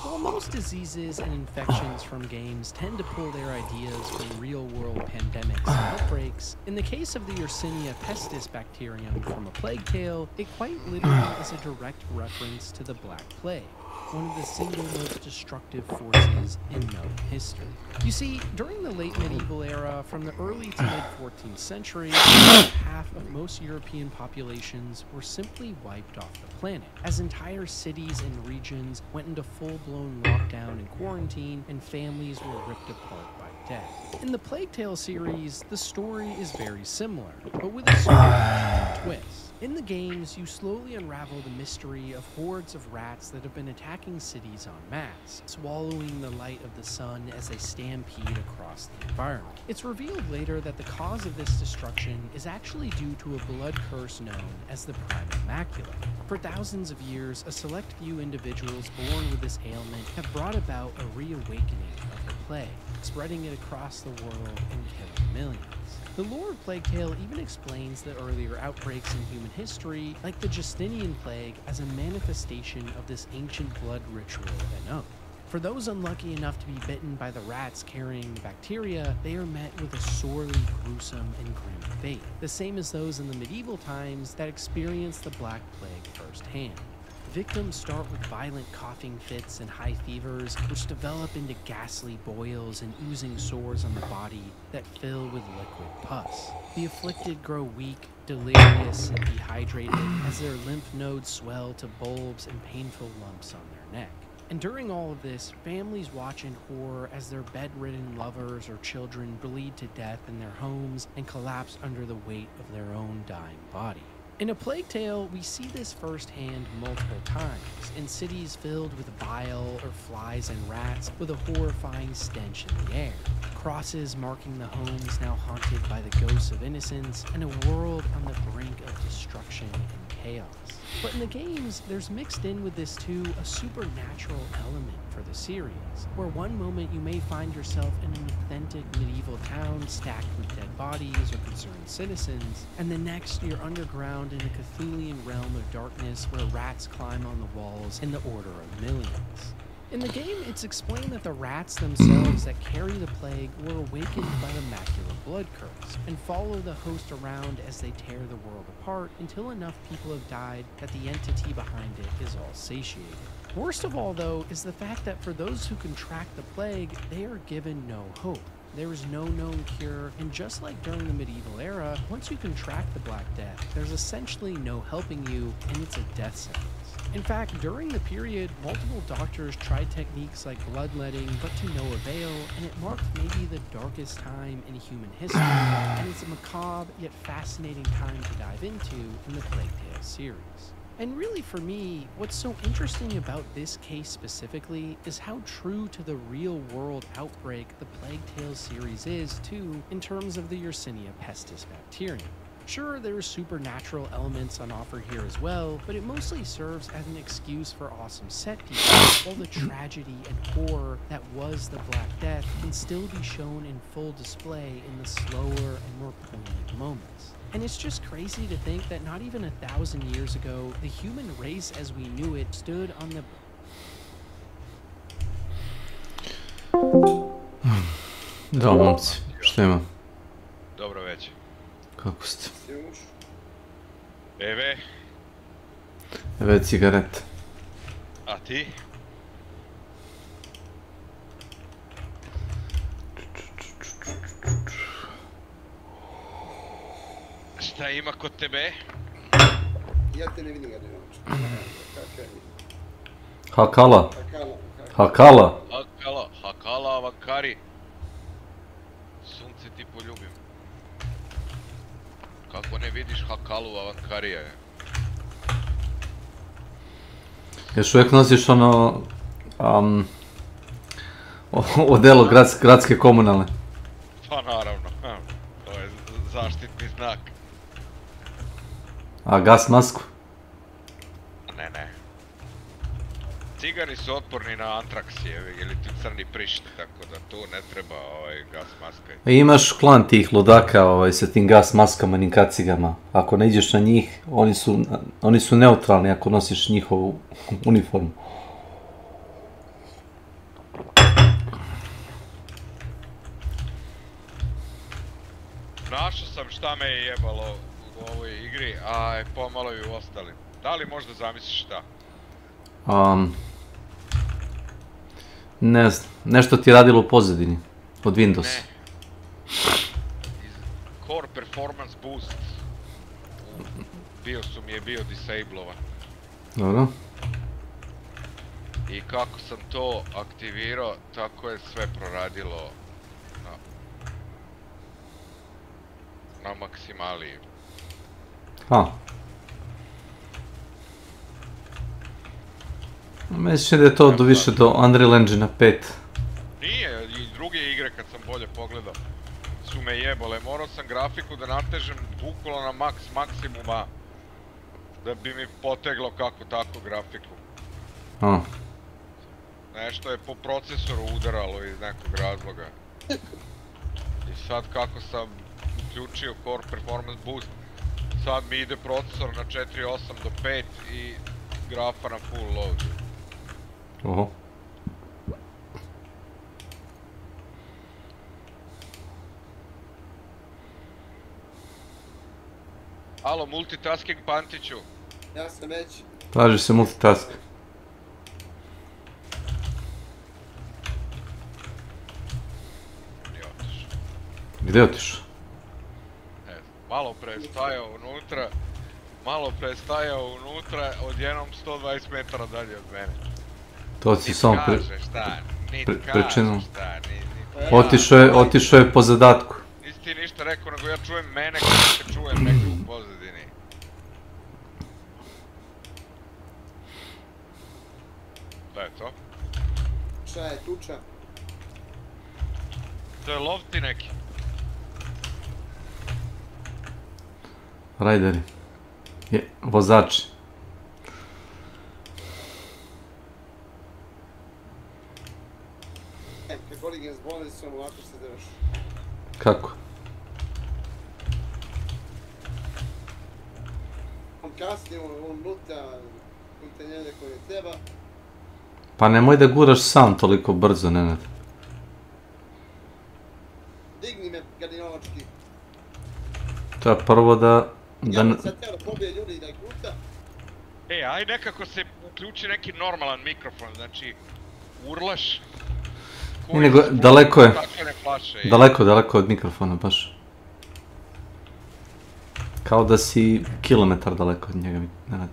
While most diseases and infections from games tend to pull their ideas from real-world pandemics and outbreaks, in the case of the Yersinia pestis bacterium from A Plague Tale, it quite literally is a direct reference to the Black Plague. one of the single most destructive forces in known history. You see, during the late medieval era, from the early to mid-14th century, half of most European populations were simply wiped off the planet, as entire cities and regions went into full-blown lockdown and quarantine, and families were ripped apart by death. In the Plague Tale series, the story is very similar, but with a supernatural twist. In the games, you slowly unravel the mystery of hordes of rats that have been attacking cities en masse, swallowing the light of the sun as they stampede across the environment. It's revealed later that the cause of this destruction is actually due to a blood curse known as the Primal Macula. For thousands of years, a select few individuals born with this ailment have brought about a reawakening of the plague, spreading it across the world and killing millions. The lore of Plague Tale even explains the earlier outbreaks in human history, like the Justinian Plague, as a manifestation of this ancient blood ritual and oath. For those unlucky enough to be bitten by the rats carrying the bacteria, they are met with a sorely gruesome and grim fate, the same as those in the medieval times that experienced the Black Plague firsthand. Victims start with violent coughing fits and high fevers, which develop into ghastly boils and oozing sores on the body that fill with liquid pus. The afflicted grow weak, delirious, and dehydrated as their lymph nodes swell to bulbs and painful lumps on their neck. And during all of this, families watch in horror as their bedridden lovers or children bleed to death in their homes and collapse under the weight of their own dying body. In A Plague Tale, we see this firsthand multiple times, in cities filled with bile or flies and rats with a horrifying stench in the air, crosses marking the homes now haunted by the ghosts of innocence, and a world on the brink of destruction and chaos. But in the games, there's mixed in with this too a supernatural element for the series, where one moment you may find yourself in an authentic medieval town stacked with dead bodies or concerned citizens, and the next you're underground in a Cthulhian realm of darkness where rats climb on the walls in the order of millions. In the game, it's explained that the rats themselves that carry the plague were awakened by the Macula blood curse, and follow the host around as they tear the world apart until enough people have died that the entity behind it is all satiated. Worst of all, though, is the fact that for those who contract the plague, they are given no hope. There is no known cure, and just like during the medieval era, once you contract the Black Death, there's essentially no helping you, and it's a death sentence. In fact, during the period, multiple doctors tried techniques like bloodletting, but to no avail, and it marked maybe the darkest time in human history, and it's a macabre yet fascinating time to dive into in the Plague Tale series. And really for me, what's so interesting about this case specifically is how true to the real-world outbreak the Plague Tale series is, too, in terms of the Yersinia pestis bacterium. Sure, there's supernatural elements on offer here as well, but it mostly serves as an excuse for awesome set pieces, while the tragedy and horror that was the Black Death can still be shown in full display in the slower and more poignant moments. And it's just crazy to think that not even 1,000 years ago, the human race as we knew it stood on the... Da, momci, šta ima? Dobro večer. Kako ste? Eve. Eve cigaret. A ti? Šta ima kod tebe? Ja te ne vidim ga ne. Hakala. Hakala. Hakala avakari. Sunce ti poljubim. Kako ne vidiš Hakalu avakarija je? Još uvijek nosiš ono... odelo gradske komunalne. Pa naravno, to je zaštitni znak. A gas masku? Ne. Cigari su otporni na antraks ili ti crni prišt, tako da tu ne treba gas maska. Imaš klan tih ludaka sa tim gas maskama i kacigama. Ako ne ideš na njih, oni su neutralni ako nosiš njihovu uniformu. Našao sam šta me je jebalo u ovoj igri, a pomalo i u ostalim. Da li možda zamisliš šta? Ne znam, nešto ti je radilo u pozadini, od Windowsa. Core Performance Boost. U BIOSu mi je bio disablovan. Dobro. I kako sam to aktivirao, tako je sve proradilo na maksimaliju. Mislim da je to više do Unreal Engine 5. Nije, i druge igre kad sam bolje pogledao su me jebale. Morao sam grafiku da natežem bukvalno na maksimuma da bi mi poteglo kako tako grafiku. Nešto je po procesoru udaralo iz nekog razloga. I sad kako sam uključio Core Performance Boost, sad mi ide procesor na 4.8 do 5 i grafa na full load. Oho. Alo, multitasking Pantiću. Ja sam već. Traži se multitask. Gdje otišao? Malo pre stajao unutra, odjednom 120 metara dalje od mene. To si samo pričinom. Otišao je po zadatku. Nisi ti ništa rekao, nego ja čujem mene kada se čujem negdje u pozadini. Šta je to? Šta je tuča? To je lovti neki. Rajderi. Vozači. Kad Goligen zboli sam ovako se drži. Kako? On kasnije, on luta kontenjere koje treba. Pa nemoj da guraš sam toliko brzo, Nenad. Digni me, gadinovački. Treba prvo da... Ja sam sad teo da pobije ljudi da ih luta. Aj nekako se uključi neki normalan mikrofon, znači urlaš. Nego, daleko je. Daleko od mikrofona, baš. Kao da si kilometar daleko od njega, Nenad.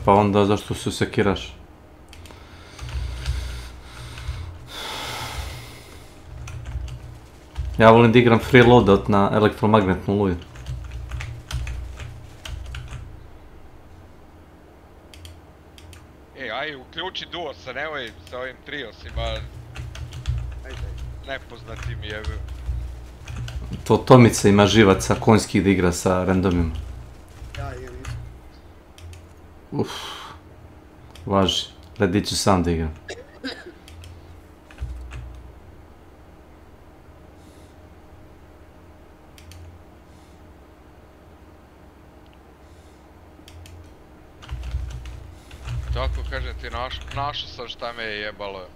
Pa onda zašto se sekiraš? Ja volim da igram free loadout na elektromagnetnu luju. Aj, uključi duosa, nemoj sa ovim triosima. Nepoznatim je. To Tomica ima živaca konjskih da igra sa randomima. Važi, gledaj ću sam da igram. Tako kažem ti, našao sam šta me je jebalo.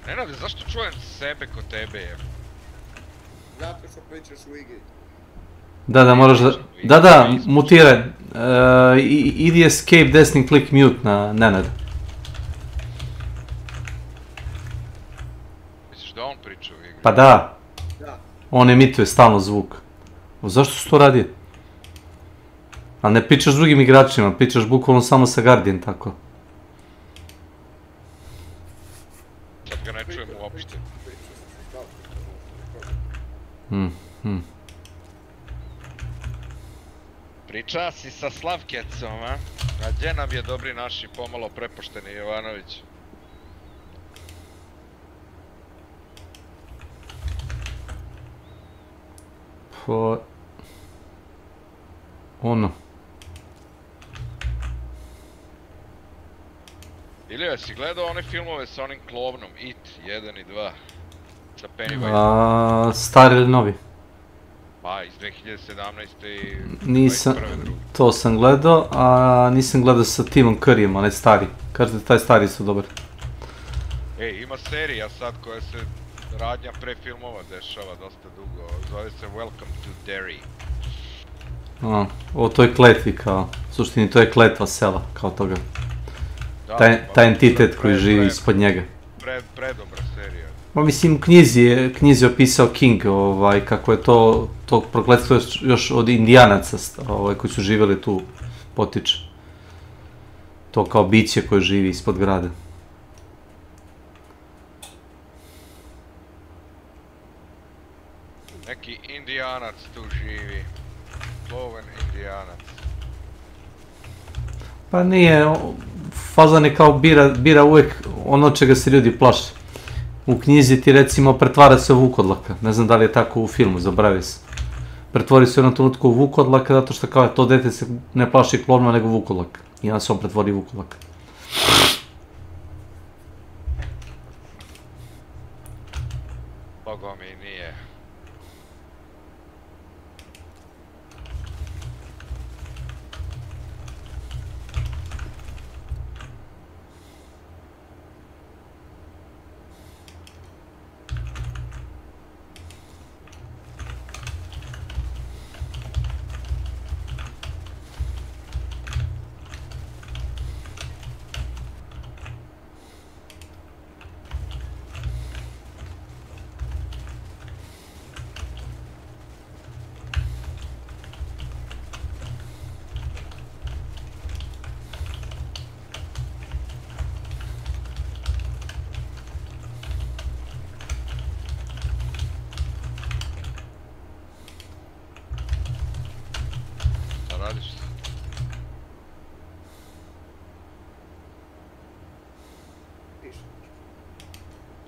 Nenade, zašto čujem sebe kod tebe je? Zato što pričaš u igri. Da, moraš da... Da, mutiraj. Idi escape, desni klik, mute na Nenad. Misliš da on priča u igri? Pa da. On emituje stalno zvuk. Zašto su to radi? A ne pričaš s drugim igračima, pričaš bukvalno samo sa Guardian, tako. Sad ga ne čujem uopšte. Priča si sa Slavkecom, a? A gdje nam je dobri naši pomalo prepošteni Jovanović? Pa... Ono. Ilija, si gledao one filmove sa onim klovnom, It 1 i 2? Sa Pennywise? Stari ili novi? Pa, iz 2017. i 21. drugi. To sam gledao, a nisam gledao sa Timom Curryjem, onaj stari. Kažete taj stari su dobar. Ima serija sad koja se radnja pre filmova dešava dosta dugo. Zove se Welcome to Derry. O toj kletvi kao, u suštini to je kletva sela, kao toga. Taj entitet koji živi ispod njega. Predobra serija. Ma mislim, u knjizi je opisao King, kako je to prokletstvo još od Indijanaca koji su živjeli tu potiče. To kao biće koje živi ispod grada. Neki Indijanac tu živi. Loven Indijanac. Pa nije, fazan je kao bira uvijek ono čega se ljudi plaše. U knjizi ti recimo pretvara se u vukodlaka, ne znam da li je tako u filmu, zaboravio se. Pretvori se u jednom trenutku u vukodlaka zato što kao to dete se ne plaši klonova nego vukodlaka. I onda se on pretvori u vukodlaka. Bogo mi nije.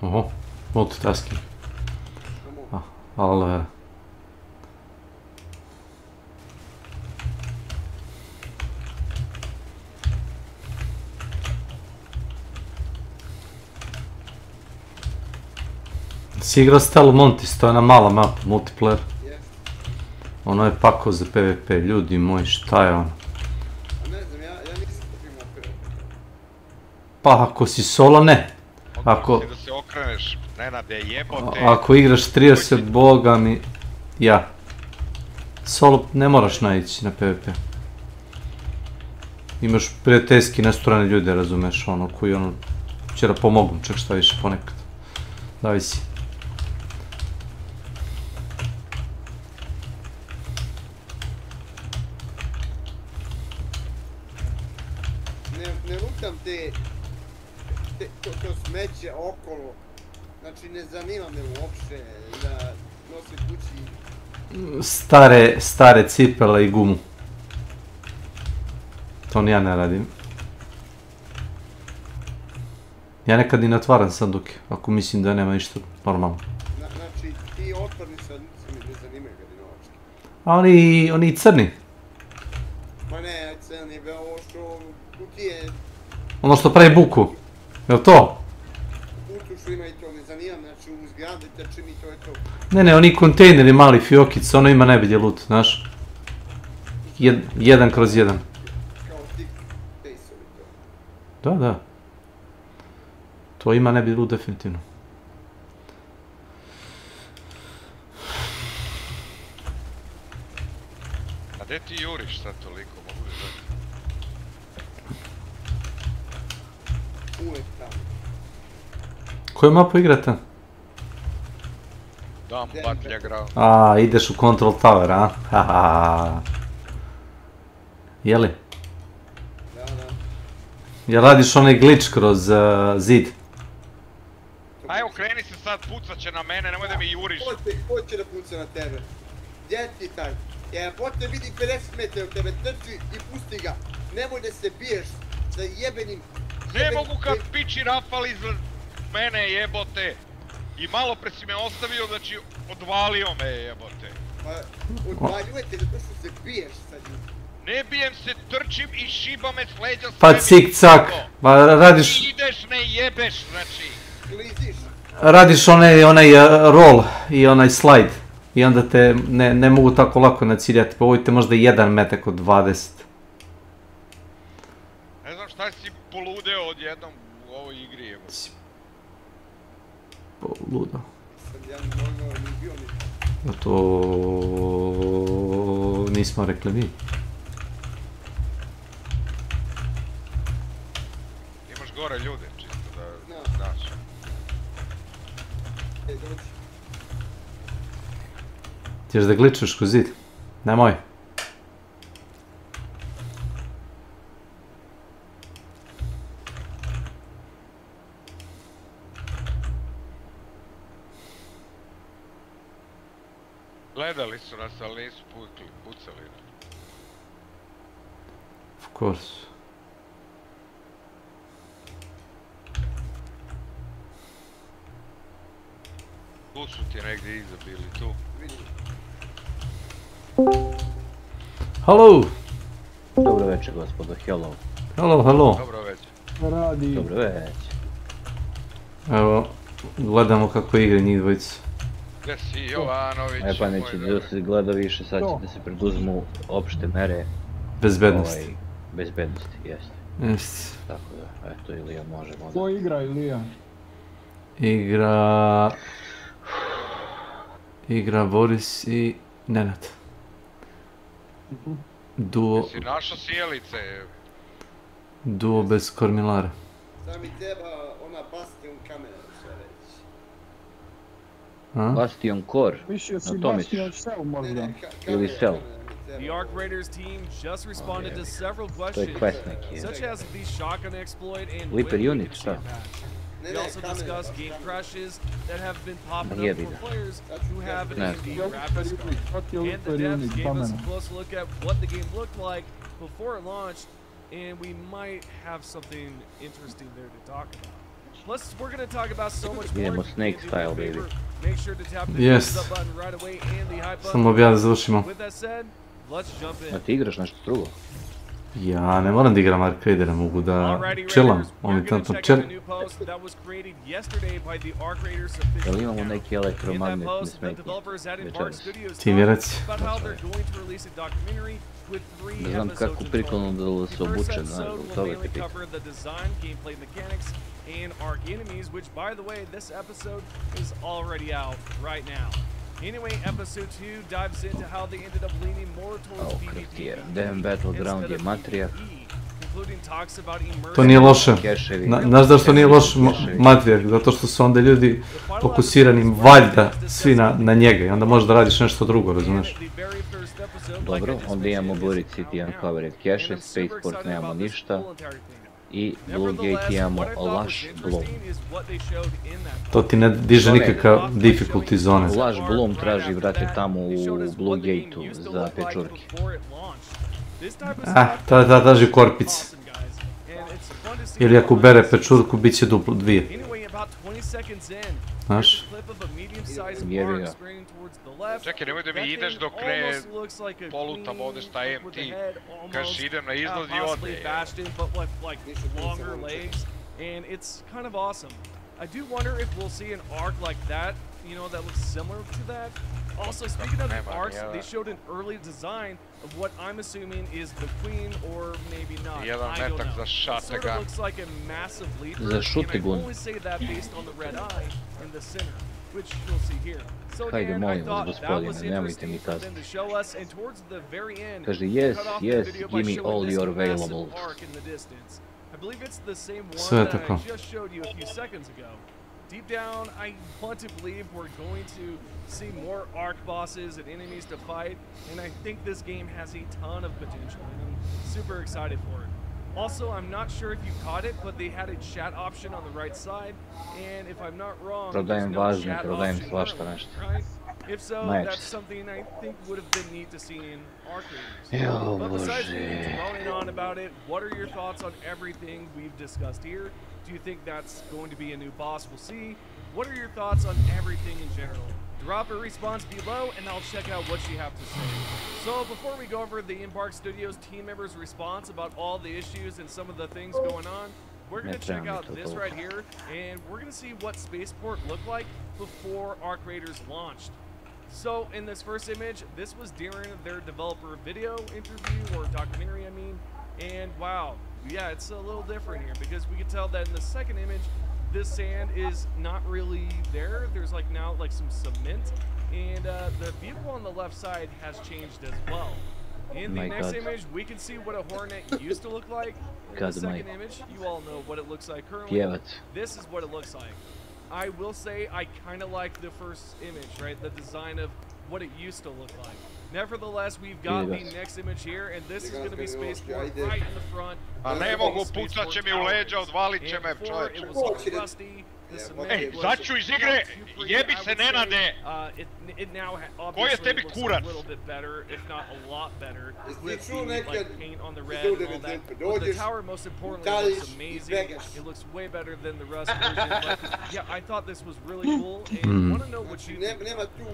Oho, multitasking. Aloe vera. Si igrao Stella Montis, to je ona mala mapa, multiplayer. Ono je pakao za PvP, ljudi moji, šta je ono? Ne znam, ja nisam imao PvP. Pa ako si solo, ne. Ako si da se okreneš, Nenade, jebote. Ako igraš 30, boga mi, ja. Solo ne moraš naići na PvP. Imaš prijateljski nasturane ljude, razumeš, ono, koji ono, će da pomognu, čak šta više ponekad. Zavisi. Ne lutam to smeće okolo, znači ne zanima me uopšte da nosim kući. Stare cipele i gumu. To ni ja ne radim. Ja nekad i ne otvaram sanduke, ako mislim da nema ništa normalno. Znači ti otvorni sanduci mi ne zanimaju gadinovački. A oni crni? Ma ne, crni, be ovo što kutije... Ono što pravi buku, jel to? Putu što ima i to, ne zanimam, znači u zgrade trčim i to je to. Ne, oni kontejneri, mali fiokice, ono ima najbolji loot, znaš? 1/1. Kao stick face-ovi to. Da. To ima najbolji loot definitivno. A gdje ti juriš sad toliko, mogu li znati? Uvijek tamo. Koju mapu igrate? Dam Battleground. A, ideš u Control Tower, a? Haha. Jeli? Da. Jel radiš onaj glitch kroz zid? A evo kreni se sad, pucat će na mene, nemoj da mi juriš. Ko će da puca na tebe? Gdje ti taj? Pote vidi 50 metara od tebe, trči i pusti ga. Nemoj da se biješ sa jebenim... Ne mogu kad piči Rafal iznad mene, jebote. I malo pre si me ostavio, znači odvalio me, jebote. Pa, odvaljujete zato što se biješ sa njim. Ne bijem se, trčim i šiba me s leđa sve. Pa cik-cak, pa radiš... Ti ideš, ne jebeš, znači. Kliziš. Radiš onaj roll i onaj slide. I onda te ne mogu tako lako naciljati, pa ovojte možda 1 metak od 20. Ne znam šta si poludeo odjednom u ovoj igri, evo. Poludo. Sad ja normalno ni bio ni... To... Nismo rekli mi. Imaš gore ljude, čisto da znaš. Ćeš da gličuš kroz zid? Nemoj. Gledali su nas, ali nisu pucali. Of course. Tu su ti negdje iza bili, tu. Hello! Dobro večer, gospodo, hello. Hello, hello. Dobro večer. Radi. Dobro večer. Evo, gledamo kako igre njih dvojica. Gdje si Jovanović? Pa neće da se gleda više, sad će da se preduzmu opšte mere. Bezbednosti. Bezbednosti, jeste. Jeste. Tako da, eto, Ilija možemo da... Ko igra, Ilija? Igra Boris i Nenad. Duo... Jesi našo sjelice? Duo bez kormilara. Sad mi treba ona Bastion kamera, sve reći. Bastion Core, Mislio si na to Bastion misliš? Cell možda. Ili Cell. The Arc Raiders team just responded to several To je questions, quest neki. such as the shotgun exploit and Liper when we unit, can see šta? a patch. We also discussed game crashes that have been popping Ma up jebi for ga. players who have an Ne. AMD graphics card. And the devs gave us a close look at what the game looked like before it launched, and we might have something interesting there to talk about. Plus, we're going to talk about so much more. Idemo If you Snake can do style, me a favor, baby. make sure to tap the Yes. thumbs up button right away and the hype Samo button. bi ja da završimo. With that said, let's jump in. A ti igraš nešto drugo? Ja ne moram da igram Arc Raidera, mogu da Alrighty, chillam. Raiders, Oni we're tam gonna tam check out chill. a new post that was created yesterday by the Arc Raiders Jel official imamo account. neki In that elektromagnetne post, the smetnje developers at Embark večeras? Studios Ti mi reci. talked about how they're going to release a documentary with 3 Ne znam episodes kako in prikladno total. da The se first obučem, episode zbog will toga mainly te pitam. cover the design, gameplay mechanics, and Arc enemies, which, by the way, this episode is already out right now. Anyway, episode 2 dives into how they ended up leaning more towards PvP Damn Battleground je matrijak. including talks about To nije loše. Keševi. Znaš zašto nije loš matrijak? Zato što su onda ljudi fokusirani valjda svi na njega i onda možeš da radiš nešto drugo, razumiješ? Dobro, onda imamo Buried City Uncovered Cache, Spaceport nemamo ništa. I Blue Gate imamo Lush Bloom. To ti ne diže nikakav difficulty zone. Lush Bloom traži, vrate, tamo u Blue Gateu za pečurke. Tada traži korpice. Ili ako bere pečurku, bit će duplo, dvije. Znaš? Jebi ga. Čekaj, nemoj da mi ideš dok ne polutam ovdje šta jem ti. Kažeš idem na izlaz i ode. And it's kind of awesome. I do wonder if we'll see an arc like that, you know, that looks similar to that. Also, speaking of the arcs, they showed an early design of what I'm assuming is the queen, or maybe not. I don't know. It sort of looks like a massive leaper, and I only say that based on the red eye in the center, which you'll see here. So again, I thought that was interesting for them to show us, and towards the very end, Kaže, they yes, cut off yes, the video by give me showing all this your massive availables. arc in the distance. I believe it's the same one Sve that tako. I just showed you a few seconds ago. Deep down, I want to believe we're going to see more arc bosses and enemies to fight, and I think this game has a ton of potential, and I'm super excited for it. Also, I'm not sure if you caught it, but they had a chat option on the right side, and if I'm not wrong, there's Prodajem no važno, chat prodajem option svašta currently, nešto. right? If so, Neće that's se. something I think would have been neat to see in Arc Raiders. Jo, But besides me Bože. droning on about it, what are your thoughts on everything we've discussed here? Do you think that's going to be a new boss we'll see? What are your thoughts on everything in general? Drop a response below and I'll check out what you have to say. So before we go over the Embark Studios team members' response about all the issues and some of the things going on, we're going to check out this right here, and we're going to see what Spaceport looked like before Arc Raiders launched. So in this first image, this was during their developer video interview, or documentary I mean, and wow, yeah, it's a little different here because we can tell that in the second image, this sand is not really there. There's like now like some cement, and the vehicle on the left side has changed as well. In the next image, we can see what a Hornet used to look like. In the second image, you all know what it looks like currently. This is what it looks like. I will say I kind of like the first image, right? The design of what it used to look like. Nevertheless, we've got the next image here, and this is going to be Spaceport right in the front. A ne mogu, pucat će mi u leđa, odvalit će me, čovječe. Ej, začu iz igre, jebi se Nenade! Ko je tebi kurac? The tower, most importantly, looks amazing. It looks way better than the Rust version, but yeah, I thought this was really cool, and want to know what you think.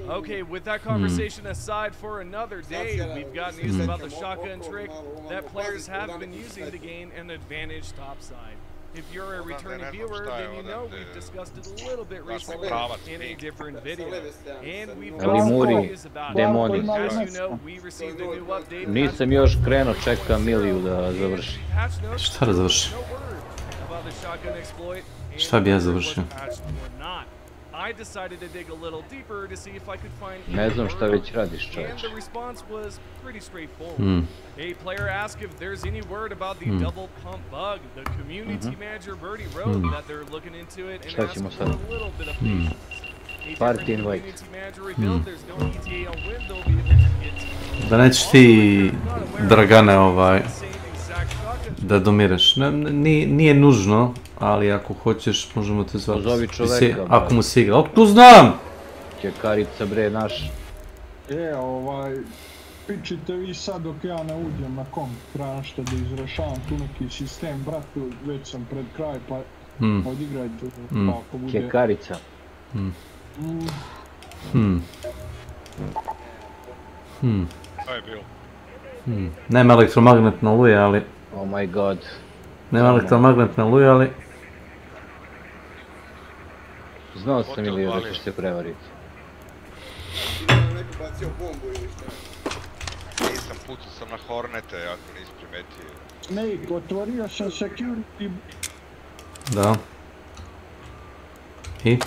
Okay, with that conversation aside for another day, we've got news about the shotgun trick that players have been using to gain an advantage topside. If you're a returning viewer, then you know we've discussed it a little bit recently in a different video. And we've got some news about it. As you know, we received a new update. Nisam još krenuo, čekam Miliju da završi. Šta da završi? Šta bi ja završio? I decided to dig a little deeper to see if I could find Ne znam šta već radiš, and čovječe. the response was pretty straightforward. A player asked if there's any word about the double pump bug. The community manager Birdie wrote that they're looking into it and asked for a little bit of patience. A different community manager revealed there's no ETA on when they'll be able to get to. Da nećeš ti, Dragane, da domireš. Nije nužno, ali ako hoćeš, možemo te zvati. Pozovi čoveka. Ako mu si igra. Otko znam! Kekarica, bre, naš. Pičite vi sad dok ja ne uđem na komp, trebam što da izrašavam tu neki sistem, bratu, već sam pred kraj, pa odigrajte pa ako bude... Kekarica. Šta je bilo? Nema elektromagnetna oluja, ali... Oh my god. Nema elektromagnetna oluja, ali... Znao sam ili da ćeš se prevariti. Nisam, pucao sam na Hornete, ako nisi primetio. Ne, otvorio sam security... Da. I?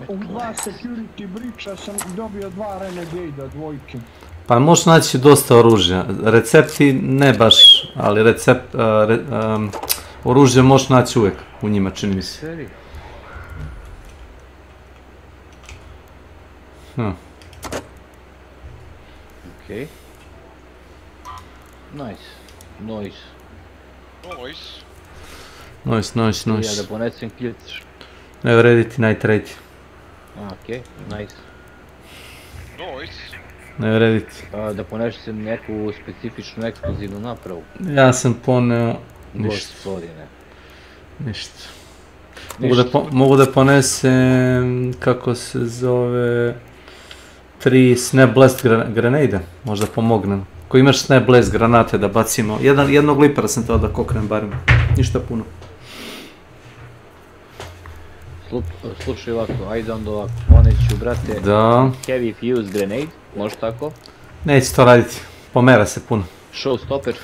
U dva security breacha sam dobio 2 Renegade-a, dvojke. Pa možeš naći dosta oružja. Recepti ne baš, ali oružje možeš naći uvijek u njima, čini mi se. Okej. Nice. Ja da ponesem ključ. Ne vredi ti najtreći. Okej, nice. Ne vredi ti. Da ponesem neku specifičnu eksplozivnu napravu. Ja sam poneo ništa. Ništa. Mogu da ponesem, kako se zove, 3 snap blast grenade, možda pomognem. Ako imaš snap blast granate da bacimo, jednog lipera sam teo da koknem barem, ništa puno. Slušaj ovako, ajde onda ovako, poneću, brate, heavy fuse grenade, može tako? Neće to raditi, pomera se puno. Showstopper?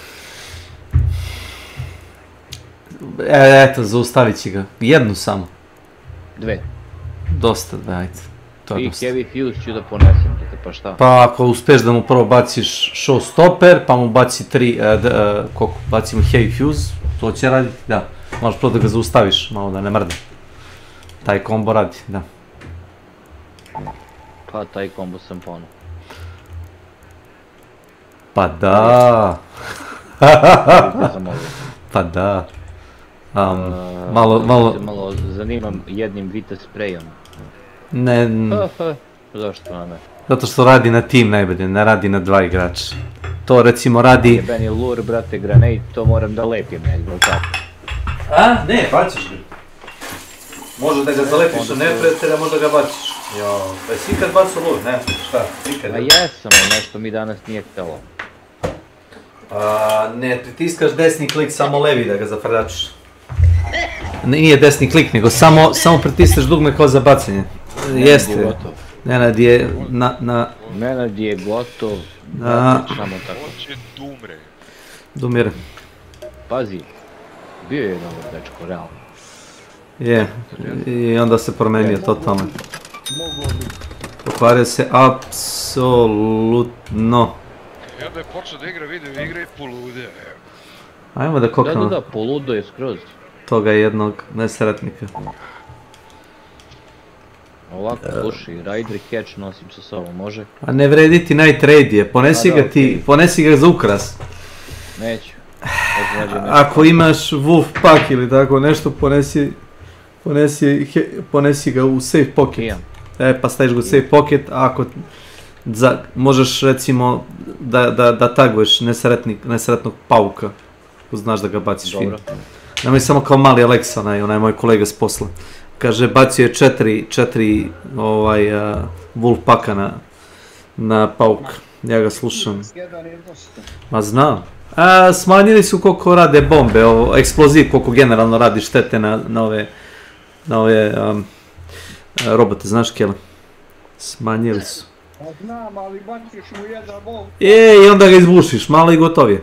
Eto, zaustavit će ga, jednu samo. 2? Dosta, ajde. I heavy fuse ću da ponesem, pa šta? Pa ako uspeš da mu prvo baciš showstopper, pa mu baci 3, koliko, bacimo heavy fuse, to će raditi, da. Možeš prvo da ga zaustaviš, malo da ne mrde. Taj kombo radi, da. Pa taj kombo sam pono. Pa da. Pa da. Malo zanimam jednim Vita sprejom. Ne. Zašto na ne? Zato što radi na tim najbolje, ne radi na 2 igrača. To recimo radi... Jebeni lure, brate, granate, to moram da lepim, ne, tako. A? Ne, baciš ga. Može da ga zalepiš u neprijatelja, možda ga baciš. Jo, pa jesi ikad bacao lure, ne? Šta? Nikad? A jesam, ali nešto mi danas nije htjelo. Ne pritiskaš desni klik, samo levi da ga zafrljačiš. Nije desni klik, nego samo pritisneš dugme kao za bacanje. Jeste. Nenad je na... Nenad je gotov. Samo tako. Hoće dumre. Dumire. Pazi, bio je jedan dečko, realno. Je, i onda se promenio totalno. Pokvario se apsolutno. I onda je počeo da igra video igre i polude. Ajmo da koknemo. Da, poludo je skroz. Toga jednog nesretnika. Ovako, sluši, Rider Catch nosim sa sobom, može? A ne vredi ti Night Raid-je, ponesi ga za ukras. Neću. Ako imaš Wolf Pack ili tako nešto, ponesi ga u safe pocket. Pa staviš ga u safe pocket, a ako možeš recimo da taguješ nesretnog pauka, ako znaš da ga baciš fino. Nemoj samo kao mali Alexa, onaj moj kolega s posla. Kaže, bacio je 4 Wolf Packa na pauk. Ja ga slušam. Ma znam. Smanjili su koliko rade bombe, eksploziv koliko generalno radi štete na ove robote, znaš Kjela? Smanjili su. Znam, ali baciš mu jedan bol. I onda ga izbušiš, malo i gotov je.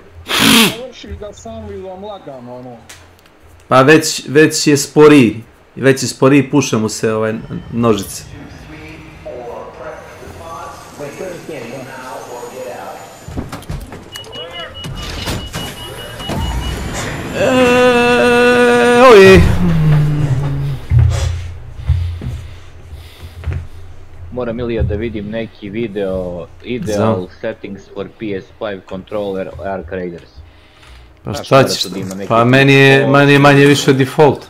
Završiš ga sam ilom lagano, ono. Pa već je sporiji. Puše mu se nožice. Ojej. Moram Ilija da vidim neki video Ideal settings for PS5 controller Ark Raiders. Pa šta ćeš? Pa meni je manje više default.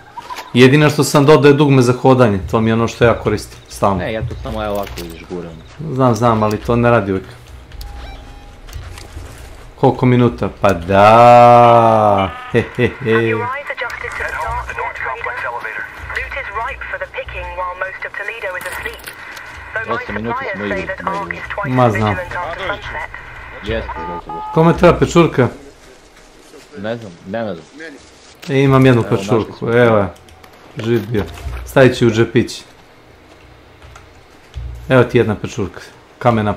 Jedino što sam dodao je dugme za hodanje, to mi je ono što ja koristim stalno. Ne, ja to samo ovako žguram. Znam, ali to ne radi uvijek. Koliko minuta? Pa da. 8 minuta smo igli. Ma znam. Kome treba pečurka? Ne znam. Imam jednu pečurku, evo je. Živ bio. Stavit ću u džepić. Evo ti jedna pečurka. Kamena.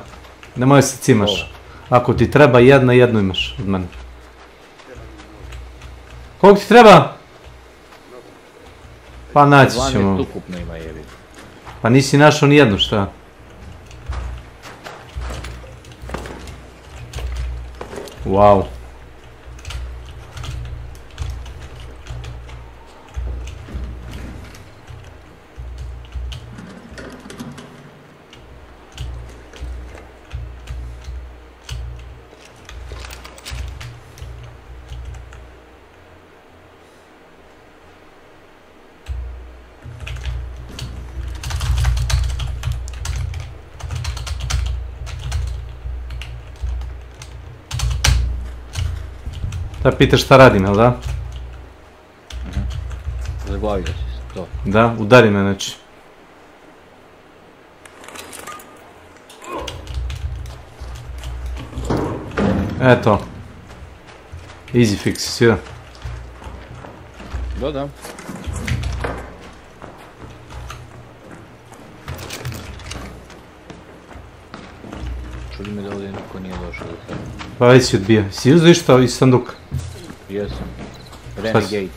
Nemoj se cimaš. Ako ti treba jednu imaš od mene. Koliko ti treba? Pa naći ćemo. 12 ukupno ima jebi. Pa nisi našao ni jednu, šta? Wow. Da pitaš šta radim, jel da? Zaglavio si se to. Da, udari me znači. Eto. Easy fix, sve. Da. Čudi me da ovdje niko nije došao do sebe. Pa već si odbija. Si uzeo išta iz sanduka? Jesam. Renegade.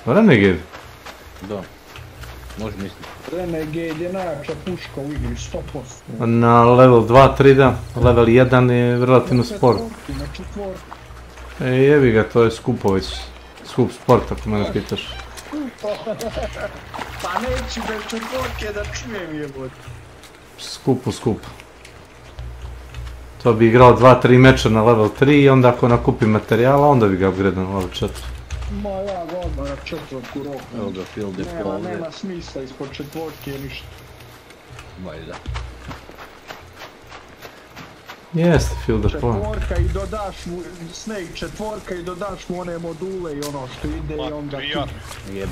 Renegade? Da. Može misliti. Renegade je najjača puška u igri, 100%. Na level 2, 3 da. Level 1 je relativno spor. Jebi ga, to je skupo već. Skup sport ako me ne pitaš. Pa neću bez četvorke da čujem jebot. Skupo. To bi igrao 2-3 meča na level 3 i onda ako nakupim materijala, onda bi ga upgradao na level 4. Ma ja ga odmah na četvorku roknem. Evo ga, field deploy. Nema smisla ispod četvorke ništa. Valjda. Jeste, field deploy. Četvorka i dodaš mu, Snake četvorka i dodaš mu one module i ono što ide i onda ti.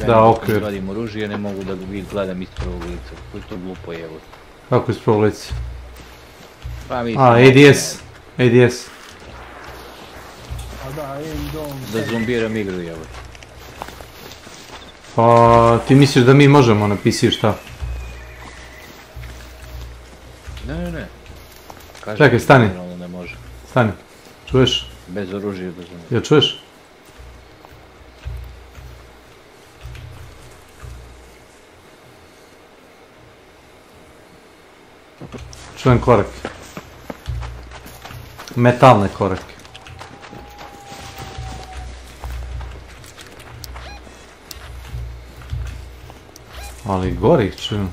Da, okvir. Kad radim oružje, ne mogu da gledam iz prvog lica. Koji to glupo jevo. Kako iz prvog lica? ADS. A da, aim down. Da zombiram igru, jevo. Pa ti misliš da mi možemo na PC šta? Ne. Čekaj, stani. Ne može. Stani. Čuješ? Bez oružja da zombiram. Jel čuješ? Čujem korak. Metalne korake. Ali gori ih čujem.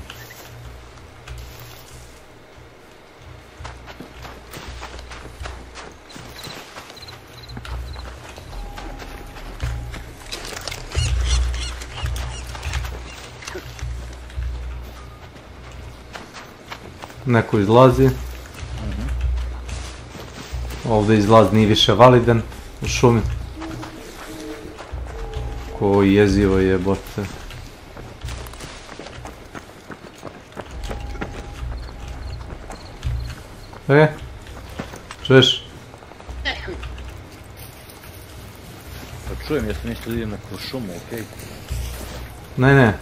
Neko izlazi. Ovdje izlaz nije više validan u šumi. Ko jezivo jebote. Čuješ? Pa čujem, ja sam mislio da idem kroz šumu, okej? Ne.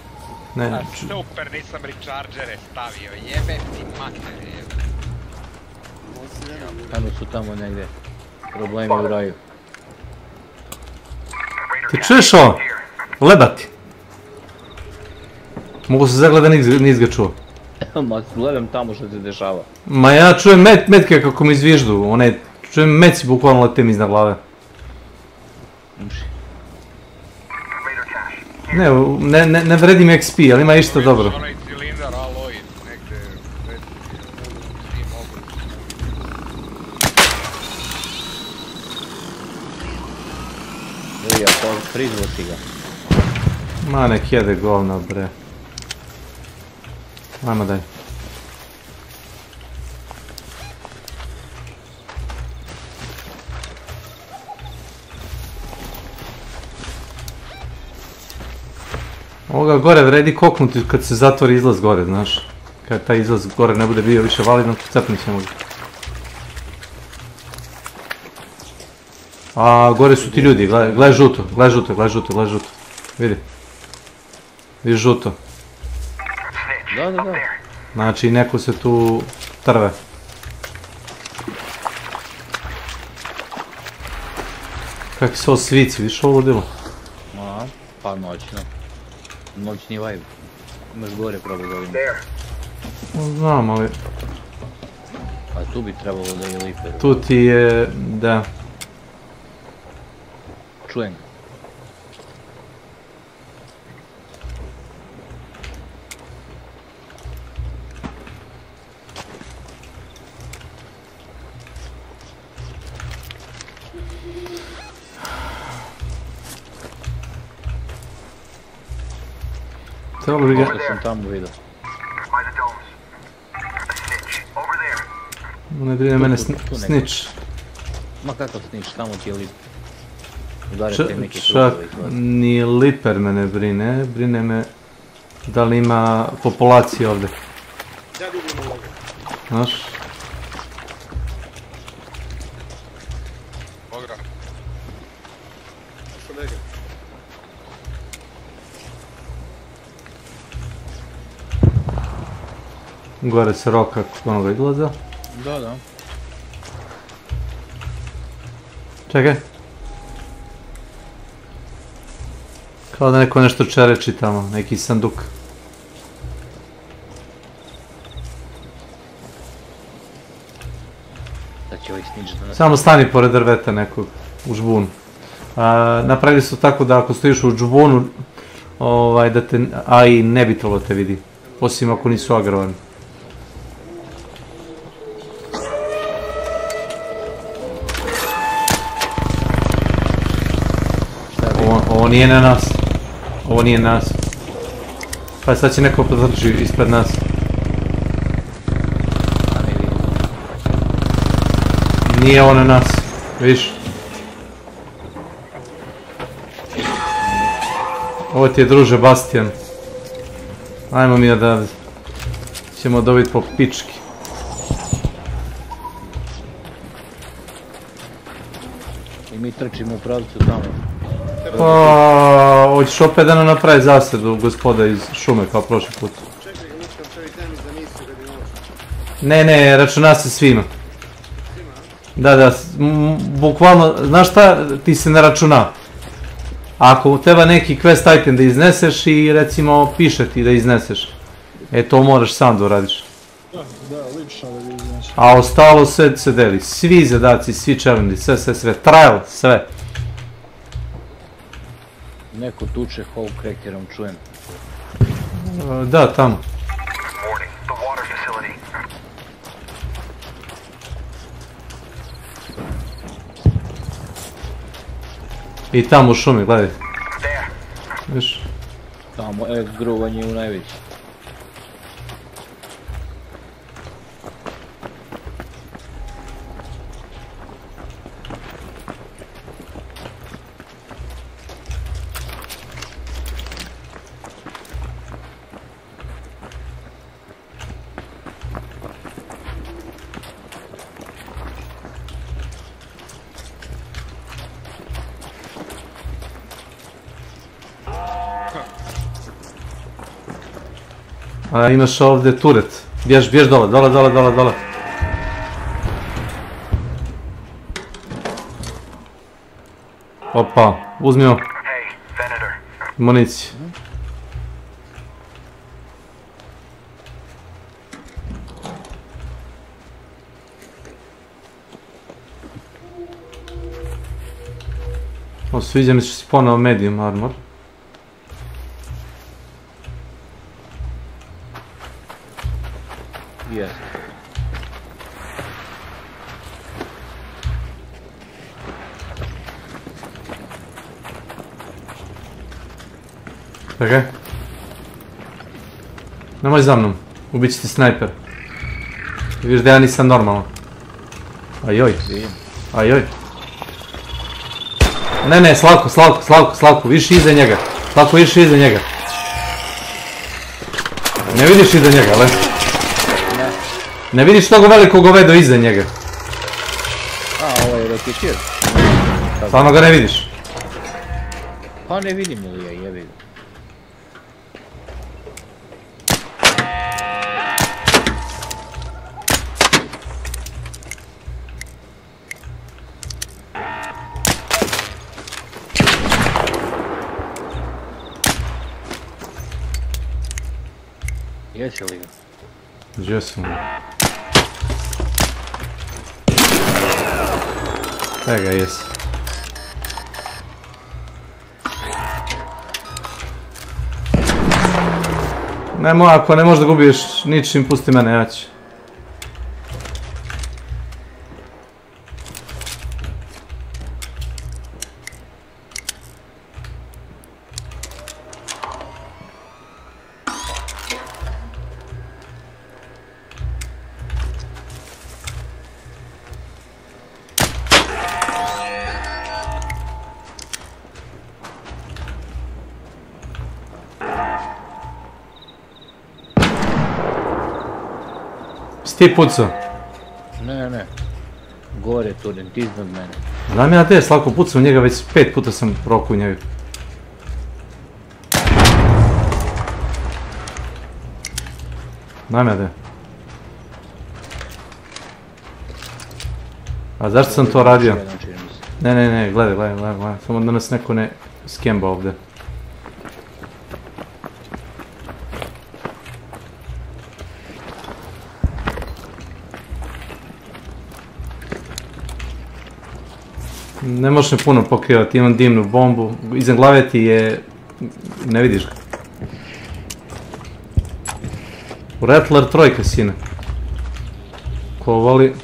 Super, nisam rechargere stavio, jebe ti mater. Ajmo su tamo negdje. Problemi u raju. Ti čuješ ovo? Lebati. Mogu se zagleda, nis ga čuo. Ma gledam tamo što se dešava. Ma ja čujem metke kako mi izviždu, čujem meci bukvalno lete mi iznad glave. Ne vredi mi XP, ali ima išta dobro. Prizvo si ga. Ma nek jede govna bre. Ajmo daj. Ovoga gore vredi koknuti kad se zatvori izlaz gore, znaš. Kad taj izlaz gore ne bude bio više validan, cepnut ćemo ga. A gore su ti ljudi, gledaj žuto. Vidi. Vidi žuto. Da. Znači neko se tu trve. Kakvi su ovo svici, vidiš ovo ludilo? Pa noćno. Noćni vibe. Imaš gore probaj da vidim. Znam, ali... A tu bi trebalo da je liper. Tu ti je... da. Čujem ga. Trebalo bi ga... Što sam tamo vidio. Ne brine mene snitch. Ma kakav snitch, tamo ti je liper. Čak ni liper me ne brine, brine me da li ima populacije ovdje. Znaš? Gore se roka onoga izlaza. Da. Čekaj. Kao da neko nešto čereči tamo, neki sanduk. Samo stani pored drveta nekog, u žbunu. Napravili su tako da ako stojiš u žbunu, da te AI ne bi trebalo te vidi. Osim ako nisu agrovani. Ovo nije na nas. Ovo nije nas. Pa sad će neko podrži ispred nas. Nije ovo na nas. Viš? Ovo ti je druže Bastian. Ajmo mi odavde. Ćemo dobiti po pički. I mi trčimo u pravcu tamo. Pa, hoćeš opet da nam napravi zasedu gospoda iz šume kao prošli put. Ne, računa se svima. Da, bukvalno, znaš šta, ti se ne računa. Ako treba neki quest item da izneseš i recimo piše ti da izneseš, to moraš sam da uradiš. Da, lično da izneseš. A ostalo sve se deli. Svi zadaci, svi challenge, sve. Trial, sve. Neko tuče Hawk Crackerom, čujem. Da, tamo. I tamo u šumi, gledaj. Viš? Tamo, gruvanje u najveći. A imaš ovdje turet. Bjež dole. Opa, uzmimo. Municiju. Sviđa mi se što si ponovo medium armor. Yes. Čekaj. Nemoj za mnom, ubit će ti snajper. Vidiš da ja nisam normalan. Ajoj. Ne, Slavko, viši iza njega. Slavko, viši iza njega. Ne vidiš iza njega, ali? Ne vidiš toga velikog govedo iza njega. A, ovo je rekičir. Stvarno ga ne vidiš? Pa ne vidim li ja, jebi ga. Jesi li ga? Gdje sam? Ega, jesi. Nemoj, ako ne možeš da gubiš ničim, pusti mene, ja ću. Ti pucao? Ne. Gore turent, iznad mene. Znam ja te, Slavko pucao u njega, već 5 puta sam prokao u njega. Znam ja te. A zašto sam to radio? Ne, gledaj. Samo da nas neko ne skemba ovdje. Ne možeš me puno pokrivati, imam dimnu bombu, iza glave ti je... ne vidiš ga. Rattler trojka, sine. Ko voli...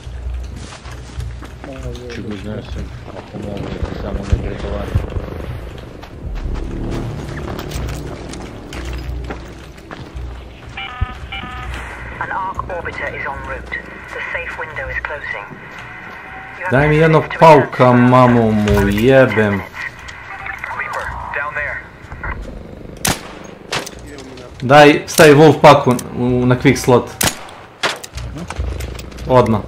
Ču ga iznesem, ako mogu, samo ne pretovara. An arc orbiter is en route. The safe window is closing. Daj mi jednog pauka, mamu mu jebem. Daj, stavi Wolf paku na quick slot. Odmah.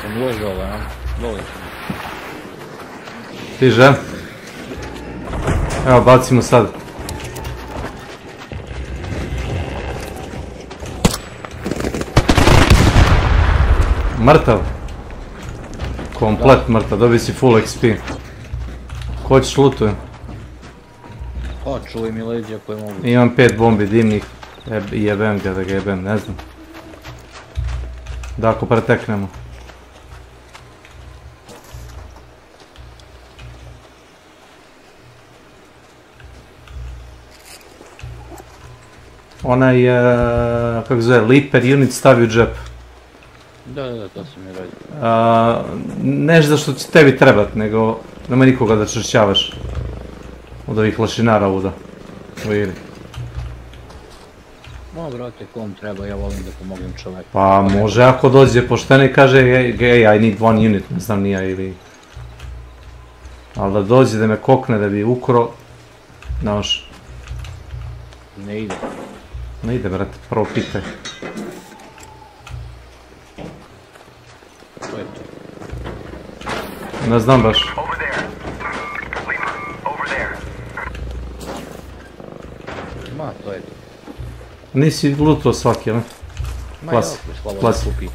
Sam ložio ovo, a? Voliš. Stiže. Evo, bacimo sad. Mrtav. Komplet mrtav, dobij si full XP. Ko ćeš lutujem? čuvaj mi leđa koje mogu. Imam 5 bombi dimnih i jebem ga da ga jebem, ne znam. Da ako preteknemo. Onaj, kako zove, Leaper unit stavi u džep. Da, to sam mi radio. Neš za što će tebi trebat, nego nema nikoga da češćavaš od ovih lašinara ovuda u igri. Ma brate, kom treba, ja volim da pomognem čoveku. Pa može ako dođe pošteno i kaže hey, I need one unit, ne znam nija ili... Ali da dođe da me kokne da bi ukro, znaš... Ne ide. Ne ide, brate, prvo pitaj. To je to. Ne znam baš. Ma, to je to. Nisi lutao svaki, ali? Ma ja, slabo kupi.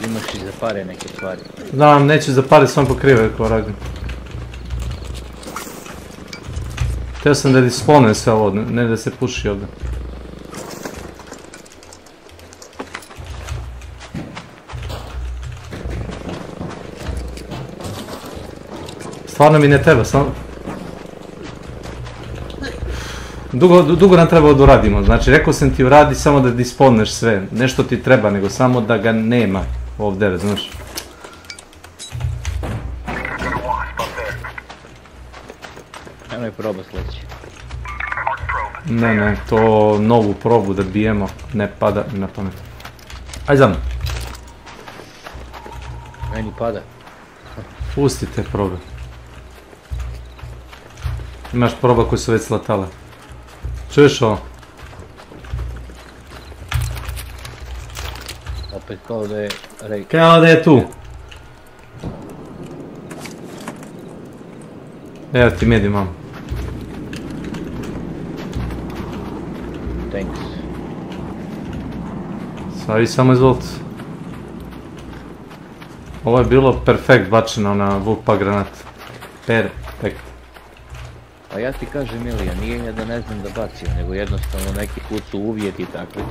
Imaš i za pare neke stvari. Znam, neću za pare, sam pokrive ko radim. Htio sam da dispone sve ovo, ne da se puši ovdje. Stvarno mi ne treba, samo... Dugo nam treba da uradimo, znači rekao sam ti uradi samo da disponeš sve, nešto ti treba, nego samo da ga nema ovdje, znaš. Nemoj proba sleći. Ne, to novu probu da bijemo, ne pada na pamet. Aj za mnom. Meni pada. Pusti te probe. Imaš proba koje su već slatale. Čuješ ovo? Opet kao da je rejk. Kao da je tu. Evo ti medi, mam. Thanks. Stavi samo izvolite. Ovo je bilo perfekt bačeno na VUPA granat. Perfekt. Pa ja ti kažem Milija, nije da ne znam da bacim, nego jednostavno neki put su uvjeti takvi.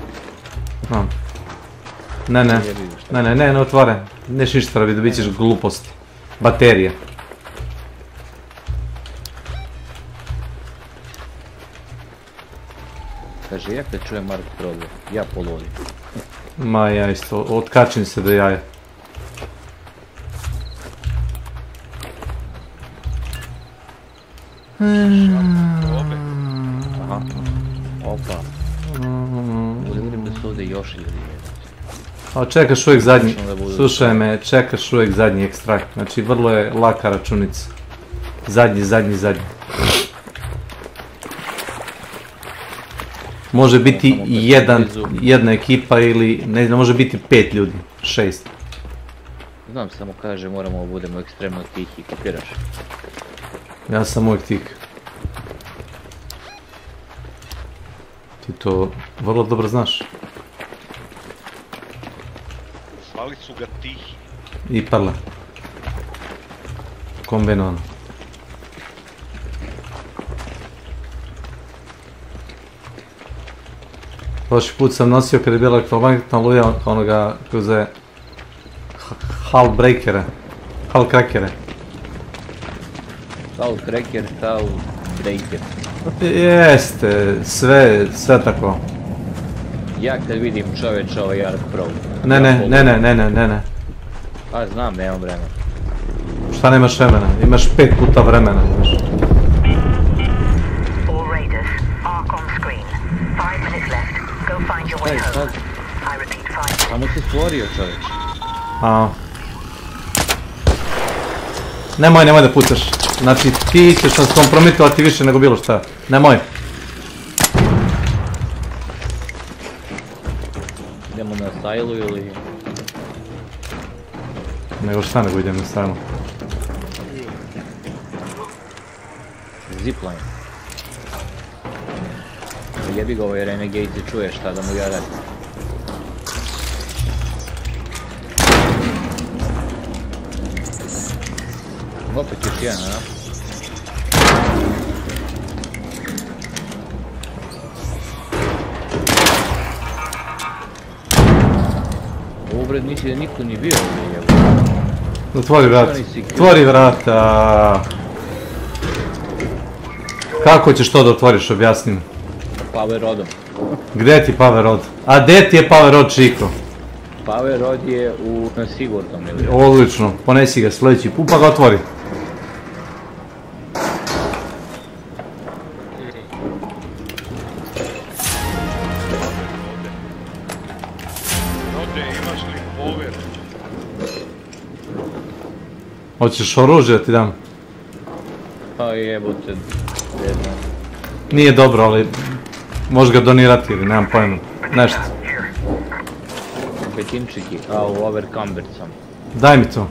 Ne otvore. Neš ništa rabi, dobit ćeš gluposti. Baterije. Kaže, ja kad čujem Mark probe, ja polodim. Ma ja isto, otkačim se do jaja. Aha, opa. Vidim da su ovdje još ljudi. A čekaš uvijek zadnji, slušaj me, čekaš uvijek zadnji ekstrakt, znači vrlo je laka računica. Zadnji. Može biti jedna ekipa ili, ne znam, može biti 5 ljudi, 6. Znam, samo kaže, moramo da budemo ekstremno tihi, kapiraš? Ja sam uvijek tih. Ti to vrlo dobro znaš. Zvali su ga tihi. I parla. Kombinovano. Prošli put sam nosio kad je bila elektromagnetna luja onoga kako zove Hull breakera. Hull crackere. Hull cracker, Hull breaker. Jeste, sve tako. Ja kad vidim čovječa ovaj Ark Pro. Ne. Pa znam, nemam vremena. Šta nemaš vremena? Imaš 5 puta vremena. All Raiders, Ark on screen. 5 minutes left. Go find your way home. I repeat 5 minutes. Samo se stvorio čovječ. Nemoj da pucaš. Znači ti ćeš nas kompromitovati više nego bilo šta. Nemoj. Idemo na sajlu ili... Nego šta nego idem na sajlu. Zipline. Jebi ga ovaj Renegade se čuje šta da mu ja radim. Opet još jedan, a? Ovo vred misli da niko ni bio ovdje. Otvori vrata. Otvori vrata. Kako ćeš to da otvoriš, objasnim? Power rodom. Gde ti Power rod? A gde ti je Power rod, Čiko? Power rod je na sigurnom ili... Odlično, ponesi ga sljedeći put pa ga otvori. Hoćeš oružje da ti dam? Pa jebote, nije dobro, ali možeš ga donirati ili nemam pojma, nešto. Petinčiki, a u overcumbered sam. Daj mi to.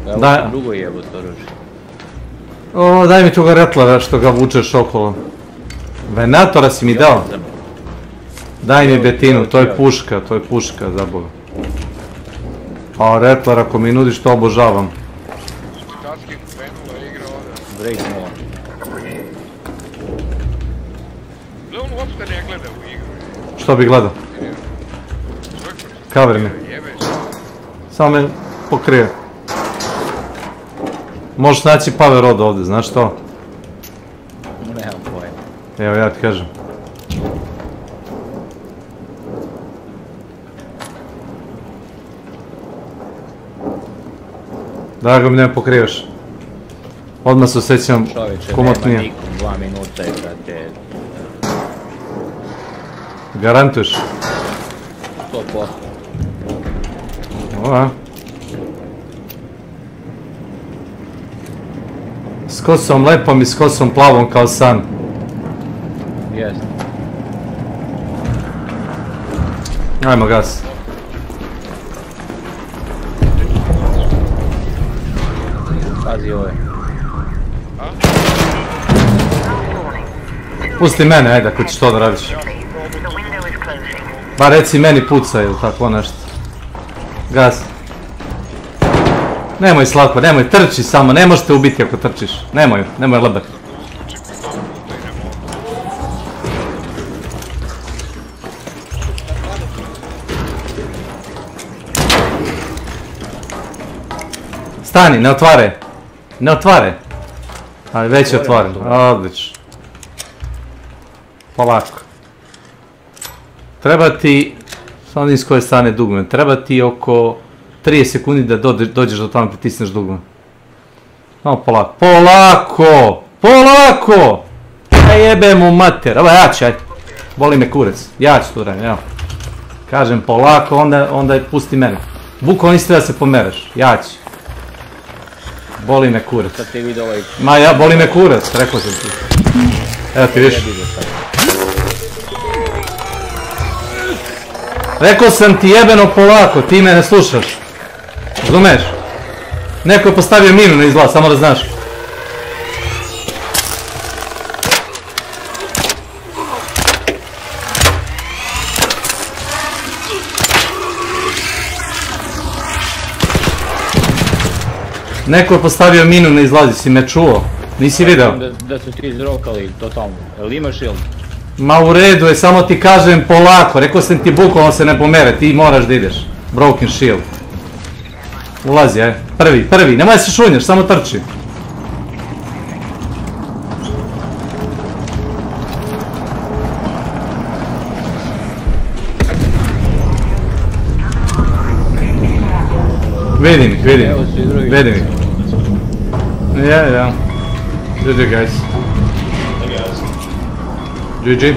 Evo sam drugo jebote oružje. Daj mi toga retlara što ga vučeš okolo. Venatora si mi dao. Daj mi betinu, to je puška, za Boga. A retlar ako mi nudiš to obožavam. Break more. On uopšte ne gleda u igru. Što bi gledao? Cover me. Samo me pokrije. Možeš naći Power rod ovdje, znaš što? Nemam pojma. Evo ja ti kažem. Da ga mi ne pokrivaš. Odmah se osjećam komotnije. Čovječe, nema nikom, 2 minuta je, brate. Garantuješ? 100%. Ova. S kosom lepom i s kosom plavom kao san. Jest. Ajmo gas. Pazi ove. Pusti mene, ajde, ako ćeš to da radiš. Ba reci meni pucaj ili tako nešto. Gas. Nemoj slatko, nemoj, trči samo, ne možete ubiti ako trčiš. Nemoj lebar. Stani, ne otvare. Ne otvare. Ali već je otvoren, odlično. Polako. Treba ti, samo vidim s koje strane dugme, treba ti oko 30 sekundi da dođeš do tamo pritisneš dugme. Samo polako. Polako! Polako! Ja jebem u mater. Ovo ja ću, ajde. Boli me kurac. Ja ću to radim, evo. Kažem polako, onda pusti mene. Bukvalno nisi treba da se pomeraš. Ja ću. Boli me kurac. Ma ja, boli me kurac, rekao sam ti. Evo ti viš. Rekao sam ti jebeno polako, ti me ne slušaš. Razumeš? Neko je postavio minu na izlaz, samo da znaš. Neko je postavio minu na izlazi, si me čuo? Nisi video? Da su ti izrokali totalno. Jel imaš shield? Ma u redu je, samo ti kažem polako. Rekao sam ti bukvalno se ne pomere, ti moraš da ideš. Broken shield. Ulazi, aj. Prvi. Nemoj da se šunjaš, samo trči. Vidim ih. Vidim ih. Ja. GG guys. GG.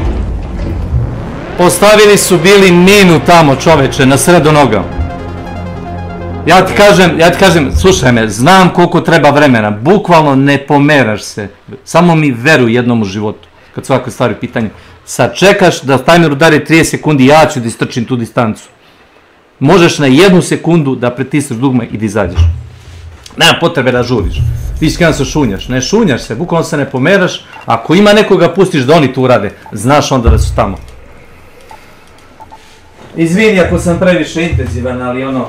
Postavili su bili minu tamo, čoveče, na sredo noga. Ja ti kažem, slušaj me, znam koliko treba vremena, bukvalno ne pomeraš se. Samo mi veruj jednom u životu, kad svako stvari pitanje. Sad čekaš da timer udari 30 sekundi, ja ću da istrčim tu distancu. Možeš na 1 sekundu da pritisneš dugme i da izađeš. Nema potrebe da žuriš. Ti skrenuo se šunjaš. Ne šunjaš se, bukvalno se ne pomeraš. Ako ima nekoga pustiš da oni to urade, znaš onda da su tamo. Izvini ako sam previše intenzivan, ali ono...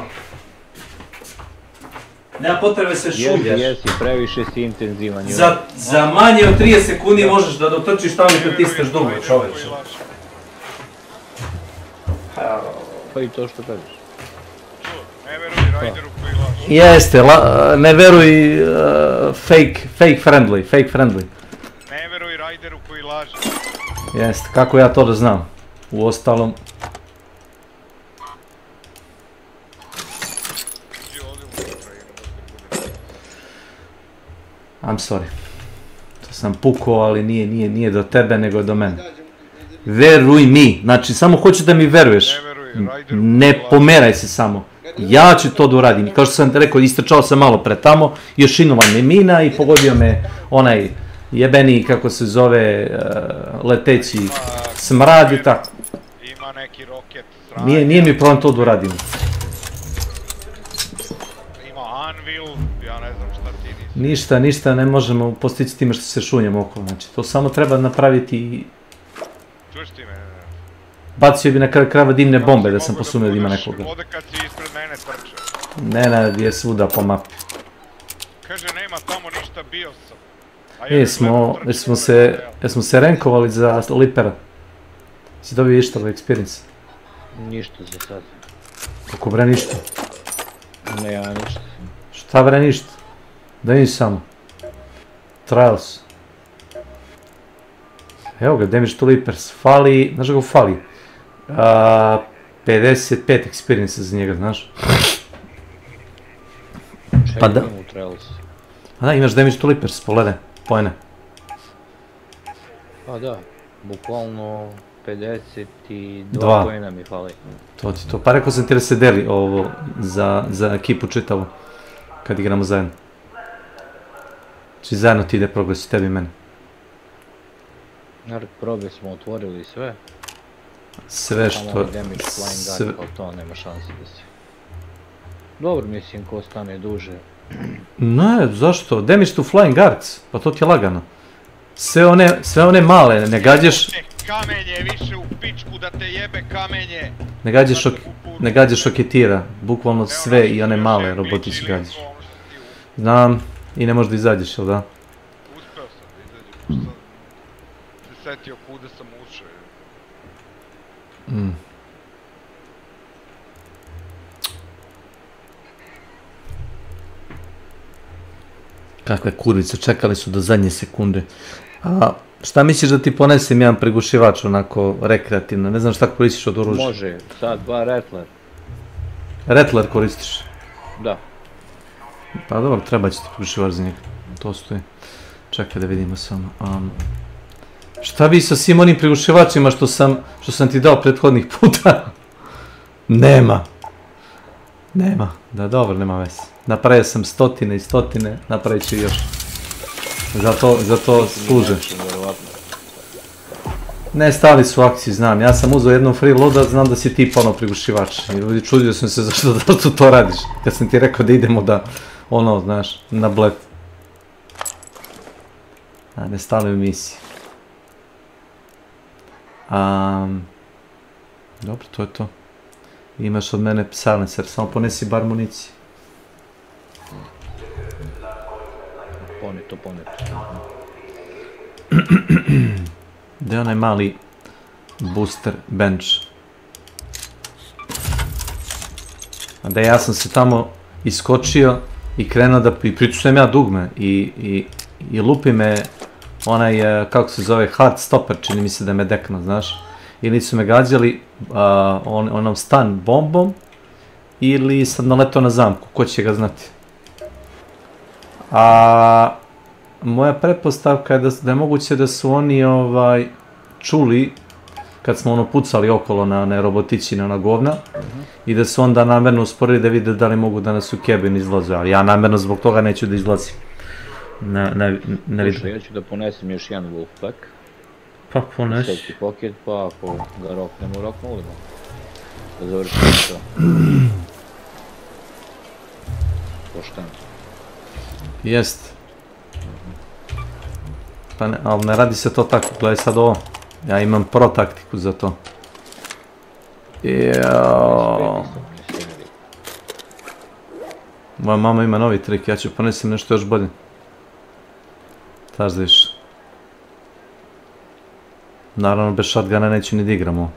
Nema potrebe se šunjaš. Jesi, previše si intenzivan. Za manje od 30 sekundi možeš da dotrčiš tamo i pritisneš dugme, čoveče. Pa i to što kažeš. Ne veruj Raideru koji laže. Jeste, ne veruj fake friendly. Ne veruj Raideru koji laže. Jeste, kako ja to da znam? U ostalom... I'm sorry. To sam pukao, ali nije do tebe, nego do mene. Veruj mi, znači samo hoću da mi veruješ. Ne pomeraj se samo. Ja ću to da uradim. Kao što sam rekao, istrčao sam malo pre tamo, još inula me mina i pogodio me onaj jebeni, kako se zove, leteći smrad i tako. Ima neki roket. Nije mi problem to da uradim. Ima Anvil, ja ne znam šta ti nisi. Ništa ne možemo postići time što se šunjamo okolo, znači to samo treba napraviti i... Čuš ti me? Bacio bi na kraju krajeva dimne bombe da sam posumio da ima nekoga. Ovdje kad si ispred mene trče. Ne, je svuda po mapi. Kaže nema tamo ništa, bio sam. Jesmo se renkovali za Lipera? Si dobio išta u experience? Ništa za sad. Kako bre ništa? Ne, ja ništa. Šta bre ništa? Da vidim samo. Trials. Evo ga, damage to Lippers. Fali, znaš ga fali? 55 experience za njega, znaš? Pa da. A da, imaš damage to Lippers, pogledaj, pojene. Pa da, bukvalno 52 pojena mi fali. To ti to, pa rekao sam ti da se deli ovo za ekipu čitavu, kad igramo zajedno. Znači zajedno ti ide progres i tebi i mene. Naravno, probe smo otvorili sve. Sve što... Samo damage flying gun, to nema šanse da se... Dobro, mislim, ko stane duže. Ne, zašto? Damage to flying guards, pa to ti je lagano. Sve one male, ne gađaš... Kamenje, više u pičku da te jebe kamenje! Ne gađaš oketira, bukvalno sve i one male robotići gađaš. Znam, i ne možeš da izađeš, jel da? Uspeo sam da izađem, pošto sam se setio kuda sam ušao. Kakve kurvice, čekali su do zadnje sekunde. Šta misliš da ti ponesem jedan prigušivač onako rekreativno? Ne znam šta koristiš od oružja. Može, sad ba Rattler. Rattler koristiš? Da. Pa dobro, treba će ti prigušivač za njega. To stoji. Čekaj da vidimo samo. Šta bi sa svim onim prigušivačima što sam ti dao prethodnih puta? Nema. Da, dobro, nema veze. Napravio sam stotine i stotine, napravit ću još. Za to služe. Ne, stali su u akciji, znam. Ja sam uzeo jednom freeloada, znam da si ti ponovno prigušivač. I čudio sam se zašto to radiš. Kad sam ti rekao da idemo da, ono, znaš, na blef. A ne stali u misiji. Dobro, to je to. Imaš od mene silencer, samo ponesi bar municiju. Poneto. Gdje je onaj mali booster bench? A da ja sam se tamo iskočio i krenuo da pričujem ja dugme i lupi me onaj, kako se zove, hard stopper, čini mi se da me dekno, znaš? Ili su me gađali onom stun bombom ili sam naletao na zamku, ko će ga znati. A moja pretpostavka je da je moguće da su oni čuli kad smo ono pucali okolo na robotići, na govna i da su onda namjerno usporili da vide da li mogu da nas u cabin izlaze, ali ja namjerno zbog toga neću da izlazim. Ne vidim. Ja ću da ponesem još jedan Wolfpack. Pa ponesi. Safety pocket, pa ako ga roknemo, roknuli ga. Da završimo to. Pošteno. Jest. Pa ne, ali ne radi se to tako, gledaj sad ovo. Ja imam pro taktiku za to. Moja mama ima novi trik, ja ću ponesem nešto još bolje. Taš da viš. Naravno bez shotguna neću ni da igram ovo.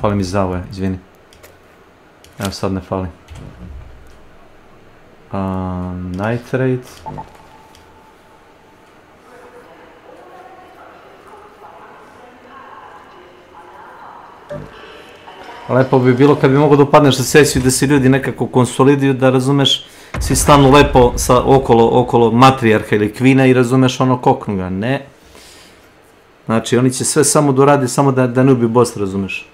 fali mi zavoje, izvini. Evo sad ne fali. Nitrate. Lepo bi bilo kad bi mogao da upadneš na sesiju da se ljudi nekako konsoliduju, da razumeš, svi stanu lepo okolo matrijarha ili kvina i razumeš ono koknu ga, ne. Znači oni će sve samo doradi, samo da ne ubiju boss, razumeš.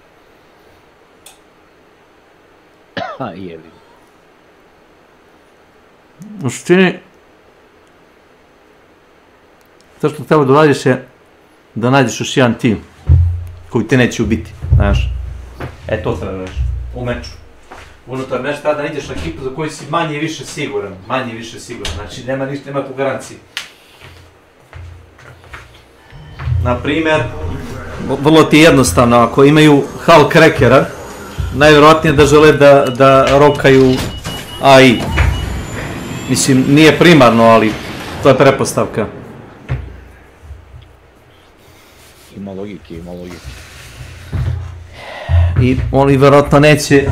Ha, jebi. U suštini, to što treba da uradiš je da nađeš još jedan tim koji te neće ubiti, znaš. E, to treba reći, u meču. Unutar meča treba da nađeš ekipu za koju si manje i više siguran, znači nema ništa, nema tu garancije. Naprimjer, vrlo ti je jednostavno, ako imaju Hull Crackera, najvjerojatnije da žele da rokaju AI. Mislim, nije primarno, ali to je pretpostavka. Ima logike. I oni vjerojatno neće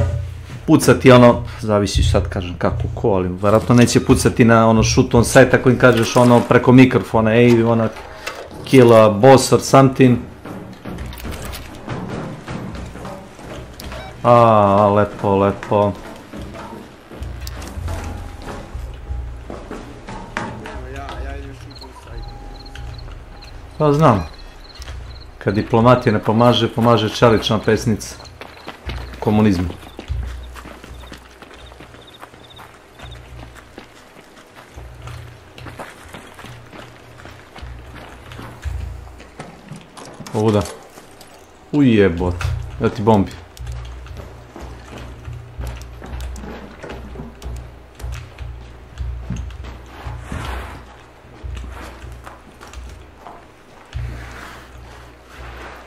pucati ono, zavisi sad kažem kako ko, ali vjerojatno neće pucati na ono shoot on sight ako im kažeš ono preko mikrofona, ej, we wanna kill a boss or something. Lepo. Pa znam. Kad diplomatija ne pomaže, pomaže čelična pesnica. Komunizmu. Ovuda. Ujebot. Da ti bombi.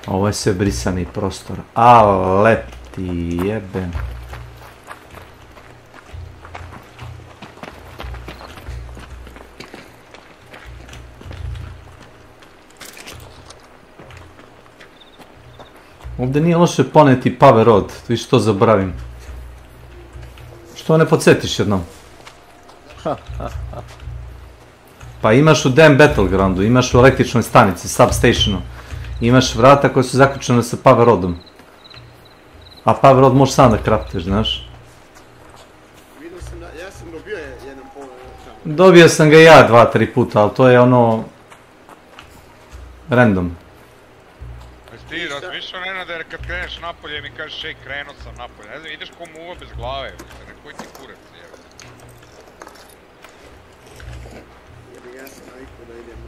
Ovo je sve brisani prostor. Ale ti jebem. Ovdje nije loše poneti Power Road, viš to zabravim. Što ne podsjetiš jednom? Pa imaš u Dam Battlegroundu, imaš u električnoj stanici, substationu. Imaš vrata koje su zaključene sa Power Roadom. A Power Road možeš sam da krafteš, znaš? Vidio sam da, ja sam dobio jedan Power Road. Dobio sam ga ja 2-3 puta, ali to je ono... random. Ti razmišljao Nenade, jer kad kreneš napolje mi kažeš ej krenuo sam napolje, ne znam ideš ko muva bez glave, nekoj ti kurac jebe. Jebi, ja sam navikao da idem.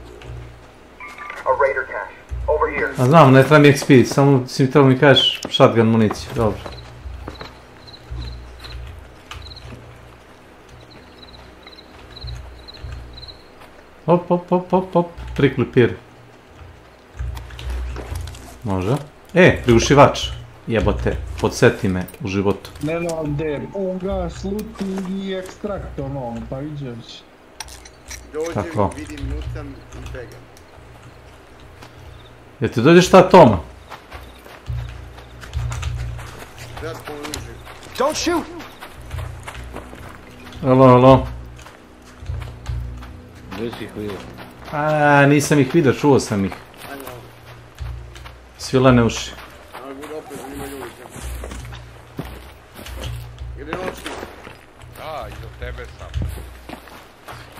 A Raider cache, over here. A znam, ne treba mi XP, samo si mi trebao mi kažeš shotgun municiju, dobro. Hop, priklipir. Može. Prigušivač. Jebote, podsjeti me u životu. Nenade, gas, looting i ekstrakt, ono, pa iđeš. Dođem, vidim, lutam i begam. Jel ti dođeš šta Toma? Zad poružim. Don't shoot! Alo. Gdje si ih vidio? Nisam ih vidio, čuo sam ih. Svilene uši. Ali budu opet ima ljudi tamo. Ili noći? Da, iza tebe sam.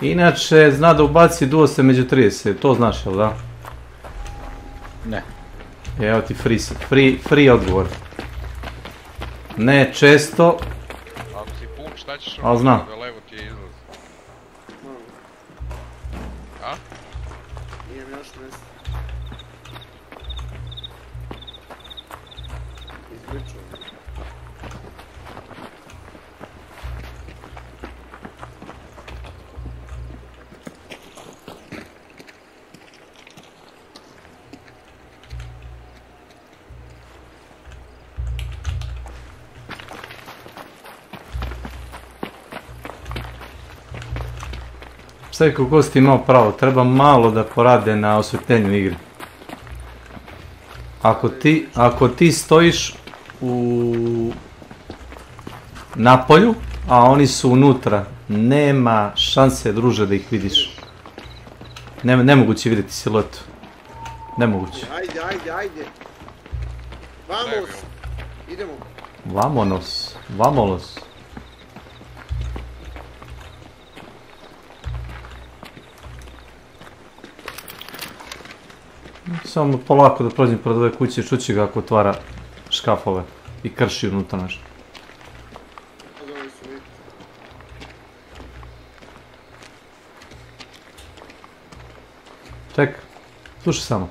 Inače, zna da ubaci duose među 30, to znaš, jel da? Ne. Evo ti free odgovor. Ne često. Ako si pun, šta ćeš ali znam. Levo ti je izlaz. A? Nijem još mjesto. Izličujem. Sve kako gost imao pravo, treba malo da porade na osvetljenju igre. Ako ti stojiš u napolju, a oni su unutra. Nema šanse, druže, da ih vidiš. Nemoguće vidjeti siluetu. Nemoguće. Ajde. Vamos. Idemo. Vamonos. Samo polako da prođem pred ove kuće, čući ga ako otvara škafove i krši unutra nešto. Ček, slušaj samo.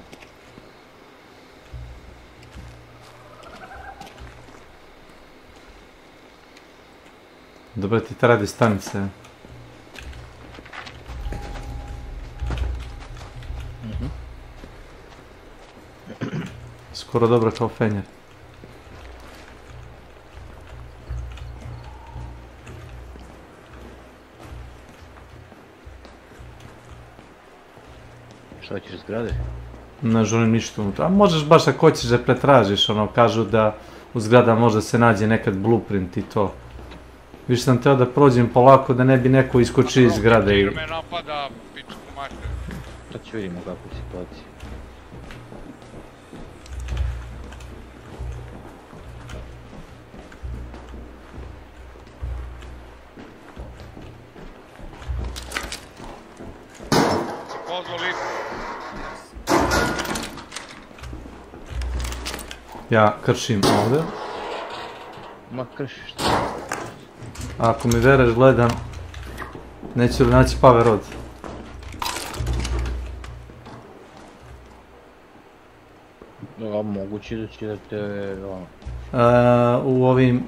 Dobro ti ta radi stanice. Skoro dobro kao fenjer. Šta hoćeš zgrade? Ne želim ništa unutra. A možeš baš ako hoćeš da pretražiš, ono, kažu da u zgrada možda se nađe nekad blueprint i to. Više sam teo da prođem polako da ne bi neko iskočio iz zgrade i... me napada, pičku mater. Sad ću vidimo kakvu situaciju. Ja kršim ovdje. Ma kršiš to. Ako mi vereš, gledam, neću li naći power rod. A moguće da će da te... U ovim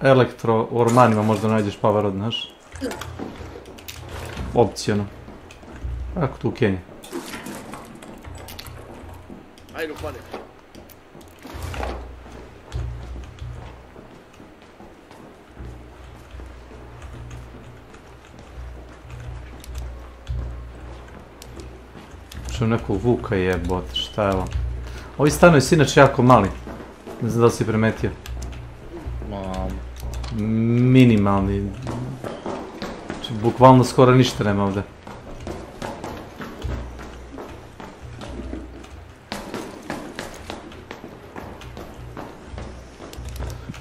elektro ormanima možda nađeš power rod, znaš? Opcijno. Ako tu u Keniji. Ajde, upade. Što nekog vuka jebot, šta je ovo? Ovi stanovi su inače jako mali. Ne znam da li si primetio. Minimalni. Znači, bukvalno skoro ništa nema ovdje.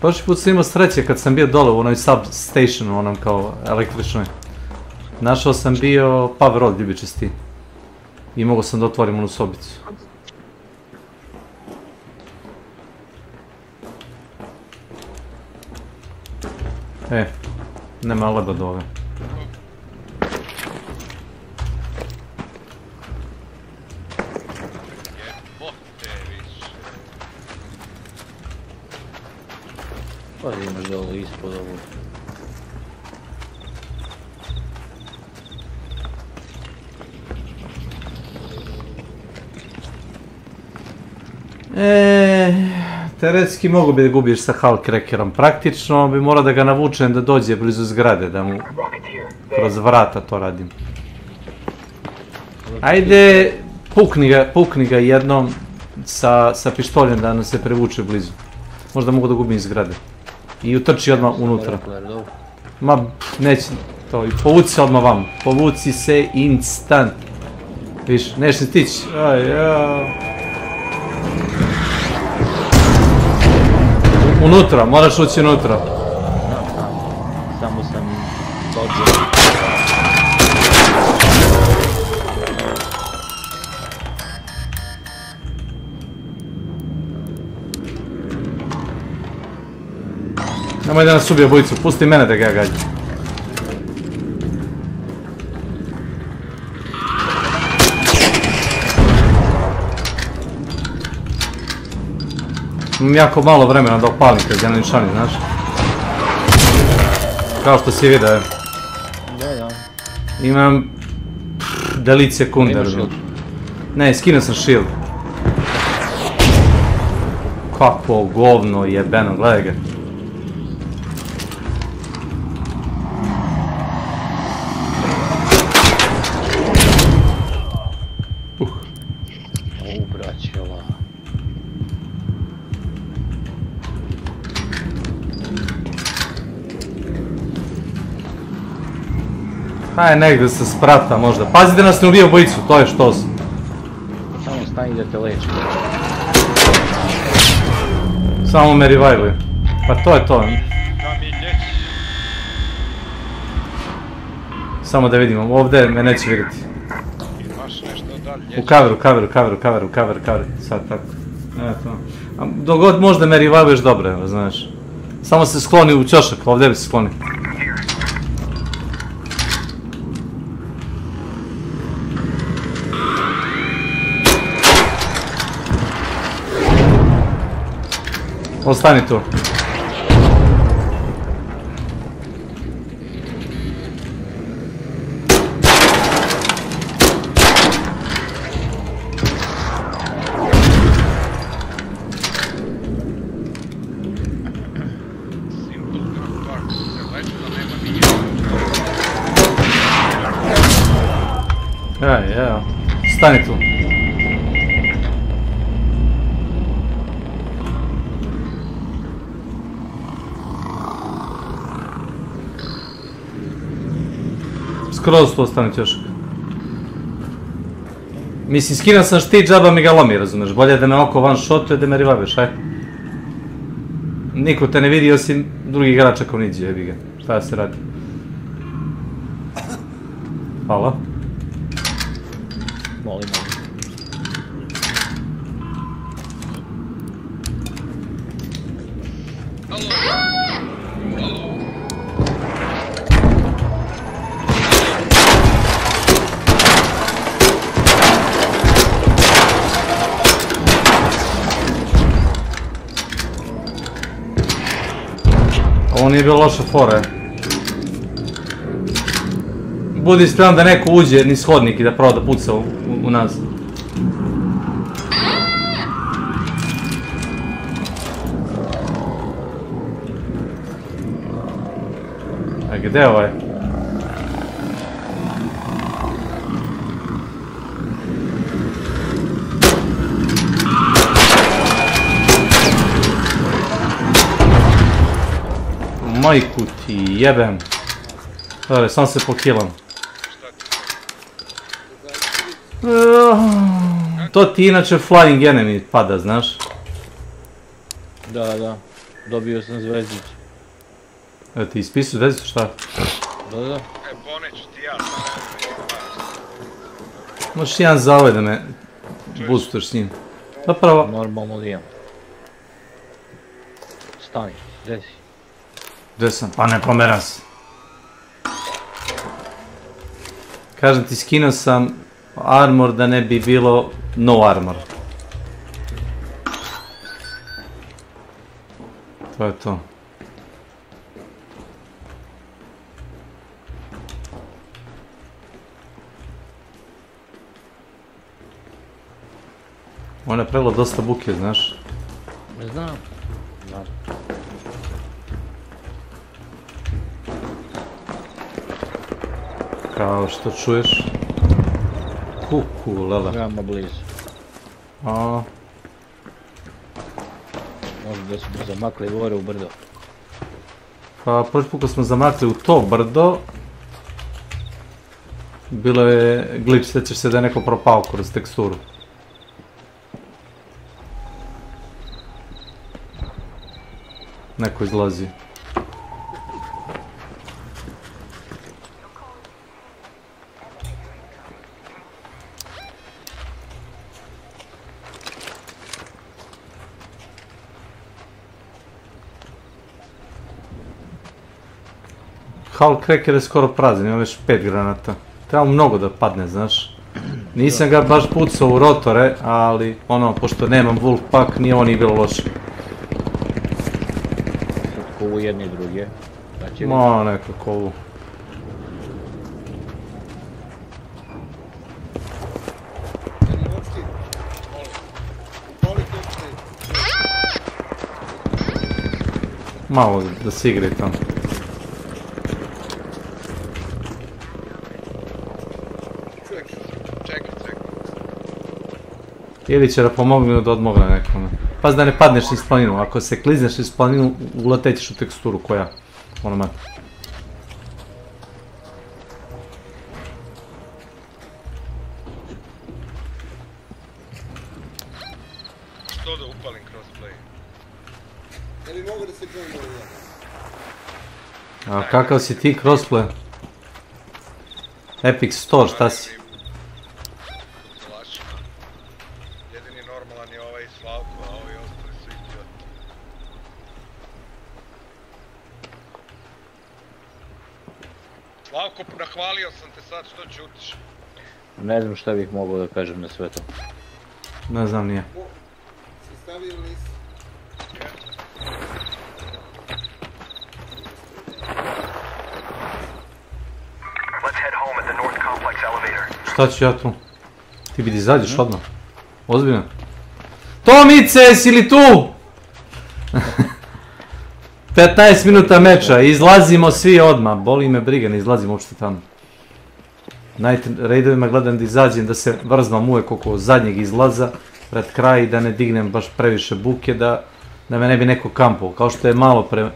Prošli put sam imao sreće kad sam bio dole u onoj substationu, onom kao električnoj. Našao sam bio power rod ljubičasti. I mogao sam da otvorim onu sobicu. Nema leba do ove. Pa imaš dole ispod ovog. Teoretski mogu bi da gubiš sa Hulk-Crackerom. Praktično bi morao da ga navučem da dođe blizu zgrade, da mu kroz vrata to radim. Ajde, pukni ga jednom sa pištoljem da nam se prevuče blizu. Možda mogu da gubim iz zgrade. I utrči odmah unutra. Ma, neće to. I povuci se odmah vam. Povuci se instant. Viš, neš se stići. Unutra, moraš ući unutra. Samo sam dođeo. Nemoj da nas ubije bojicu, pusti mene da ga gađam. Imam jako malo vremena da opalim kad ga nišani, znaš. Kao što si vidio, evo. Imam delić sekunde. Ne, skinuo sam shield. Kakvo govno jebeno, gledaj ga. Aj, negdje se sprata možda. Pazi da nas ne ubije obojicu, to je što su. Samo stani da te leči. Samo me revive-uju. Pa to je to. Da mi lječi. Samo da vidimo, ovdje me neće vidjeti. Imaš nešto da lječi. U kaveru. Sad tako. Eto. Dogod možda me revive-uješ dobro, znaš. Samo se skloni u ćošak, ovdje bi se skloni. Ostani tu. Evo, stani tu. Skroz tu ostane ćošak. Mislim, skinuo sam štit, džaba mi ga lomi, razumeš? Bolje da me oko one shotuje, da me revive-uješ, aj. Niko te ne vidi osim drugih igrača kao niđe, jebi ga. Šta se radi? Hvala. Molim. Ovo nije bilo loša fora. Budi spreman da neko uđe niz hodnik i da pravo da puca u nas. A gdje je ovaj? Majku ti jebem. Dobre, sam se pokilam. To ti inače flying enemy pada, znaš? Da. Dobio sam zvezdić. Evo ti ispisu zvezdicu, šta? Da. Poneću ti ja, Možeš jedan za ovaj da me boostuješ s njim. Zapravo... Normalno lijem. Stani, gdje si? Gdje sam? Pa ne pomeram se. Kažem ti, skinuo sam armor da ne bi bilo no armor. To je to. Ovo je napravilo dosta buke, znaš? Ne znam. Kao što čuješ. Kuku, lala. Veoma blizu. A. Možda smo zamakli gore u brdo. Pa prošli put kad smo zamakli u to brdo, bilo je glitch, sjećaš se da je neko propao kroz teksturu. Neko izlazi. Hull Cracker je skoro prazan, ima već 5 granata. Treba mnogo da padne, znaš. Nisam ga baš pucao u rotore, ali ono, pošto nemam Wolf Pack, nije ovo nije bilo loše. Kovu jedni i druge. Ma, neka kovu. Malo da se igre tamo. Ili će da pomognu da odmogne nekome. Pazi da ne padneš iz planinu, ako se klizneš iz planinu, uletećeš u teksturu koja. Ono mati. to da upalim crossplay. Je li mogu da se join ovo? A kakav si ti crossplay? Epic Store, šta si? Jedini normalan je ovaj Slavko, a ovi ostali su idioti. Slavko, nahvalio sam te sad, što ćutiš? Ne znam šta bih mogao da kažem na sve to. Ne znam nije. Si stavio list? Let's head home at the North Complex elevator. Šta ću ja tu? Ti bi izađeš odmah. Ozbiljno. Tomice, jesi li tu? 15 minuta meča, izlazimo svi odmah. Boli me briga, ne izlazimo uopšte tamo. Night raidovima gledam da izađem, da se vrzmam uvek oko zadnjeg izlaza pred kraj i da ne dignem baš previše buke, da me ne bi neko kampao. Kao što je malo pre...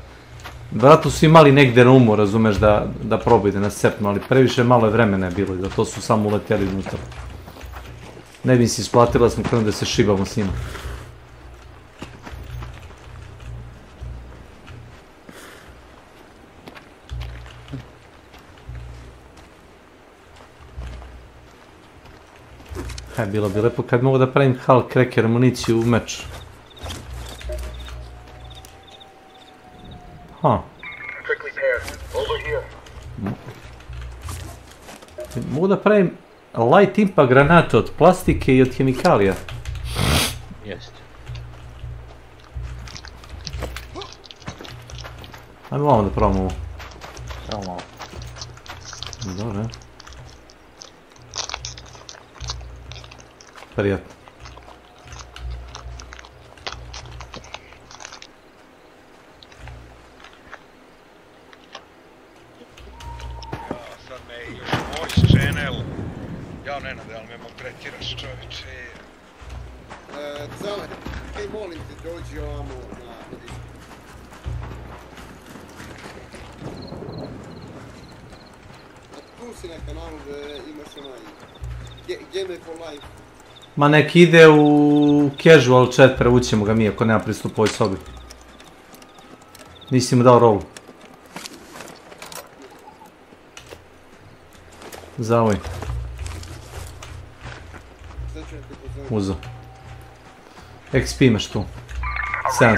Vratno su imali negde na umu, razumeš, da probaju da nas cepnu, ali previše malo je vremena je bilo i da to su samo uleteli unutra. Ne bi si isplatila da smo krenuli da se šibamo s njima. Bilo bi lepo kad mogu da pravim Hulk Cracker municiju u meču. Mogu da pravim light impact granate od plastike i od hemikalija. Jeste. Ajmo malo da probamo ovo. Samo malo. Dobro. Prijatno. Sad me još voice channel. Ja Nenade, ali me maltretiraš čovječe. Cale, hej molim te dođi ovamo na vidi. A tu si na kanalu da imaš onaj Game for Life. Ma nek ide u casual chat, prevućemo ga mi ako nema pristup ovoj sobi. Nisi mu dao rolu. Za ovoj. Uzo. XP imaš tu. 700.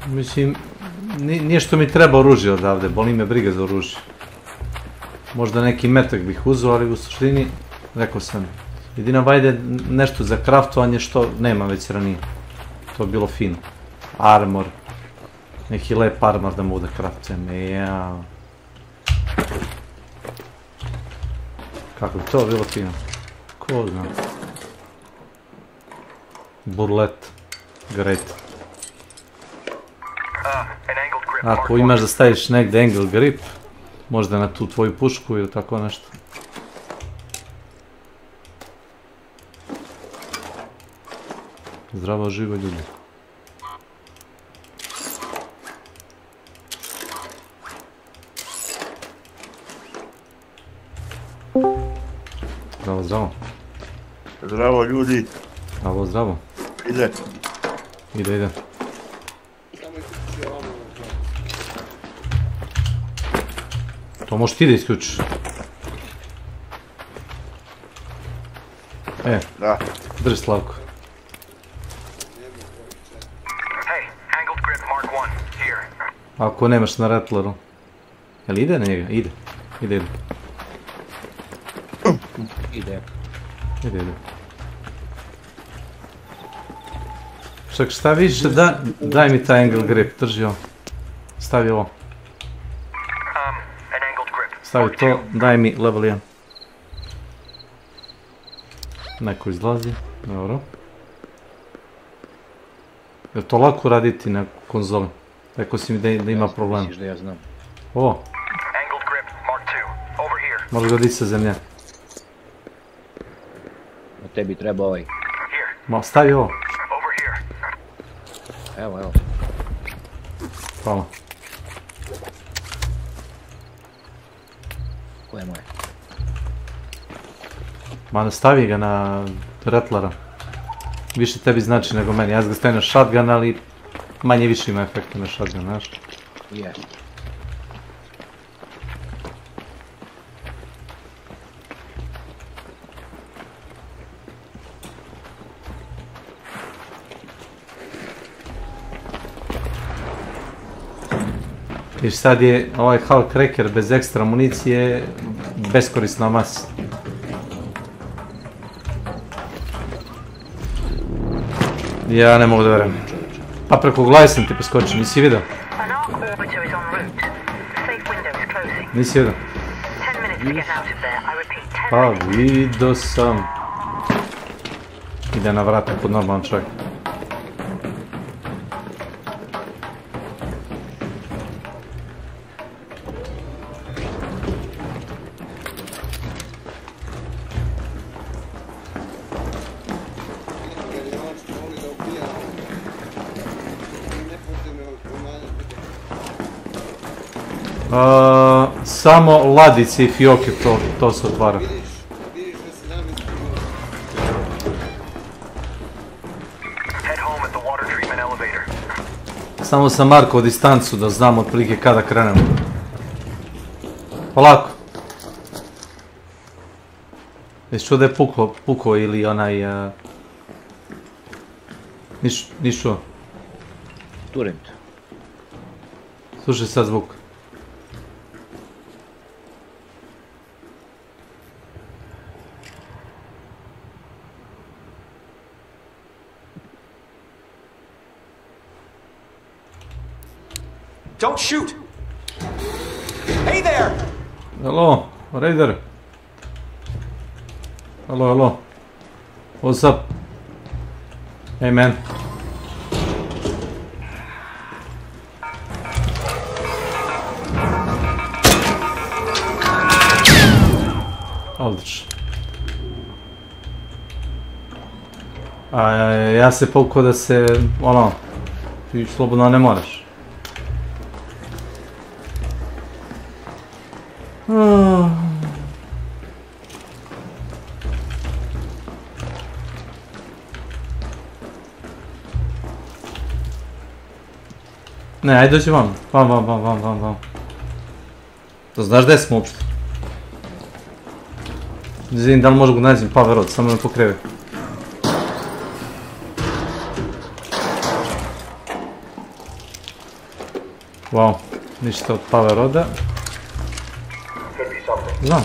Mislim, nije što mi treba oružje odavde, boli me briga za oružje. Možda neki metak bih uzeo, ali u suštini, rekao sam, jedina vajde nešto za kraftovanje što nema već ranije. To je bilo fino. Armor. Neki lep armor da mogu da kraftujem, jao. Kako bi to bilo fino. Ko zna. Burlet. Great. Ako imaš da staviš negdje angle grip, možda na tu tvoju pušku ili tako nešto. Zdravo živo ljudi. Zdravo, zdravo. Zdravo ljudi. Zdravo, zdravo. Ide. Ide. To možeš ti da isključiš. Da. Drži Slavko. Ako nemaš na Rattleru. Jel ide na njega? Ide. Ide. Čak šta više, daj mi taj angle grip, drži ovo. Stavi ovo. Stavi to, daj mi level 1. Neko izlazi, dobro. Je li to lako raditi na konzoli? Rekao si mi da ima problema. Misliš da ja znam. O! Možeš ga dići sa zemlje. A tebi treba ovaj. Ma, stavi ovo. Evo, evo. Hvala. Ko je moje? Ma, stavi ga na Rattlera. Više tebi znači nego meni. Ja ga stavim na shotgun, ali manje više ima efekta na shotgun, znaš? Je. I sad je ovaj Hulk Cracker bez ekstra municije beskorisna masa. Ja ne mogu da verujem. Pa preko glavi sam ti preskočio, nisi vidio? Nisi vidio? Pa vidio sam. Ide na vrata kod normalan čovjek. Samo ladice i fioke to se otvara. Samo sam markao distancu da znam otprilike kada krenemo. Polako. Jesi čuo da je pukao ili onaj... Niš čuo? Turent. Slušaj sad zvuk. Don't shoot! Hey there! Hello, Raider. Hello. What's up? Hey man. Odlično. Ja se povukao da se, ti slobodno ne moraš. Ne, ajde dođi vam. Vam. To znaš gdje smo uopšte? Vidim da li možu ga nađem power rod, samo me pokrevi. Wow, ništa od power roda. Znam.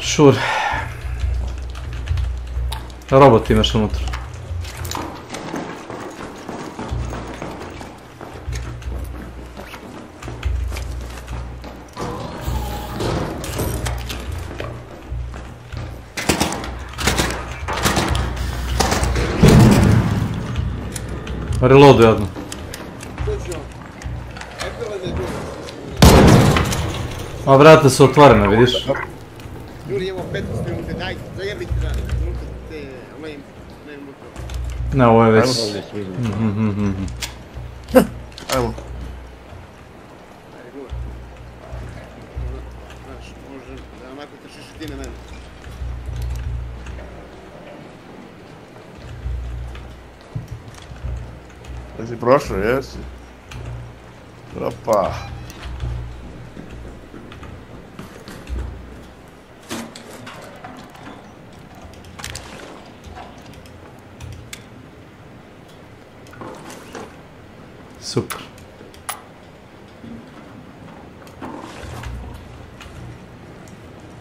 Sure. Robot imaš unutra. Reloaduj odmah. A vrata su otvorena, vidiš? Ljudi, evo 15 minuta, daj, zajebite da unutra te lame, ne unutra. Ne, ovo je već... Ajmo. Znaš, može da onako trčiš i ti na mene. Jesi prošao, jesi? Opa. Super.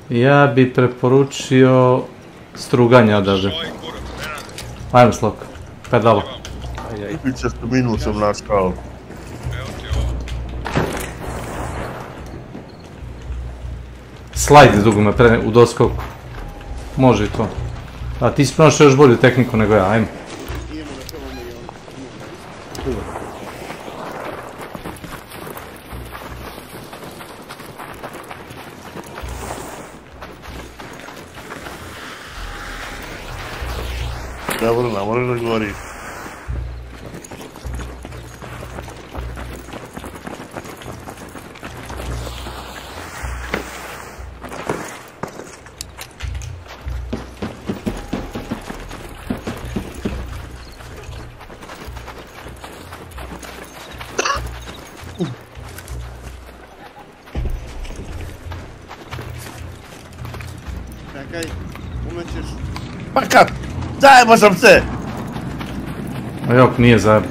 Ja bi preporučio struganje odavde. Ajmo slok, pedalo. Upiće 100 minusom na skalu. Slajd dugme u doskoku. Može i to. A ti si pronašao još bolju tehniku nego ja, ajmo. Dobro, ne moraš da goriš. Čekaj, umećeš. Pa kad? Zajebo sam se! A jok, nije zajebo.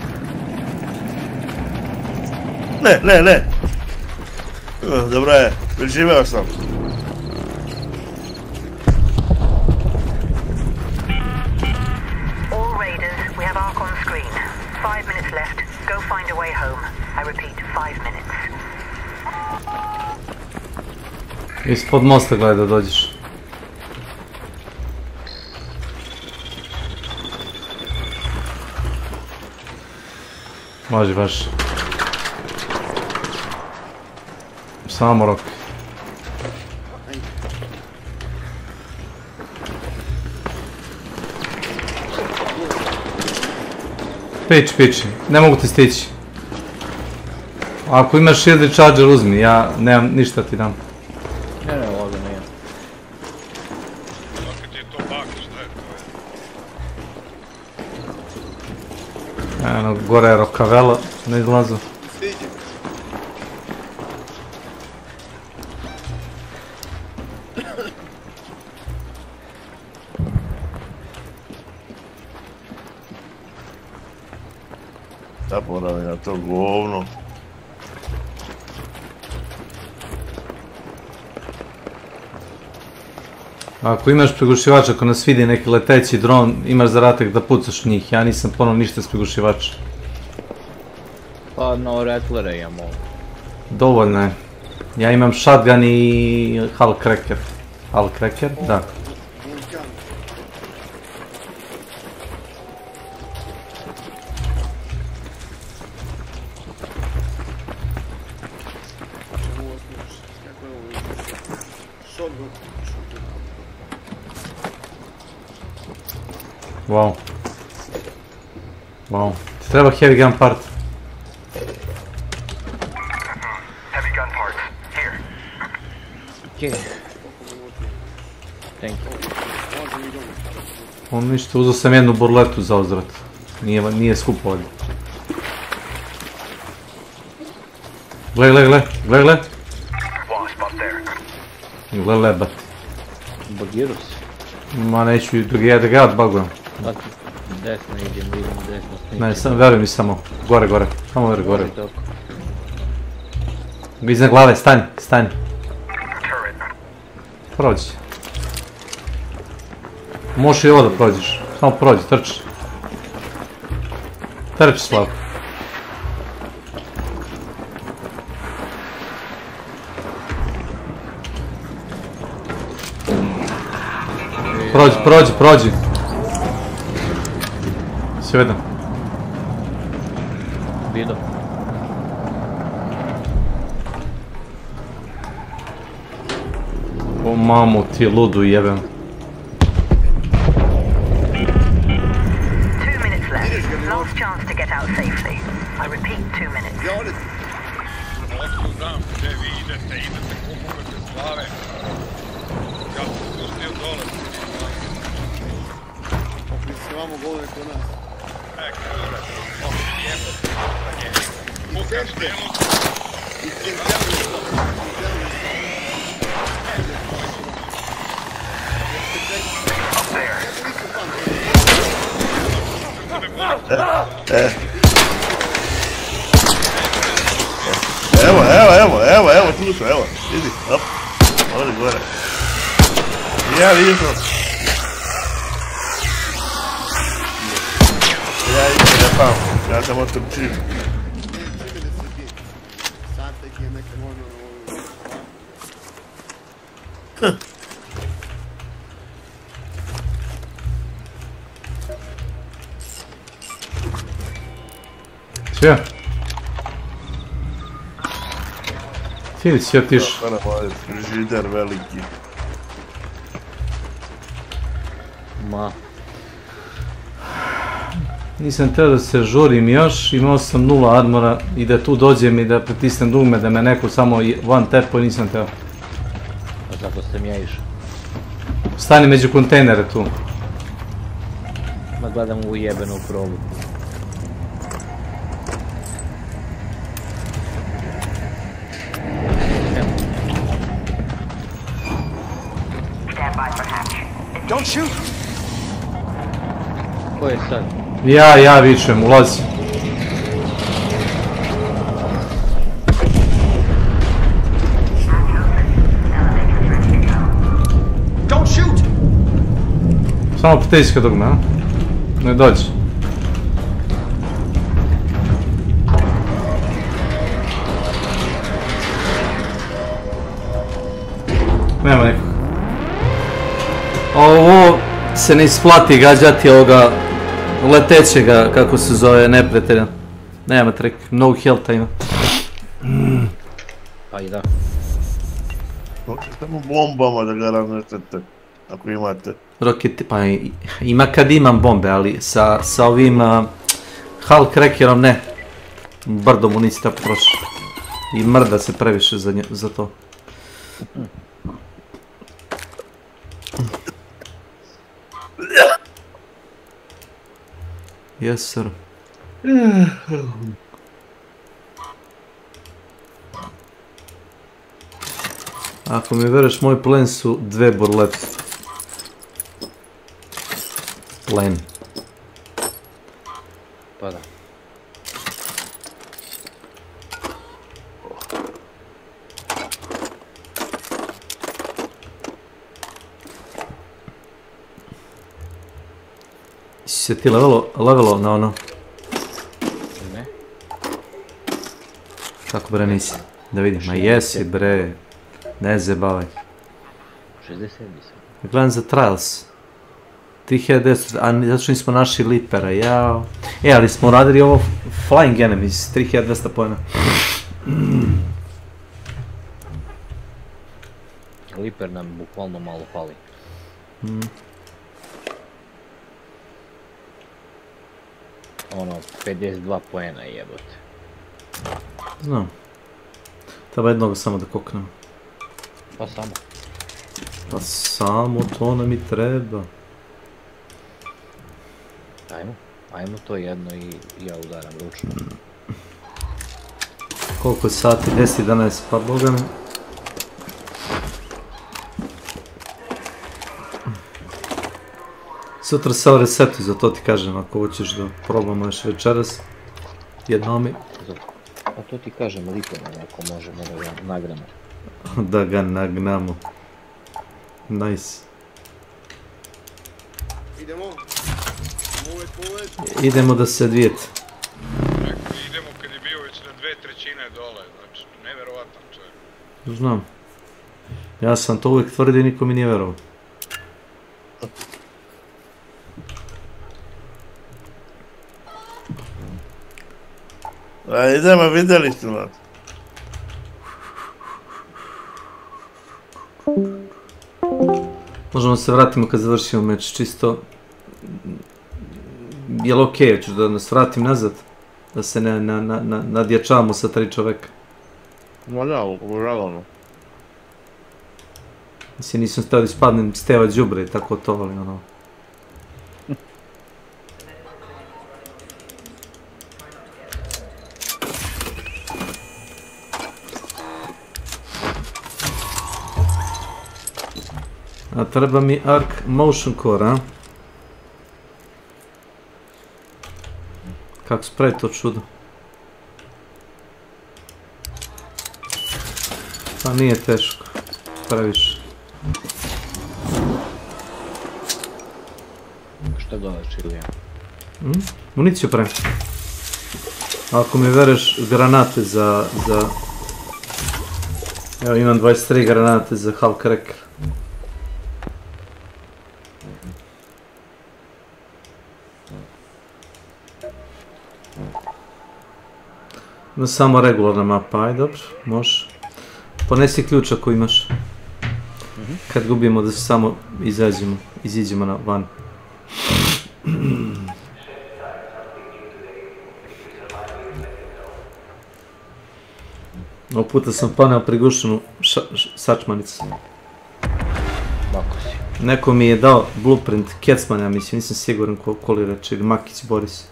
Ne. Dobro je, preživeo sam. All raiders, we have Ark on screen. 5 minutes left. Go find a way home. I repeat, 5 minutes. Ispod mosta gledaj da dođeš. Može baš. Samo rok. Pići, ne mogu ti stići. Ako imaš shield i charger uzmi, ja nemam ništa ti dam. Ne, ovdje nije. Kako ti je to bug, šta je to? Eno, gore je rokavela na izlazu. Zaboravi na to govno. Ako imaš prigušivač, ako nas vidi neki leteći dron, imaš zadatak da pucaš u njih. Ja nisam ponovno ništa s prigušivača. Pa no retlere imamo. Dovoljno je. Ja imam shotgun i hull cracker. Hull cracker? Da. Wow. Wow. Ti treba heavy gun part. Heavy gun parts. Here. Okay. Thank you. On ništa, uzeo sam jednu burletu za uzvrat. Nije skupo ovdje. Gle. Gle lebati. Bagirus. Ma neću da ga odbagujem. Desno idem desno. Ne, veruj mi samo. Gore. Samo veruj gore. Iznad glave, stani. Prođi. Možeš i ovo da prođeš. Samo prođi, trči. Trči slabo. Prođi. Sjedan. Vidio. O mamu ti ludu jebem. 2 minutes left. Last chance to get out safely. I repeat, 2 minutes. Otkud znam gdje vi idete koliko bez glave. Ja sam spustio dole. Opet se vamo govore kod nas. Kure, opet jebo. Muka štelu. Evo, tu su, evo, vidi, op, ovdje gore. Ja vidim to. Ja pam, ja sam otrčim. Sve? Ti si otišao. Frižider veliki. Ma. Nisam teo da se žurim još, imao sam 0 armora i da tu dođem i da pritisnem dugme da me neko samo one tepo i nisam teo. A zato sam ja išao. Stani među kontejnere tu. Ma gledam ovu jebenu probu. Don't shoot! Ko je sad? Ja vičujem, ulazi. Don't shoot! Samo pritisni dugme, a? Ne dođi. Nema nekog. Ovo se ne isplati gađati ovoga letećega, kako se zove, neprijatelja. Nema trik, no health ima. Pa i da. Samo bombama da ga raznesete, ako imate. Roketi, pa ima kad imam bombe, ali sa ovim Hulk Crackerom ne. Brdo municije tako troši. I mrda se previše za to. Yes, sir. Ako mi veruješ, moj plen su 2 burlete. Plen. Pa da. Si se ti levelo na ono? Ne. Kako bre nisi? Da vidim, ma jesi bre. Ne zebavaj. 60 bi sam. Gledam za trials. 3010, a zato što nismo našli Lipera, jao. Ali smo radili ovo Flying Enemies, 3200 pojena. Liper nam bukvalno malo fali. Ono, 52 poena jebote. Znam. Treba jednog samo da koknem. Pa samo. Pa samo to nam i treba. Ajmo to jedno i ja udaram ručno. Koliko je sati? 10, 11, pa boga mi. Sutra se resetu, za to ti kažem, ako hoćeš da probamo još večeras. Jednomi. Pa to ti kažem, Lipena, ako možemo da ga nagnamo. Da ga nagnamo. Nice. Idemo da se dvijete. Idemo kad je bio već na 2/3 dole, znači, nevjerovatan čovjek. Znam. Ja sam to uvijek tvrdio i niko mi nije verovao. Idemo, vidjeli su nas. Možemo se vratimo kad završimo meč, čisto... Jel okej, hoćeš da nas vratim nazad? Da se ne nadjačavamo sa 3 čoveka. Ma da, uvažavamo. Mislim, nisam stao da ispadnem Steva đubre i tako to, ali ono... A treba mi Arc Motion Core, a? Kako spravi to čudo? Pa nije teško, praviš. Šta dolaš ili ja? Municiju pravim. Ako mi vereš granate za... Evo imam 23 granate za half cracker. Ima samo regularna mapa, aj dobro, može. Ponesi ključ ako imaš. Kad gubimo da se samo iziđemo na van. Ovog puta sam paneo prigušenu sačmanicu. Neko mi je dao blueprint Kecman, ja mislim, nisam siguran ko li reče, ili Makić Boris.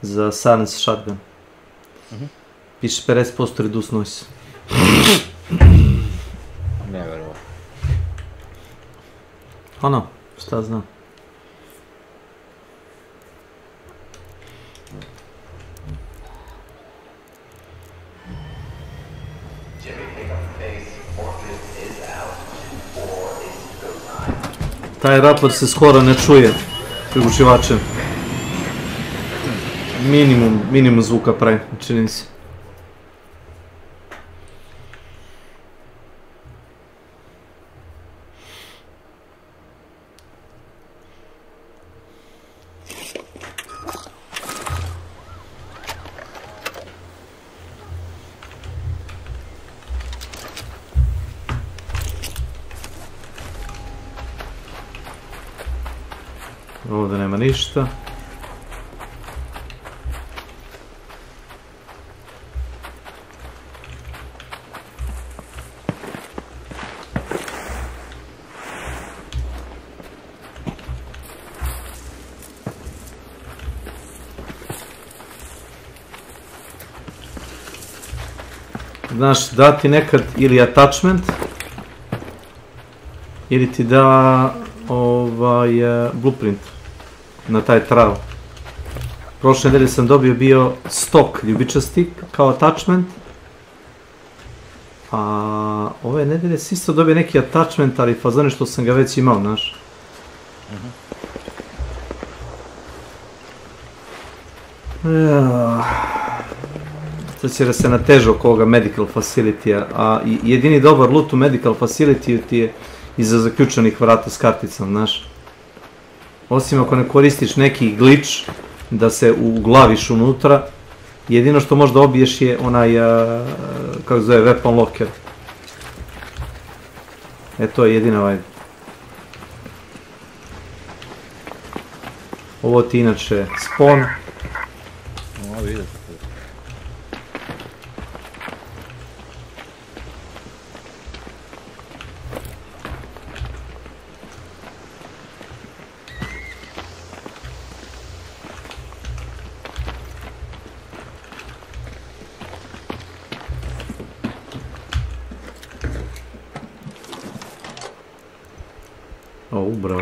Za silence shotgun. Piše 50% reduce noise. Ne verovo. Ono, šta znam. Taj rapor se skoro ne čuje prigušivačem. Minimum zvuka pravi, čini se. Ovdje nema ništa. Znaš, da ti nekad ili attachment ili ti da blueprint na taj trail. Prošle nedelje sam dobio bio stok ljubičasti kao attachment, a ove nedelje si isto dobio neki attachment, ali fazone što sam ga već imao, znaš. Sad će da se nateže oko ovoga medical facility-a, a jedini dobar loot u medical facility ti je iza zaključanih vrata s karticom, znaš. Osim ako ne koristiš neki glitch da se uglaviš unutra, jedino što možda obiješ je onaj, kako se zove, weapon locker. E, to je jedina ovaj. Ovo ti inače spawn. Ovo vidio. Bravo.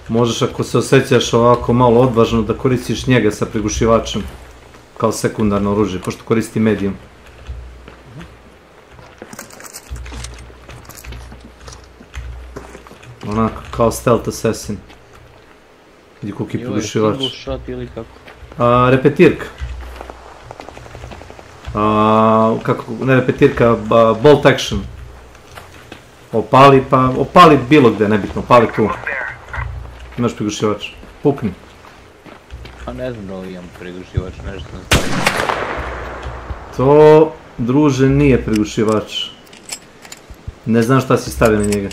Možeš ako se osjećaš ovako malo odvažno da koristiš njega sa prigušivačem kao sekundarno oružje, pošto koristi medium. Onako, kao stealth assassin. Gdje kuki prigušivač. Single shot ili kako? Repetirka. Kako, ne repetirka, bolt action. Opali, pa opali bilo gde, nebitno, opali tu. Imaš prigušivač, pukni. Pa ne znam da li imam prigušivač, nešto ne znam. To, druže, nije prigušivač. Ne znam šta si stavio na njega.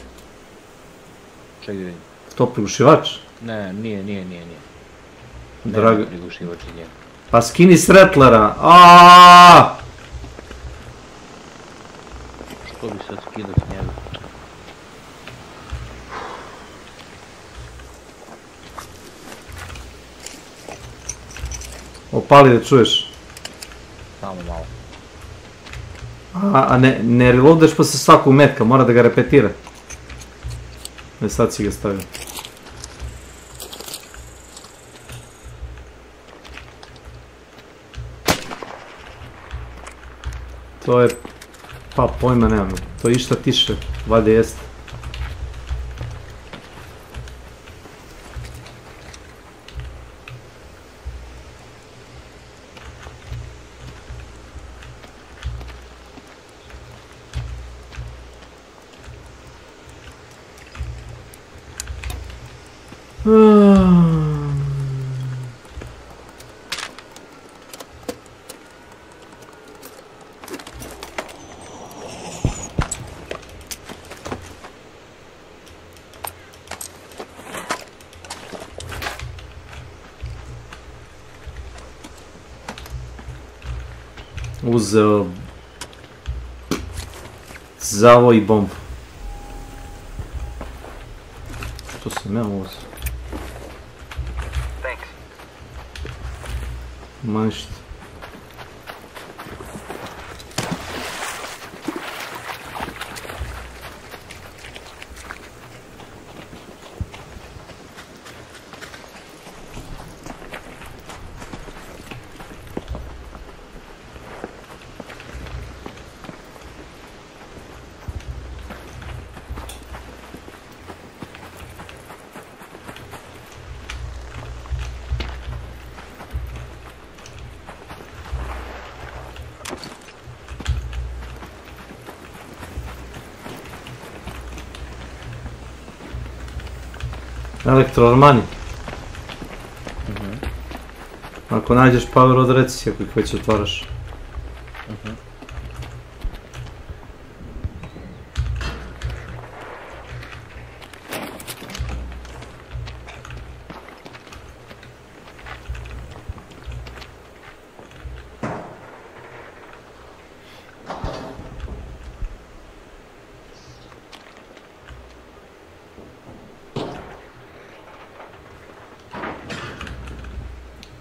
Čekaj vidim. To prigušivač? Ne, nije. Drago. Prigušivač je njega. Pa skini s Rattlera, aaaaaa! Što bi sad skidao s njega? Opali da čuješ. Samo malo. A ne reloadaš posle svakog metka, mora da ga repetira. Ne, sad si ga stavio. To je, pa pojma nemam, to je išta tiše, valjda jeste. Uzeo zavoj i bombu. Što sam ja uzeo? Ma ništa. Elektroarmani. Ako nađeš power od reci, ako ih već otvaraš.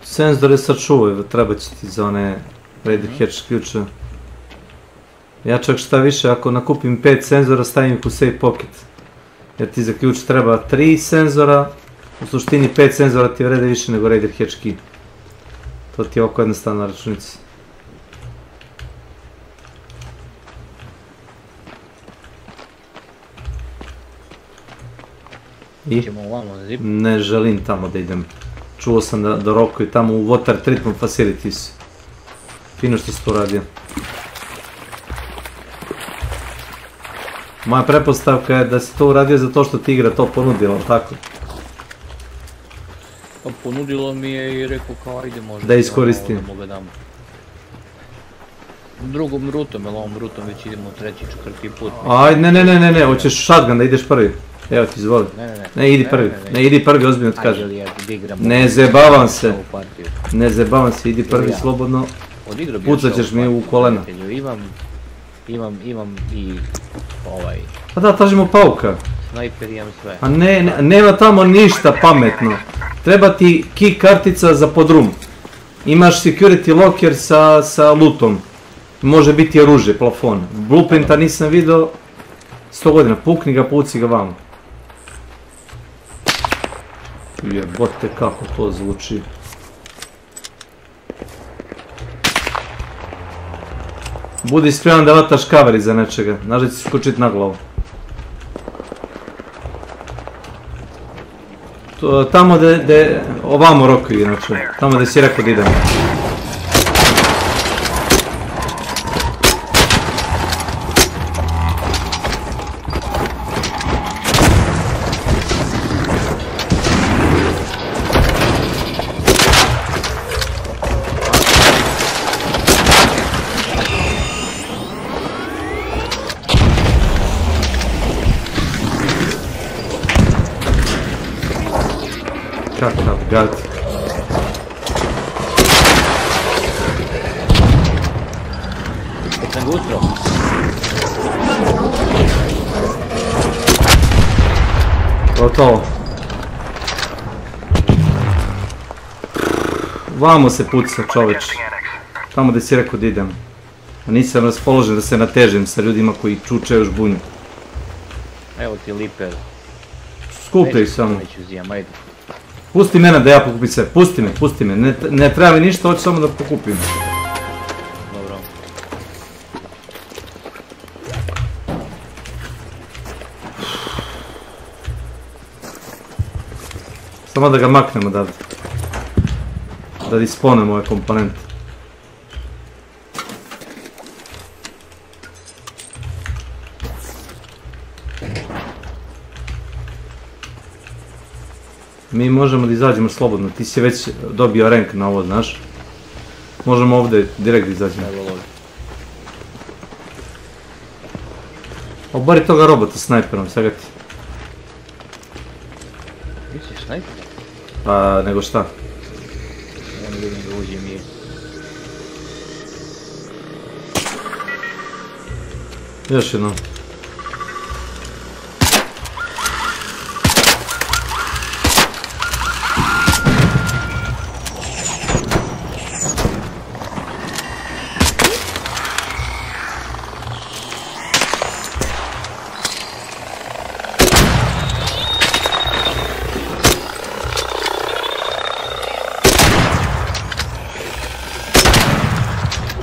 Senzore sačuvaj, treba će ti za one Raider Hatch ključe. Ja čak šta više, ako nakupim 5 senzora, stavim ih u safe pocket. Jer ti za ključ treba 3 senzora, u suštini 5 senzora ti vrede više nego Raider Hatch key. To ti je oko jednostavna računica. I ne želim tamo da idem. Čuo sam da rokuju tamo u Water Treatment Facilities. Fino što se to radio. Moja pretpostavka je da si to uradio zato što ti igra to ponudila, tako? Pa ponudilo mi je i rekao kao ajde možda. Da iskoristim. Drugom rutom, jer ovom rutom već idemo treći, četvrti put. Ajde, ne, hoćeš shotgun da ideš prvi. Evo ti, izvoli. Ne, idi prvi, ozbiljno ti kažem. Ne zebavam se. Ne zebavam se, idi prvi slobodno. Pucat ćeš mi u kolena. Imam i ovaj... Pa da, tražimo pauka. Snajper, imam sve. A nema tamo ništa pametno. Treba ti key kartica za podrum. Imaš security locker sa lootom. Može biti oružje, plafon. Blueprinta nisam vidio 100 godina. Pukni ga, puci ga vamo. Jebote kako to zvuči. Budi spreman da vataš cover iza nečega. Znaš da će se skočit na glavu. Tamo gde... Ovamo rokuju inače. Tamo gde si rekao da idemo. Kakav gad. Kad sam gutro. Gotovo. Vamo se puca čoveč. Tamo gde si rekao da idem. A nisam raspoložen da se natežem sa ljudima koji čučaju žbunju. Evo ti liper. Skupljaj samo. Neću uzijam, ajde. Pusti mene da ja pokupim sve, pusti me, ne treba mi ništa, hoću samo da pokupim. Dobro. Samo da ga maknemo odavde. Da disponemo ove komponente. Mi možemo da izađemo slobodno, ti si već dobio rank na ovo, znaš. Možemo ovdje direkt da izađemo. Obori toga robota snajperom, svega ti. Misliš snajper? Pa, nego šta? Ja ne vidim da uđe mi. Još jednom.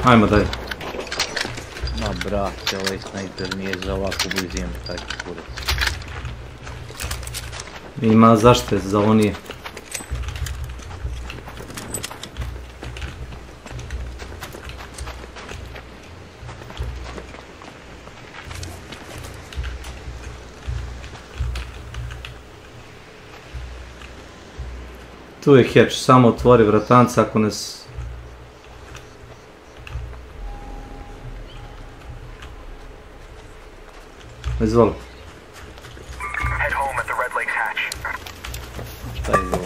Ajmo dalje. Ma brate, ovaj snajper nije za ovakvu blizinu, taj kurac. Ima zašte, za ovo nije. Tu je hatch, samo otvori vratanca ako nas... Izvoli. Šta je ovo?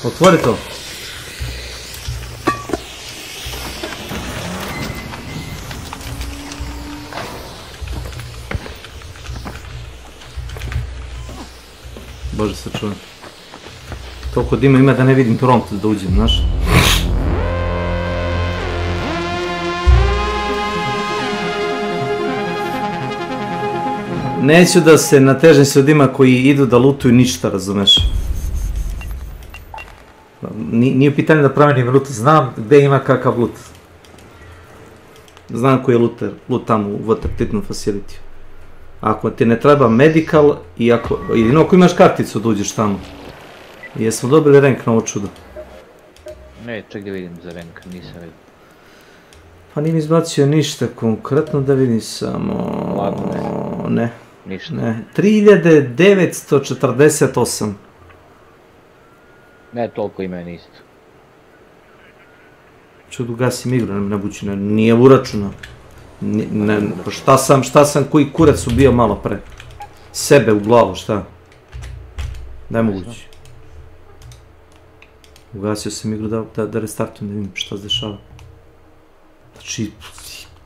Otvori to. Bože sačuvaj. Toliko dima ima da ne vidim prompt da uđem, znaš. Neću da se natežem s ljudima koji idu da lutuju ništa, razumeš? Nije u pitanju da promenim lut, znam gde ima kakav lut. Znam koji je lut tamo u water treatment facility. Ako ti ne treba medical i jedino ako imaš karticu da uđeš tamo. Jesmo dobili rank na ovo čudo? Ne, ček da vidim za rank, nisam vidim. Pa nije mi izbacio ništa konkretno da vidim samo... Ladno ne. Ništa. Ne, 3948. Ne, toliko i meni isto. Čudo gasim igru, nije uračunao. Šta sam koji kurac ubio malo pre? Sebe u glavu, šta? Daj mogući. Ugasio sam igru da restartujem da vidim šta se dešava. Znači,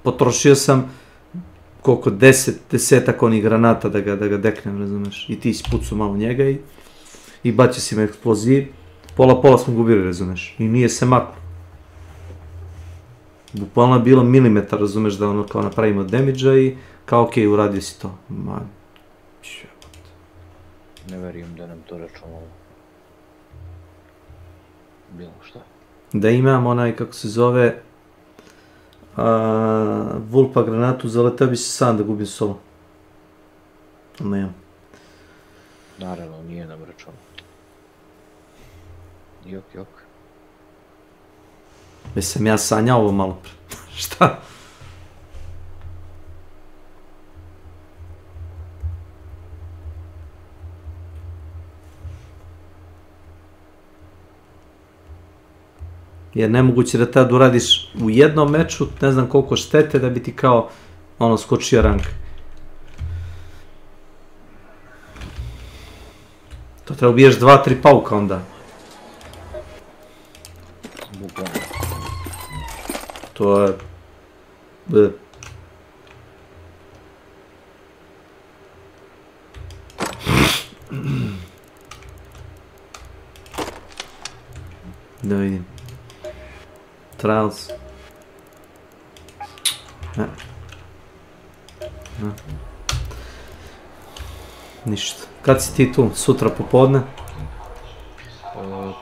potrošio sam koliko, desetak onih granata da ga deknem, razumeš? I ti ispucu malo njega i bacio si me eksploziv. Pola smo gubili, razumeš? I nije se maklo. Bukvalno je bilo milimetar, razumeš, da ono kao napravimo damage-a i kao okej, uradio si to. Ne verujem da nam to računalo. Bilo šta. Da imam onaj, kako se zove, vulpa granatu, zaletao bi se sam da gubim solo. Nemam. Naravno, nije nam računalo. Jok. Jesam ja sanjao ovo malo pre. Šta? Jer nemoguće da tad uradiš u jednom meču, ne znam koliko štete, da bi ti kao, ono, skočio rank. To treba ubiješ 2-3 pauka onda. Bukvalno. To je... Da vidim. Trials. Ne. Ništa. Kad si ti tu? Sutra popodne?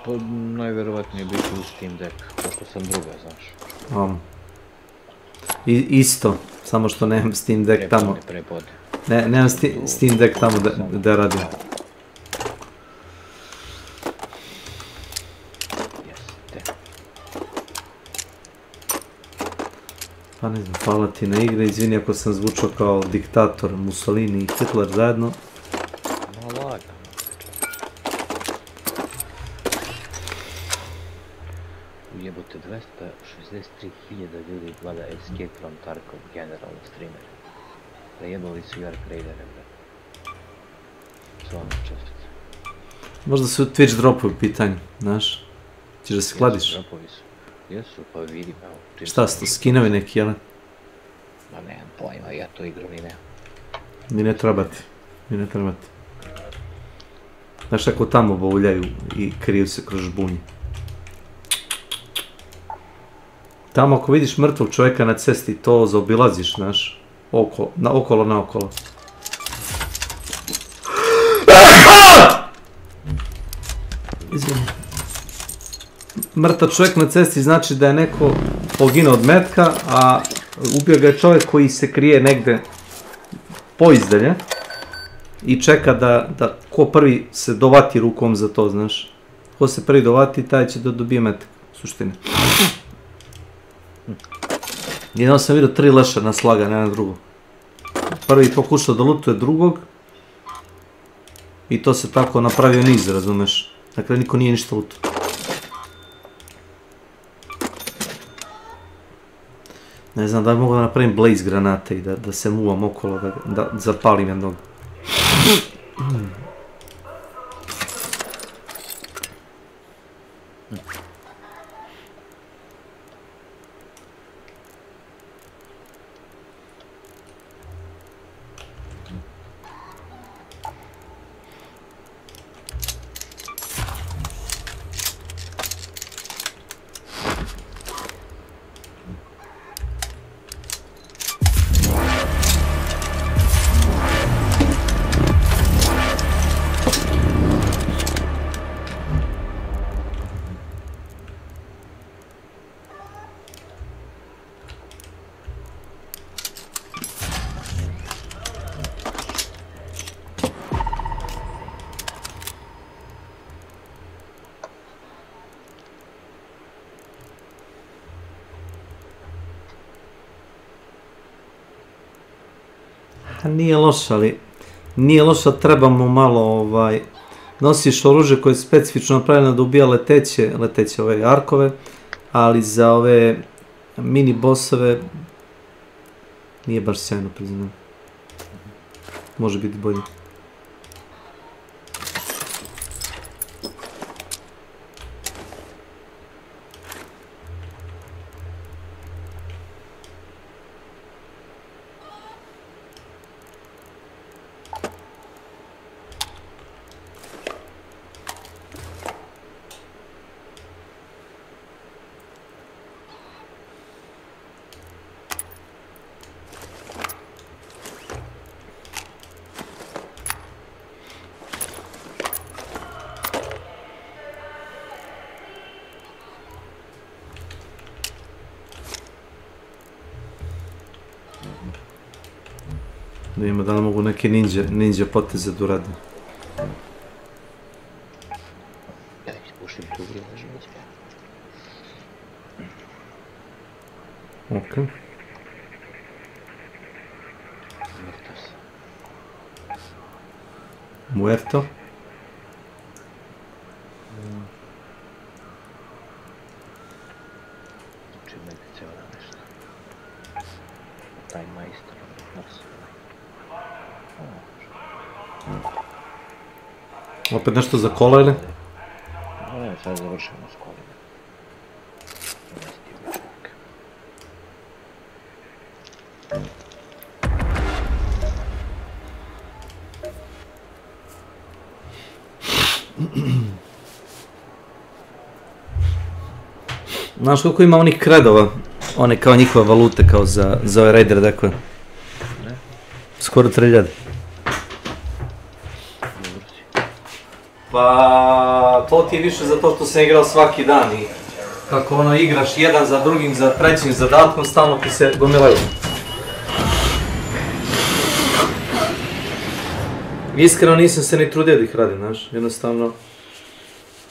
Pa najverovatnije biti u Steam Deck, pošto sam druga, znaš. Isto, samo što nemam Steam Deck tamo. Ne, nemam Steam Deck tamo da radim. Pa ne znam, hvala ti na igre, izvini ako sam zvučao kao diktator, Mussolini i Hitler zajedno. Jebote, 263.000 ljudi gleda Escape from Tarkov, generalno streameri. Prejebali su Yark Raidere, bre. Svaka čast. Možda su Twitch dropovi u pitanju, znaš? Ćeš da se kladiš? Jesu, dropovi su. Jesu, pa vidim, evo. Šta su to, skinovi neki, jel? Ma nemam pojma, ja to igru ni nemam. Mi ne trebati, mi ne trebati. Znaš, ako tamo bauljaju i kriju se kroz žbunje. Tamo ako vidiš mrtvog čovjeka na cesti, to zaobilaziš, znaš, okolo naokolo. Izvini. Mrtav čovjek na cesti znači da je neko poginuo od metka, a ubio ga je čovjek koji se krije negde poizdalje i čeka da ko prvi se dovati rukom za to, znaš. Ko se prvi dovati, taj će da dobije metak, u suštini. Jednom sam vidio 3 leša naslagane na drugo. Prvi pokušao da lutuje drugog i to se tako napravio niz, razumeš. Dakle, niko nije ništa lutao. Ne znam da li mogu da napravim blaze granate i da se muvam okolo, da zapalim jednog. Nije loš, ali nije loša, trebamo malo nosiš oružje koje je specifično napravljeno da ubija leteće ove arkove, ali za ove mini bossove nije baš sjajno, priznam. Može biti bolje. Da vidimo da li mogu neke ninja poteze da uradim. Ja ispušim tu gdje možemo uspjeti. Okej. Muerto. Znači medice ona nešto. Taj majstor nas. Opet nešto za kola ili? Ne, sad završimo s kolima. Znaš koliko ima onih kredova? One kao njihove valute, kao za ove raidere, dakle. Skoro 3000. Pa to ti je više zato što sam igrao svaki dan i kako ono igraš jedan za drugim, za trećim zadatkom, stalno ti se gomilaju. Iskreno nisam se ni trudio da ih radim, znaš, jednostavno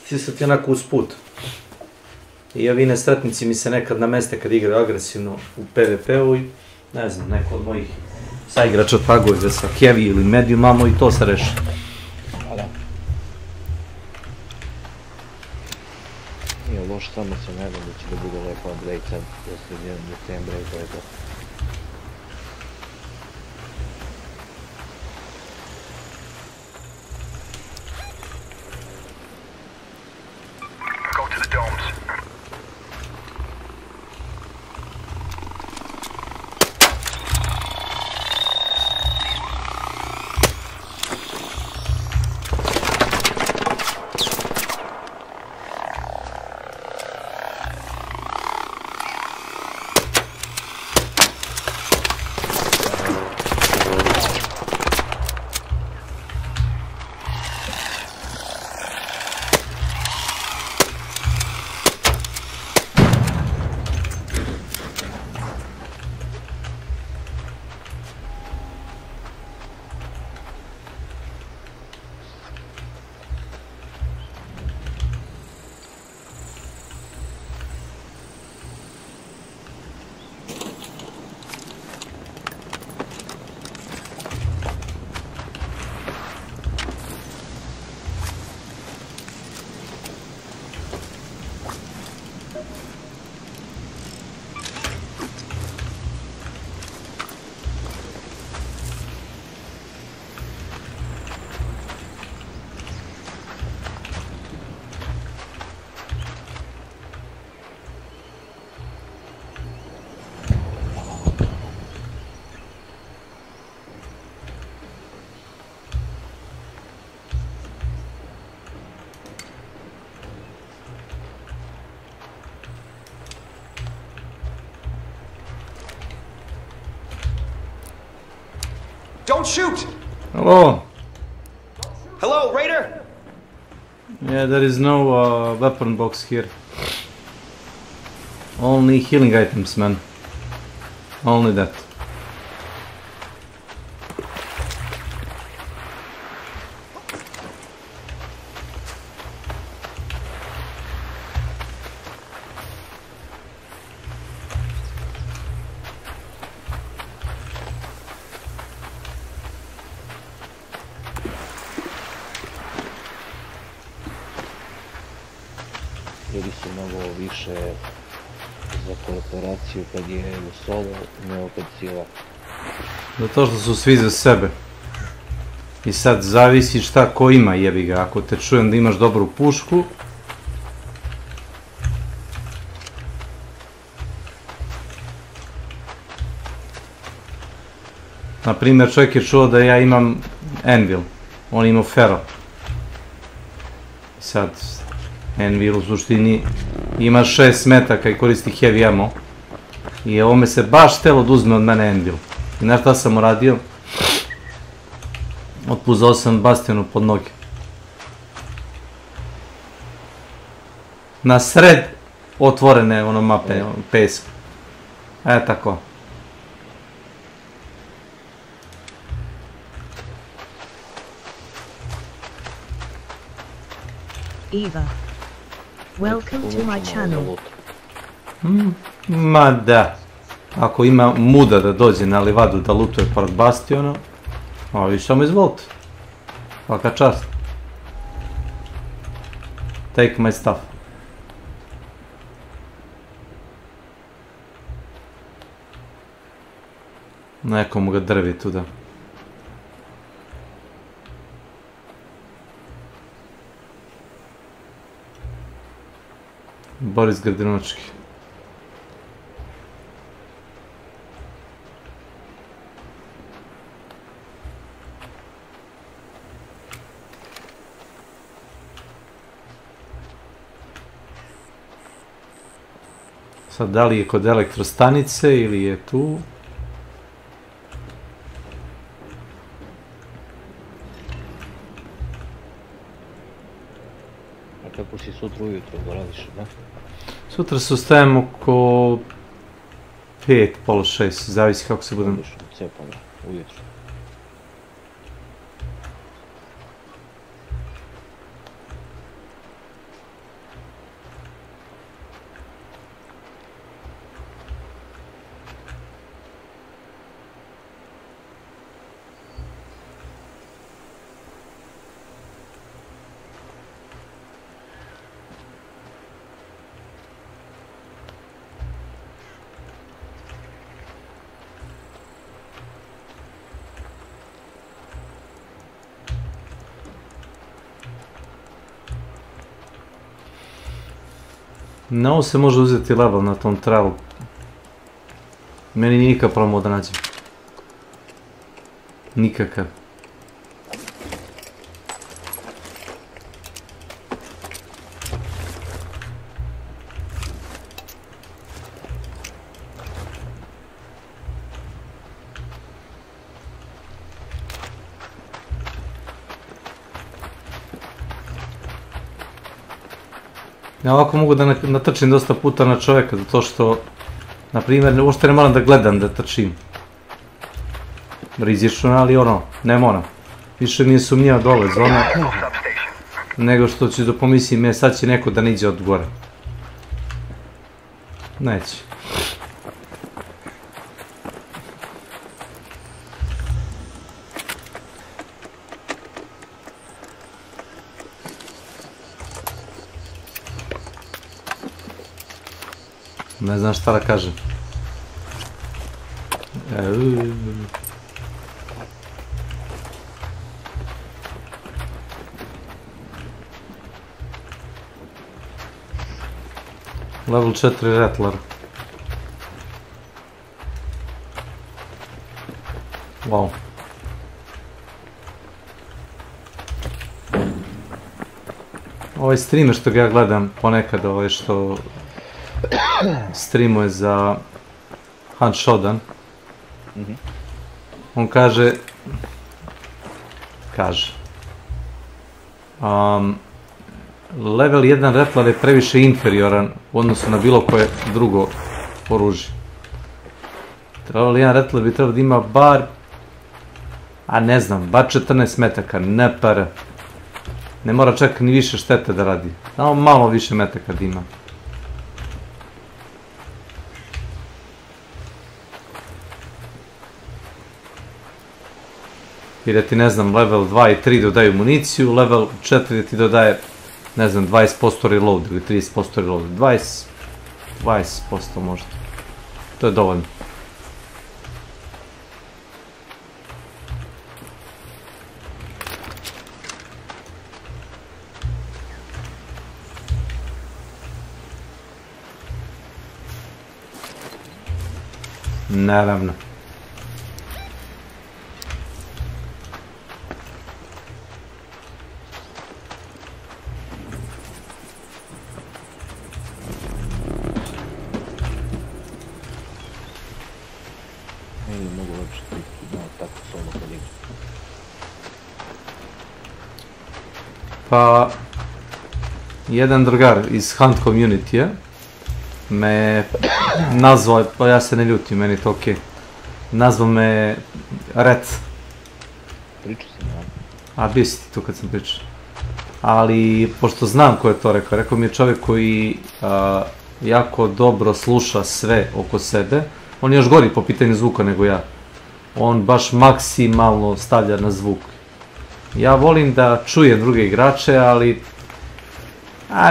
ti se ti onako usput. I ovi nesretnici mi se nekad nameste kad igraju agresivno u PvP-u i ne znam, neko od mojih saigrača taguje ga sa heavy ili mediumamo i to se reši. Nije loš Samo se nadam da će da bude lepa update sad do sredinom decembra i to je to. Go to the domes. Don't shoot! Hello. Hello, Raider! Yeah, there is no weapon box here. Only healing items, man. Only that. Ljudi su mnogo više za kooperaciju kad je u solo, nego kad sila. Zato što su svi za sebe. I sad zavisi šta ko ima, jebi ga. Ako te čujem da imaš dobru pušku, na primjer čovjek je čuo da ja imam anvil, on ima fero. Sad anvil u suštini ima 6 metaka i koristi heavy ammo. I ovome se baš htelo da uzme od mene anvil. I znaš šta sam uradio? Otpuzao sam bastionu pod noge. Na sred otvorene ono mape, peska. Tako. Eva. Welcome to my channel. Ma da. Ako ima muda da dođe na livadu da lutuje pored bastiona, vi samo izvolite. Svaka čast. Take my stuff. Nekomu ga drvi tuda. Boris Grdinočki. Sad, da li je kod elektrostanice ili je tu? A kako si sutra ujutro da radiš, ne? Sutra se ustajem oko 5, pola 6, zavisi kako se budem... Cepam, ujutro. Na ovo se može uzeti level na tom travu. Meni nije nikakav problem da nađem. Nikakav. Ja ovako mogu da natrčim dosta puta na čovjeka, zato što, na primjer, uopšte ne moram da gledam da trčim. Rizično, ali ono, ne moram. Više mi je sumnjiva dole zona, nego što ću da pomislim, sad će neko da niđe od gore. Neće. Ne znam šta da kažem. Level 4 Rattler. Wow. Ovaj streamer što ga ja gledam ponekad, ovaj što streamuje za Hunt Shodan. On kaže level 1 Rattler je previše inferioran u odnosu na bilo koje drugo oružje. Level 1 Rattler bi trebao da ima bar, a ne znam, bar 14 metaka, ne para. Ne mora čak ni više štete da radi, samo malo više metaka da ima. I da ti, ne znam, level 2 i 3 dodaju municiju, level 4 ti dodaje, ne znam, 20% reload ili 30% reload, 20% možda. To je dovoljno. Naravno. Pa, jedan drugar iz Hunt community-a me nazvao, pa ja se ne ljutim, meni je to okej. Nazvao me Red. Pričao sam, ja. A bio si ti tu kad sam pričao. Ali, pošto znam ko je to rekao, rekao mi je čovjek koji jako dobro sluša sve oko sebe. On je još gori po pitanju zvuka nego ja. On baš maksimalno stavlja na zvuk. Ja volim da čujem druge igrače, ali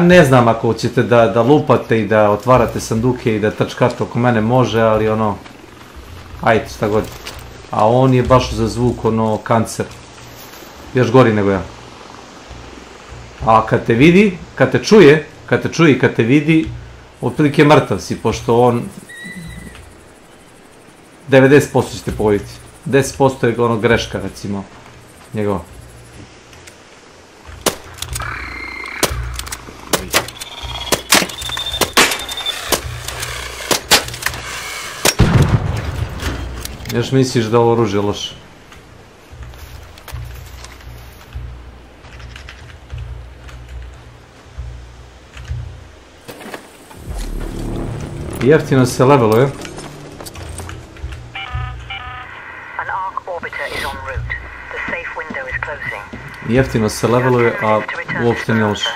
ne znam ako ćete da lupate i da otvarate sanduke i da trčkate oko mene može, ali ono, ajde šta god. A on je baš za zvuk ono kancer. Još gori nego ja. A kad te vidi, kad te čuje i kad te vidi, otprilike mrtav si, pošto on 90% ćete pogoditi. 10% je ono greška, recimo, njegova. Još misliš da ovo oružje je loše? Jeftino se leveluje. Jeftino se leveluje, a uopšte nije loše.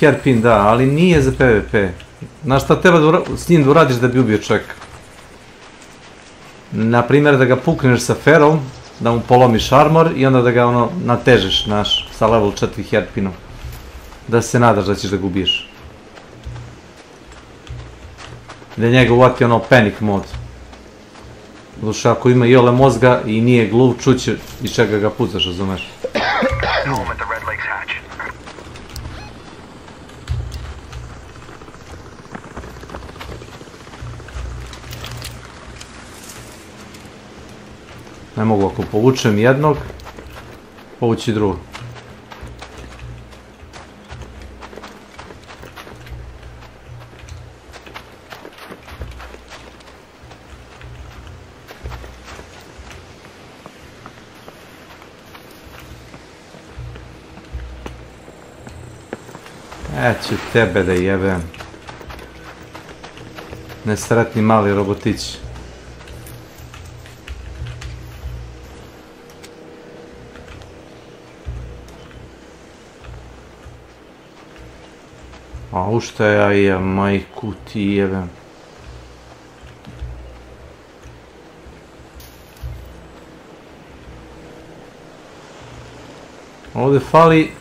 Hairpin da, ali nije za PvP. Znaš šta treba s njim da uradiš da bi ubio čovjeka? Naprimjer da ga pukneš sa ferom, da mu polomiš armor i onda da ga ono natežeš, znaš, sa level 4 hairpinom. Da se nadaš da ćeš da ga ubiješ. Da njega uvati ono panic mod. Zato što ako ima iole mozga i nije gluv, čuće iz čega ga pucaš, razumeš? Head home at the Red Lakes hatch. Ne mogu ako povučem jednog, povući drugog. Ću tebe da jebem. Nesretni mali robotić. A u šta ja jem, majku ti jebem. Ovdje fali...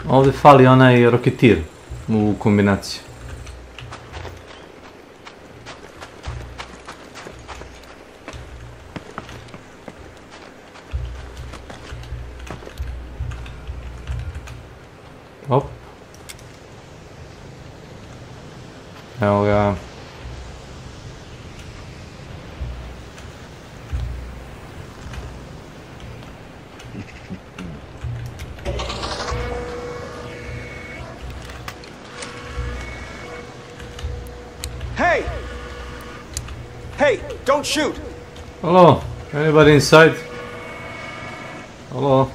Ovdje fali onaj roketir u kombinaciji. Op. Evo ga. Hey! Hey, don't shoot! Hello, anybody inside? Hello?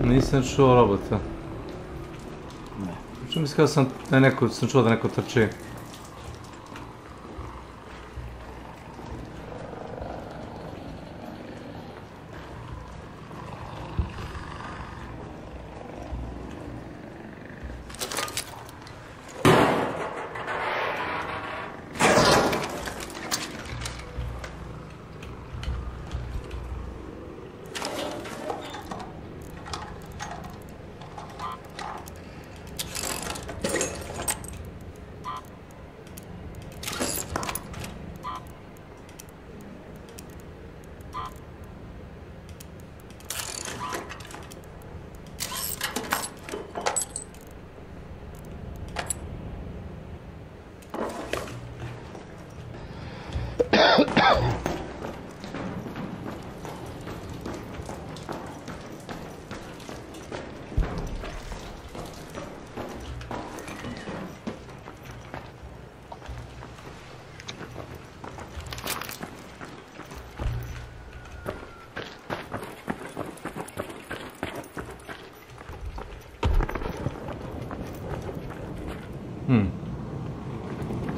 Nisam čuo robota. Čuo mislim sam čuo da neko trči.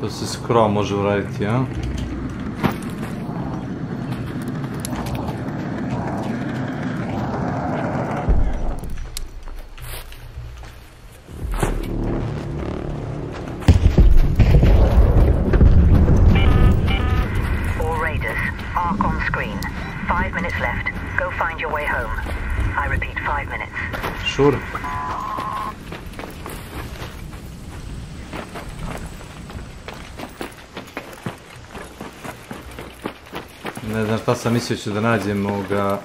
To se skoro može uraditi, ja? All Raiders, arc on screen. 5 minutes left. Go find your way home. I repeat, 5 minutes. Sure. Ne znam šta sam mislio ću da nađem ovoga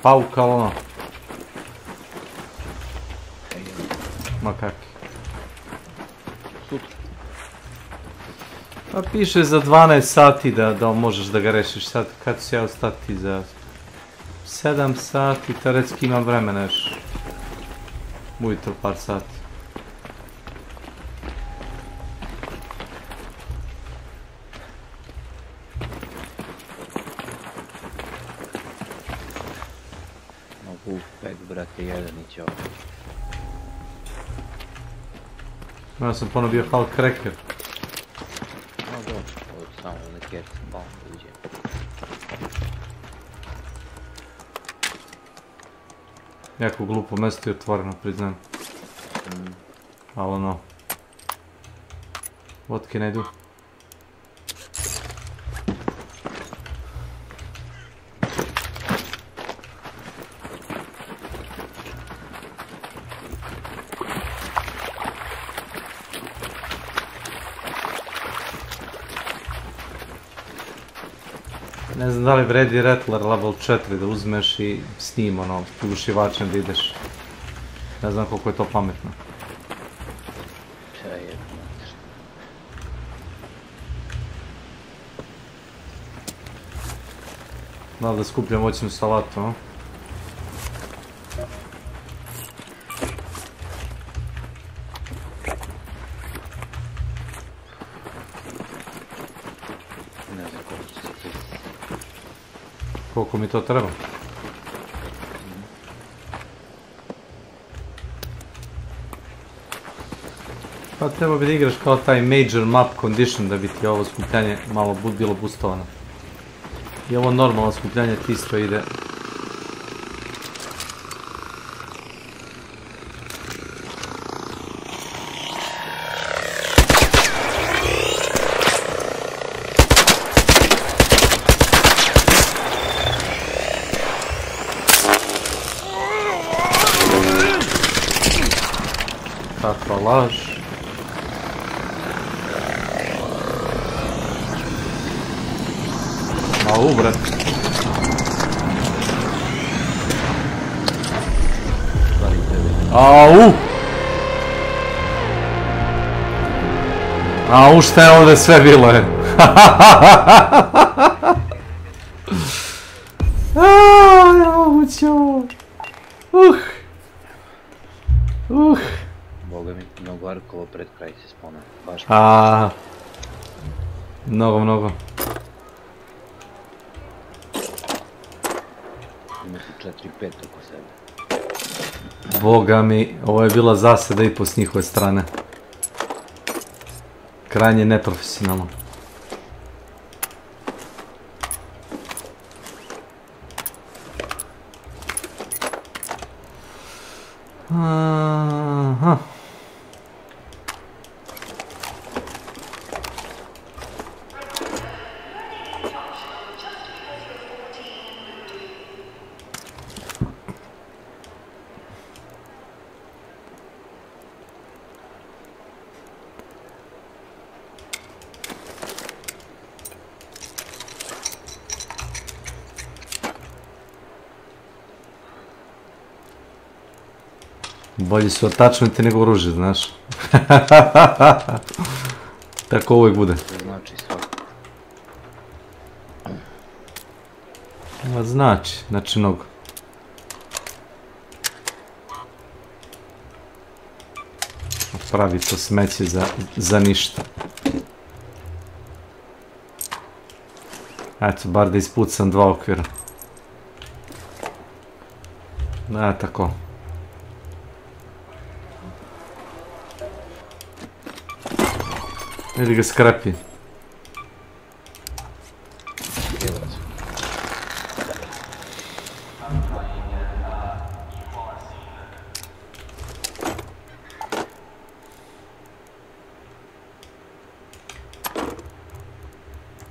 pauka, ono. Ma kaki. Pa piše za 12 sati da možeš da ga rešiš sad, kad ću ja ostati za 7 sati, teoretski imam vremena još. Ujutro par sati. Wolfpack, brate, jedan i ćao. Ja sam ponovno bio Hulk Cracker. No dobro, ovo samo na kerci, pa uđe. Jako glupo mesto je otvoreno, priznam. Ali ono... What can I do? Ne znam da li vredi Rattler level 4 da uzmeš i s njim ono, prigušivačem da ideš. Ne znam koliko je to pametno. Da li da skupljam voćnu salatu, no? Koliko mi to treba? Pa treba bi da igraš kao taj major map condition da bi ti ovo skupljanje malo bilo boostovano. I ovo normalno skupljanje ti isto ide. Kakva laž. Au, brat. Au! Au, šta je ovdje sve bilo, je? Boga mi, mnogo arkova pred crysis ponovno. Baš mnogo. Ima tu 4-5 oko sebe. Boga mi, ovo je bila zasada i po s njihove strane. Krajnje neprofesionalno. Aha. Bolji su attachmenti nego oružje, znaš. Tako uvijek bude. Znači svako. Znači mnogo. Pravi to smeće za ništa. Eto, bar da ispucam 2 okvira. Tako. Vidi ga skrapi.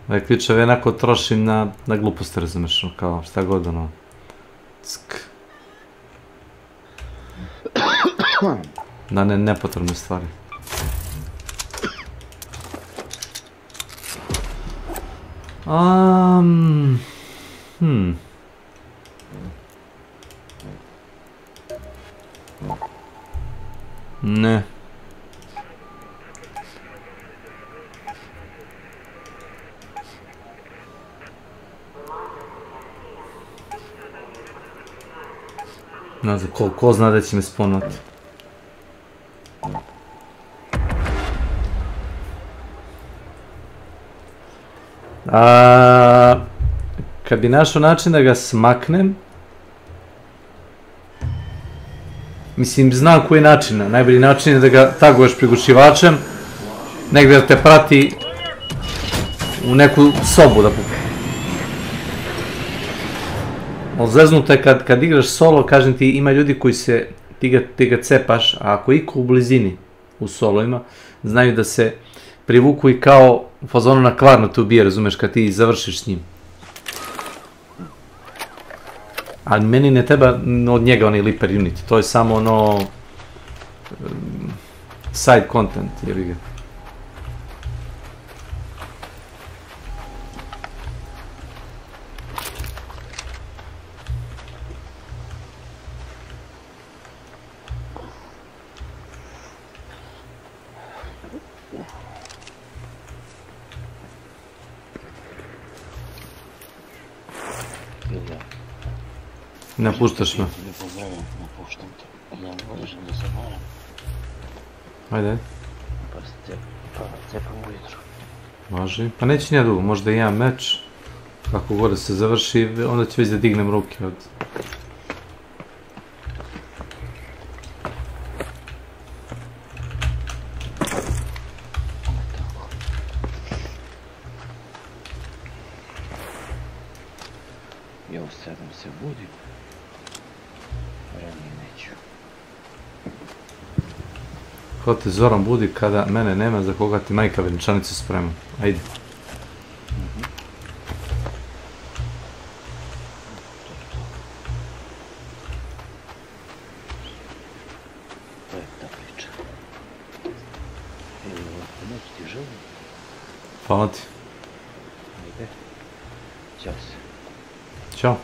Ovaj ključev jednako trošim na gluposti, razumeš, kao šta god ono. Na nepotrebne stvari. Ne. Ne znam, ko zna da će me spawnati. Kad bi našao način da ga smaknem, mislim, znam koji je način. Najbolji način je da ga taguješ prigušivačem, negdje da te prati u neku sobu da puka. Zeznuto je kad igraš solo, kažem ti, ima ljudi koji se, ti ga cepaš, a ako iko u blizini u solovima, znaju da se privuku i kao u fazonu na kvarno te ubije, razumeš, kad ti završiš s njim. Ali meni ne treba od njega onaj Liper Unit, to je samo ono side content, jebi ga. Ne puštaš me. Ne pozdravim, ne puštam te. Ja ne možem da se moram. Ajde. Pa cepam ujutro. Može. Pa neće nije dugo, možda i jedan meč. Kako gore se završi, onda ću već da dignem ruke od... Ja u 7 se budim. Ranije neću. Ko te Zoran budi kada mene nema, za koga ti majka venčanicu sprema. Ajde. To je ta priča. Pomoć ti želim. Hvala ti. Ajde. Ćao se. Ćao.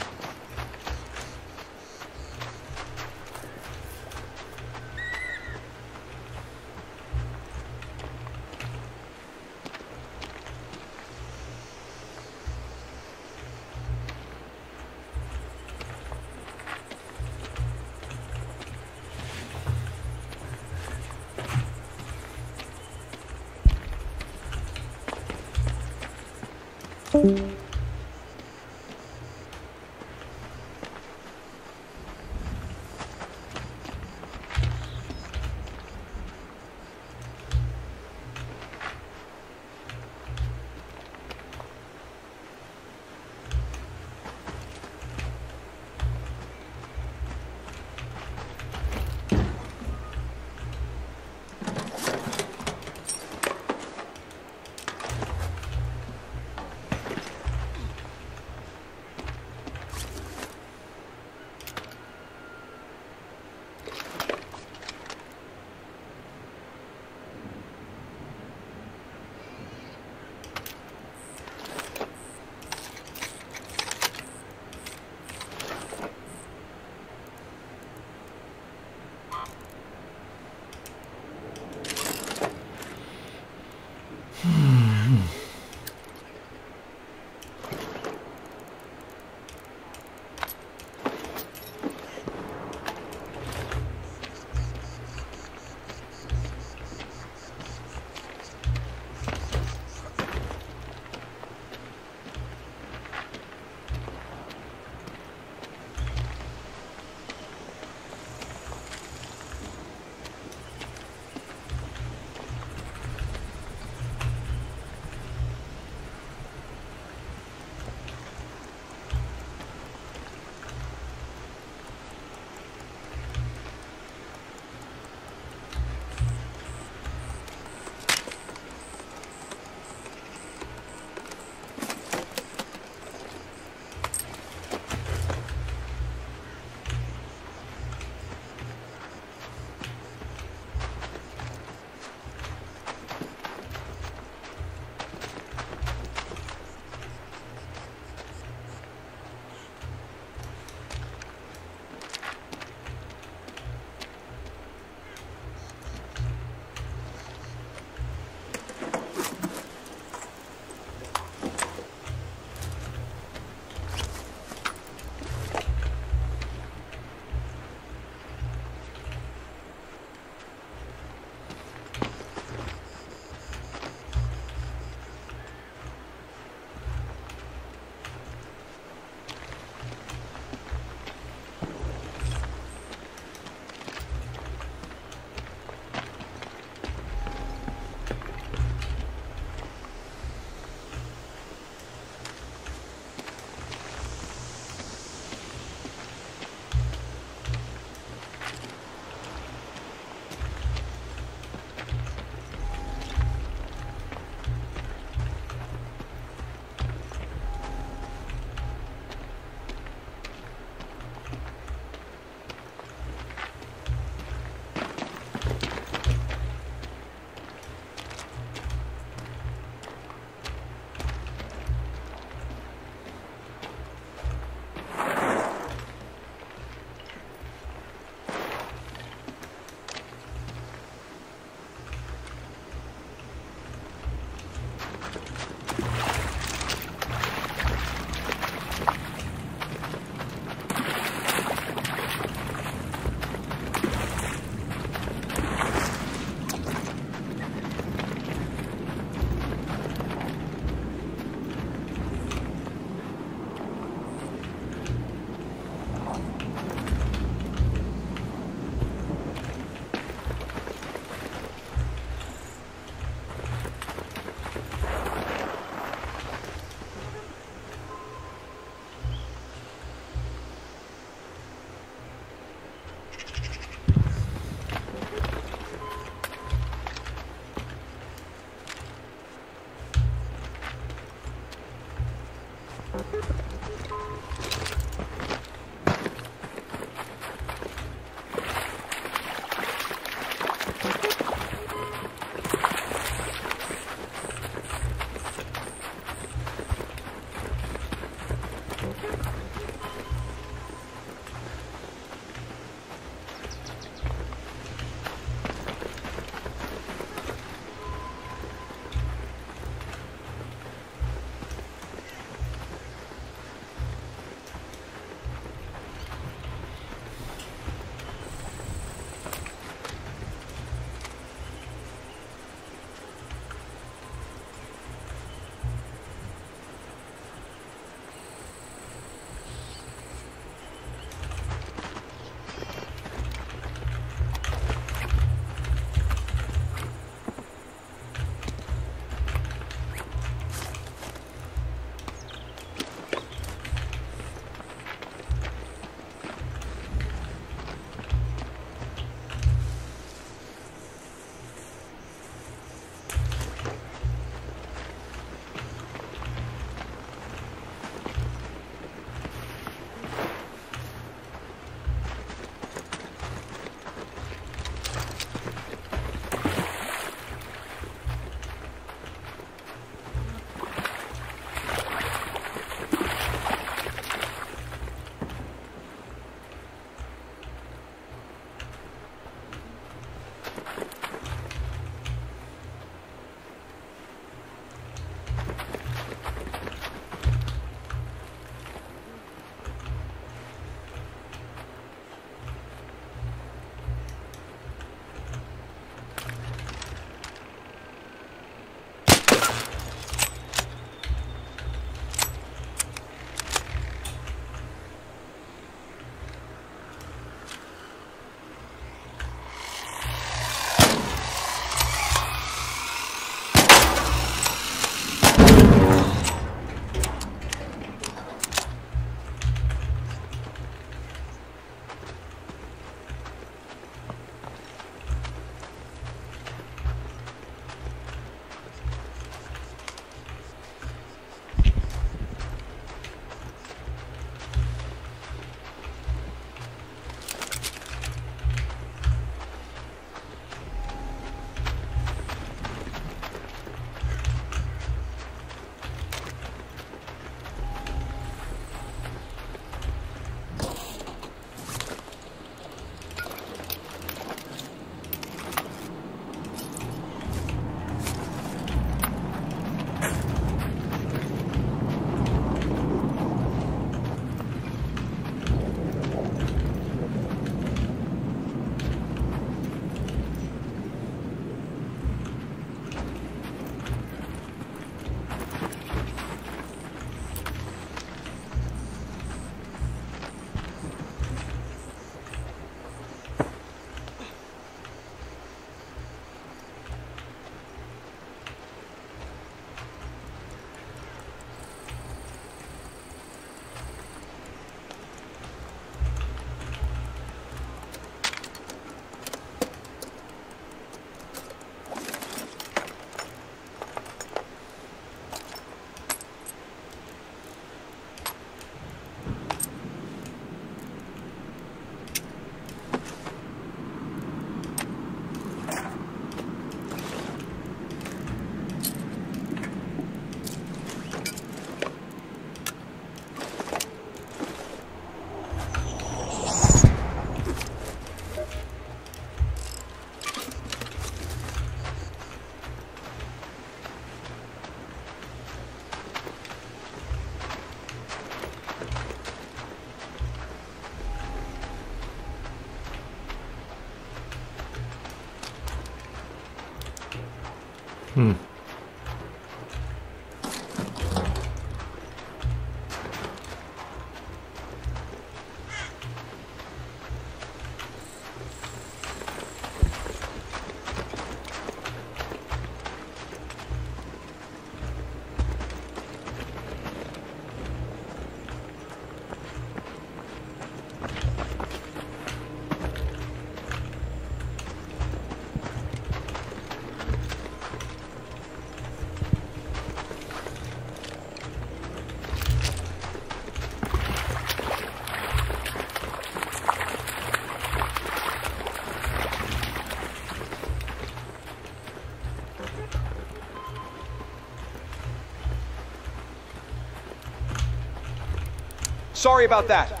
Sorry about that.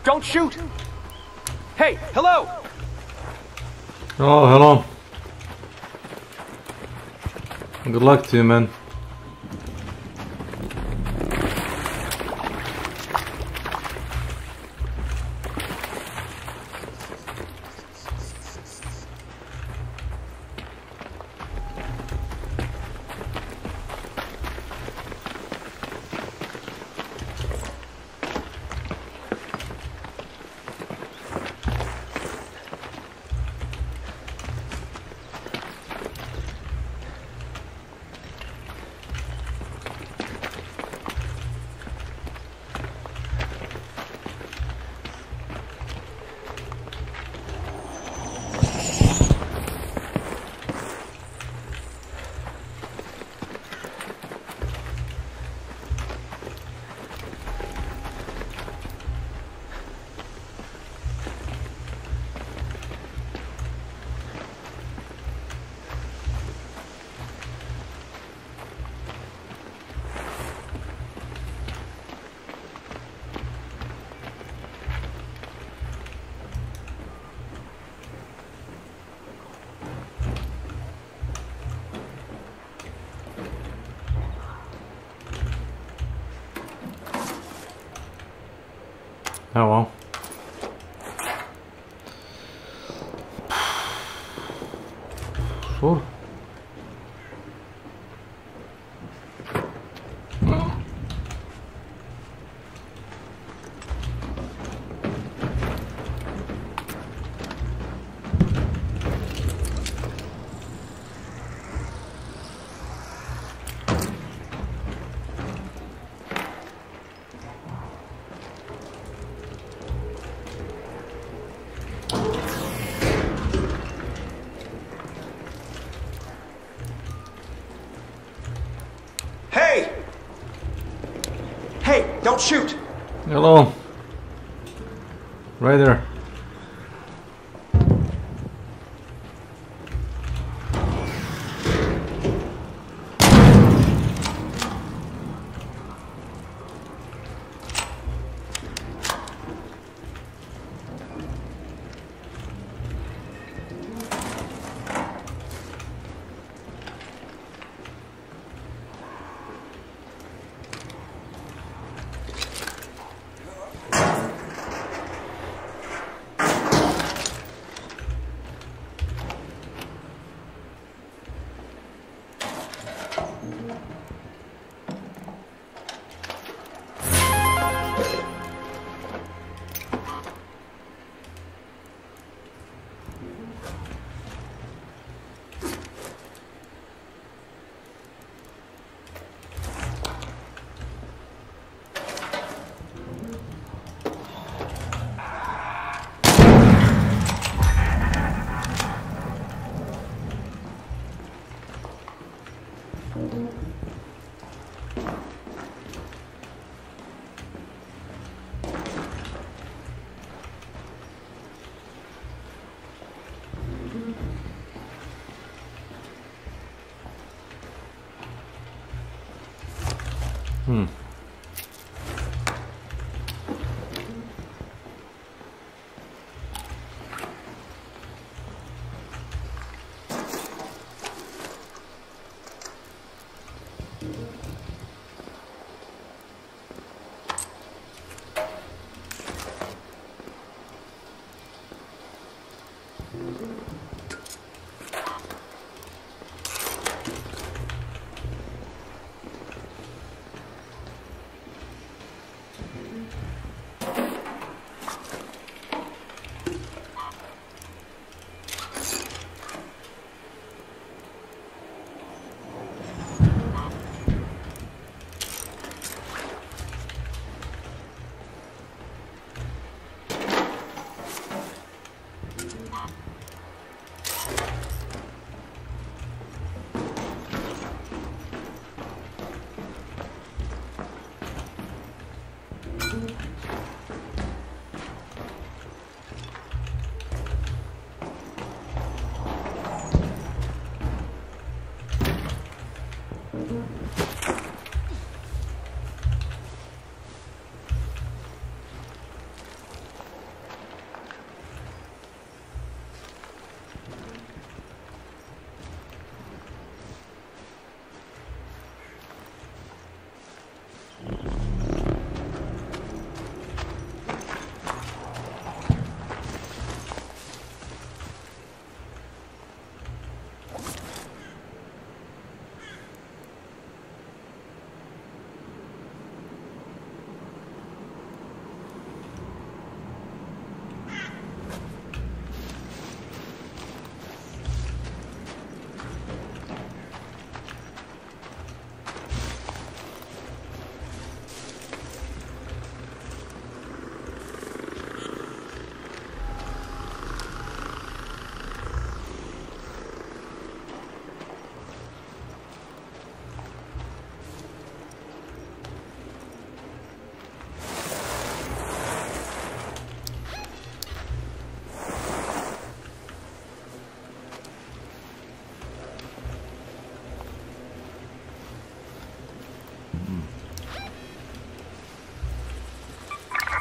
Don't shoot! Hey, hello! Oh, hello. Good luck to you, man. Oh well. Sure. Don't shoot! Hello. Right there.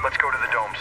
Let's go to the domes.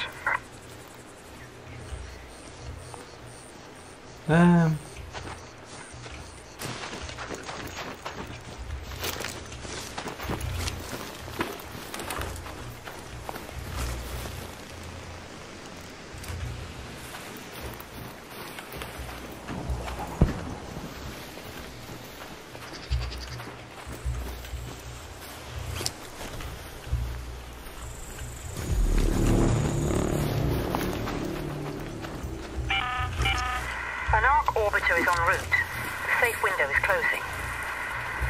An arc orbiter is en route. The safe window is closing.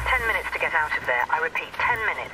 10 minutes to get out of there. I repeat, 10 minutes.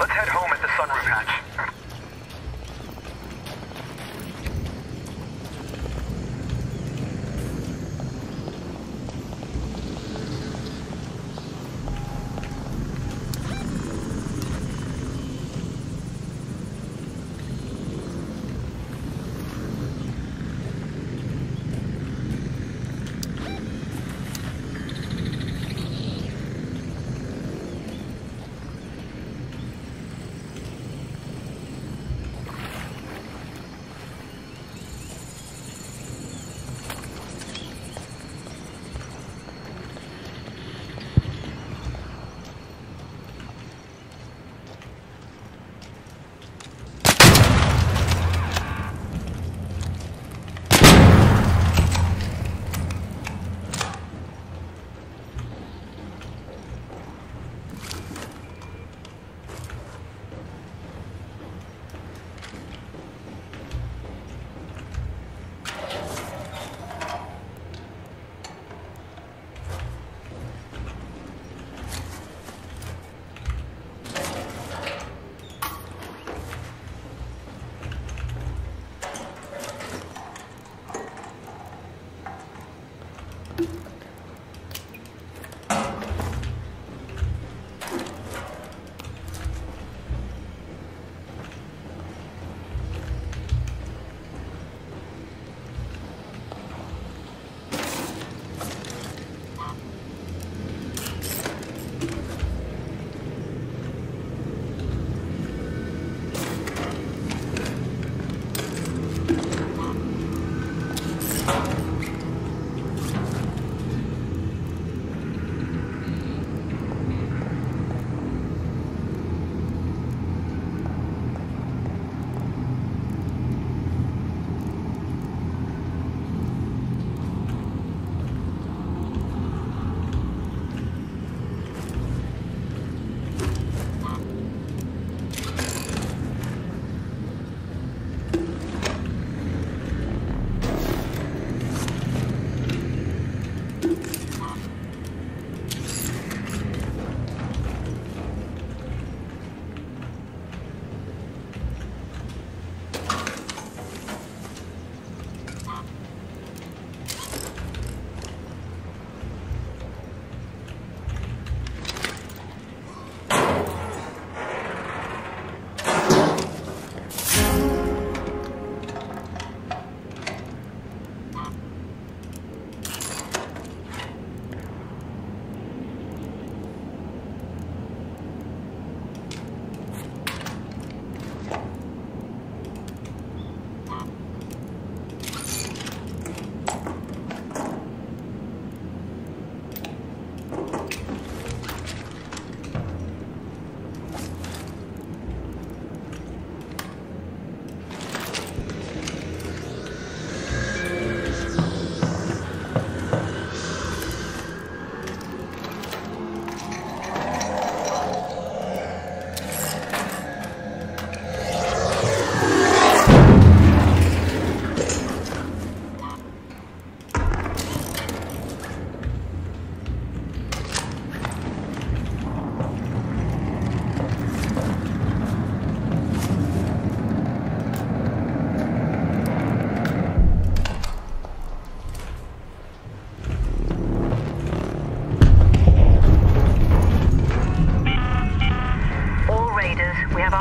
Let's head home at the sunroof hatch.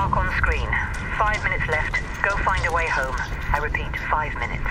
Arc on screen. 5 minutes left. Go find a way home. I repeat, 5 minutes.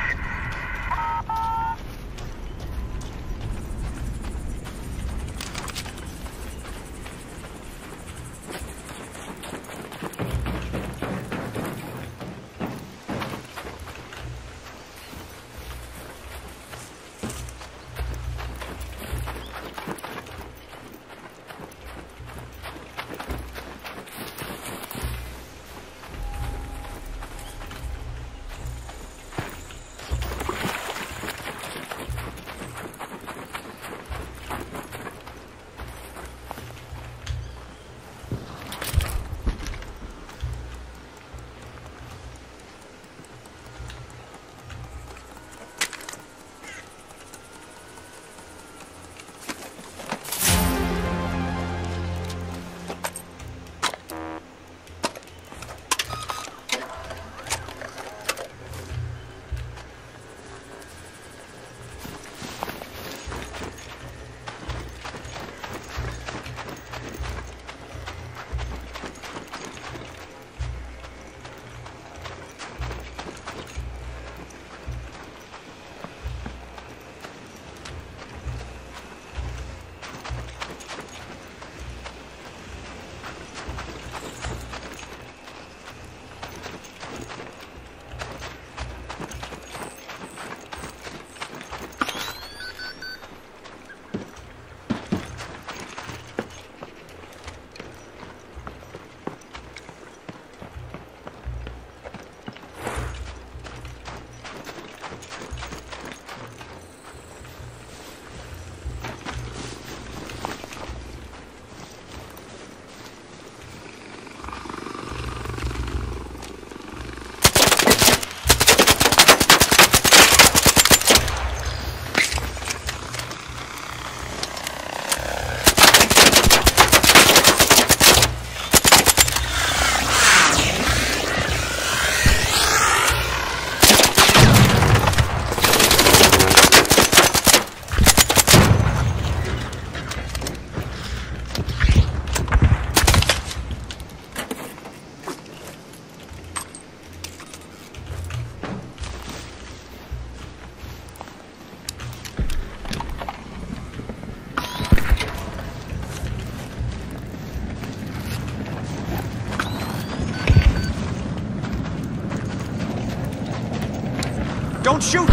Don't shoot!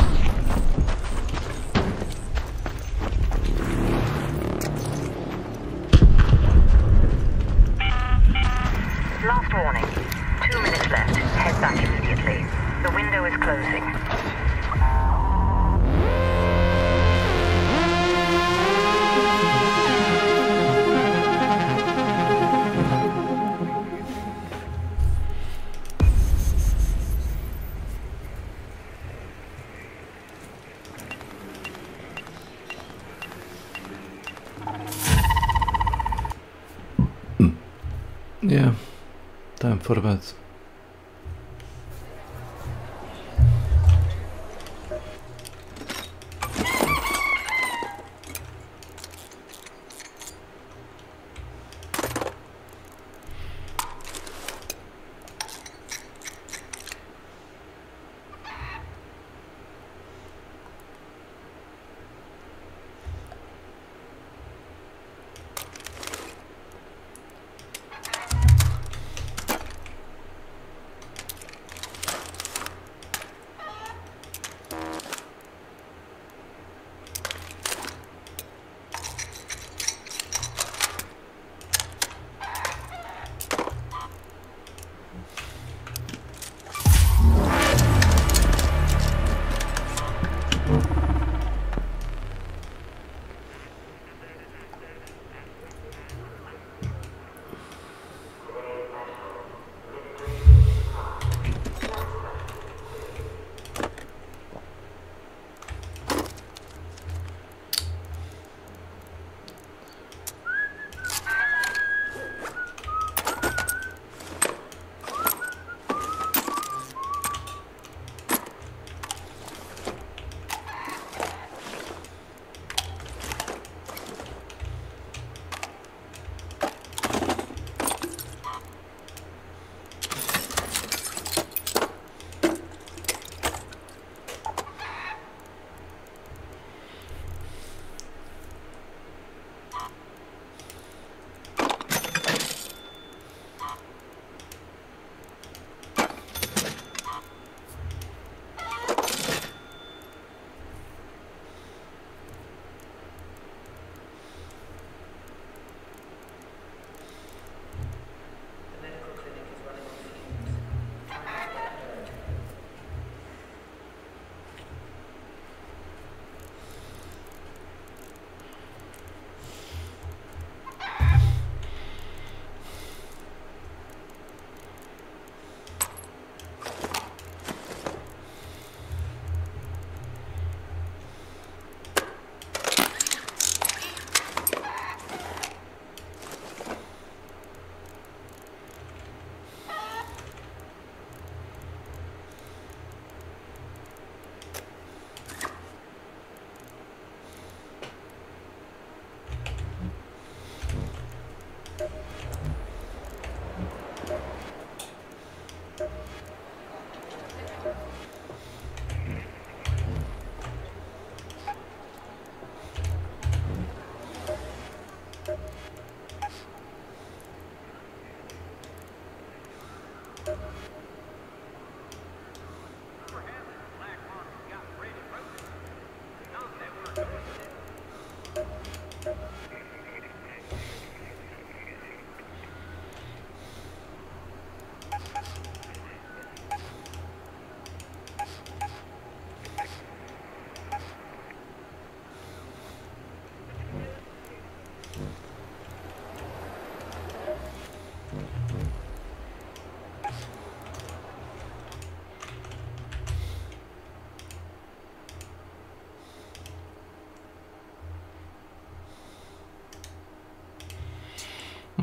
Last warning. 2 minutes left. Head back immediately. The window is closing. Yeah, time for bed.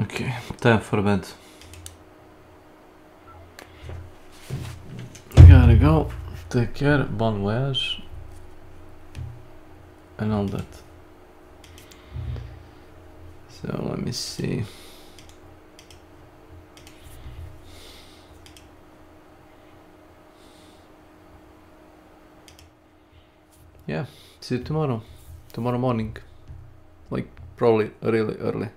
Okay, time for bed. Gotta go. Take care. Bon voyage. And all that. So let me see. Yeah, see you tomorrow. Tomorrow morning. Like, probably really early.